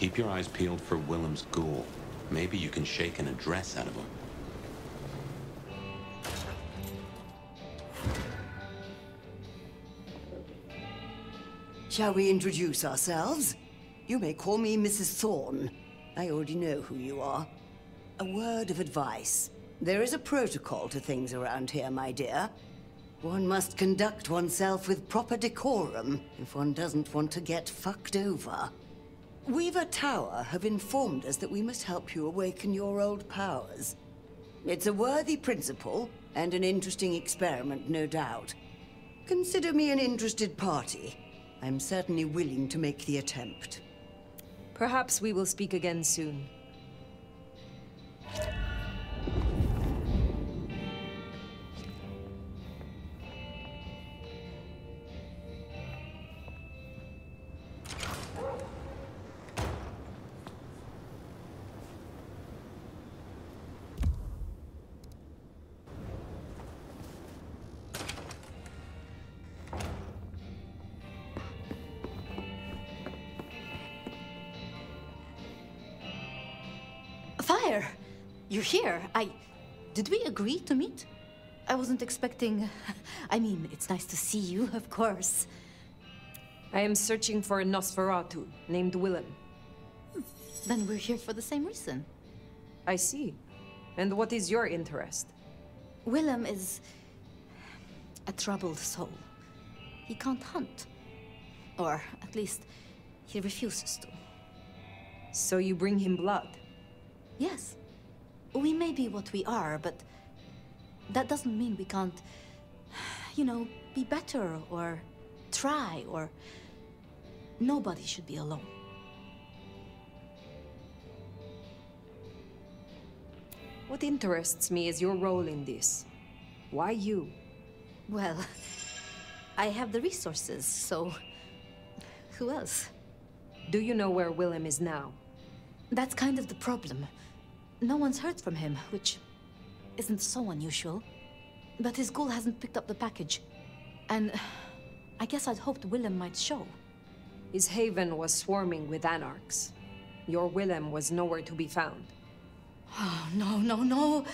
Keep your eyes peeled for Willem's ghoul. Maybe you can shake an address out of him. Shall we introduce ourselves? You may call me Mrs. Thorne. I already know who you are. A word of advice. There is a protocol to things around here, my dear. One must conduct oneself with proper decorum if one doesn't want to get fucked over. Weaver Tower have informed us that we must help you awaken your old powers. It's a worthy principle, and an interesting experiment, no doubt. Consider me an interested party. I'm certainly willing to make the attempt. Perhaps we will speak again soon. Fire! You're here. Did we agree to meet? I wasn't expecting... I mean, it's nice to see you, of course. I am searching for a Nosferatu named Willem. Then we're here for the same reason. I see. And what is your interest? Willem is a troubled soul. He can't hunt. Or, at least, he refuses to. So you bring him blood? Yes. We may be what we are, but that doesn't mean we can't, you know, be better or try or... Nobody should be alone. What interests me is your role in this. Why you? Well, I have the resources, so who else? Do you know where Willem is now? That's kind of the problem. No one's heard from him, which isn't so unusual. But his ghoul hasn't picked up the package. And I guess I'd hoped Willem might show. His haven was swarming with anarchs. Your Willem was nowhere to be found. Oh, no.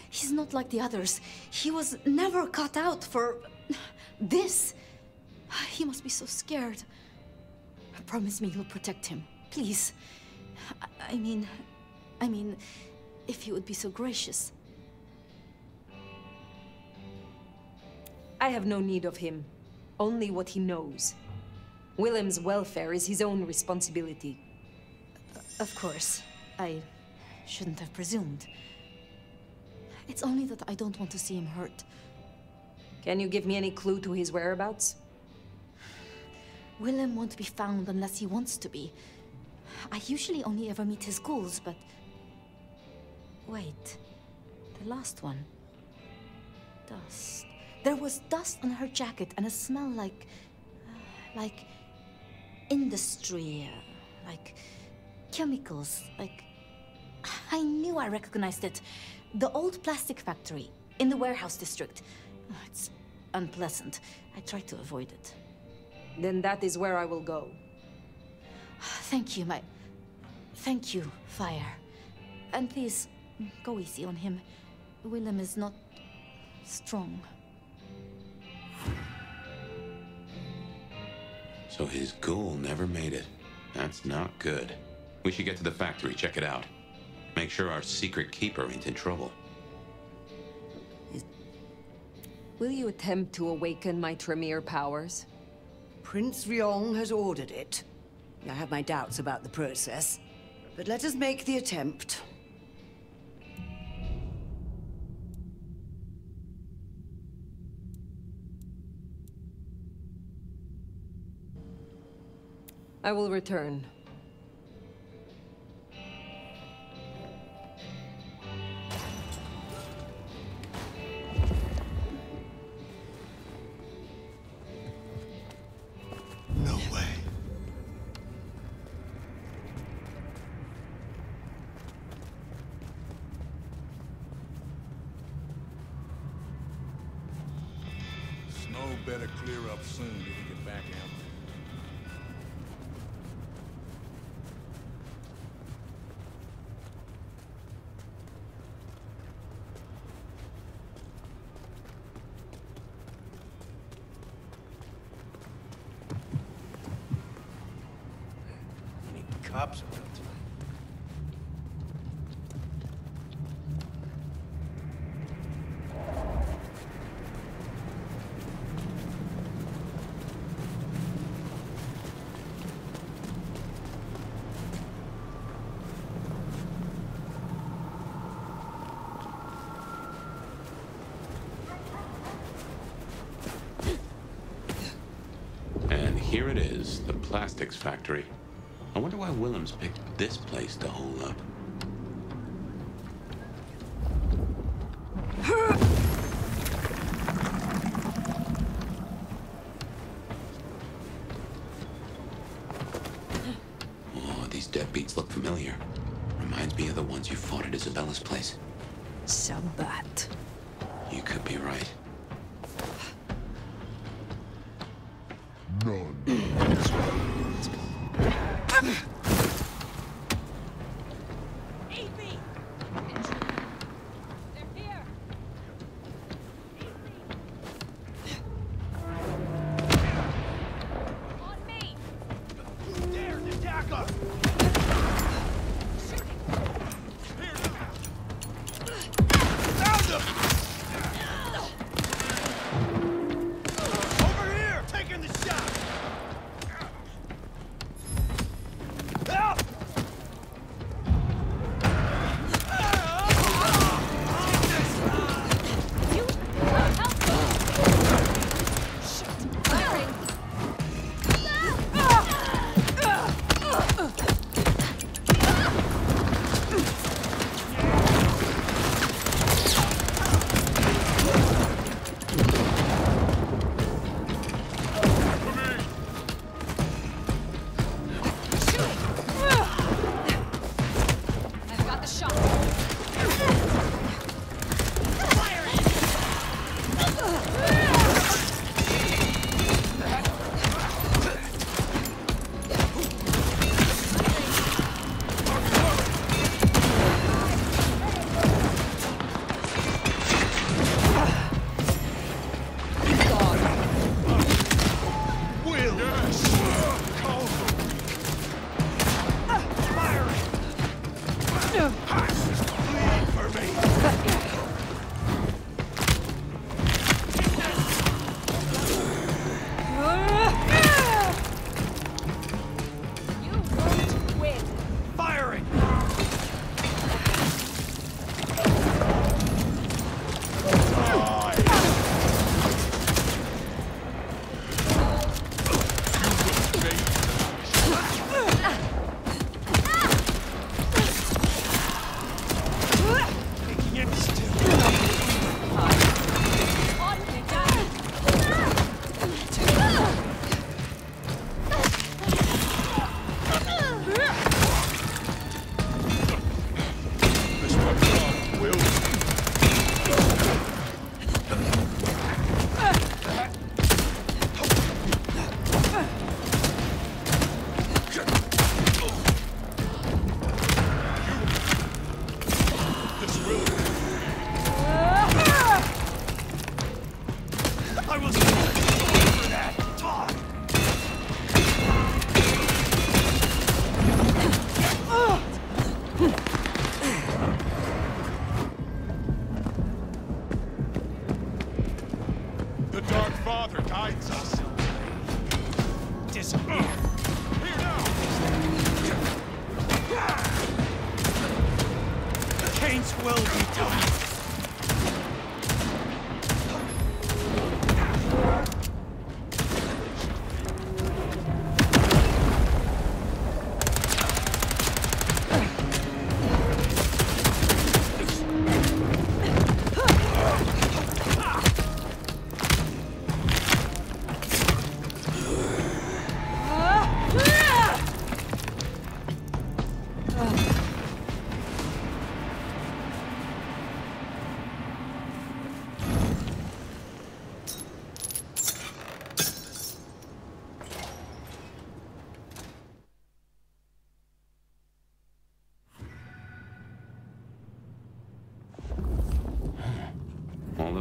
He's not like the others. He was never cut out for this. He must be so scared. Promise me you'll protect him, please. I mean, if you would be so gracious. I have no need of him. Only what he knows. Willem's welfare is his own responsibility. Of course. I shouldn't have presumed. It's only that I don't want to see him hurt. Can you give me any clue to his whereabouts? Willem won't be found unless he wants to be. I usually only ever meet his ghouls, but... Wait. The last one. Dust. There was dust on her jacket and a smell like industry, like chemicals, like... I knew I recognized it. The old plastic factory in the warehouse district. Oh, it's unpleasant. I tried to avoid it. Then that is where I will go. Thank you, Thank you, Fire. And please, go easy on him. Willem is not strong. So his ghoul never made it. That's not good. We should get to the factory, check it out. Make sure our secret keeper ain't in trouble. Will you attempt to awaken my Tremere powers? Prince Ryong has ordered it. I have my doubts about the process, but let us make the attempt. I will return. No way. Snow better clear up soon if we get back out. Cops around tonight. And here it is, the plastics factory. I wonder why Willem's picked this place to hole up. Oh, these deadbeats look familiar. Reminds me of the ones you fought at Isabella's place. Sabbat. You could be right. Eat me!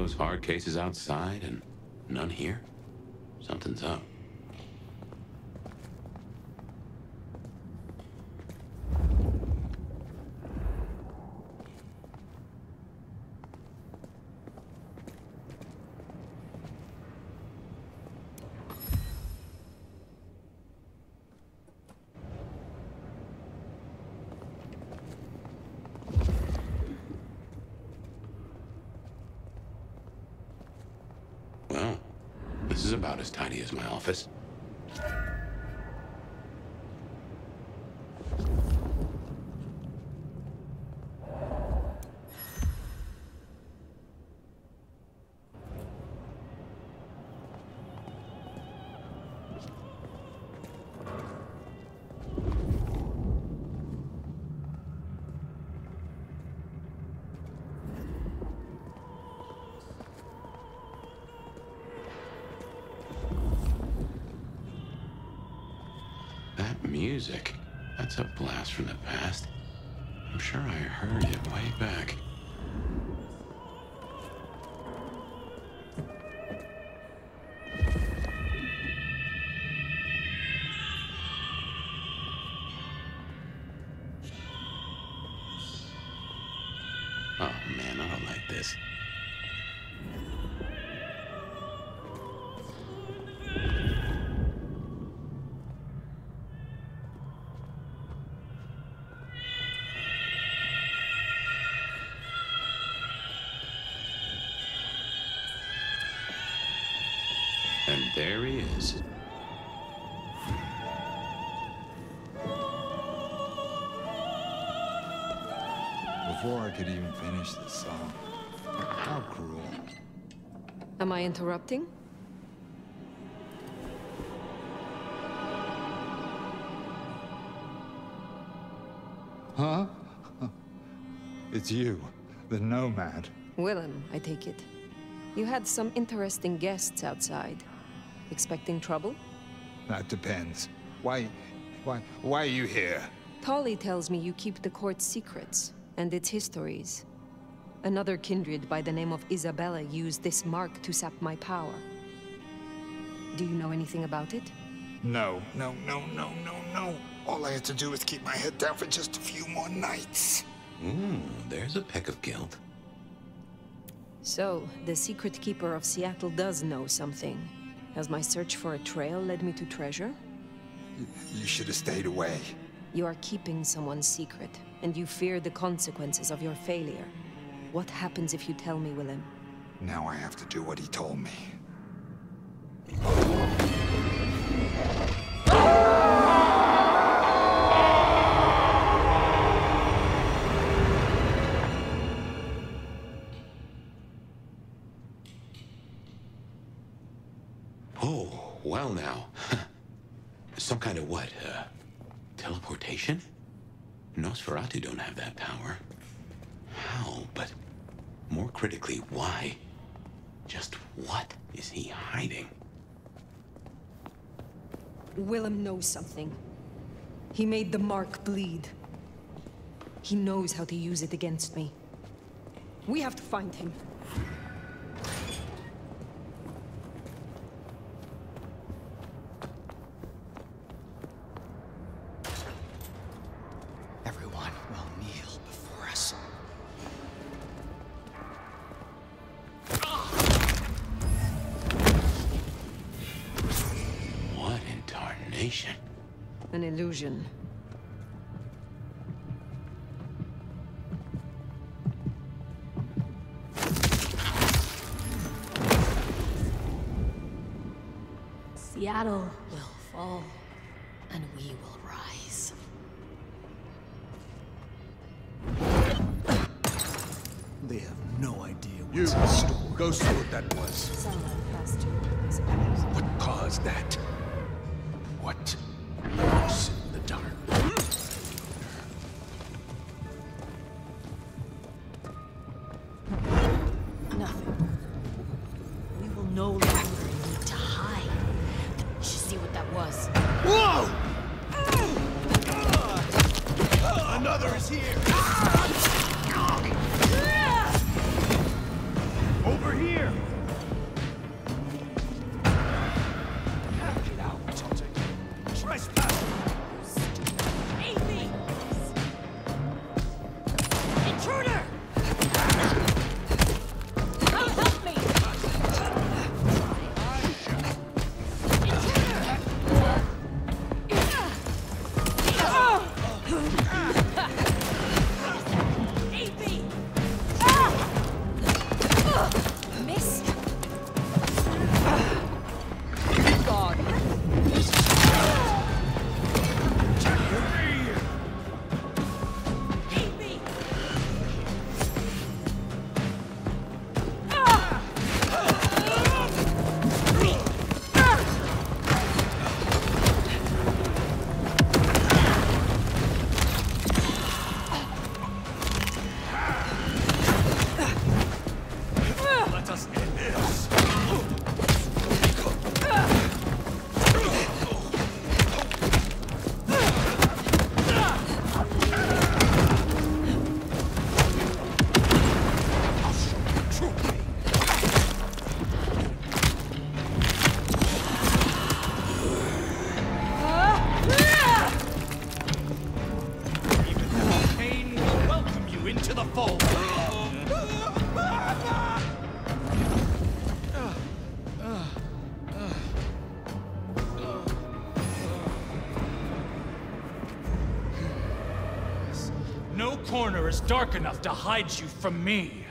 those hard cases outside and none here? Something's up. Well, this is about as tidy as my office. Music. That's a blast from the past. I'm sure I heard it way back. Oh man, I don't like this. And there he is. Before I could even finish the song. How cruel. Am I interrupting? Huh? It's you, the nomad. Willem, I take it. You had some interesting guests outside. Expecting trouble? That depends. Why are you here? Tolly tells me you keep the court's secrets and its histories. Another kindred by the name of Isabella used this mark to sap my power. Do you know anything about it? No. All I had to do was keep my head down for just a few more nights. There's a peck of guilt. So, the secret keeper of Seattle does know something. Has my search for a trail led me to treasure? You should have stayed away. You are keeping someone's secret, and you fear the consequences of your failure. What happens if you tell me, Willem? Now I have to do what he told me. Oh, well now. Some kind of what? Teleportation? Nosferatu don't have that power. How? But more critically, why? Just what is he hiding? Willem knows something. He made the mark bleed. He knows how to use it against me. We have to find him. Everyone will kneel before us. What in tarnation? An illusion. Seattle will fall, and we will rise. They have no idea You, what's in store. go see what that was. Someone has to, I suppose. What caused that? What? Loose in the dark. Nothing. We will no longer need to hide. Did you see what that was? Whoa! Another is here! Over here! corner is dark enough to hide you from me.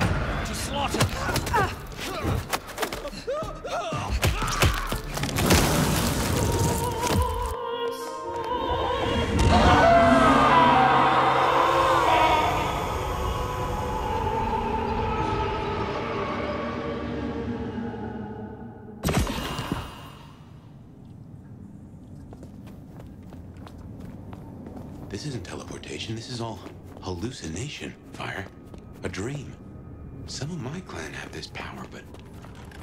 To slaughter. This isn't teleportation, this is all hallucination, Fire. A dream. Some of my clan have this power, but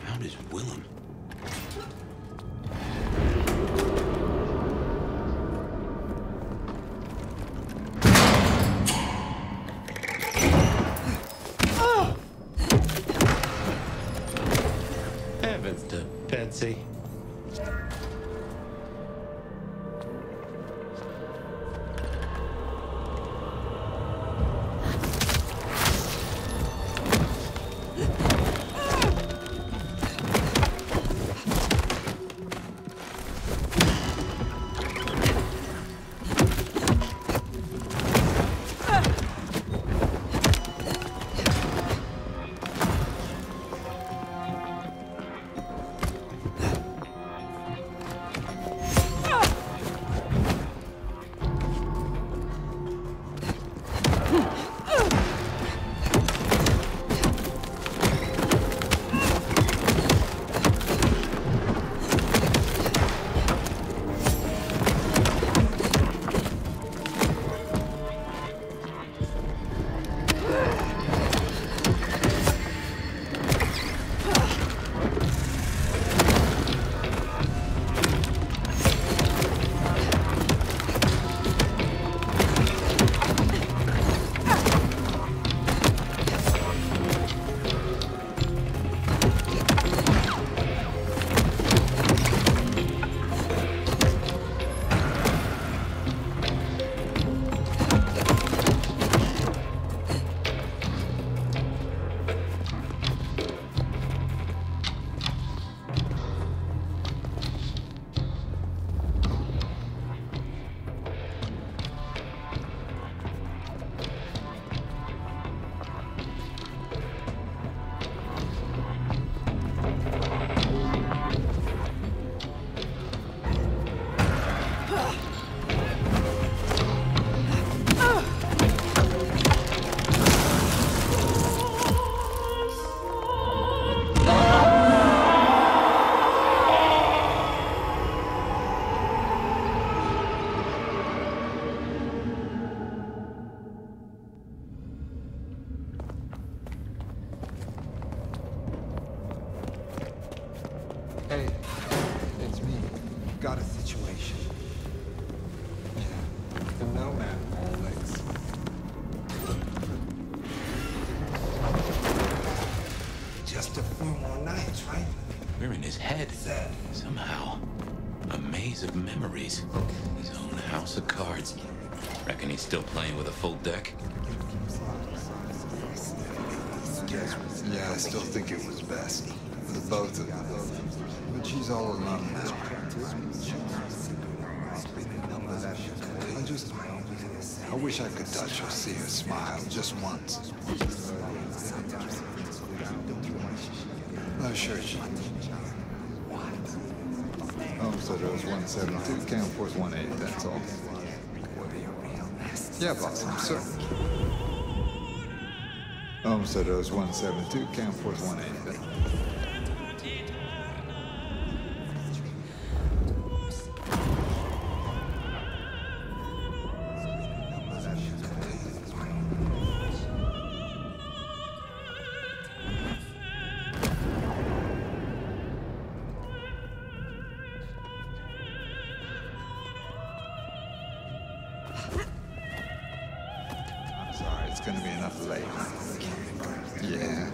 how does Willem? Heavens to Betsy. Hey, it's me. Got a situation. Yeah, the nomad place. Just a few more nights, right? We're in his head. Somehow. A maze of memories. His own house of cards. Reckon he's still playing with a full deck? Yeah, I still think it was best. For the both of them. But she's all alone now. I wish I could touch or see her smile just once. Oh, sure. Homestead Rose 172, Camp Force 18, that's all. Yeah, boss, I'm certain. Homestead Rose 172, Camp Force 18. It's gonna be enough late. Yeah.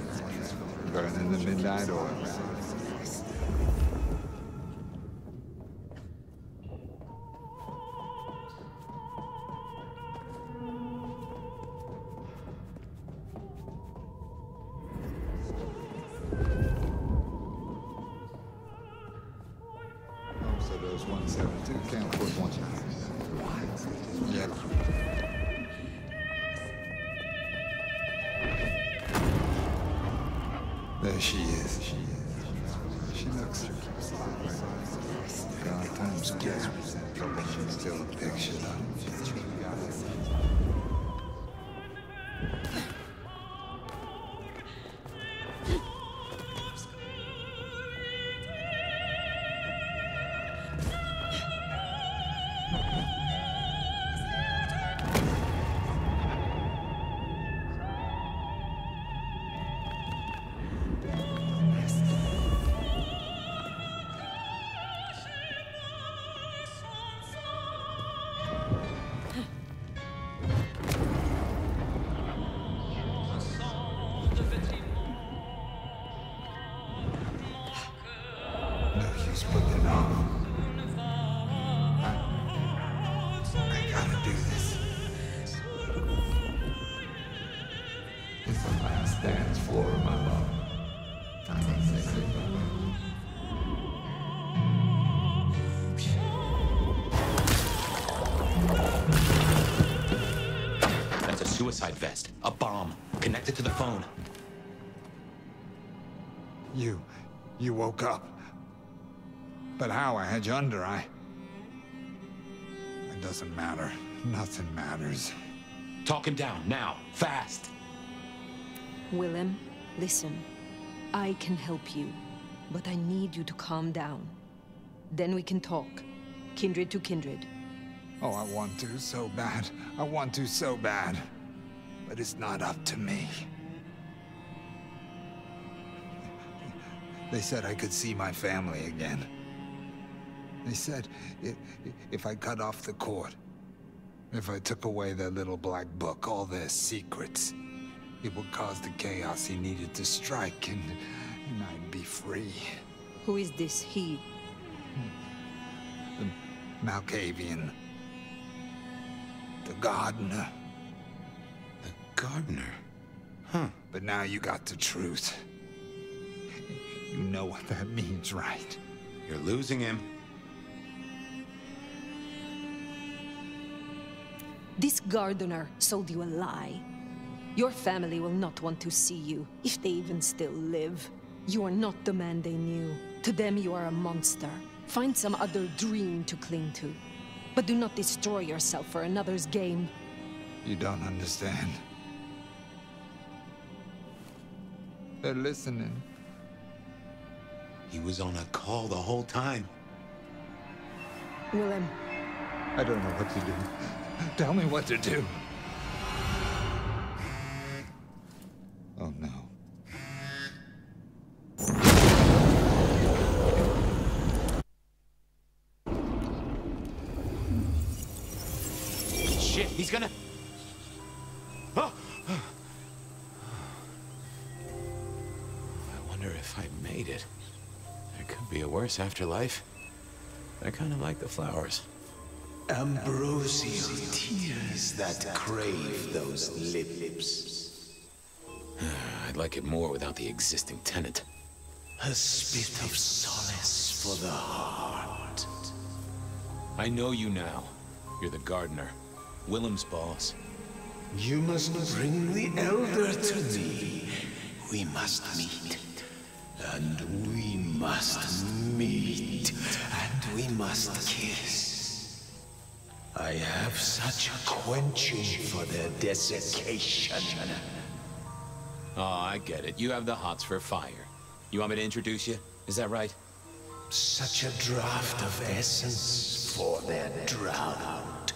Burning the midnight oil. So those 172 Camp Force 19. Yep. There she is. She looks God scared. She's still a picture though. That's a suicide vest. A bomb. Connected to the phone. You woke up. But how? I had you under. It doesn't matter. Nothing matters. Talk him down, now. Fast. Willem, listen. I can help you, but I need you to calm down. Then we can talk. Kindred to kindred. Oh, I want to so bad. I want to so bad. But it's not up to me. They said I could see my family again. They said if I cut off the cord, if I took away their little black book, all their secrets, it would cause the chaos he needed to strike, and I'd be free. Who is this he? The Malkavian. The gardener. The gardener? Huh. But now you got the truth. You know what that means, right? You're losing him. This gardener sold you a lie. Your family will not want to see you, if they even still live. You are not the man they knew. To them, you are a monster. Find some other dream to cling to. But do not destroy yourself for another's game. You don't understand. They're listening. He was on a call the whole time. Willem. I don't know what to do. Tell me what to do. Oh no. Shit, he's gonna... Oh! I wonder if I made it. There could be a worse afterlife. I kind of like the flowers. Ambrosial tears that crave those lips. I'd like it more without the existing tenant. A spit of solace for the heart. I know you now. You're the gardener. Willem's boss. You must bring the elder to me. We must meet. And we must meet. And we must kiss. I have such a quenching for their desiccation. Oh, I get it. You have the hots for fire. You want me to introduce you? Is that right? Such a draught of essence for their drought.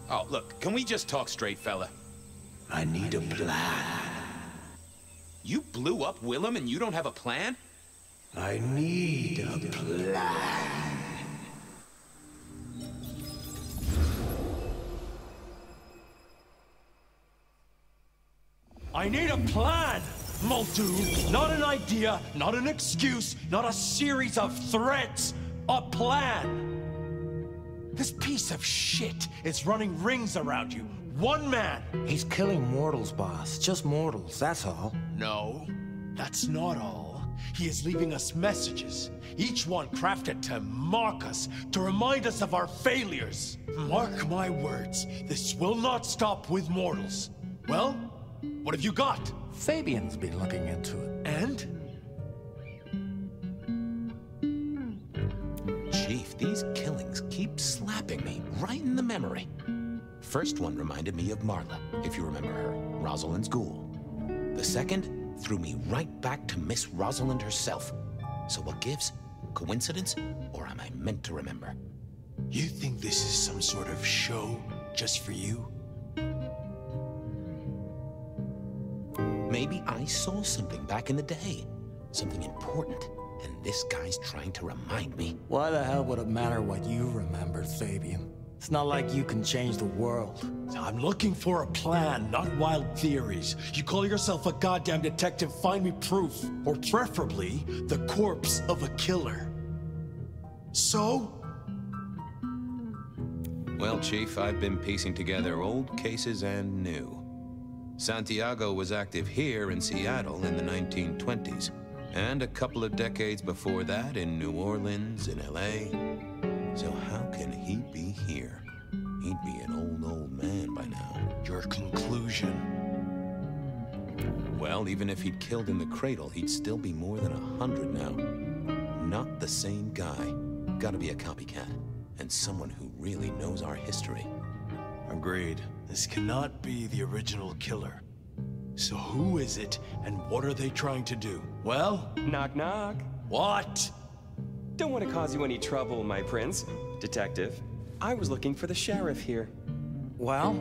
Oh, look, can we just talk straight, fella? I need a plan. You blew up Willem and you don't have a plan? I need a plan. I need a plan, Muldoon. Not an idea, not an excuse, not a series of threats. A plan. This piece of shit is running rings around you. One man. He's killing mortals, boss. Just mortals, that's all. No, that's not all. He is leaving us messages, each one crafted to mark us, to remind us of our failures. Mark my words, this will not stop with mortals. Well, what have you got? Fabian's been looking into it. And? Chief, these killings keep slapping me right in the memory. First one reminded me of Marla, if you remember her, Rosalind's ghoul. The second threw me right back to Miss Rosalind herself. So what gives? Coincidence? Or am I meant to remember? You think this is some sort of show just for you? Maybe I saw something back in the day. Something important. And this guy's trying to remind me. Why the hell would it matter what you remember, Fabian? It's not like you can change the world. I'm looking for a plan, not wild theories. You call yourself a goddamn detective, find me proof. Or preferably, the corpse of a killer. So? Well, Chief, I've been piecing together old cases and new. Santiago was active here in Seattle in the 1920s. And a couple of decades before that in New Orleans, in LA. So how can he be here? He'd be an old man by now. Your conclusion? Well, even if he'd killed in the cradle, he'd still be more than 100 now. Not the same guy. Gotta be a copycat. And someone who really knows our history. Agreed. This cannot be the original killer. So who is it, and what are they trying to do? Well? Knock, knock. What? Don't want to cause you any trouble, my prince. Detective, I was looking for the sheriff here. Well,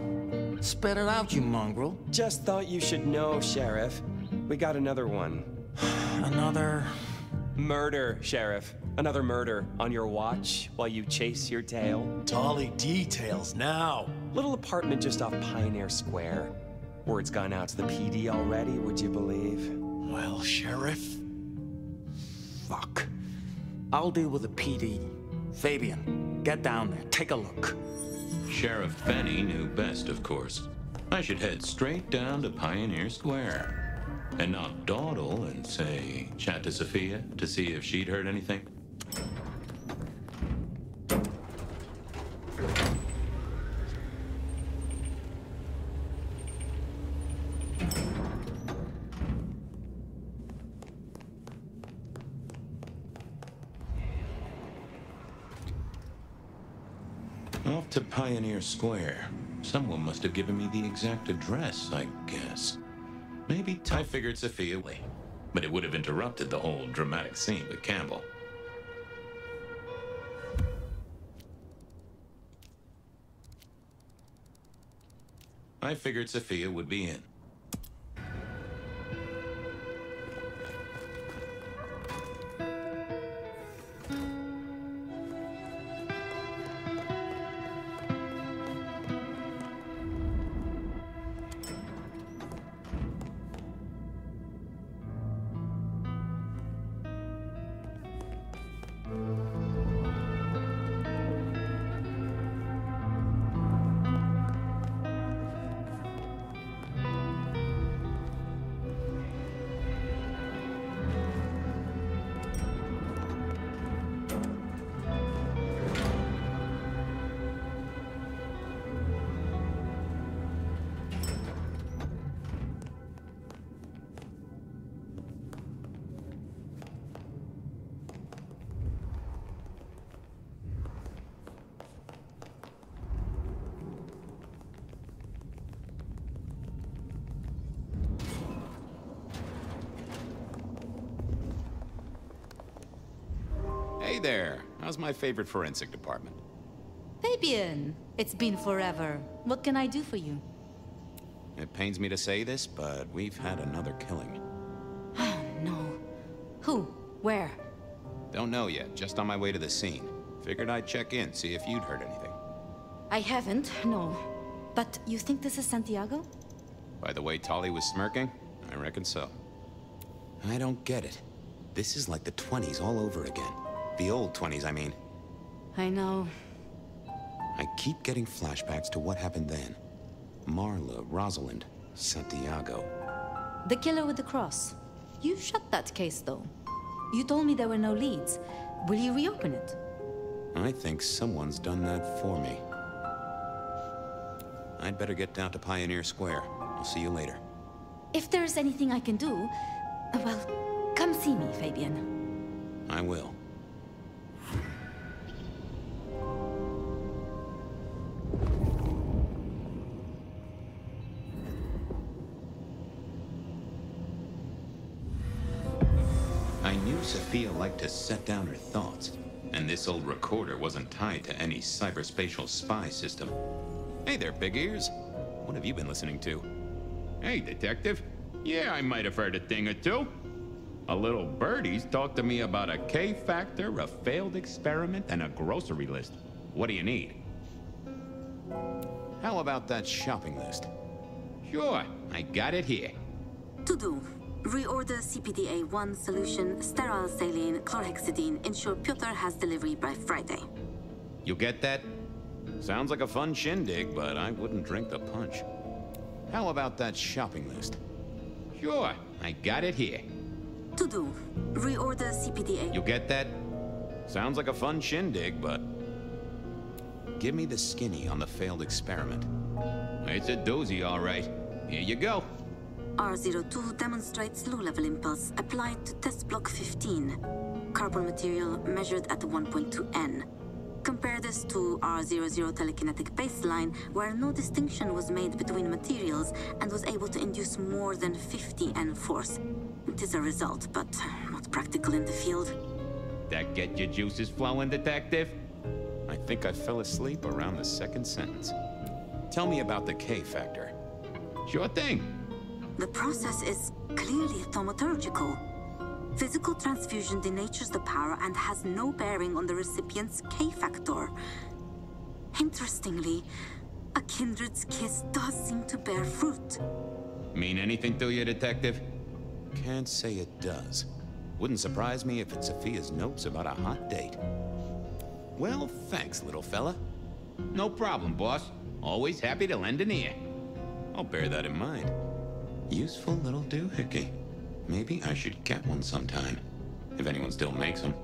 spit it out, you mongrel. Just thought you should know, Sheriff. We got another one. Another... Murder, Sheriff. Another murder on your watch while you chase your tail. Dolly details now. Little apartment just off Pioneer Square. Word's gone out to the PD already, would you believe? Well, Sheriff? Fuck. I'll deal with the PD. Fabian, get down there, take a look. Sheriff Fenny knew best, of course. I should head straight down to Pioneer Square. And not dawdle and say, chat to Sophia to see if she'd heard anything. Off to Pioneer Square. Someone must have given me the exact address, I guess. Maybe I figured Sophia would, but it would have interrupted the whole dramatic scene with Campbell. I figured Sophia would be in. Hey there, how's my favorite forensic department? Fabian, it's been forever. What can I do for you? It pains me to say this, but we've had another killing. No. Who? Where? Don't know yet, just on my way to the scene. Figured I'd check in, see if you'd heard anything. I haven't, no. But you think this is Santiago? By the way Tolly was smirking, I reckon so. I don't get it. This is like the 20s all over again. The old 20s, I mean. I know. I keep getting flashbacks to what happened then. Marla, Rosalind, Santiago. The killer with the cross. You shot that case, though. You told me there were no leads. Will you reopen it? I think someone's done that for me. I'd better get down to Pioneer Square. I'll see you later. If there's anything I can do, well, come see me, Fabian. I will. I knew Sophia liked to set down her thoughts, and this old recorder wasn't tied to any cyberspatial spy system. Hey there, Big Ears. What have you been listening to? Hey, Detective. Yeah, I might have heard a thing or two. A little birdie's talked to me about a K-factor, a failed experiment, and a grocery list. What do you need? How about that shopping list? Sure, I got it here. To do. Reorder CPDA-1 solution, sterile saline, chlorhexidine. Ensure Piotr has delivery by Friday. You get that? Sounds like a fun shindig, but I wouldn't drink the punch. How about that shopping list? Sure, I got it here. To do. Reorder CPDA. You get that? Sounds like a fun shindig, but... Give me the skinny on the failed experiment. It's a doozy, all right. Here you go. R02 demonstrates low-level impulse applied to test block 15. Carbon material measured at 1.2 N. Compare this to R00 telekinetic baseline, where no distinction was made between materials and was able to induce more than 50 N force. It is a result, but not practical in the field. That get your juices flowing, Detective? I think I fell asleep around the second sentence. Tell me about the K-factor. Sure thing. The process is clearly thaumaturgical. Physical transfusion denatures the power and has no bearing on the recipient's K-factor. Interestingly, a kindred's kiss does seem to bear fruit. Mean anything to you, Detective? Can't say it does. Wouldn't surprise me if it's Sophia's notes about a hot date. Well, thanks, little fella. No problem, boss. Always happy to lend an ear. I'll bear that in mind. Useful little doohickey. Maybe I should get one sometime, if anyone still makes them.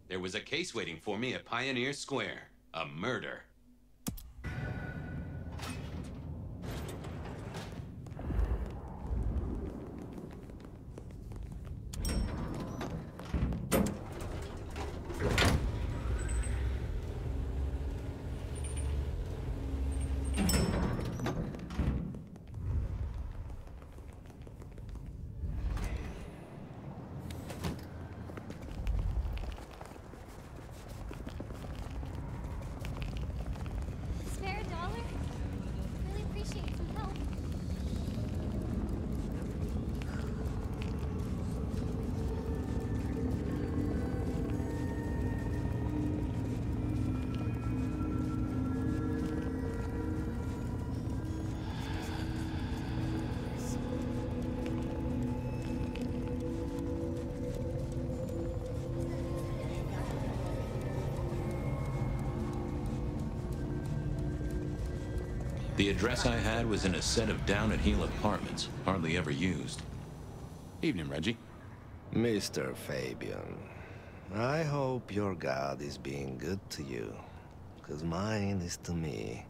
There was a case waiting for me at Pioneer Square. A murder. The address I had was in a set of down-at-heel apartments, hardly ever used. Evening, Reggie. Mr. Fabian, I hope your God is being good to you, because mine is to me.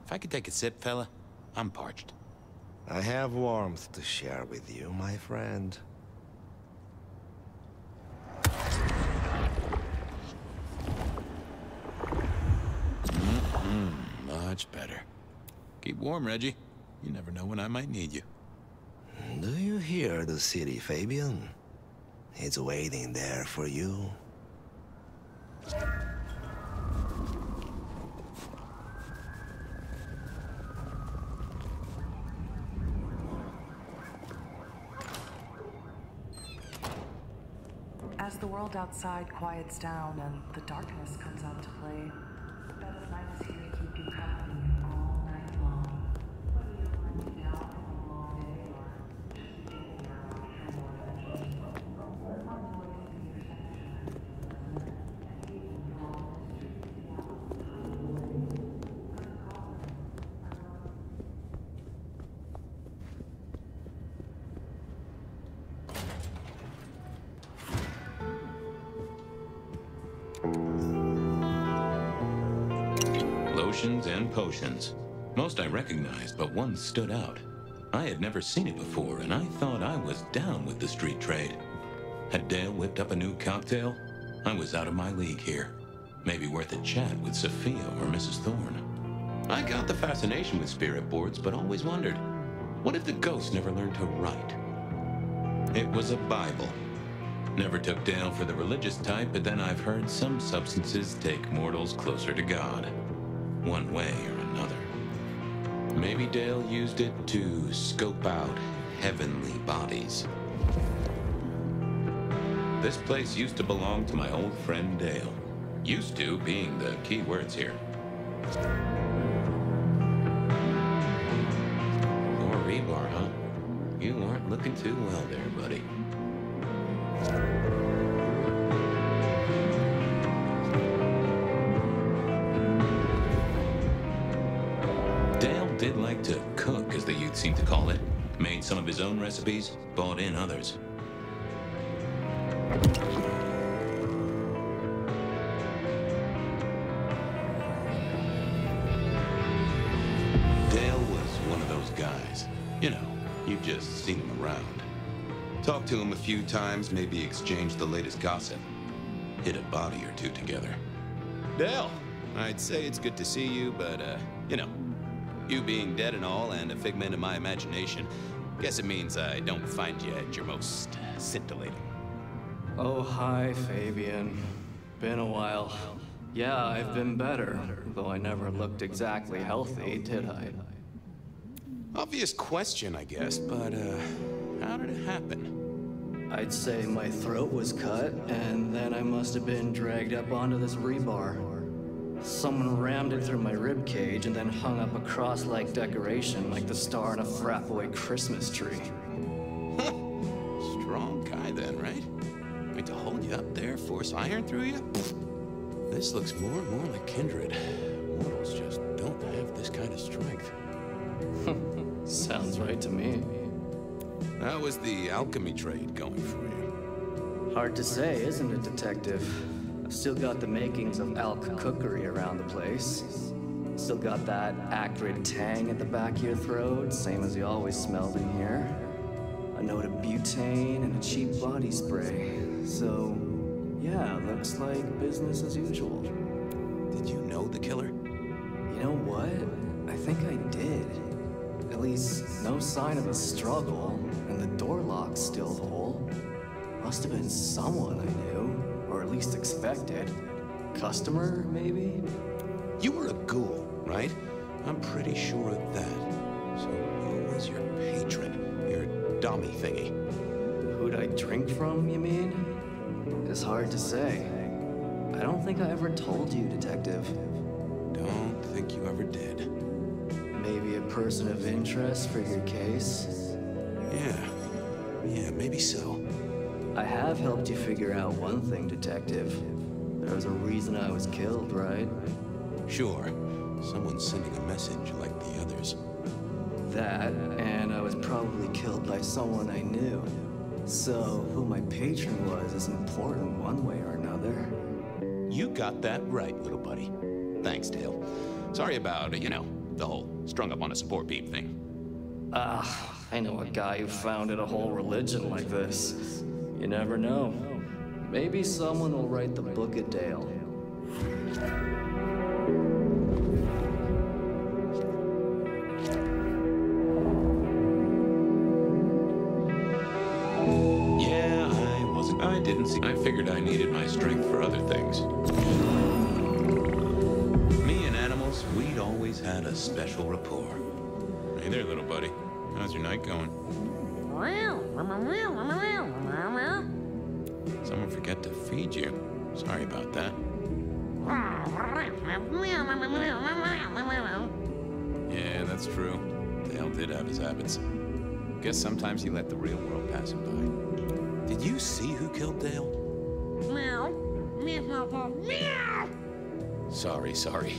If I could take a sip, fella, I'm parched. I have warmth to share with you, my friend. Much better. Keep warm, Reggie. You never know when I might need you. Do you hear the city, Fabian? It's waiting there for you. As the world outside quiets down and the darkness comes out to play, the bed of night is here to keep you company all night long. Whether you're lying down from a long day or just potions and potions. Most I recognized, but one stood out. I had never seen it before, and I thought I was down with the street trade. Had Dale whipped up a new cocktail? I was out of my league here. Maybe worth a chat with Sophia or Mrs. Thorne. I got the fascination with spirit boards, but always wondered, what if the ghosts never learned to write? It was a Bible. Never took Dale for the religious type, but then I've heard some substances take mortals closer to God. One way or another. Maybe Dale used it to scope out heavenly bodies. This place used to belong to my old friend Dale. Used to being the key words here. More rebar, huh? You aren't looking too well there, buddy. Dale did like to cook, as the youth seem to call it. Made some of his own recipes, bought in others. Dale was one of those guys. You know, you've just seen him around. Talked to him a few times, maybe exchanged the latest gossip. Hit a body or two together. Dale, I'd say it's good to see you, but, you know, you being dead and all and a figment of my imagination, guess it means I don't find you at your most scintillating. Oh, hi, Fabian. Been a while. Yeah, I've been better, though I never looked exactly healthy, did I? Obvious question, I guess, but, how did it happen? I'd say my throat was cut, and then I must have been dragged up onto this rebar. Someone rammed it through my rib cage and then hung up a cross-like decoration like the star on a frat boy Christmas tree. Strong guy then, right? I mean, to hold you up there, force iron through you? This looks more and more like kindred. Mortals just don't have this kind of strength. Sounds right to me. How was the alchemy trade going for you? Hard to say, isn't it, Detective? I've still got the makings of alch cookery around the place. Still got that acrid tang at the back of your throat, same as you always smelled in here. A note of butane and a cheap body spray. So, yeah, looks like business as usual. Did you know the killer? You know what? I think I did. At least, no sign of a struggle, and the door lock's still whole. Must have been someone I knew, or at least expected. Customer, maybe? You were a ghoul, right? I'm pretty sure of that. So who was your patron? Your dummy thingy? Who'd I drink from, you mean? It's hard to say. I don't think I ever told you, Detective. Don't think you ever did. Maybe a person of interest for your case? Yeah, maybe so. I have helped you figure out one thing, Detective. There was a reason I was killed, right? Sure. Someone's sending a message like the others. That, and I was probably killed by someone I knew. So, who my patron was is important one way or another. You got that right, little buddy. Thanks, Dale. Sorry about, you know, the whole strung up on a support beam thing. I know a guy who founded a whole religion like this. You never know. Maybe someone will write the Book of Dale. Yeah, I didn't see. I figured I needed my strength for other things. Me and animals, we'd always had a special rapport. Hey there, little buddy. How's your night going? Someone forget to feed you. Sorry about that. Yeah, that's true. Dale did have his habits. Guess sometimes he let the real world pass him by. Did you see who killed Dale? Sorry.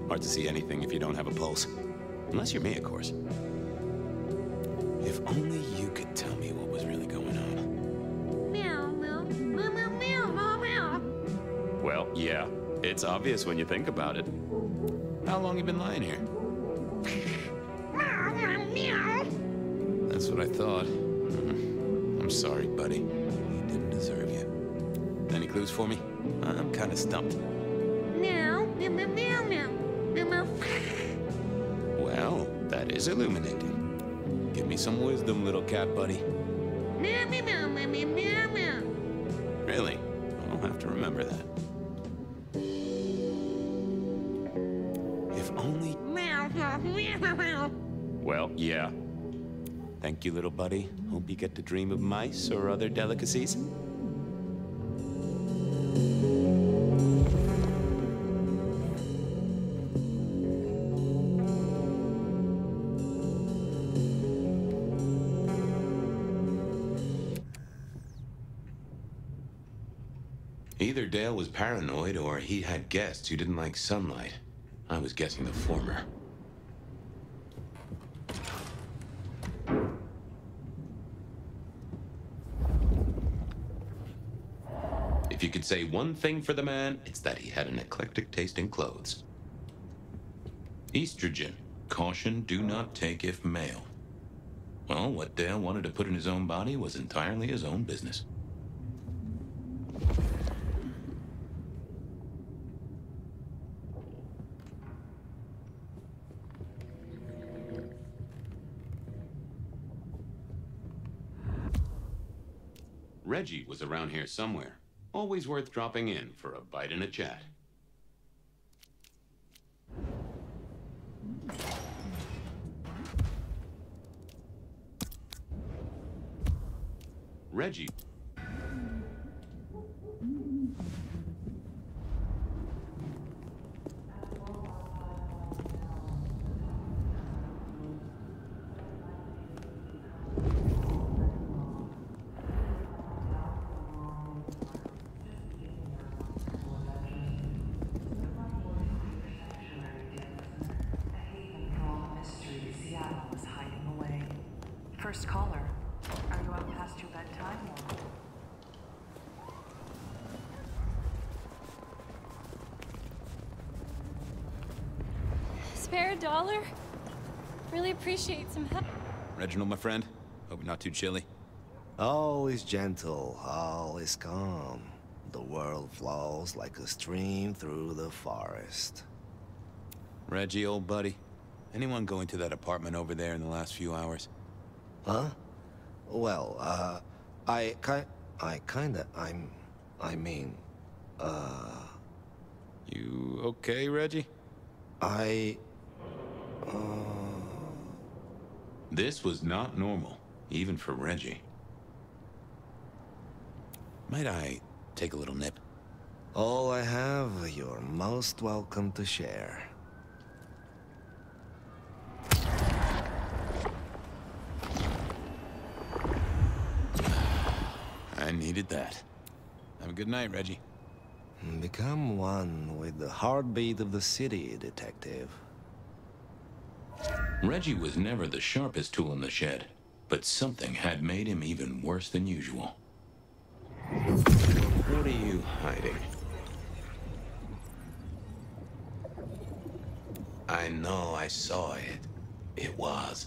Hard to see anything if you don't have a pulse. Unless you're me, of course. If only you could tell me what was really going on. Well, yeah. It's obvious when you think about it. How long you been lying here? That's what I thought. I'm sorry, buddy. He didn't deserve you. Any clues for me? I'm kind of stumped. Well, that is illuminating. Give me some wisdom, little cat buddy. Really? I'll have to remember that. If only... Well, yeah. Thank you, little buddy. Hope you get to dream of mice or other delicacies. Either Dale was paranoid or he had guests who didn't like sunlight. I was guessing the former. If you could say one thing for the man, it's that he had an eclectic taste in clothes. Estrogen. Caution, do not take if male. Well, what Dale wanted to put in his own body was entirely his own business. Reggie was around here somewhere. Always worth dropping in for a bite and a chat. Reggie. First caller. Are you out past your bedtime? Spare a dollar? Really appreciate some help. Reginald, my friend. Hope you're not too chilly. All is gentle, all is calm. The world flows like a stream through the forest. Reggie, old buddy. Anyone go into that apartment over there in the last few hours? Huh? Well, I mean, You okay, Reggie? This was not normal, even for Reggie. Might I take a little nip? All I have, you're most welcome to share. I needed that. Have a good night, Reggie. Become one with the heartbeat of the city, detective. Reggie was never the sharpest tool in the shed, but something had made him even worse than usual. What are you hiding? I know I saw it. It was.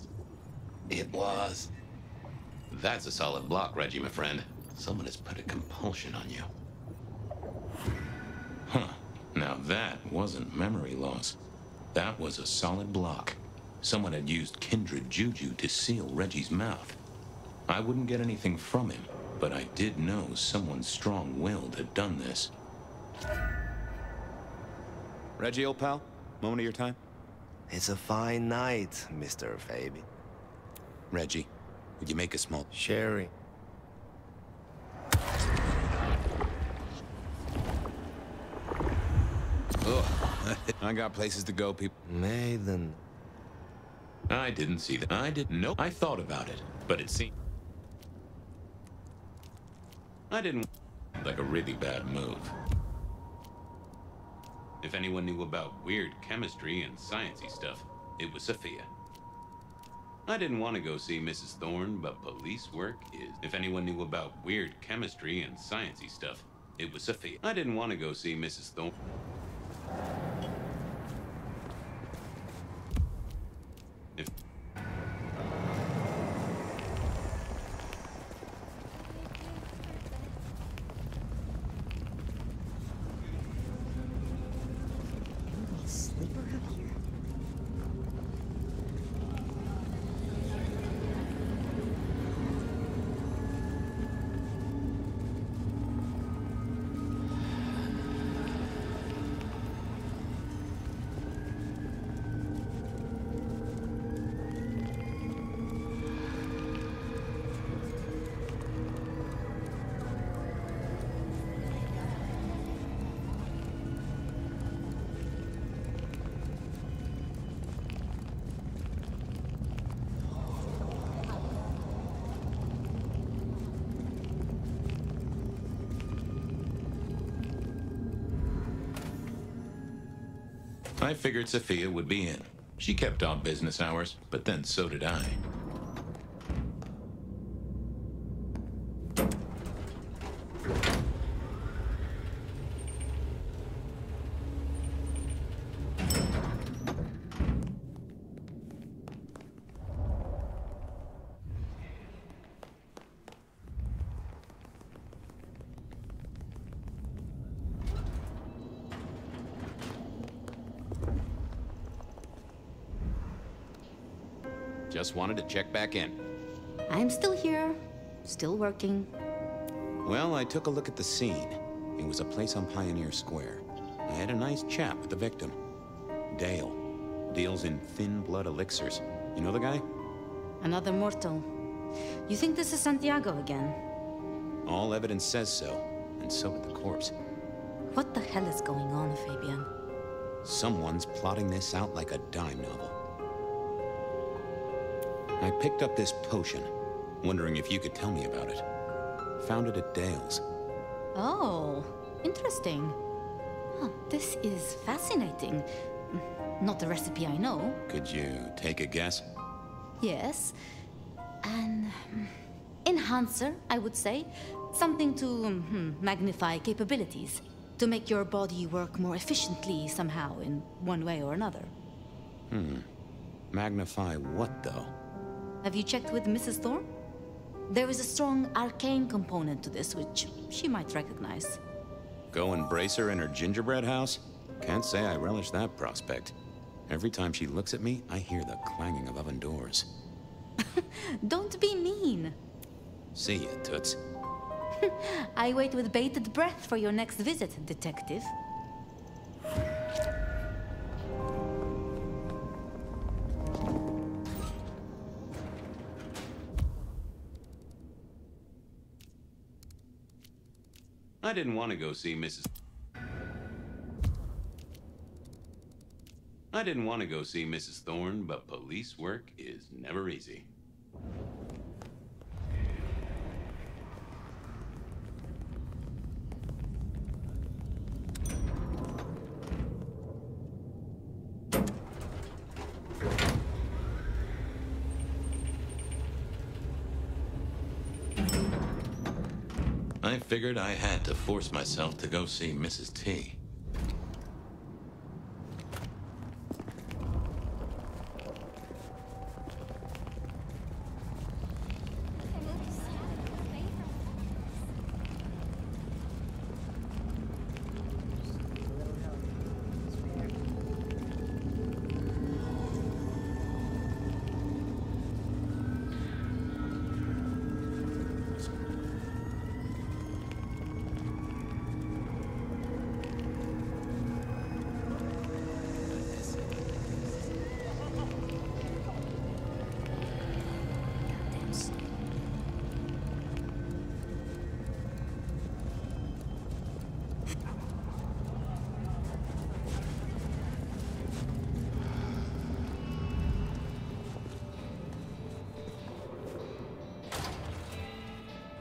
That's a solid block, Reggie, my friend. Someone has put a compulsion on you. Huh. Now that wasn't memory loss. That was a solid block. Someone had used kindred juju to seal Reggie's mouth. I wouldn't get anything from him, but I did know someone strong-willed had done this. Reggie, old pal, moment of your time? It's a fine night, Mr. Fabian. Reggie, would you make a small... Sherry. Ugh. I got places to go, people. Maiden. I didn't see that. I didn't know. I thought about it, but it seemed... I didn't... like a really bad move. If anyone knew about weird chemistry and sciencey stuff, it was Sophia. I didn't want to go see Mrs. Thorne, but police work is... If anyone knew about weird chemistry and sciencey stuff, it was Sophia. I didn't want to go see Mrs. Thorne. I figured Sophia would be in. She kept odd business hours, but then so did I. Just wanted to check back in. I'm still here, still working. Well, I took a look at the scene. It was a place on Pioneer Square. I had a nice chat with the victim. Dale. Deals in thin blood elixirs. You know the guy? Another mortal. You think this is Santiago again? All evidence says so, and so did the corpse. What the hell is going on, Fabian? Someone's plotting this out like a dime novel. I picked up this potion, wondering if you could tell me about it. Found it at Dale's. Oh, interesting. Huh, this is fascinating. Not the recipe I know. Could you take a guess? Yes. An enhancer, I would say. Something to magnify capabilities. To make your body work more efficiently somehow, in one way or another. Magnify what, though? Have you checked with Mrs. Thorne? There is a strong arcane component to this, which she might recognize. Go and brace her in her gingerbread house? Can't say I relish that prospect. Every time she looks at me, I hear the clanging of oven doors. Don't be mean. See ya, Toots. I wait with bated breath for your next visit, detective. I didn't want to go see Mrs. Thorne, but police work is never easy. I figured I had to force myself to go see Mrs. T.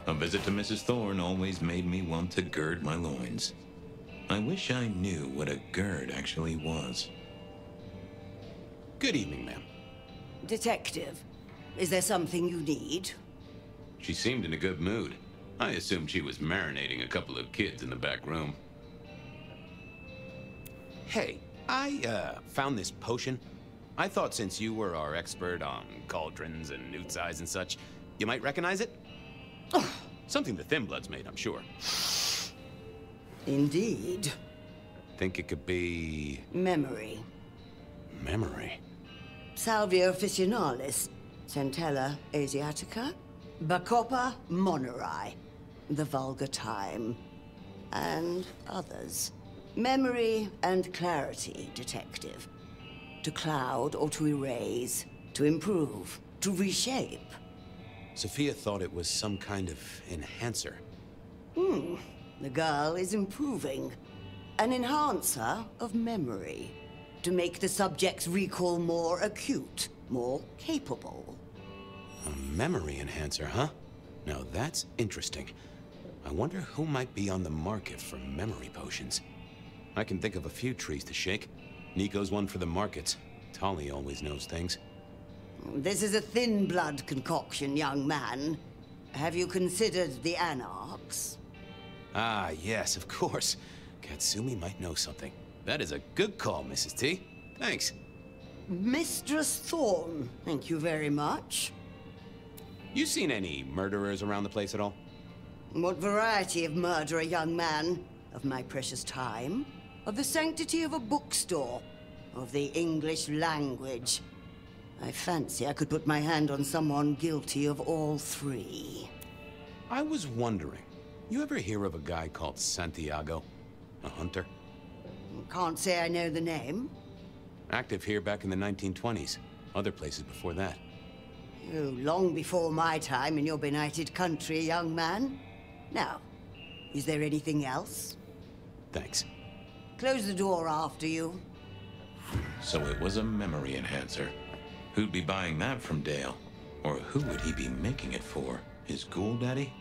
A visit to Mrs. Thorne always made me want to gird my loins. I wish I knew what a gird actually was. Good evening, ma'am. Detective, is there something you need? She seemed in a good mood. I assumed she was marinating a couple of kids in the back room. Hey, I found this potion. I thought since you were our expert on cauldrons and newt's eyes and such, you might recognize it? Something the Thin Bloods made, I'm sure. Indeed. Think it could be... Memory. Memory? Salvia officinalis, Centella asiatica, Bacopa moneri, the vulgar time, and others. Memory and clarity, detective. To cloud or to erase, to improve, to reshape. Sophia thought it was some kind of enhancer. The girl is improving. An enhancer of memory. To make the subject's recall more acute, more capable. A memory enhancer, huh? Now that's interesting. I wonder who might be on the market for memory potions. I can think of a few trees to shake. Nico's one for the markets. Tali always knows things. This is a thin blood concoction, young man. Have you considered the Anarchs? Ah, yes, of course. Katsumi might know something. That is a good call, Mrs. T. Thanks. Mistress Thorne, thank you very much. You seen any murderers around the place at all? What variety of murder, young man? Of my precious time? Of the sanctity of a bookstore? Of the English language? I fancy I could put my hand on someone guilty of all three. I was wondering, you ever hear of a guy called Santiago? A hunter? Can't say I know the name. Active here back in the 1920s. Other places before that. Oh, long before my time in your benighted country, young man. Now, is there anything else? Thanks. Close the door after you. So it was a memory enhancer. Who'd be buying that from Dale? Or who would he be making it for? His ghoul daddy?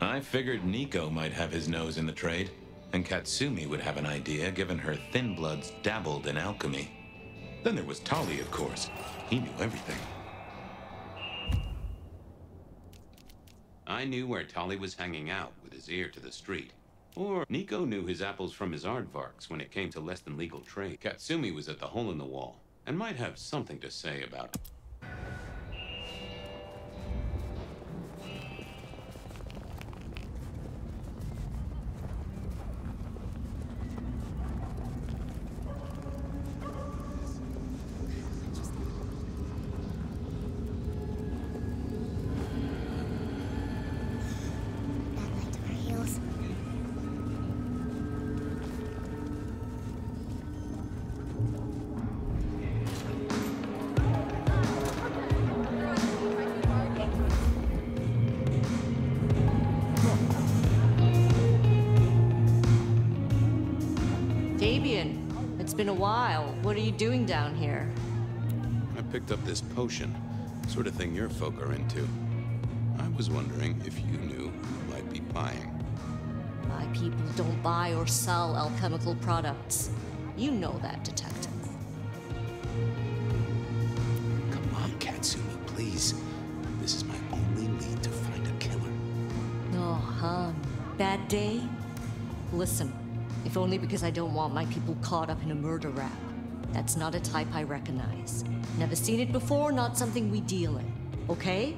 I figured Nico might have his nose in the trade, and Katsumi would have an idea given her thin bloods dabbled in alchemy. Then there was Tali, of course. He knew everything. I knew where Tali was hanging out with his ear to the street. Or Nico knew his apples from his aardvarks when it came to less than legal trade. Katsumi was at the hole in the wall, and might have something to say about it. It's been a while. What are you doing down here? I picked up this potion. Sort of thing your folk are into. I was wondering if you knew who might be buying. My people don't buy or sell alchemical products. You know that, Detective. Come on, Katsumi, please. This is my only lead to find a killer. Oh, bad day? Listen. If only because I don't want my people caught up in a murder rap. That's not a type I recognize. Never seen it before, not something we deal in. Okay?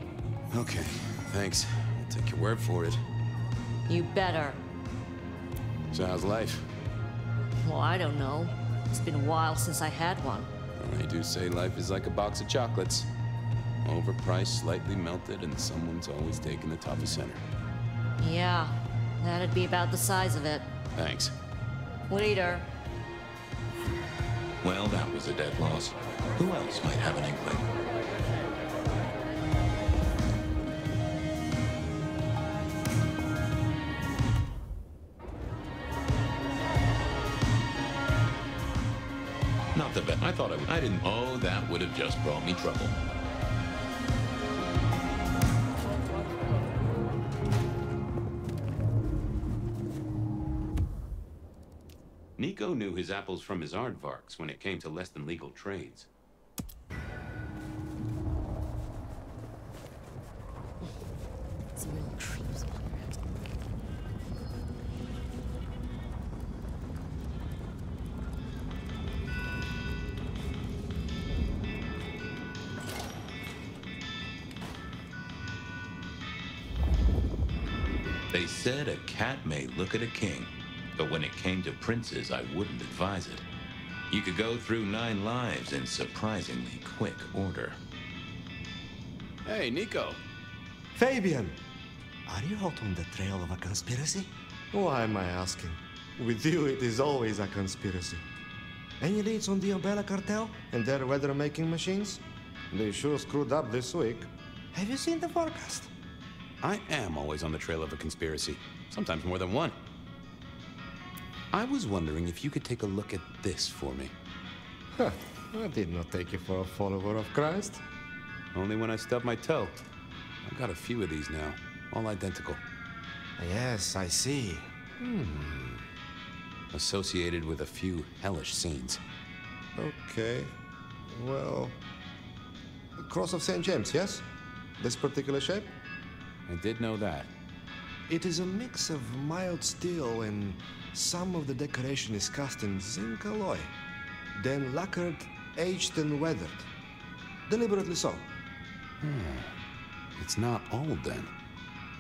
Okay, thanks. I'll take your word for it. You better. So how's life? Well, I don't know. It's been a while since I had one. I do say life is like a box of chocolates. Overpriced, slightly melted, and someone's always taking the toffee center. Yeah, that'd be about the size of it. Thanks. Later. Well, that was a dead loss. Who else might have an inkling? Not the best. I thought I didn't. Oh, that would have just brought me trouble. Nico knew his apples from his aardvarks when it came to less than legal trades. Some real creeps. They said a cat may look at a king, but when it came to princes, I wouldn't advise it. You could go through 9 lives in surprisingly quick order. Hey, Nico. Fabian! Are you out on the trail of a conspiracy? Why am I asking? With you, it is always a conspiracy. Any leads on the Umbrella Cartel and their weather-making machines? They sure screwed up this week. Have you seen the forecast? I am always on the trail of a conspiracy. Sometimes more than one. I was wondering if you could take a look at this for me. Huh. I did not take you for a follower of Christ. Only when I stubbed my toe. I've got a few of these now, all identical. Yes, I see. Associated with a few hellish scenes. Okay. Well, the Cross of St. James, yes? This particular shape? I did know that. It is a mix of mild steel and some of the decoration is cast in zinc alloy. Then lacquered, aged and weathered. Deliberately so. It's not old then.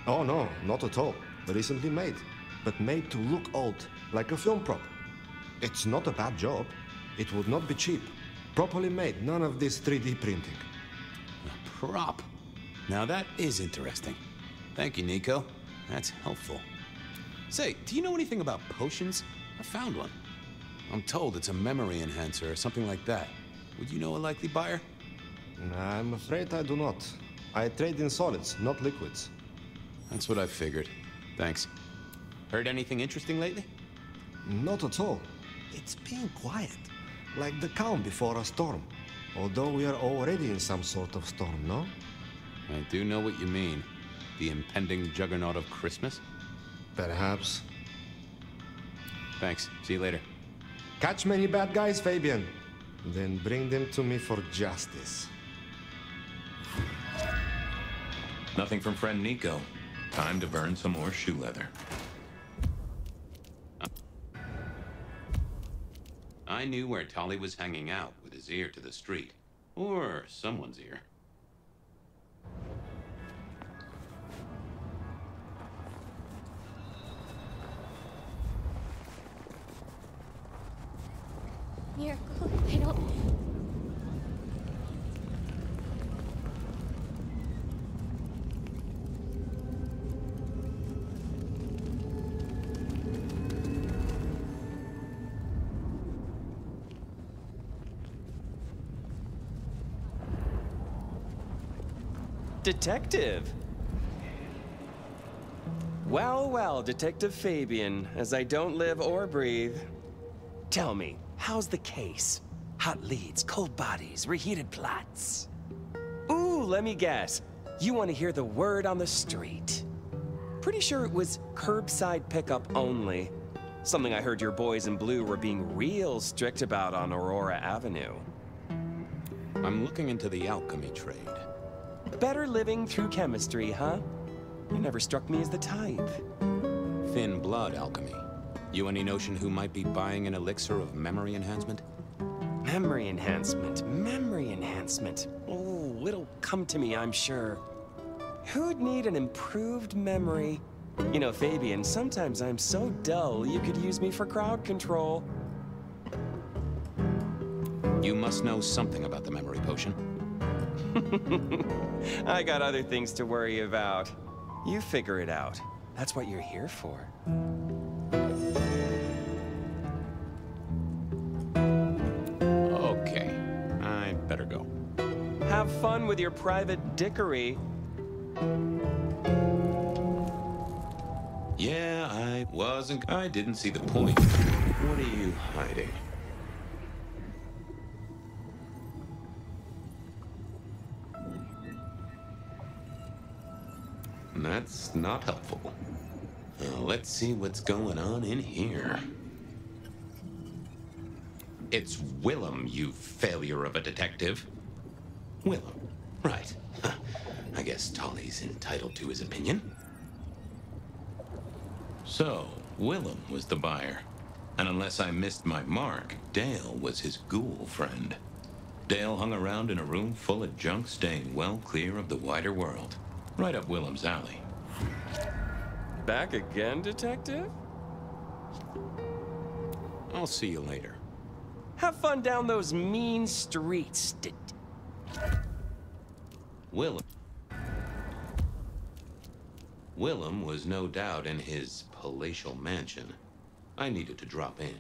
Oh no, not at all. Recently made. But made to look old, like a film prop. It's not a bad job. It would not be cheap. Properly made, none of this 3D printing. A prop? Now that is interesting. Thank you, Nico. That's helpful. Say, do you know anything about potions? I found one. I'm told it's a memory enhancer or something like that. Would you know a likely buyer? I'm afraid I do not. I trade in solids, not liquids. That's what I figured. Thanks. Heard anything interesting lately? Not at all. It's been quiet. Like the calm before a storm. Although we are already in some sort of storm, no? I do know what you mean. The impending juggernaut of Christmas? Perhaps. Thanks. See you later. Catch many bad guys, Fabian. Then bring them to me for justice. Nothing from friend Nico. Time to burn some more shoe leather. I knew where Tolly was hanging out with his ear to the street. Or someone's ear. Miracle, I don't... Detective! Well, well, Detective Fabian, as I don't live or breathe. Tell me, how's the case? Hot leads, cold bodies, reheated plots. Ooh, let me guess. You want to hear the word on the street. Pretty sure it was curbside pickup only. Something I heard your boys in blue were being real strict about on Aurora Avenue. I'm looking into the alchemy trade. Better living through chemistry, huh? You never struck me as the type. Thin blood alchemy. You any notion who might be buying an elixir of memory enhancement? Memory enhancement, memory enhancement. Oh, it'll come to me, I'm sure. Who'd need an improved memory? You know, Fabian, sometimes I'm so dull you could use me for crowd control. You must know something about the memory potion. I got other things to worry about. You figure it out. That's what you're here for. Okay, I better go. Have fun with your private dickery. Yeah, I didn't see the point. What are you hiding? That's not helpful. Let's see what's going on in here. It's Willem, you failure of a detective. Willem, right. I guess Tolly's entitled to his opinion. So, Willem was the buyer. And unless I missed my mark, Dale was his ghoul friend. Dale hung around in a room full of junk staying well clear of the wider world. Right up Willem's alley. Back again, Detective? I'll see you later. Have fun down those mean streets. Willem was no doubt in his palatial mansion. I needed to drop in.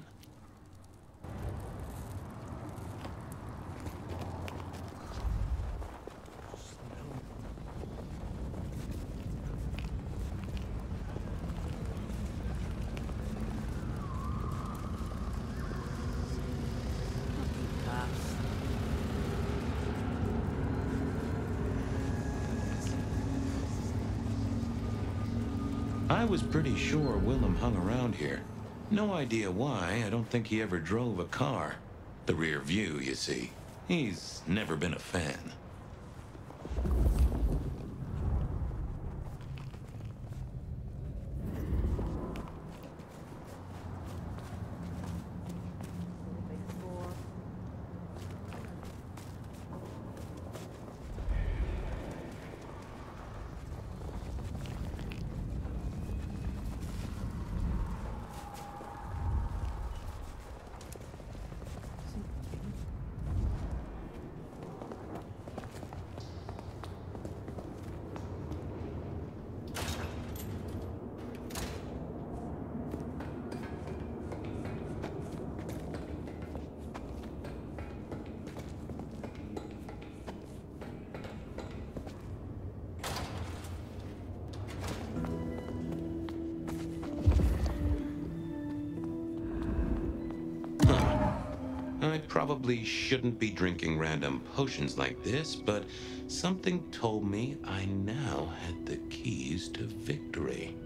I was pretty sure Willem hung around here. No idea why. I don't think he ever drove a car. The rear view, you see. He's never been a fan. I probably shouldn't be drinking random potions like this, but something told me I now had the keys to victory.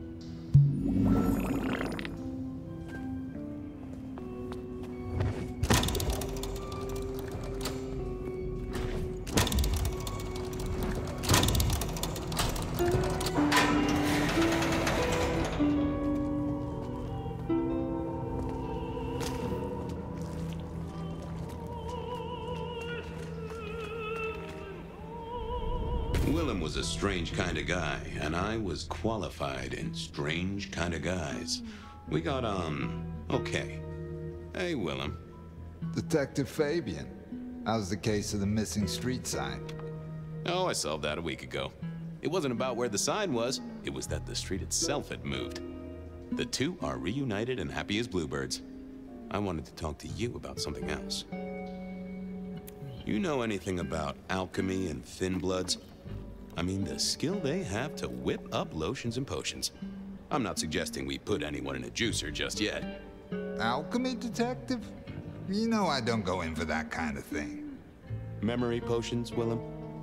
Willem was a strange kind of guy, and I was qualified in strange kind of guys. We got on okay. Hey, Willem. Detective Fabian, how's the case of the missing street sign? Oh, I solved that a week ago. It wasn't about where the sign was, it was that the street itself had moved. The two are reunited and happy as bluebirds. I wanted to talk to you about something else. You know anything about alchemy and thin bloods? I mean, the skill they have to whip up lotions and potions. I'm not suggesting we put anyone in a juicer just yet. Alchemy, detective? You know I don't go in for that kind of thing. Memory potions, Willem?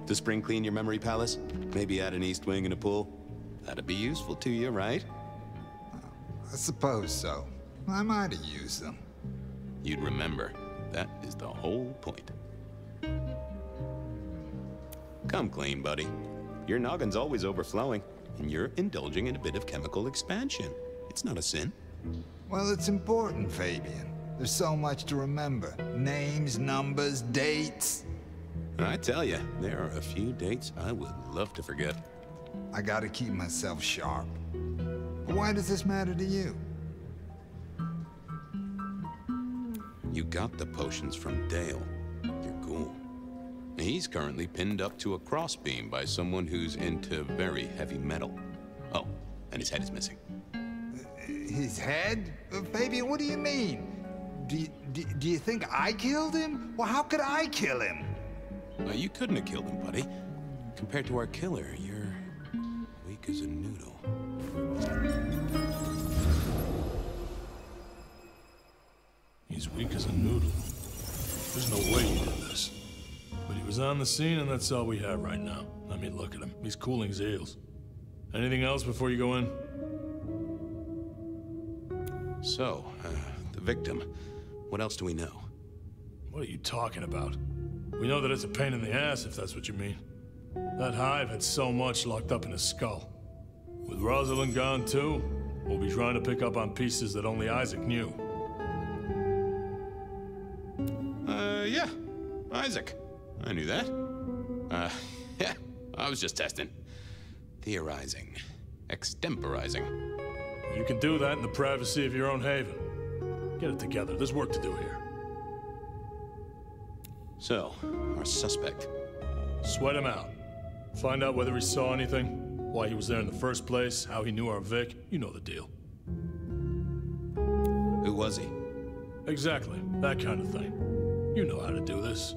To spring clean your memory palace? Maybe add an east wing and a pool? That'd be useful to you, right? I suppose so. I might have used them. You'd remember. That is the whole point. Come clean, buddy. Your noggin's always overflowing, and you're indulging in a bit of chemical expansion. It's not a sin. Well, it's important, Fabian. There's so much to remember. Names, numbers, dates. I tell you, there are a few dates I would love to forget. I gotta keep myself sharp. But why does this matter to you? You got the potions from Dale, your ghoul. He's currently pinned up to a crossbeam by someone who's into very heavy metal. Oh, and his head is missing. His head? Fabian, what do you mean? Do you think I killed him? Well, how could I kill him? You couldn't have killed him, buddy. Compared to our killer, you're weak as a noodle. He's weak as a noodle. There's no way he did this. But he was on the scene, and that's all we have right now. I mean, look at him. He's cooling his heels. Anything else before you go in? So, the victim. What else do we know? What are you talking about? We know that it's a pain in the ass, if that's what you mean. That hive had so much locked up in his skull. With Rosalind gone too, we'll be trying to pick up on pieces that only Isaac knew. Yeah. Isaac. I knew that. Yeah, I was just testing. Theorizing. Extemporizing. You can do that in the privacy of your own haven. Get it together. There's work to do here. So, our suspect. Sweat him out. Find out whether he saw anything, why he was there in the first place, how he knew our Vic. You know the deal. Who was he? Exactly. That kind of thing. You know how to do this.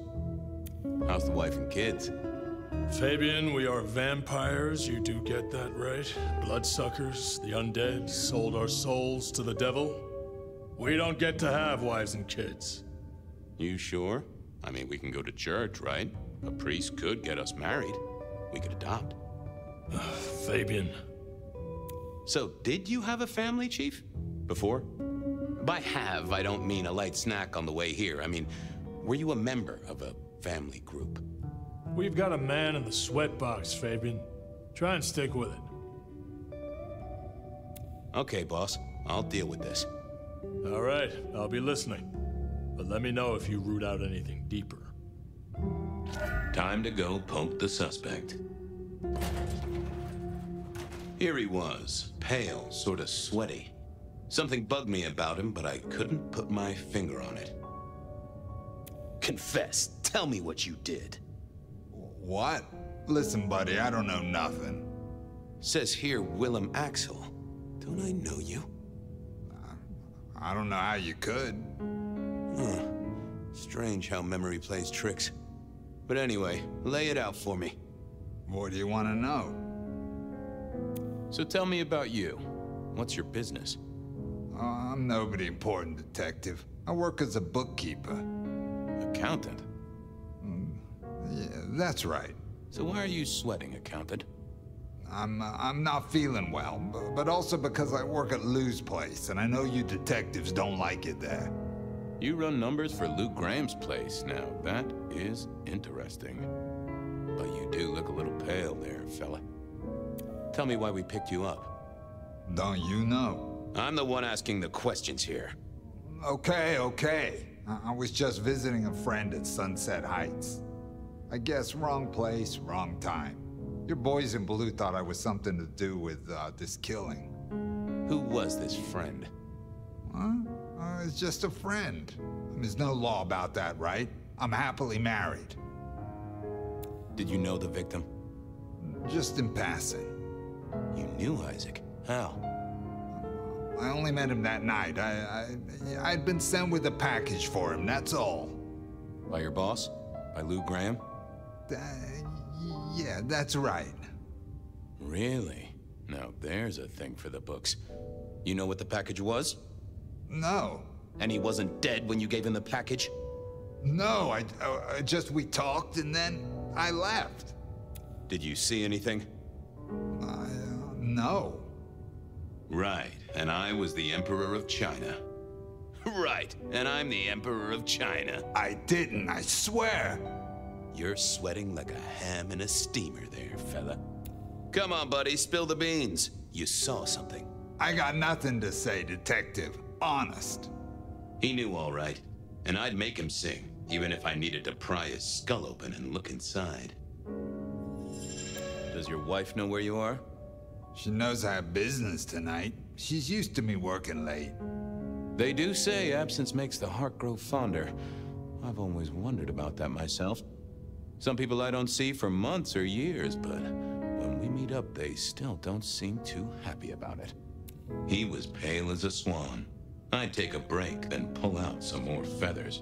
How's the wife and kids? Fabian, we are vampires. You do get that right. Bloodsuckers, the undead, sold our souls to the devil. We don't get to have wives and kids. You sure? I mean, we can go to church, right? A priest could get us married. We could adopt. Fabian. So, did you have a family, Chief? Before? By have, I don't mean a light snack on the way here. I mean, Were you a member of a family group? We've got a man in the sweatbox, Fabian. Try and stick with it. Okay, boss. I'll deal with this. All right, I'll be listening. But let me know if you root out anything deeper. Time to go poke the suspect. Here he was, pale, sort of sweaty. Something bugged me about him, but I couldn't put my finger on it. Confess. Tell me what you did. What? Listen, buddy, I don't know nothing. Says here, Willem Axel. Don't I know you? I don't know how you could. Huh. Strange how memory plays tricks. But anyway, lay it out for me. What do you want to know? So tell me about you. What's your business? I'm nobody important, detective. I work as a bookkeeper. Accountant? Yeah, that's right. So why are you sweating, accountant? I'm not feeling well, but also because I work at Lou's place, and I know you detectives don't like it there. You run numbers for Lou Graham's place. Now, that is interesting. But you do look a little pale there, fella. Tell me why we picked you up. Don't you know? I'm the one asking the questions here. Okay. I was just visiting a friend at Sunset Heights. I guess wrong place, wrong time. Your boys in blue thought I was something to do with this killing. Who was this friend? Huh? It's just a friend. There's no law about that, right? I'm happily married. Did you know the victim? Just in passing. You knew Isaac? How? I only met him that night. I'd been sent with a package for him, that's all. By your boss? By Lou Graham? Yeah, that's right. Really? Now there's a thing for the books. You know what the package was? No. And he wasn't dead when you gave him the package? No, we talked and then I left. Did you see anything? No. Right, and I was the Emperor of China. Right, and I'm the Emperor of China. I didn't, I swear. You're sweating like a ham in a steamer there, fella. Come on, buddy, spill the beans. You saw something. I got nothing to say, detective. Honest. He knew all right, and I'd make him sing, even if I needed to pry his skull open and look inside. Does your wife know where you are? She knows I have business tonight. She's used to me working late. They do say absence makes the heart grow fonder. I've always wondered about that myself. Some people I don't see for months or years, but when we meet up, they still don't seem too happy about it. He was pale as a swan. I'd take a break, then pull out some more feathers.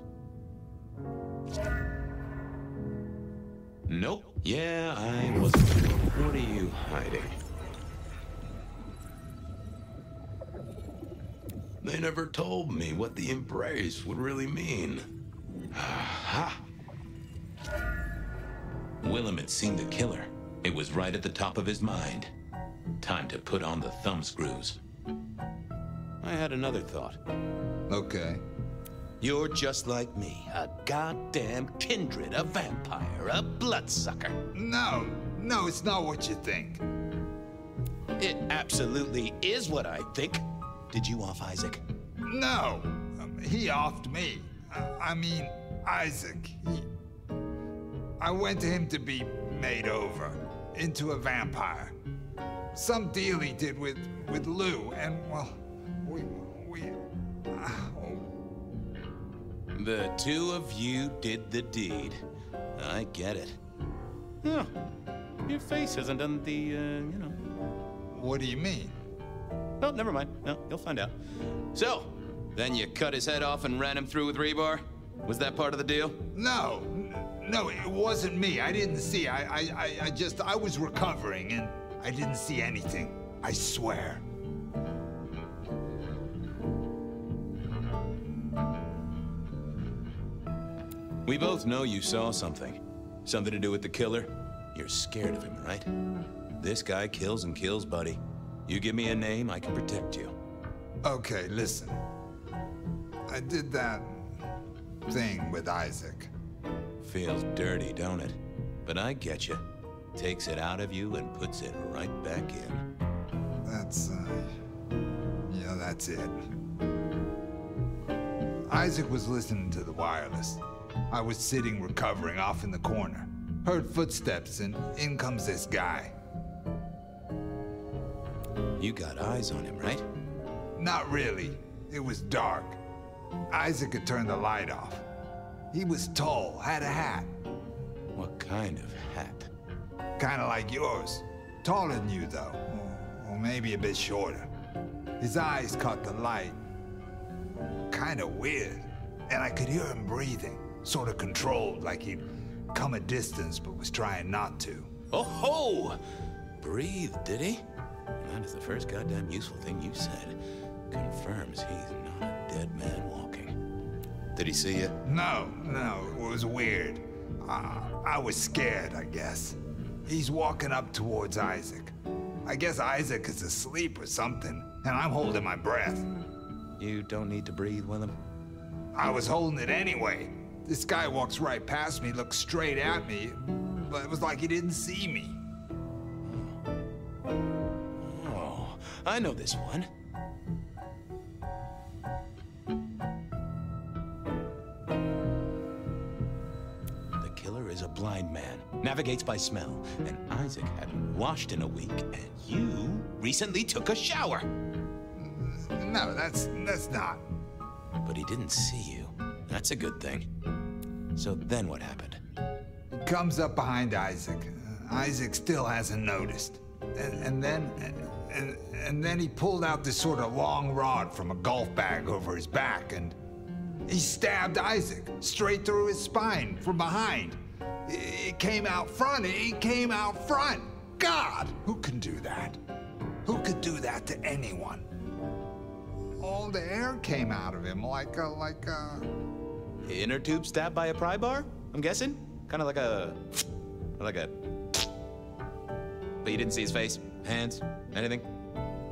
Nope. Yeah, I wasn't. What are you hiding? They never told me what the embrace would really mean. Aha! Willem had seen the killer. It was right at the top of his mind. Time to put on the thumbscrews. I had another thought. Okay. You're just like me, a goddamn kindred, a vampire, a bloodsucker. No, it's not what you think. It absolutely is what I think. Did you off Isaac? No, he offed me. I mean, Isaac. I went to him to be made over into a vampire. Some deal he did with Lou, and well, The two of you did the deed. I get it. Oh, your face hasn't done the, you know. What do you mean? Oh, never mind. No, you'll find out. So, then you cut his head off and ran him through with rebar? Was that part of the deal? No, it wasn't me. I didn't see. I was recovering and I didn't see anything. I swear. We both know you saw something. Something to do with the killer? You're scared of him, right? This guy kills and kills, buddy. You give me a name, I can protect you. Okay, listen. I did that thing with Isaac. Feels dirty, don't it? But I get you. Takes it out of you and puts it right back in. That's, yeah, that's it. Isaac was listening to the wireless. I was sitting recovering off in the corner. Heard footsteps and in comes this guy. You got eyes on him, right? Not really. It was dark. Isaac had turned the light off. He was tall, had a hat. What kind of hat? Kinda like yours. Taller than you, though. Or maybe a bit shorter. His eyes caught the light. Kinda weird. And I could hear him breathing. Sorta controlled, like he'd come a distance but was trying not to. Oh ho! Breathed, did he? That is the first goddamn useful thing you said. Confirms he's not a dead man walking. Did he see you? No, it was weird. I was scared, I guess. He's walking up towards Isaac. I guess Isaac is asleep or something, and I'm holding my breath. You don't need to breathe, Willem. I was holding it anyway. This guy walks right past me, looks straight at me, but it was like he didn't see me. Oh, I know this one. The killer is a blind man, navigates by smell, and Isaac hadn't washed in a week, and you recently took a shower. No, that's not. But he didn't see you. That's a good thing. So then what happened? He comes up behind Isaac. Isaac still hasn't noticed. And then he pulled out this sort of long rod from a golf bag over his back, and he stabbed Isaac straight through his spine from behind. It came out front. It came out front. God, who can do that? Who could do that to anyone? All the air came out of him like a... Inner tube stabbed by a pry bar, I'm guessing? Kind of like a... But you didn't see his face? Hands? Anything?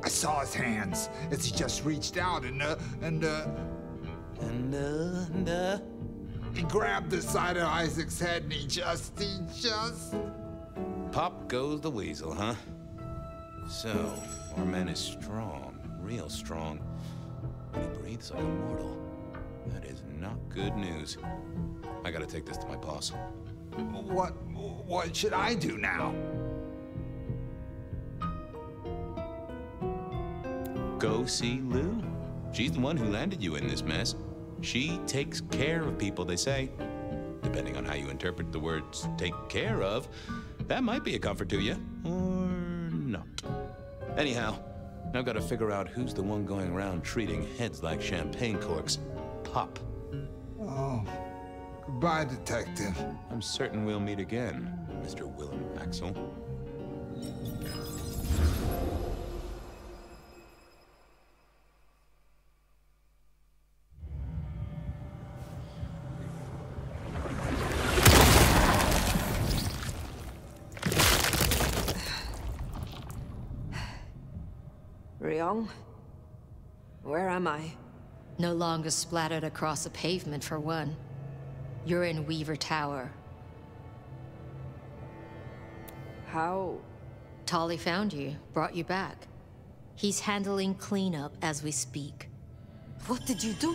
I saw his hands as he just reached out and he grabbed the side of Isaac's head and he just... Pop goes the weasel, huh? So, our man is strong, real strong. But he breathes like a mortal. That is not good news. I gotta take this to my boss. What should I do now? Go see Lou. She's the one who landed you in this mess. She takes care of people, they say. Depending on how you interpret the words take care of, that might be a comfort to you, or not. Anyhow, I've got to figure out who's the one going around treating heads like champagne corks. Pop. Oh, goodbye, Detective. I'm certain we'll meet again, Mr. Willem Axel. Ryong? Where am I? No longer splattered across the pavement, for one. You're in Weaver Tower. How? Tolly found you, brought you back. He's handling cleanup as we speak. What did you do?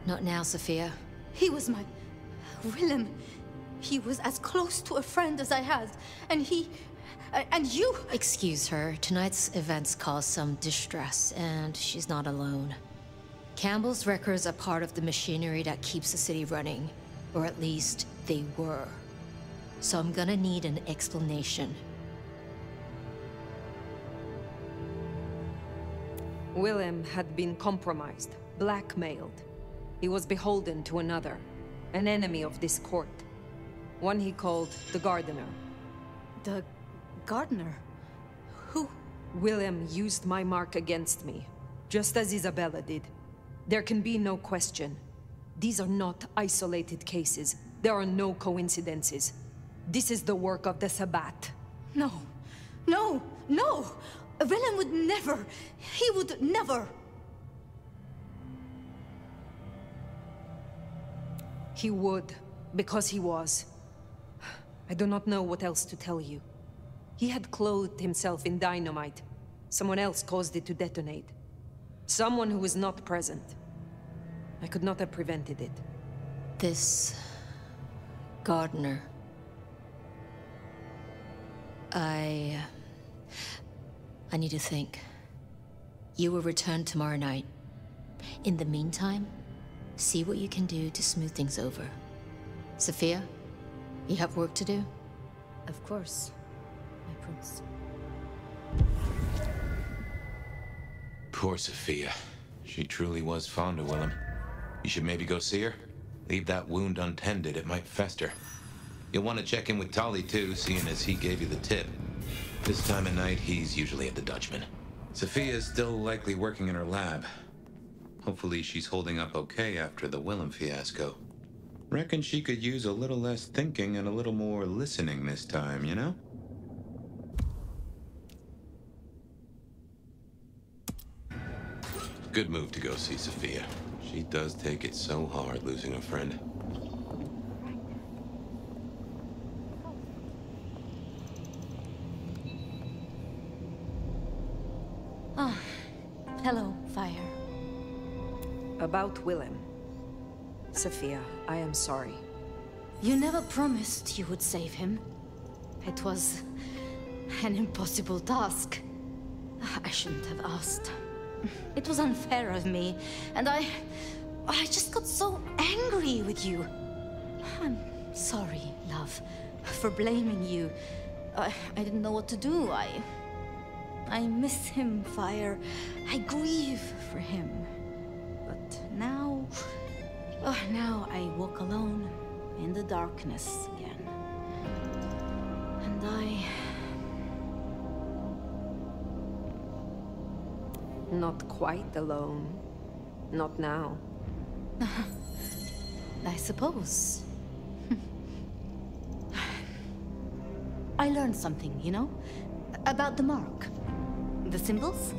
Not now, Sophia. He was my... Willem. He was as close to a friend as I had, and he... and you... Excuse her. Tonight's events caused some distress, and she's not alone. Campbell's records are part of the machinery that keeps the city running. Or at least, they were. So I'm gonna need an explanation. Willem had been compromised, blackmailed. He was beholden to another, an enemy of this court. One he called the Gardener. The... Gardener? Who? Willem used my mark against me, just as Isabella did. There can be no question. These are not isolated cases. There are no coincidences. This is the work of the Sabbat. No. No! No! Willem would never... He would never... He would, because he was. I do not know what else to tell you. He had clothed himself in dynamite. Someone else caused it to detonate. Someone who was not present. I could not have prevented it. This... gardener... I need to think. You will return tomorrow night. In the meantime, see what you can do to smooth things over. Sophia, you have work to do? Of course, my prince. Poor Sophia. She truly was fond of Willem. You should maybe go see her. Leave that wound untended, it might fester. You'll want to check in with Tolly too, seeing as he gave you the tip. This time of night, he's usually at the Dutchman. Sophia's still likely working in her lab. Hopefully she's holding up okay after the Willem fiasco. Reckon she could use a little less thinking and a little more listening this time, you know? Good move to go see Sophia. She does take it so hard losing a friend. Ah, hello, Fire. About Willem. Sophia, I am sorry. You never promised you would save him. It was an impossible task. I shouldn't have asked. It was unfair of me, and I just got so angry with you. I'm sorry, love, for blaming you. I didn't know what to do. I miss him, Fire. I grieve for him. But now... now I walk alone in the darkness again. And Not quite alone. Not now. I suppose. I learned something, you know? About the mark. The symbols?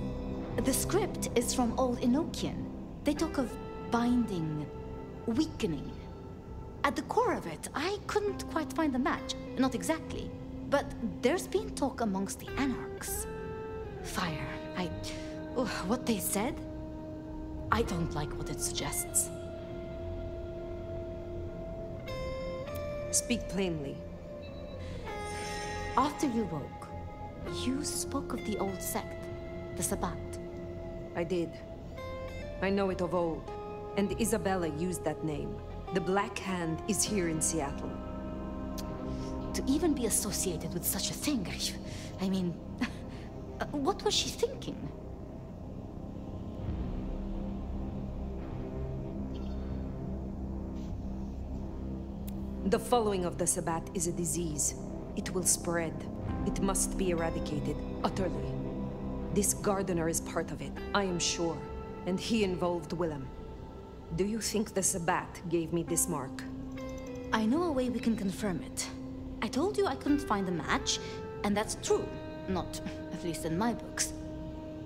The script is from Old Enochian. They talk of binding, weakening. At the core of it, I couldn't quite find the match. Not exactly. But there's been talk amongst the Anarchs. Fire, what they said? I don't like what it suggests. Speak plainly. After you woke, you spoke of the old sect, the Sabbat. I did. I know it of old, and Isabella used that name. The Black Hand is here in Seattle. To even be associated with such a thing, I mean, what was she thinking? The following of the Sabbat is a disease. It will spread. It must be eradicated, utterly. This gardener is part of it, I am sure. And he involved Willem. Do you think the Sabbat gave me this mark? I know a way we can confirm it. I told you I couldn't find a match, and that's true. Not, at least in my books.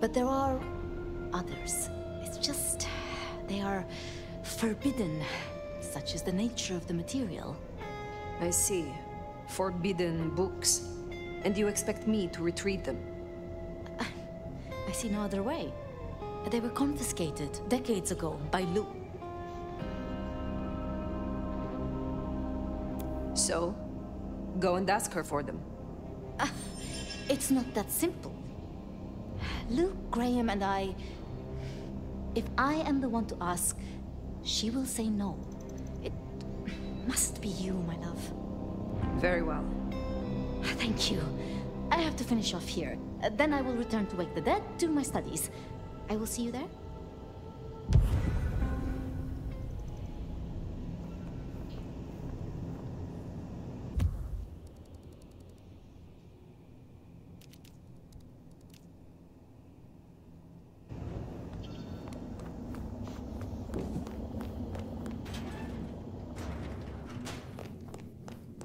But there are others. It's just... they are forbidden. Such is the nature of the material. I see. Forbidden books. And you expect me to retrieve them? I see no other way. They were confiscated decades ago by Lu. So, go and ask her for them. It's not that simple. Luke, Graham, and I... If I am the one to ask, she will say no. It must be you, my love. Very well. Thank you. I have to finish off here. Then I will return to Wake the Dead, do my studies. I will see you there.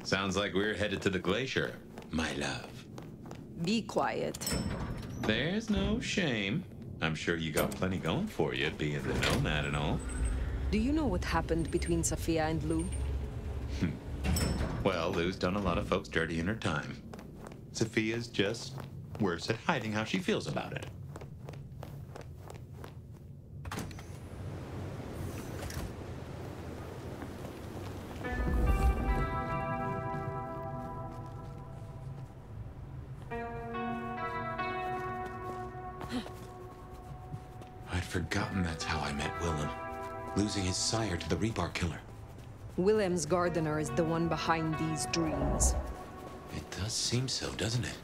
Sounds like we're headed to the glacier, my love. Be quiet. There's no shame. I'm sure you got plenty going for you, being the nomad and all. Do you know what happened between Sophia and Lou? Well, Lou's done a lot of folks dirty in her time. Sophia's just worse at hiding how she feels about it. I'd forgotten that's how I met Willem. Losing his sire to the rebar killer. Willem's gardener is the one behind these dreams. It does seem so, doesn't it?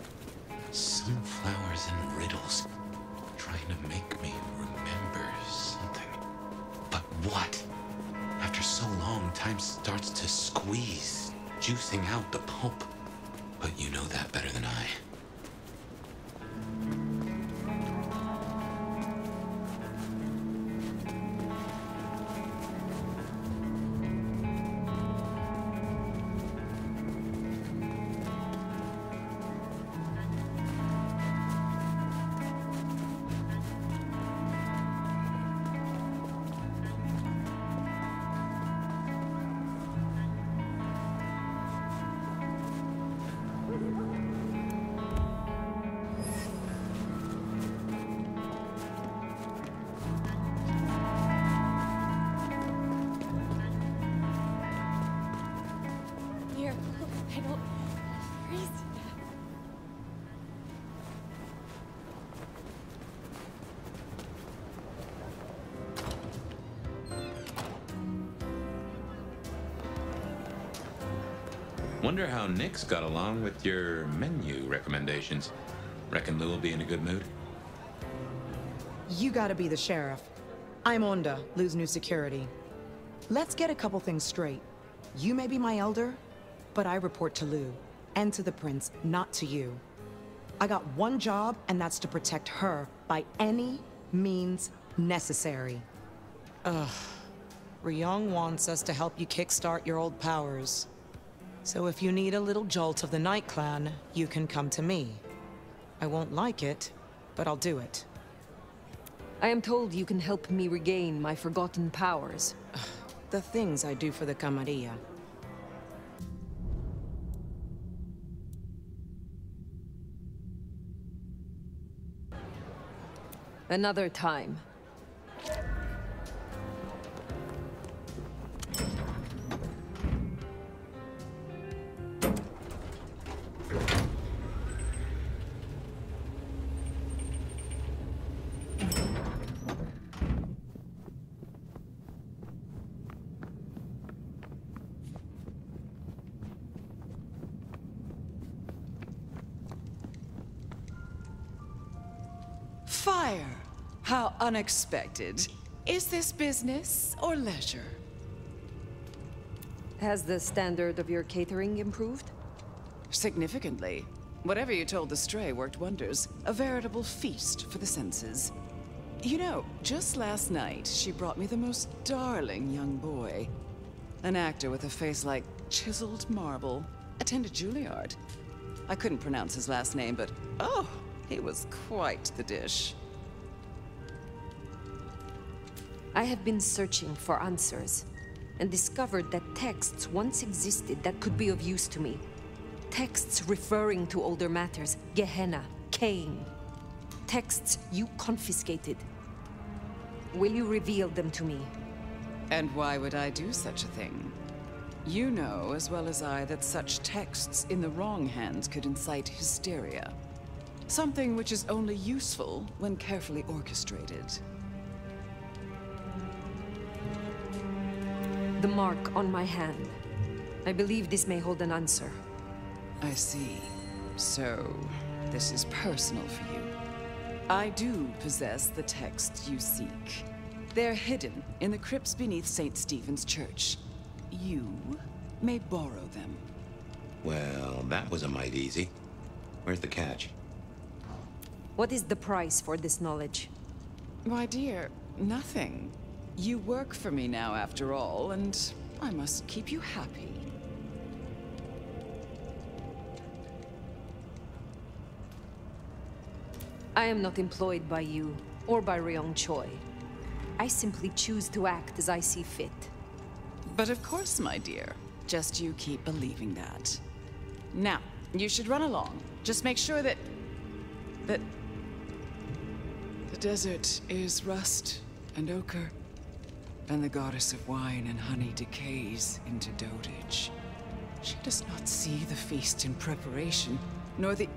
Sunflowers and riddles. Trying to make me remember something. But what? After so long, time starts to squeeze, juicing out the pulp. But you know that better than I. Wonder how Nick's got along with your menu recommendations. Reckon Lou will be in a good mood? You gotta be the sheriff. I'm Onda, Lou's new security. Let's get a couple things straight. You may be my elder, but I report to Lou, and to the prince, not to you. I got one job, and that's to protect her by any means necessary. Ugh. Ryong wants us to help you kickstart your old powers. So if you need a little jolt of the Night Clan, you can come to me. I won't like it, but I'll do it. I am told you can help me regain my forgotten powers. The things I do for the Camarilla. Another time. Fire! How unexpected. Is this business or leisure? Has the standard of your catering improved? Significantly. Whatever you told the Stray worked wonders. A veritable feast for the senses. You know, just last night, she brought me the most darling young boy. An actor with a face like chiseled marble. Attended Juilliard. I couldn't pronounce his last name, but oh, he was quite the dish. I have been searching for answers, and discovered that texts once existed that could be of use to me. Texts referring to older matters, Gehenna, Cain. Texts you confiscated. Will you reveal them to me? And why would I do such a thing? You know as well as I that such texts in the wrong hands could incite hysteria. Something which is only useful when carefully orchestrated. The mark on my hand. I believe this may hold an answer. I see. So, this is personal for you. I do possess the texts you seek. They're hidden in the crypts beneath St. Stephen's Church. You may borrow them. Well, that was a mite easy. Where's the catch? What is the price for this knowledge? My dear, nothing. You work for me now, after all, and I must keep you happy. I am not employed by you, or by Ryong Choi. I simply choose to act as I see fit. But of course, my dear. Just you keep believing that. Now, you should run along. Just make sure that the desert is rust and ochre, and the goddess of wine and honey decays into dotage. She does not see the feast in preparation, nor the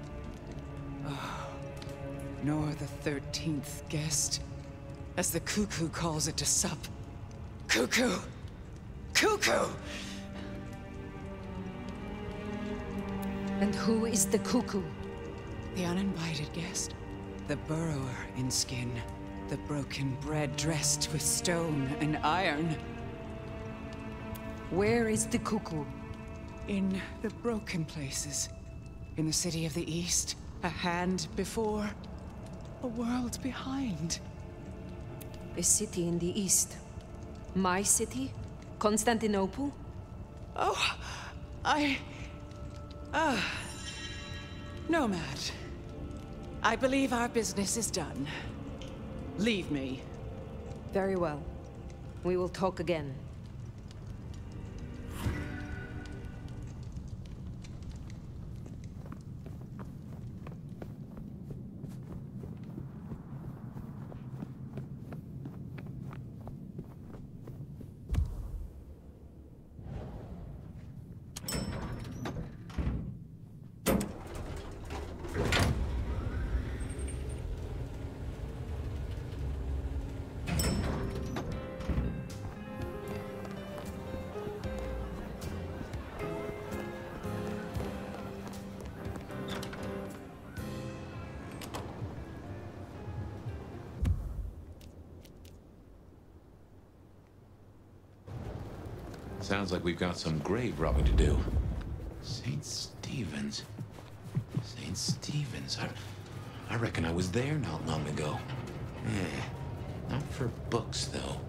13th guest, as the cuckoo calls it to sup. Cuckoo! Cuckoo! And who is the cuckoo? The uninvited guest. The burrower in skin. The broken bread dressed with stone and iron. Where is the cuckoo? In the broken places. In the city of the East. A hand before. A world behind. A city in the East. My city? Constantinople? Oh, Nomad. I believe our business is done. Leave me. Very well. We will talk again. Sounds like we've got some grave robbing to do. St. Stephen's. St. Stephen's. I reckon I was there not long ago. Not for books, though.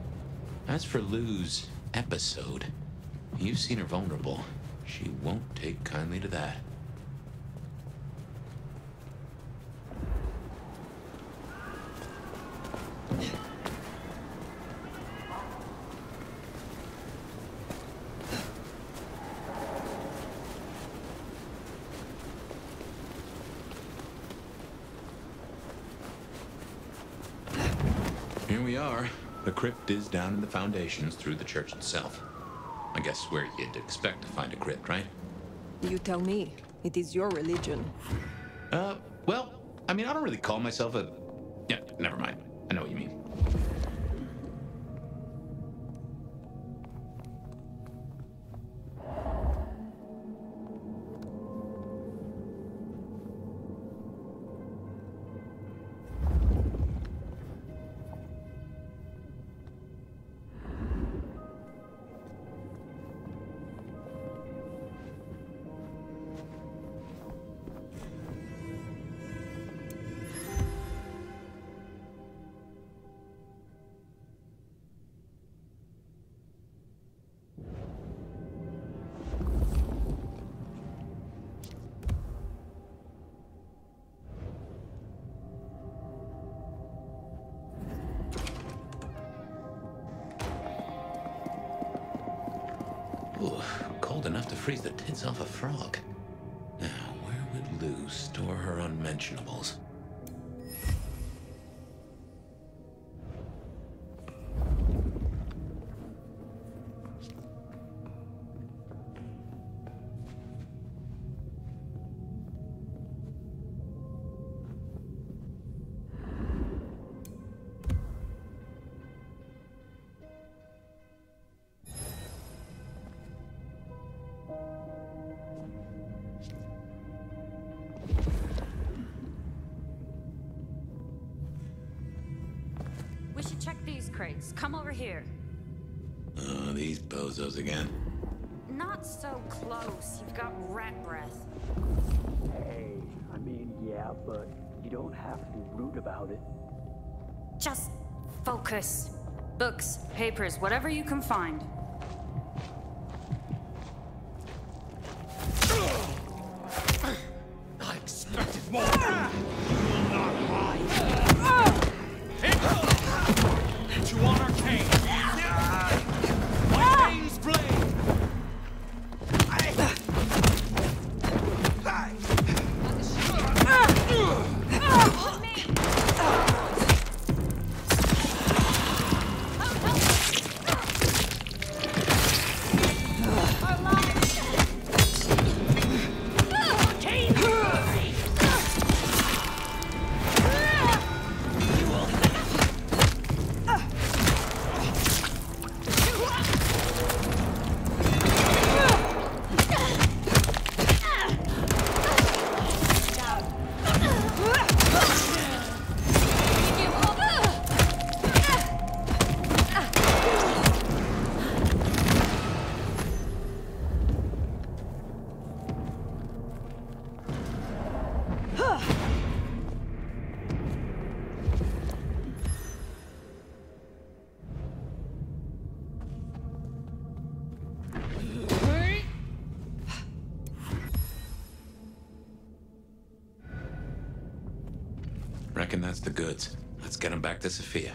As for Lou's episode, you've seen her vulnerable. She won't take kindly to that. Here we are. The crypt is down in the foundations through the church itself. I guess where you'd expect to find a crypt, right? You tell me. It is your religion. Well, I mean, I don't really call myself a... Yeah, never mind. I know what you mean. Ooh, cold enough to freeze the tits off a frog. Now, where would Lou store her unmentionables? We should check these crates. Come over here. Oh, these bozos again. Not so close. You've got rat breath. Hey, I mean, yeah, but you don't have to be rude about it. Just focus. Books, papers, whatever you can find. I expected more. You will not hide. Don't you honor Reckon that's the goods. Let's get him back to Sophia.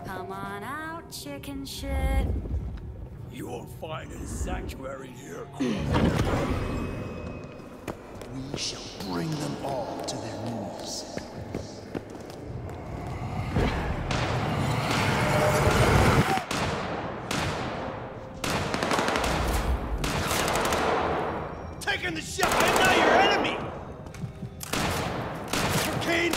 Come on out, chicken shit. You won't find a sanctuary here. We shall bring them all to their knees. Taking the shot, I'm not your enemy! Cocaine!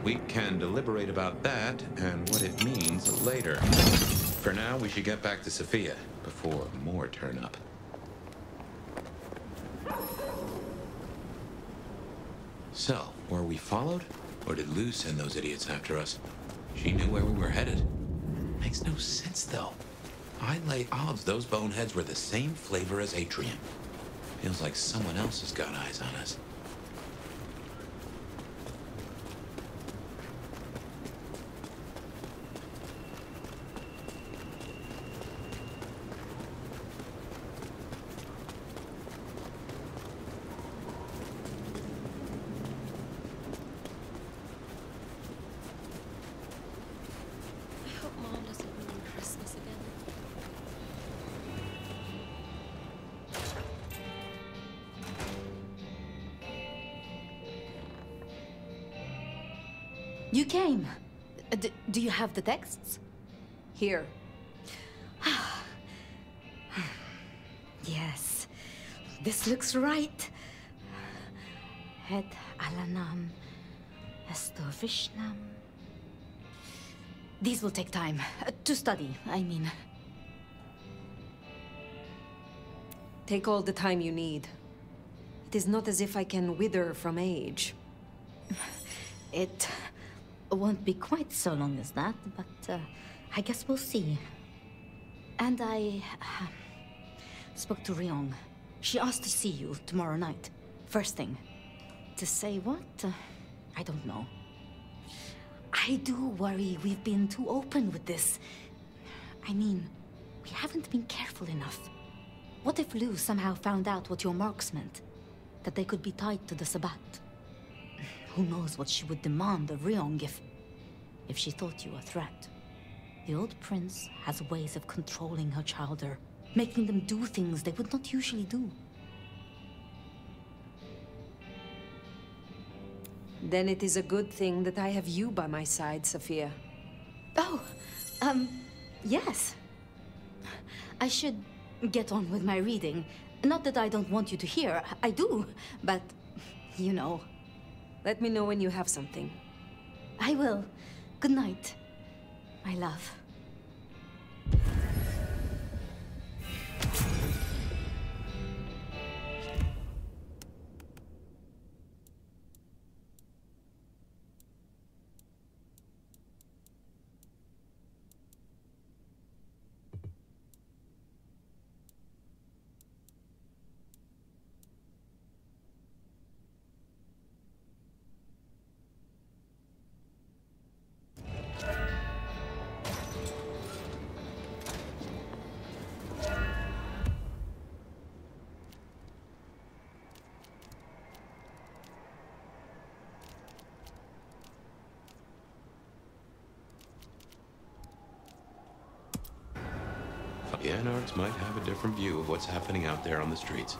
We can deliberate about that and what it means later. For now, we should get back to Sophia before more turn up. So, were we followed? Or did Lou send those idiots after us? She knew where we were headed. Makes no sense, though. I lay odds those boneheads were the same flavor as Atrium. Feels like someone else has got eyes on us. You came. Do you have the texts? Here. Yes. This looks right. Het Alanam Estovishnam. These will take time. To study, I mean. Take all the time you need. It is not as if I can wither from age. It won't be quite so long as that, but I guess we'll see. And I spoke to Ryong. She asked to see you tomorrow night. First thing. To say what? I don't know. I do worry we've been too open with this. I mean, we haven't been careful enough. What if Lou somehow found out what your marks meant? That they could be tied to the Sabbat? Who knows what she would demand of Ryong if she thought you a threat. The old prince has ways of controlling her chowder, making them do things they would not usually do. Then it is a good thing that I have you by my side, Sophia. Oh, yes. I should get on with my reading. Not that I don't want you to hear, I do, but, you know. Let me know when you have something. I will. Good night, my love. The anarchs might have a different view of what's happening out there on the streets.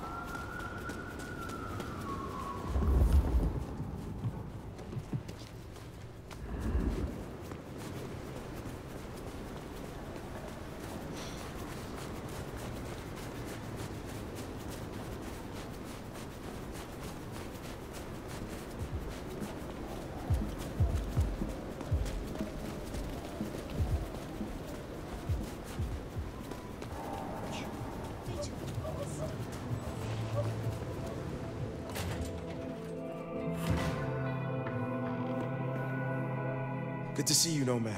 Good to see you, Nomad.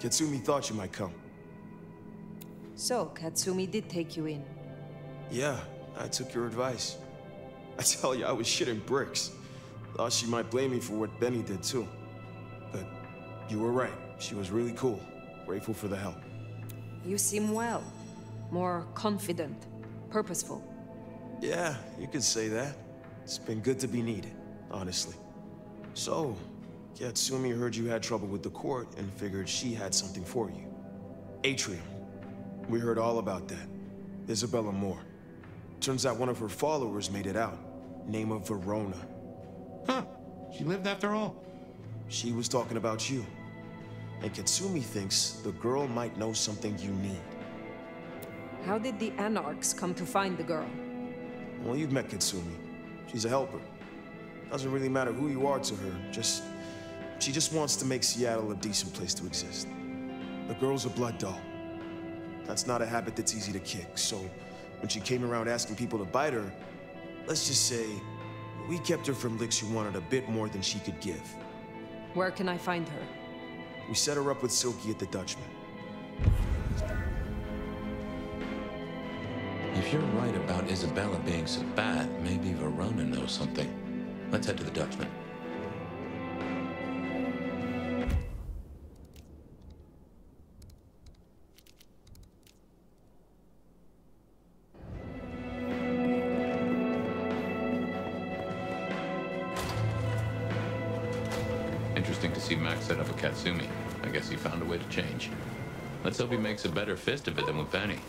Katsumi thought you might come. So, Katsumi did take you in. Yeah, I took your advice. I tell you, I was shitting bricks. Thought she might blame me for what Benny did too. But you were right. She was really cool. Grateful for the help. You seem well. More confident. Purposeful. Yeah, you could say that. It's been good to be needed, honestly. So, Katsumi heard you had trouble with the court and figured she had something for you. Atrium. We heard all about that. Isabella Moore. Turns out one of her followers made it out. Name of Verona. Huh. She lived after all. She was talking about you. And Katsumi thinks the girl might know something you need. How did the Anarchs come to find the girl? Well, you've met Katsumi. She's a helper. Doesn't really matter who you are to her, she just wants to make Seattle a decent place to exist. The girl's a blood doll. That's not a habit that's easy to kick, so when she came around asking people to bite her, let's just say, we kept her from licks who wanted a bit more than she could give. Where can I find her? We set her up with Silky at the Dutchman. If you're right about Isabella being so bad, maybe Verona knows something. Let's head to the Dutchman. Interesting to see Max set up a Katsumi. I guess he found a way to change. Let's hope he makes a better fist of it than with Benny.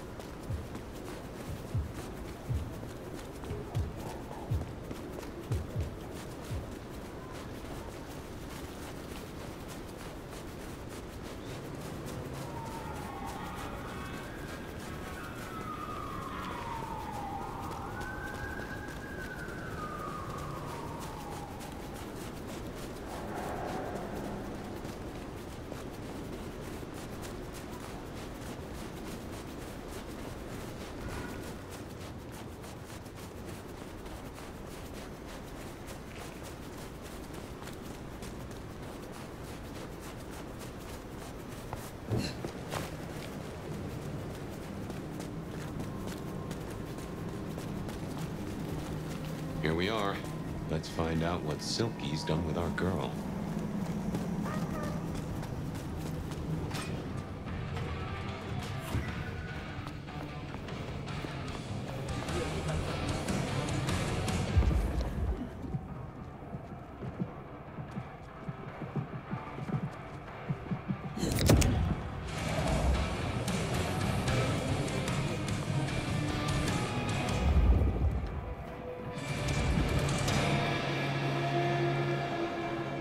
Here we are. Let's find out what Silky's done with our girl.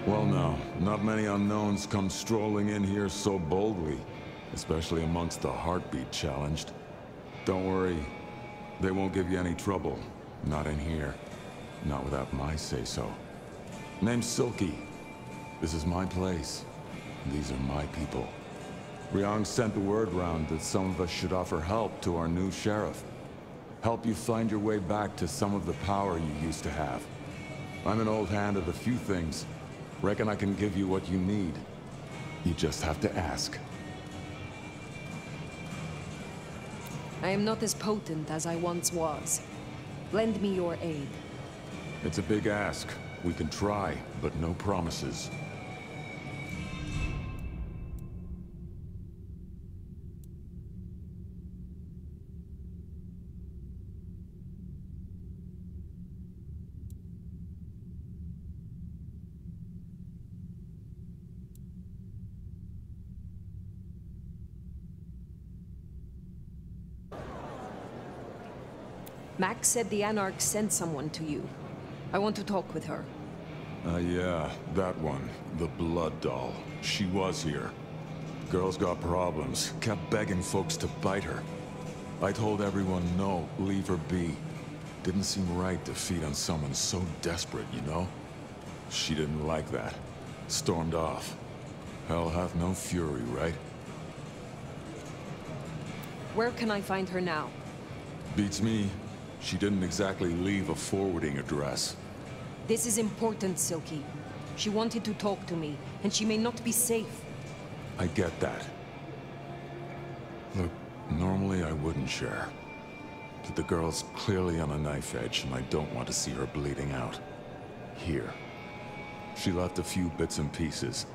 Well now, not many unknowns come strolling in here so boldly, especially amongst the heartbeat challenged. Don't worry, they won't give you any trouble. Not in here. Not without my say-so. Name's Silky. This is my place. These are my people. Ryong sent the word round that some of us should offer help to our new sheriff. Help you find your way back to some of the power you used to have. I'm an old hand at a few things. Reckon I can give you what you need. You just have to ask. I am not as potent as I once was. Lend me your aid. It's a big ask. We can try, but no promises. Max said the Anarch sent someone to you. I want to talk with her. Yeah, that one. The blood doll. She was here. Girl's got problems. Kept begging folks to bite her. I told everyone no, leave her be. Didn't seem right to feed on someone so desperate, you know? She didn't like that. Stormed off. Hell hath no fury, right? Where can I find her now? Beats me. She didn't exactly leave a forwarding address. This is important, Silky. She wanted to talk to me, and she may not be safe. I get that. Look, normally I wouldn't share. But the girl's clearly on a knife edge, and I don't want to see her bleeding out. Here. She left a few bits and pieces.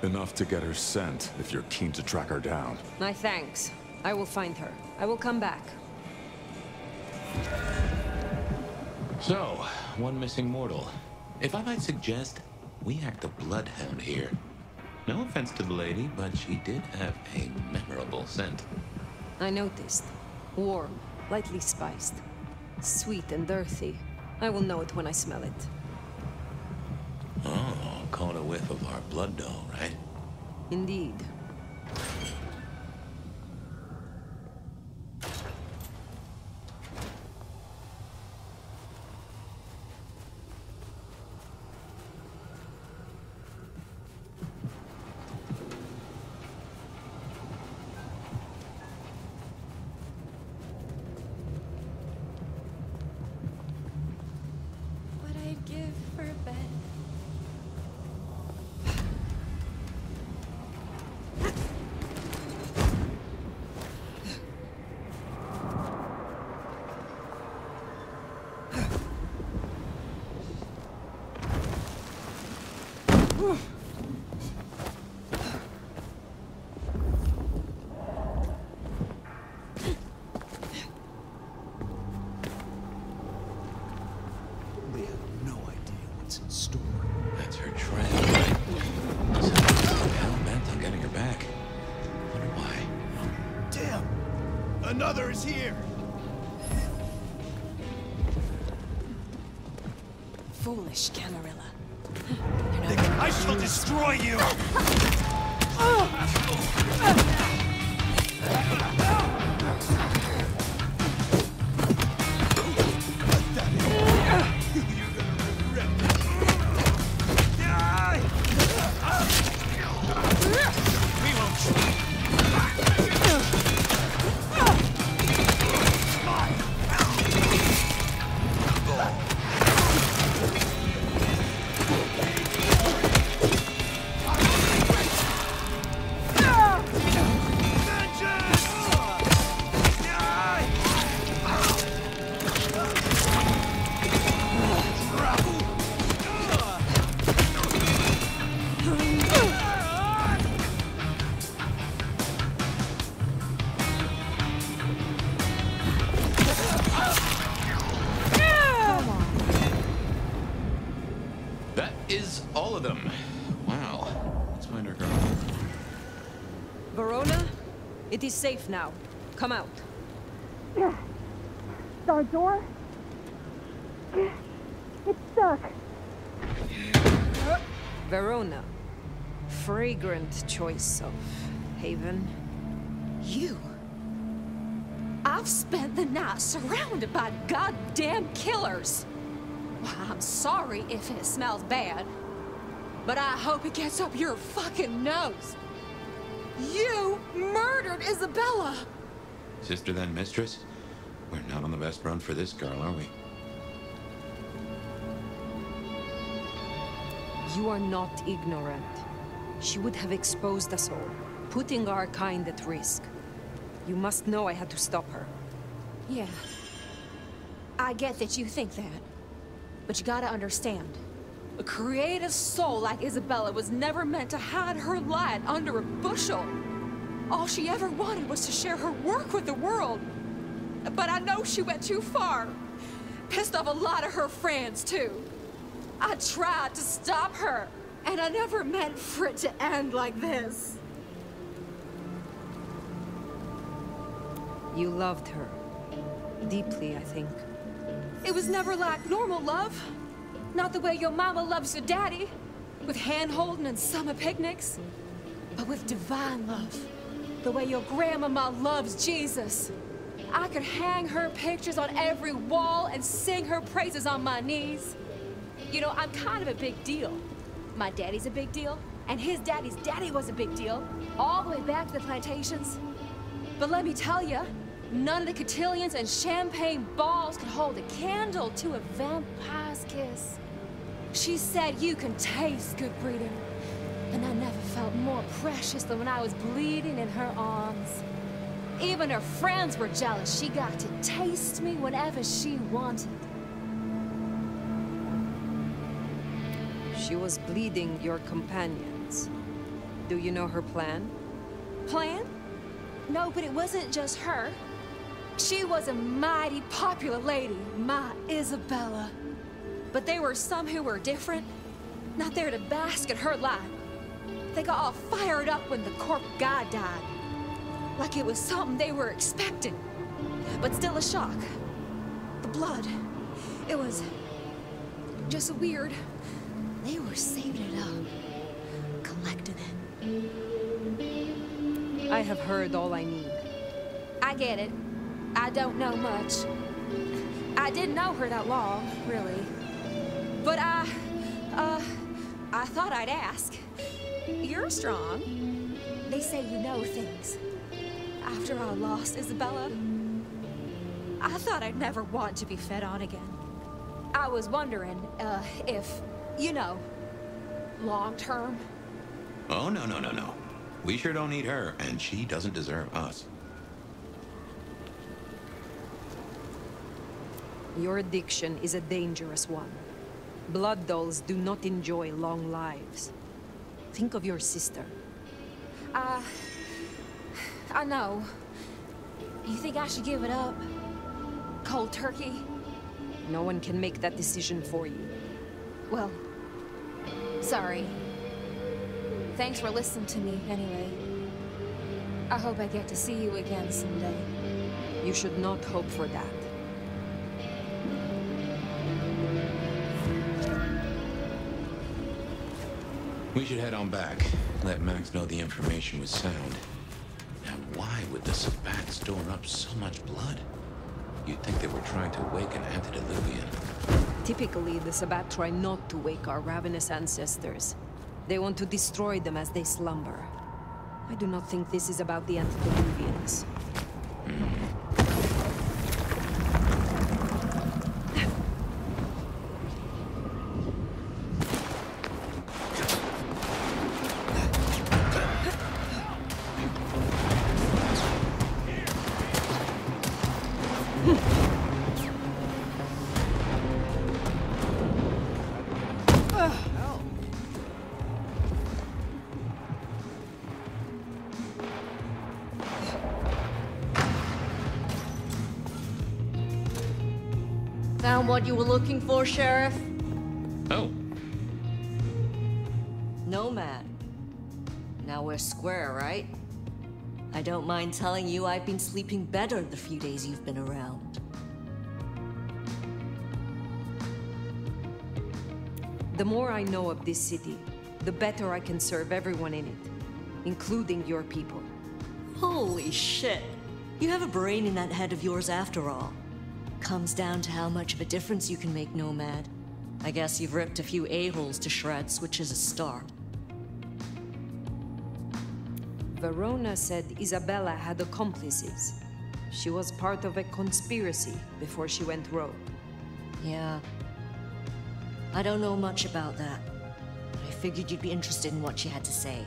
Enough to get her sent, if you're keen to track her down. My thanks. I will find her. I will come back. So, one missing mortal. If I might suggest, we act the bloodhound here. No offense to the lady, but she did have a memorable scent. I noticed. Warm, lightly spiced. Sweet and earthy. I will know it when I smell it. Oh, caught a whiff of our blood doll, right? Indeed. That's her trail, right? So, hell bent on getting her back. Wonder why. Damn! Another is here! Foolish Camarilla. I shall destroy you! It is safe now. Come out. Our door? It's stuck. Verona. Fragrant choice of haven. You? I've spent the night surrounded by goddamn killers. Well, I'm sorry if it smells bad, but I hope it gets up your fucking nose. You murdered Isabella! Sister then mistress? We're not on the best run for this girl, are we? You are not ignorant. She would have exposed us all, putting our kind at risk. You must know I had to stop her. Yeah. I get that you think that. But you gotta understand. A creative soul like Isabella was never meant to hide her light under a bushel. All she ever wanted was to share her work with the world. But I know she went too far. Pissed off a lot of her friends, too. I tried to stop her, and I never meant for it to end like this. You loved her. Deeply, I think. It was never like normal love. Not the way your mama loves your daddy, with hand-holding and summer picnics, but with divine love. The way your grandmama loves Jesus. I could hang her pictures on every wall and sing her praises on my knees. You know, I'm kind of a big deal. My daddy's a big deal, and his daddy's daddy was a big deal, all the way back to the plantations. But let me tell you, none of the cotillions and champagne balls could hold a candle to a vampire's kiss. She said you can taste good breeding, and I never felt more precious than when I was bleeding in her arms. Even her friends were jealous. She got to taste me whenever she wanted. She was bleeding your companions. Do you know her plan? Plan? No, but it wasn't just her. She was a mighty popular lady, my Isabella. But there were some who were different, not there to bask in her light. They got all fired up when the corp guy died. Like it was something they were expecting, but still a shock. The blood, it was just weird. They were saving it up, collecting it. I have heard all I need. I get it. I don't know much. I didn't know her that long, really. But I thought I'd ask. You're strong. They say you know things. After I lost Isabella, I thought I'd never want to be fed on again. I was wondering, if, you know, long term. Oh, no. We sure don't need her, and she doesn't deserve us. Your addiction is a dangerous one. Blood dolls do not enjoy long lives. Think of your sister. I know. You think I should give it up? Cold turkey? No one can make that decision for you. Well, sorry. Thanks for listening to me, anyway. I hope I get to see you again someday. You should not hope for that. We should head on back. Let Max know the information was sound. Now, why would the Sabbat store up so much blood? You'd think they were trying to wake an antediluvian. Typically, the Sabbat try not to wake our ravenous ancestors. They want to destroy them as they slumber. I do not think this is about the antediluvians. Found what you were looking for, Sheriff? Oh. Nomad. Now we're square, right? I don't mind telling you I've been sleeping better the few days you've been around. The more I know of this city, the better I can serve everyone in it, including your people. Holy shit. You have a brain in that head of yours after all. Comes down to how much of a difference you can make, Nomad. I guess you've ripped a few a-holes to shreds, which is a start. Verona said Isabella had accomplices. She was part of a conspiracy before she went rogue. Yeah. I don't know much about that. I figured you'd be interested in what she had to say.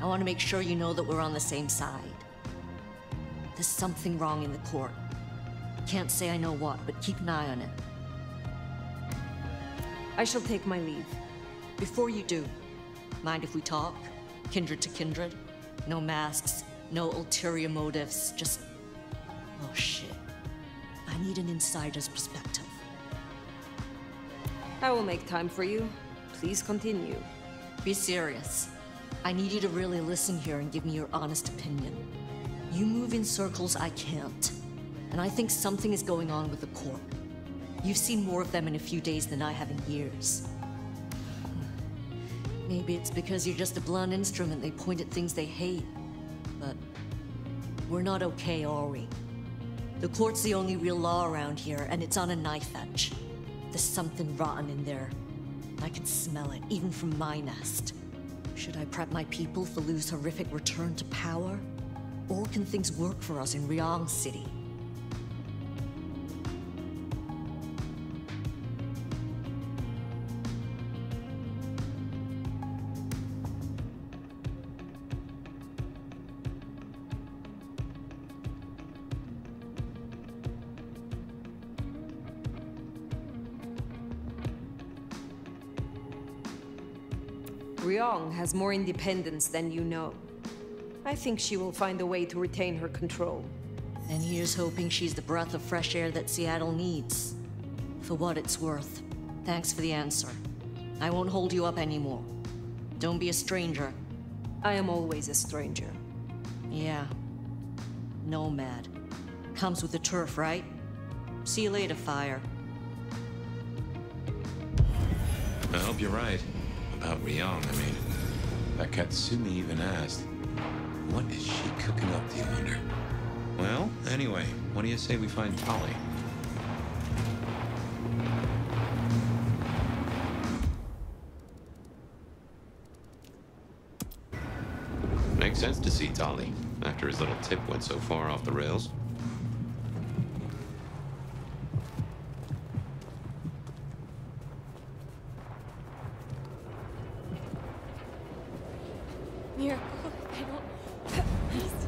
I want to make sure you know that we're on the same side. There's something wrong in the court. Can't say I know what, but keep an eye on it. I shall take my leave. Before you do, mind if we talk? Kindred to kindred? No masks, no ulterior motives, just... Oh shit. I need an insider's perspective. I will make time for you. Please continue. Be serious. I need you to really listen here and give me your honest opinion. You move in circles I can't. And I think something is going on with the court. You've seen more of them in a few days than I have in years. Maybe it's because you're just a blunt instrument they point at things they hate. But we're not okay, are we? The court's the only real law around here, and it's on a knife edge. There's something rotten in there. I can smell it, even from my nest. Should I prep my people for Lu's horrific return to power? Or can things work for us in Ryong City? Ryong has more independence than you know. I think she will find a way to retain her control. And here's hoping she's the breath of fresh air that Seattle needs. For what it's worth, thanks for the answer. I won't hold you up anymore. Don't be a stranger. I am always a stranger. Yeah. Nomad. Comes with the turf, right? See you later, Fire. I hope you're right. About Ryong, I mean. That Katsumi even asked, what is she cooking up, do you wonder? Well, anyway, what do you say we find Tali? Makes sense to see Tali, after his little tip went so far off the rails. Miracle, I don't... Please do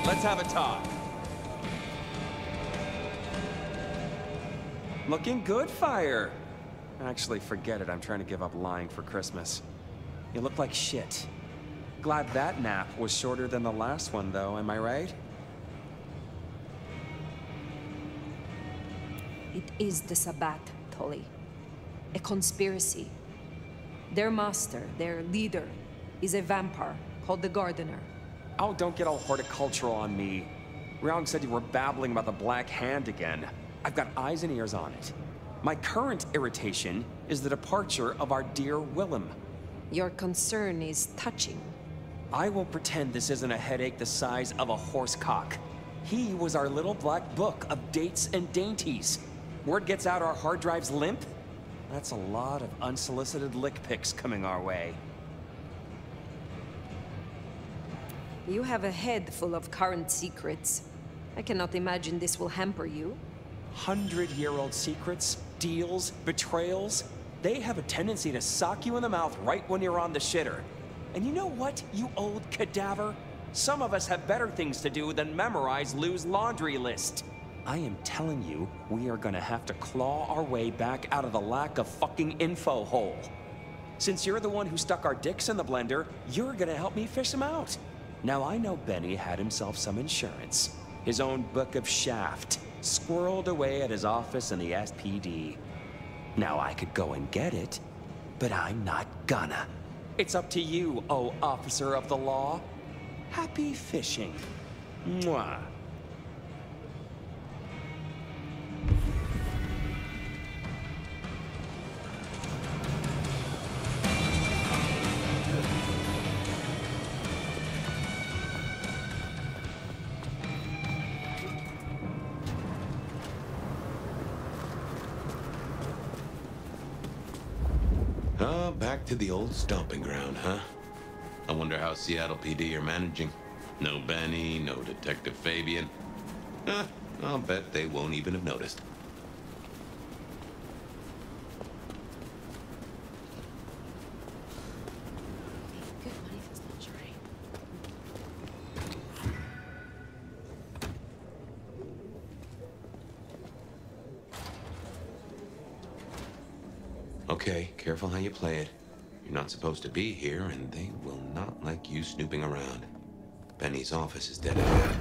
Let's have a talk. Looking good, Fire. Actually, forget it. I'm trying to give up lying for Christmas. You look like shit. Glad that nap was shorter than the last one, though, am I right? It is the Sabbat, Tali. A conspiracy. Their master, their leader, is a vampire called the Gardener. Oh, don't get all horticultural on me. Ryong said you were babbling about the Black Hand again. I've got eyes and ears on it. My current irritation is the departure of our dear Willem. Your concern is touching. I will pretend this isn't a headache the size of a horse cock. He was our little black book of dates and dainties. Word gets out our hard drive's limp? That's a lot of unsolicited lick pics coming our way. You have a head full of current secrets. I cannot imagine this will hamper you. 100-year-old secrets, deals, betrayals, they have a tendency to sock you in the mouth right when you're on the shitter. And you know what, you old cadaver? Some of us have better things to do than memorize Lou's laundry list. I am telling you, we are gonna have to claw our way back out of the lack of fucking info hole. Since you're the one who stuck our dicks in the blender, you're gonna help me fish them out. Now, I know Benny had himself some insurance, His own book of Shaft, squirreled away at his office in the SPD. Now I could go and get it, but I'm not gonna. It's up to you, oh officer of the law. Happy fishing. Mwah. Back to the old stomping ground, huh? I wonder how Seattle PD are managing. No Benny, no Detective Fabian. I'll bet they won't even have noticed. Okay, careful how you play it. You're not supposed to be here, and they will not like you snooping around. Benny's office is dead ahead.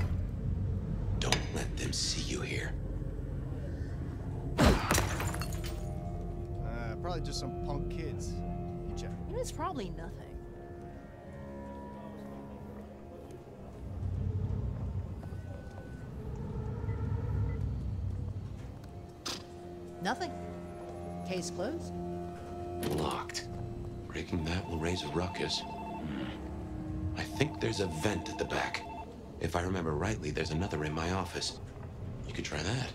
Don't let them see you here. Probably just some punk kids. You check. It's probably nothing. Nothing. Case closed. Locked. Breaking that will raise a ruckus. I think there's a vent at the back. If I remember rightly, there's another in my office. You could try that.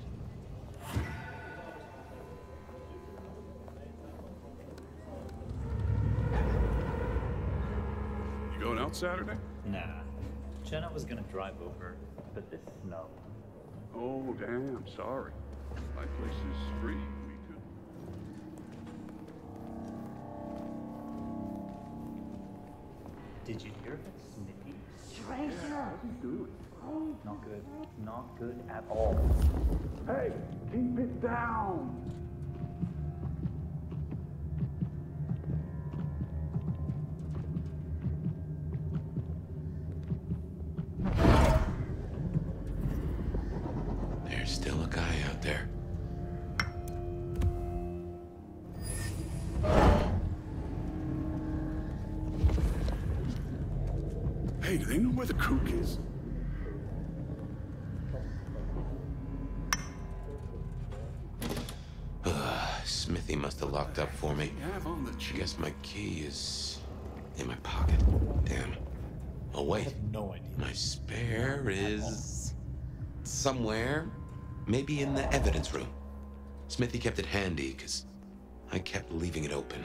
You going out Saturday? Nah. Jenna was gonna drive over, but this snow. Oh, damn, sorry. My place is free. Did you hear that Smithy? Yeah, how's he doing? Not good. Not good at all. Hey, keep it down! There's still a guy out there. Hey, do they know where the cook is? Smithy must have locked up for me. I guess my key is in my pocket. Damn. Oh, wait. I have no idea. My spare is somewhere. Maybe in the evidence room. Smithy kept it handy, because I kept leaving it open.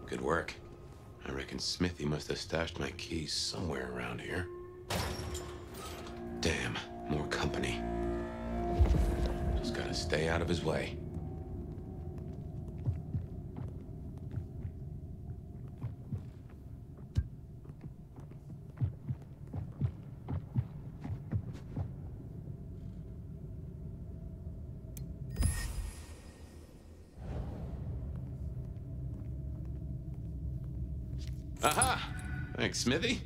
Good work. I reckon Smithy must have stashed my keys somewhere around here. Damn, more company. Just gotta stay out of his way. Aha! Thanks, Smithy.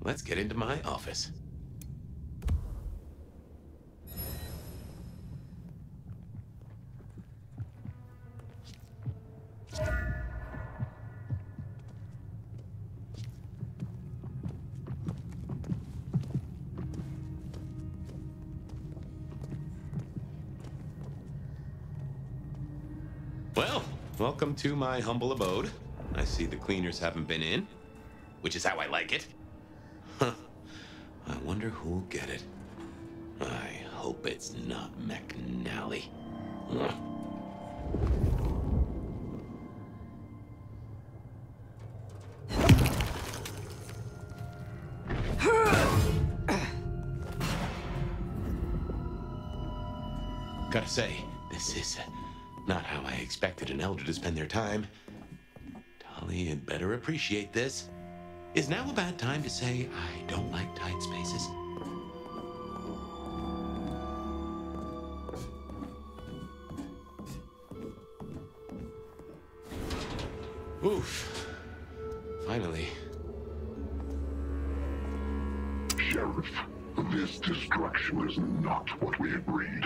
Let's get into my office. Well, welcome to my humble abode. I see the cleaners haven't been in, which is how I like it. Huh. I wonder who'll get it. I hope it's not McNally. Huh. Gotta say, this is not how I expected an elder to spend their time. Tali had better appreciate this. Is now a bad time to say I don't like tight spaces? Finally. Sheriff, this destruction is not what we agreed.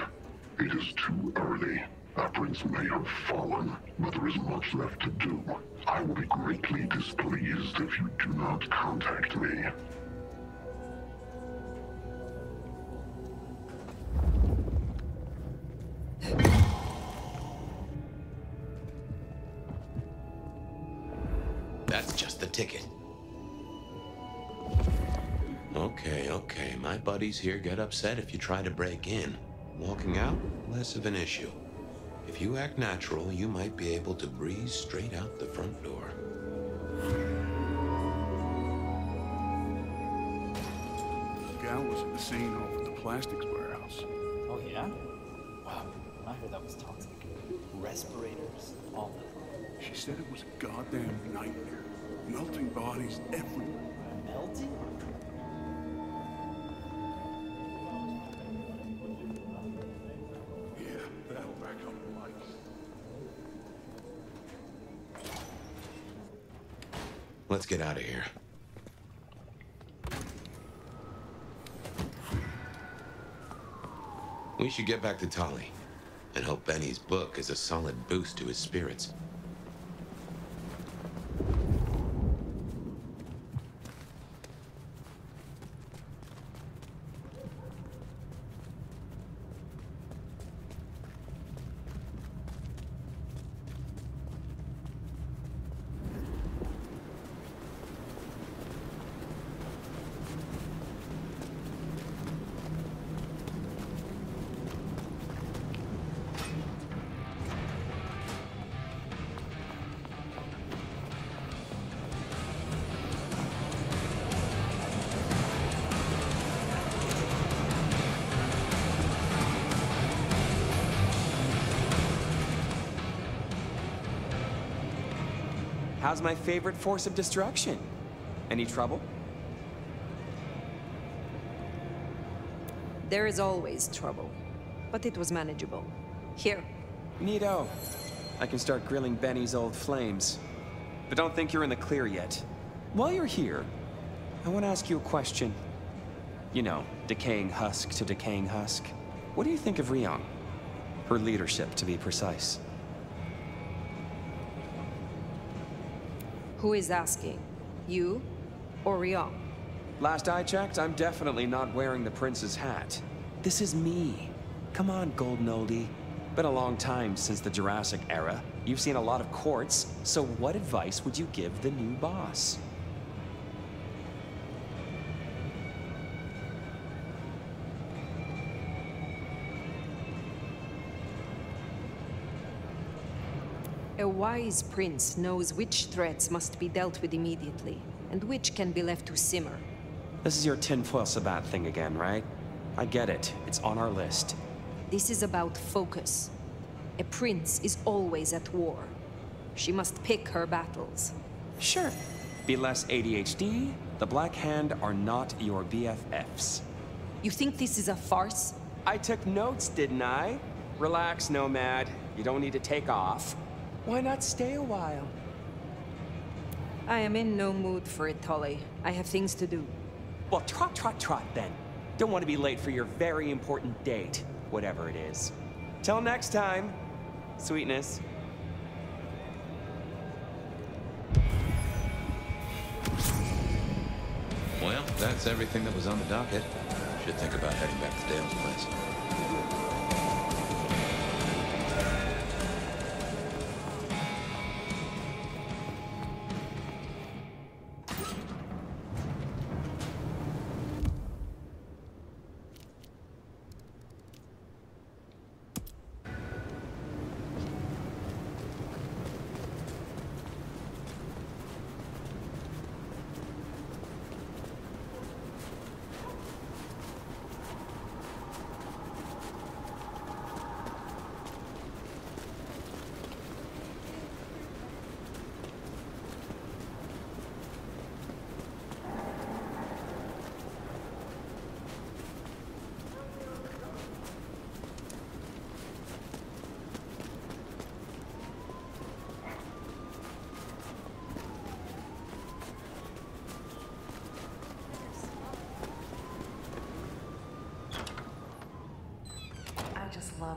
It is too early. Our prince may have fallen, but there is much left to do. I will be greatly displeased if you do not contact me. That's just the ticket. Okay, my buddies here get upset if you try to break in. Walking out, less of an issue. If you act natural, you might be able to breeze straight out the front door. The gal was at the scene over at the plastics warehouse. Oh, yeah? Wow, when I heard that was toxic. Respirators, all that. She said it was a goddamn nightmare. Melting bodies everywhere. Melting? Yeah, that'll back up the lights. Let's get out of here. We should get back to Tali and hope Benny's book is a solid boost to his spirits. How's my favorite force of destruction? Any trouble? There is always trouble, but it was manageable. Here. Neato. I can start grilling Benny's old flames. But don't think you're in the clear yet. While you're here, I want to ask you a question. You know, decaying husk to decaying husk. What do you think of Ryong? Her leadership, to be precise. Who is asking? You or Ryong? Last I checked, I'm definitely not wearing the prince's hat. This is me. Come on, golden oldie. Been a long time since the Jurassic era. You've seen a lot of courts, so what advice would you give the new boss? A wise prince knows which threats must be dealt with immediately, and which can be left to simmer. This is your tinfoil Sabat thing again, right? I get it. It's on our list. This is about focus. A prince is always at war. She must pick her battles. Sure. Be less ADHD. The Black Hand are not your BFFs. You think this is a farce? I took notes, didn't I? Relax, Nomad. You don't need to take off. Why not stay a while? I am in no mood for it, Tali. I have things to do. Well, trot then. Don't want to be late for your very important date, whatever it is. Till next time, sweetness. Well, that's everything that was on the docket. Should think about heading back to Dale's place.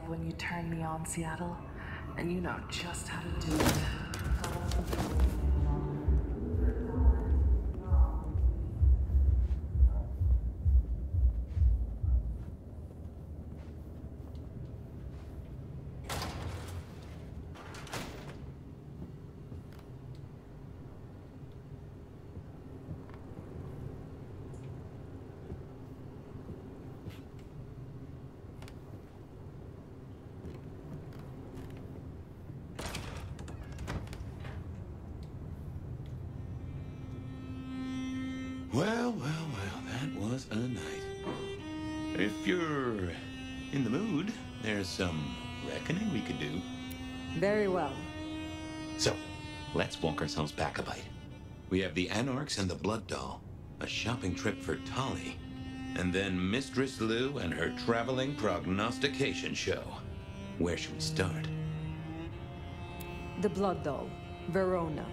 when you turn me on, Seattle, and you know just how to do it. Well, that was a night. If you're in the mood, there's some reckoning we could do. Very well. So, let's walk ourselves back a bite. We have the Anarchs and the Blood Doll, a shopping trip for Tolly, and then Mistress Lou and her traveling prognostication show. Where should we start? The Blood Doll, Verona.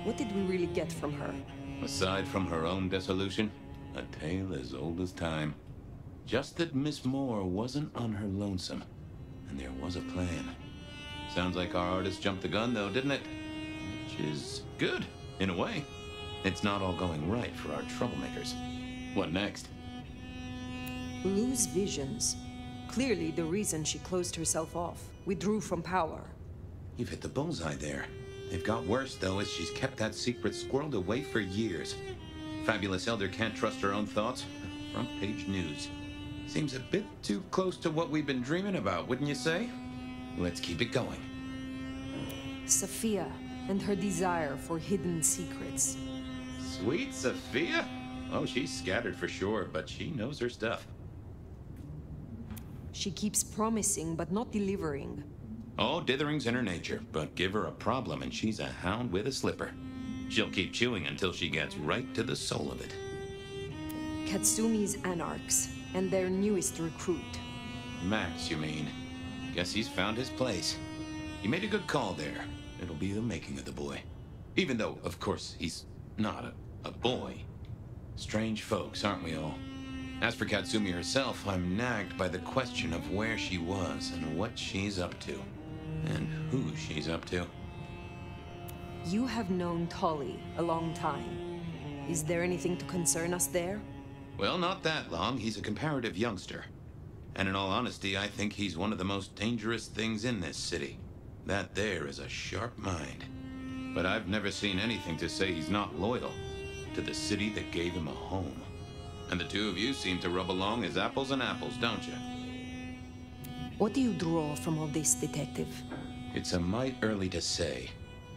What did we really get from her? Aside from her own dissolution, a tale as old as time. Just that Miss Moore wasn't on her lonesome, and there was a plan. Sounds like our artist jumped the gun, though, didn't it? Which is good, in a way. It's not all going right for our troublemakers. What next? Lou's visions. Clearly the reason she closed herself off, withdrew from power. You've hit the bullseye there. They've got worse, though, as she's kept that secret squirreled away for years. Fabulous Elder can't trust her own thoughts. Front page news. Seems a bit too close to what we've been dreaming about, wouldn't you say? Let's keep it going. Sophia and her desire for hidden secrets. Sweet Sophia? Oh, she's scattered for sure, but she knows her stuff. She keeps promising but not delivering. Oh, dithering's in her nature, but give her a problem and she's a hound with a slipper. She'll keep chewing until she gets right to the soul of it. Katsumi's Anarchs, and their newest recruit. Max, you mean? Guess he's found his place. You made a good call there. It'll be the making of the boy. Even though, of course, he's not a boy. Strange folks, aren't we all? As for Katsumi herself, I'm nagged by the question of where she was and what she's up to. And who she's up to. You have known Tolly a long time. Is there anything to concern us there? Well, not that long. He's a comparative youngster. And in all honesty, I think he's one of the most dangerous things in this city. That there is a sharp mind. But I've never seen anything to say he's not loyal to the city that gave him a home. And the two of you seem to rub along as apples and apples, don't you? What do you draw from all this, Detective? It's a mite early to say.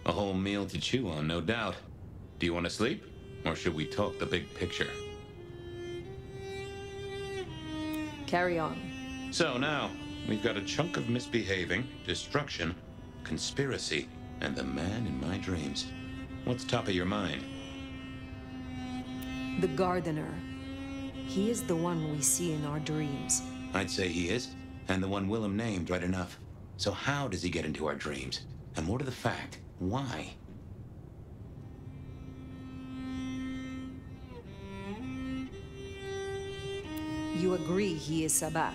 A whole meal to chew on, no doubt. Do you want to sleep? Or should we talk the big picture? Carry on. So now, we've got a chunk of misbehaving, destruction, conspiracy, and the man in my dreams. What's top of your mind? The gardener. He is the one we see in our dreams. I'd say he is, and the one Willem named right enough. So how does he get into our dreams? And more to the fact, why? You agree he is Sabat,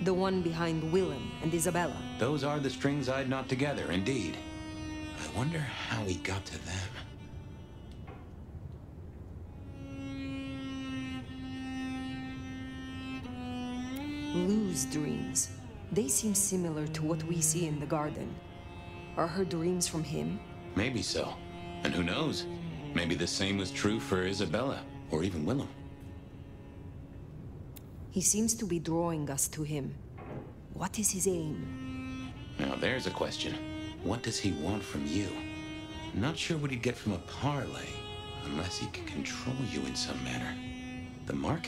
the one behind Willem and Isabella. Those are the strings I'd knot together, indeed. I wonder how he got to them. Lou's dreams. They seem similar to what we see in the garden. Are her dreams from him? Maybe so. And who knows? Maybe the same was true for Isabella, or even Willem. He seems to be drawing us to him. What is his aim? Now there's a question. What does he want from you? Not sure what he'd get from a parlay, unless he can control you in some manner. The mark?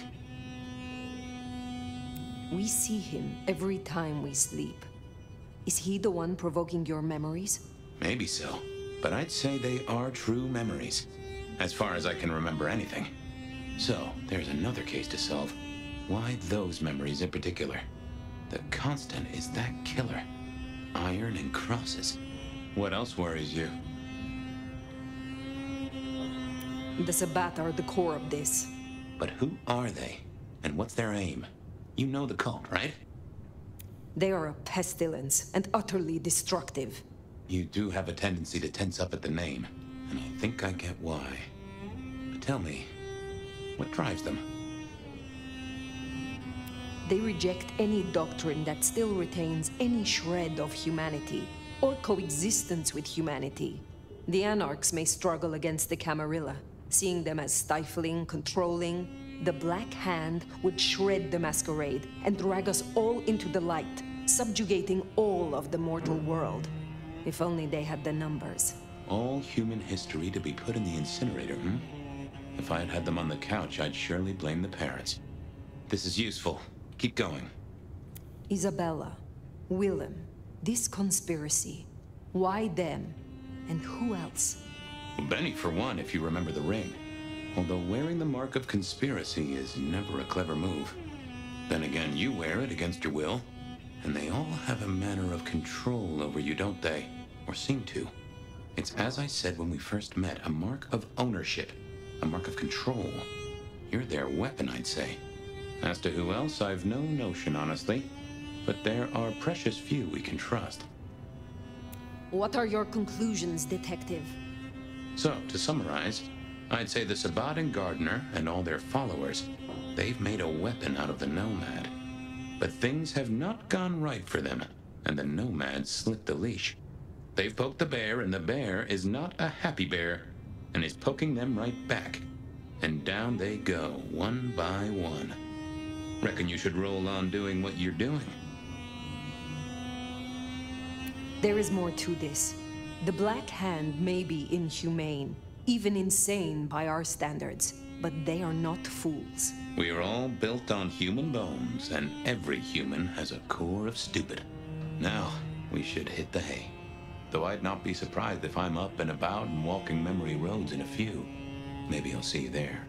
We see him every time we sleep. Is he the one provoking your memories? Maybe so, but I'd say they are true memories, as far as I can remember anything. So, there's another case to solve. Why those memories in particular? The constant is that killer. Iron and crosses. What else worries you? The Sabat are the core of this. But who are they? And what's their aim? You know the cult, right? They are a pestilence and utterly destructive. You do have a tendency to tense up at the name, and I think I get why. But tell me, what drives them? They reject any doctrine that still retains any shred of humanity, or coexistence with humanity. The Anarchs may struggle against the Camarilla, seeing them as stifling, controlling. The Black Hand would shred the Masquerade and drag us all into the light, subjugating all of the mortal world. If only they had the numbers. All human history to be put in the incinerator, hmm? If I had had them on the couch, I'd surely blame the parents. This is useful. Keep going. Isabella, Willem, this conspiracy. Why them? And who else? Benny, for one, if you remember the ring. Although wearing the mark of conspiracy is never a clever move. Then again, you wear it against your will. And they all have a manner of control over you, don't they? Or seem to. It's as I said when we first met, a mark of ownership. A mark of control. You're their weapon, I'd say. As to who else, I've no notion, honestly. But there are precious few we can trust. What are your conclusions, Detective? So, to summarize, I'd say the Sabbat and Gardner and all their followers, they've made a weapon out of the Nomad. But things have not gone right for them, and the Nomad slipped the leash. They've poked the bear, and the bear is not a happy bear, and is poking them right back. And down they go, one by one. Reckon you should roll on doing what you're doing. There is more to this. The Black Hand may be inhumane, even insane by our standards, but they are not fools. We are all built on human bones, and every human has a core of stupid. Now, we should hit the hay. Though I'd not be surprised if I'm up and about and walking memory roads in a few. Maybe I'll see you there.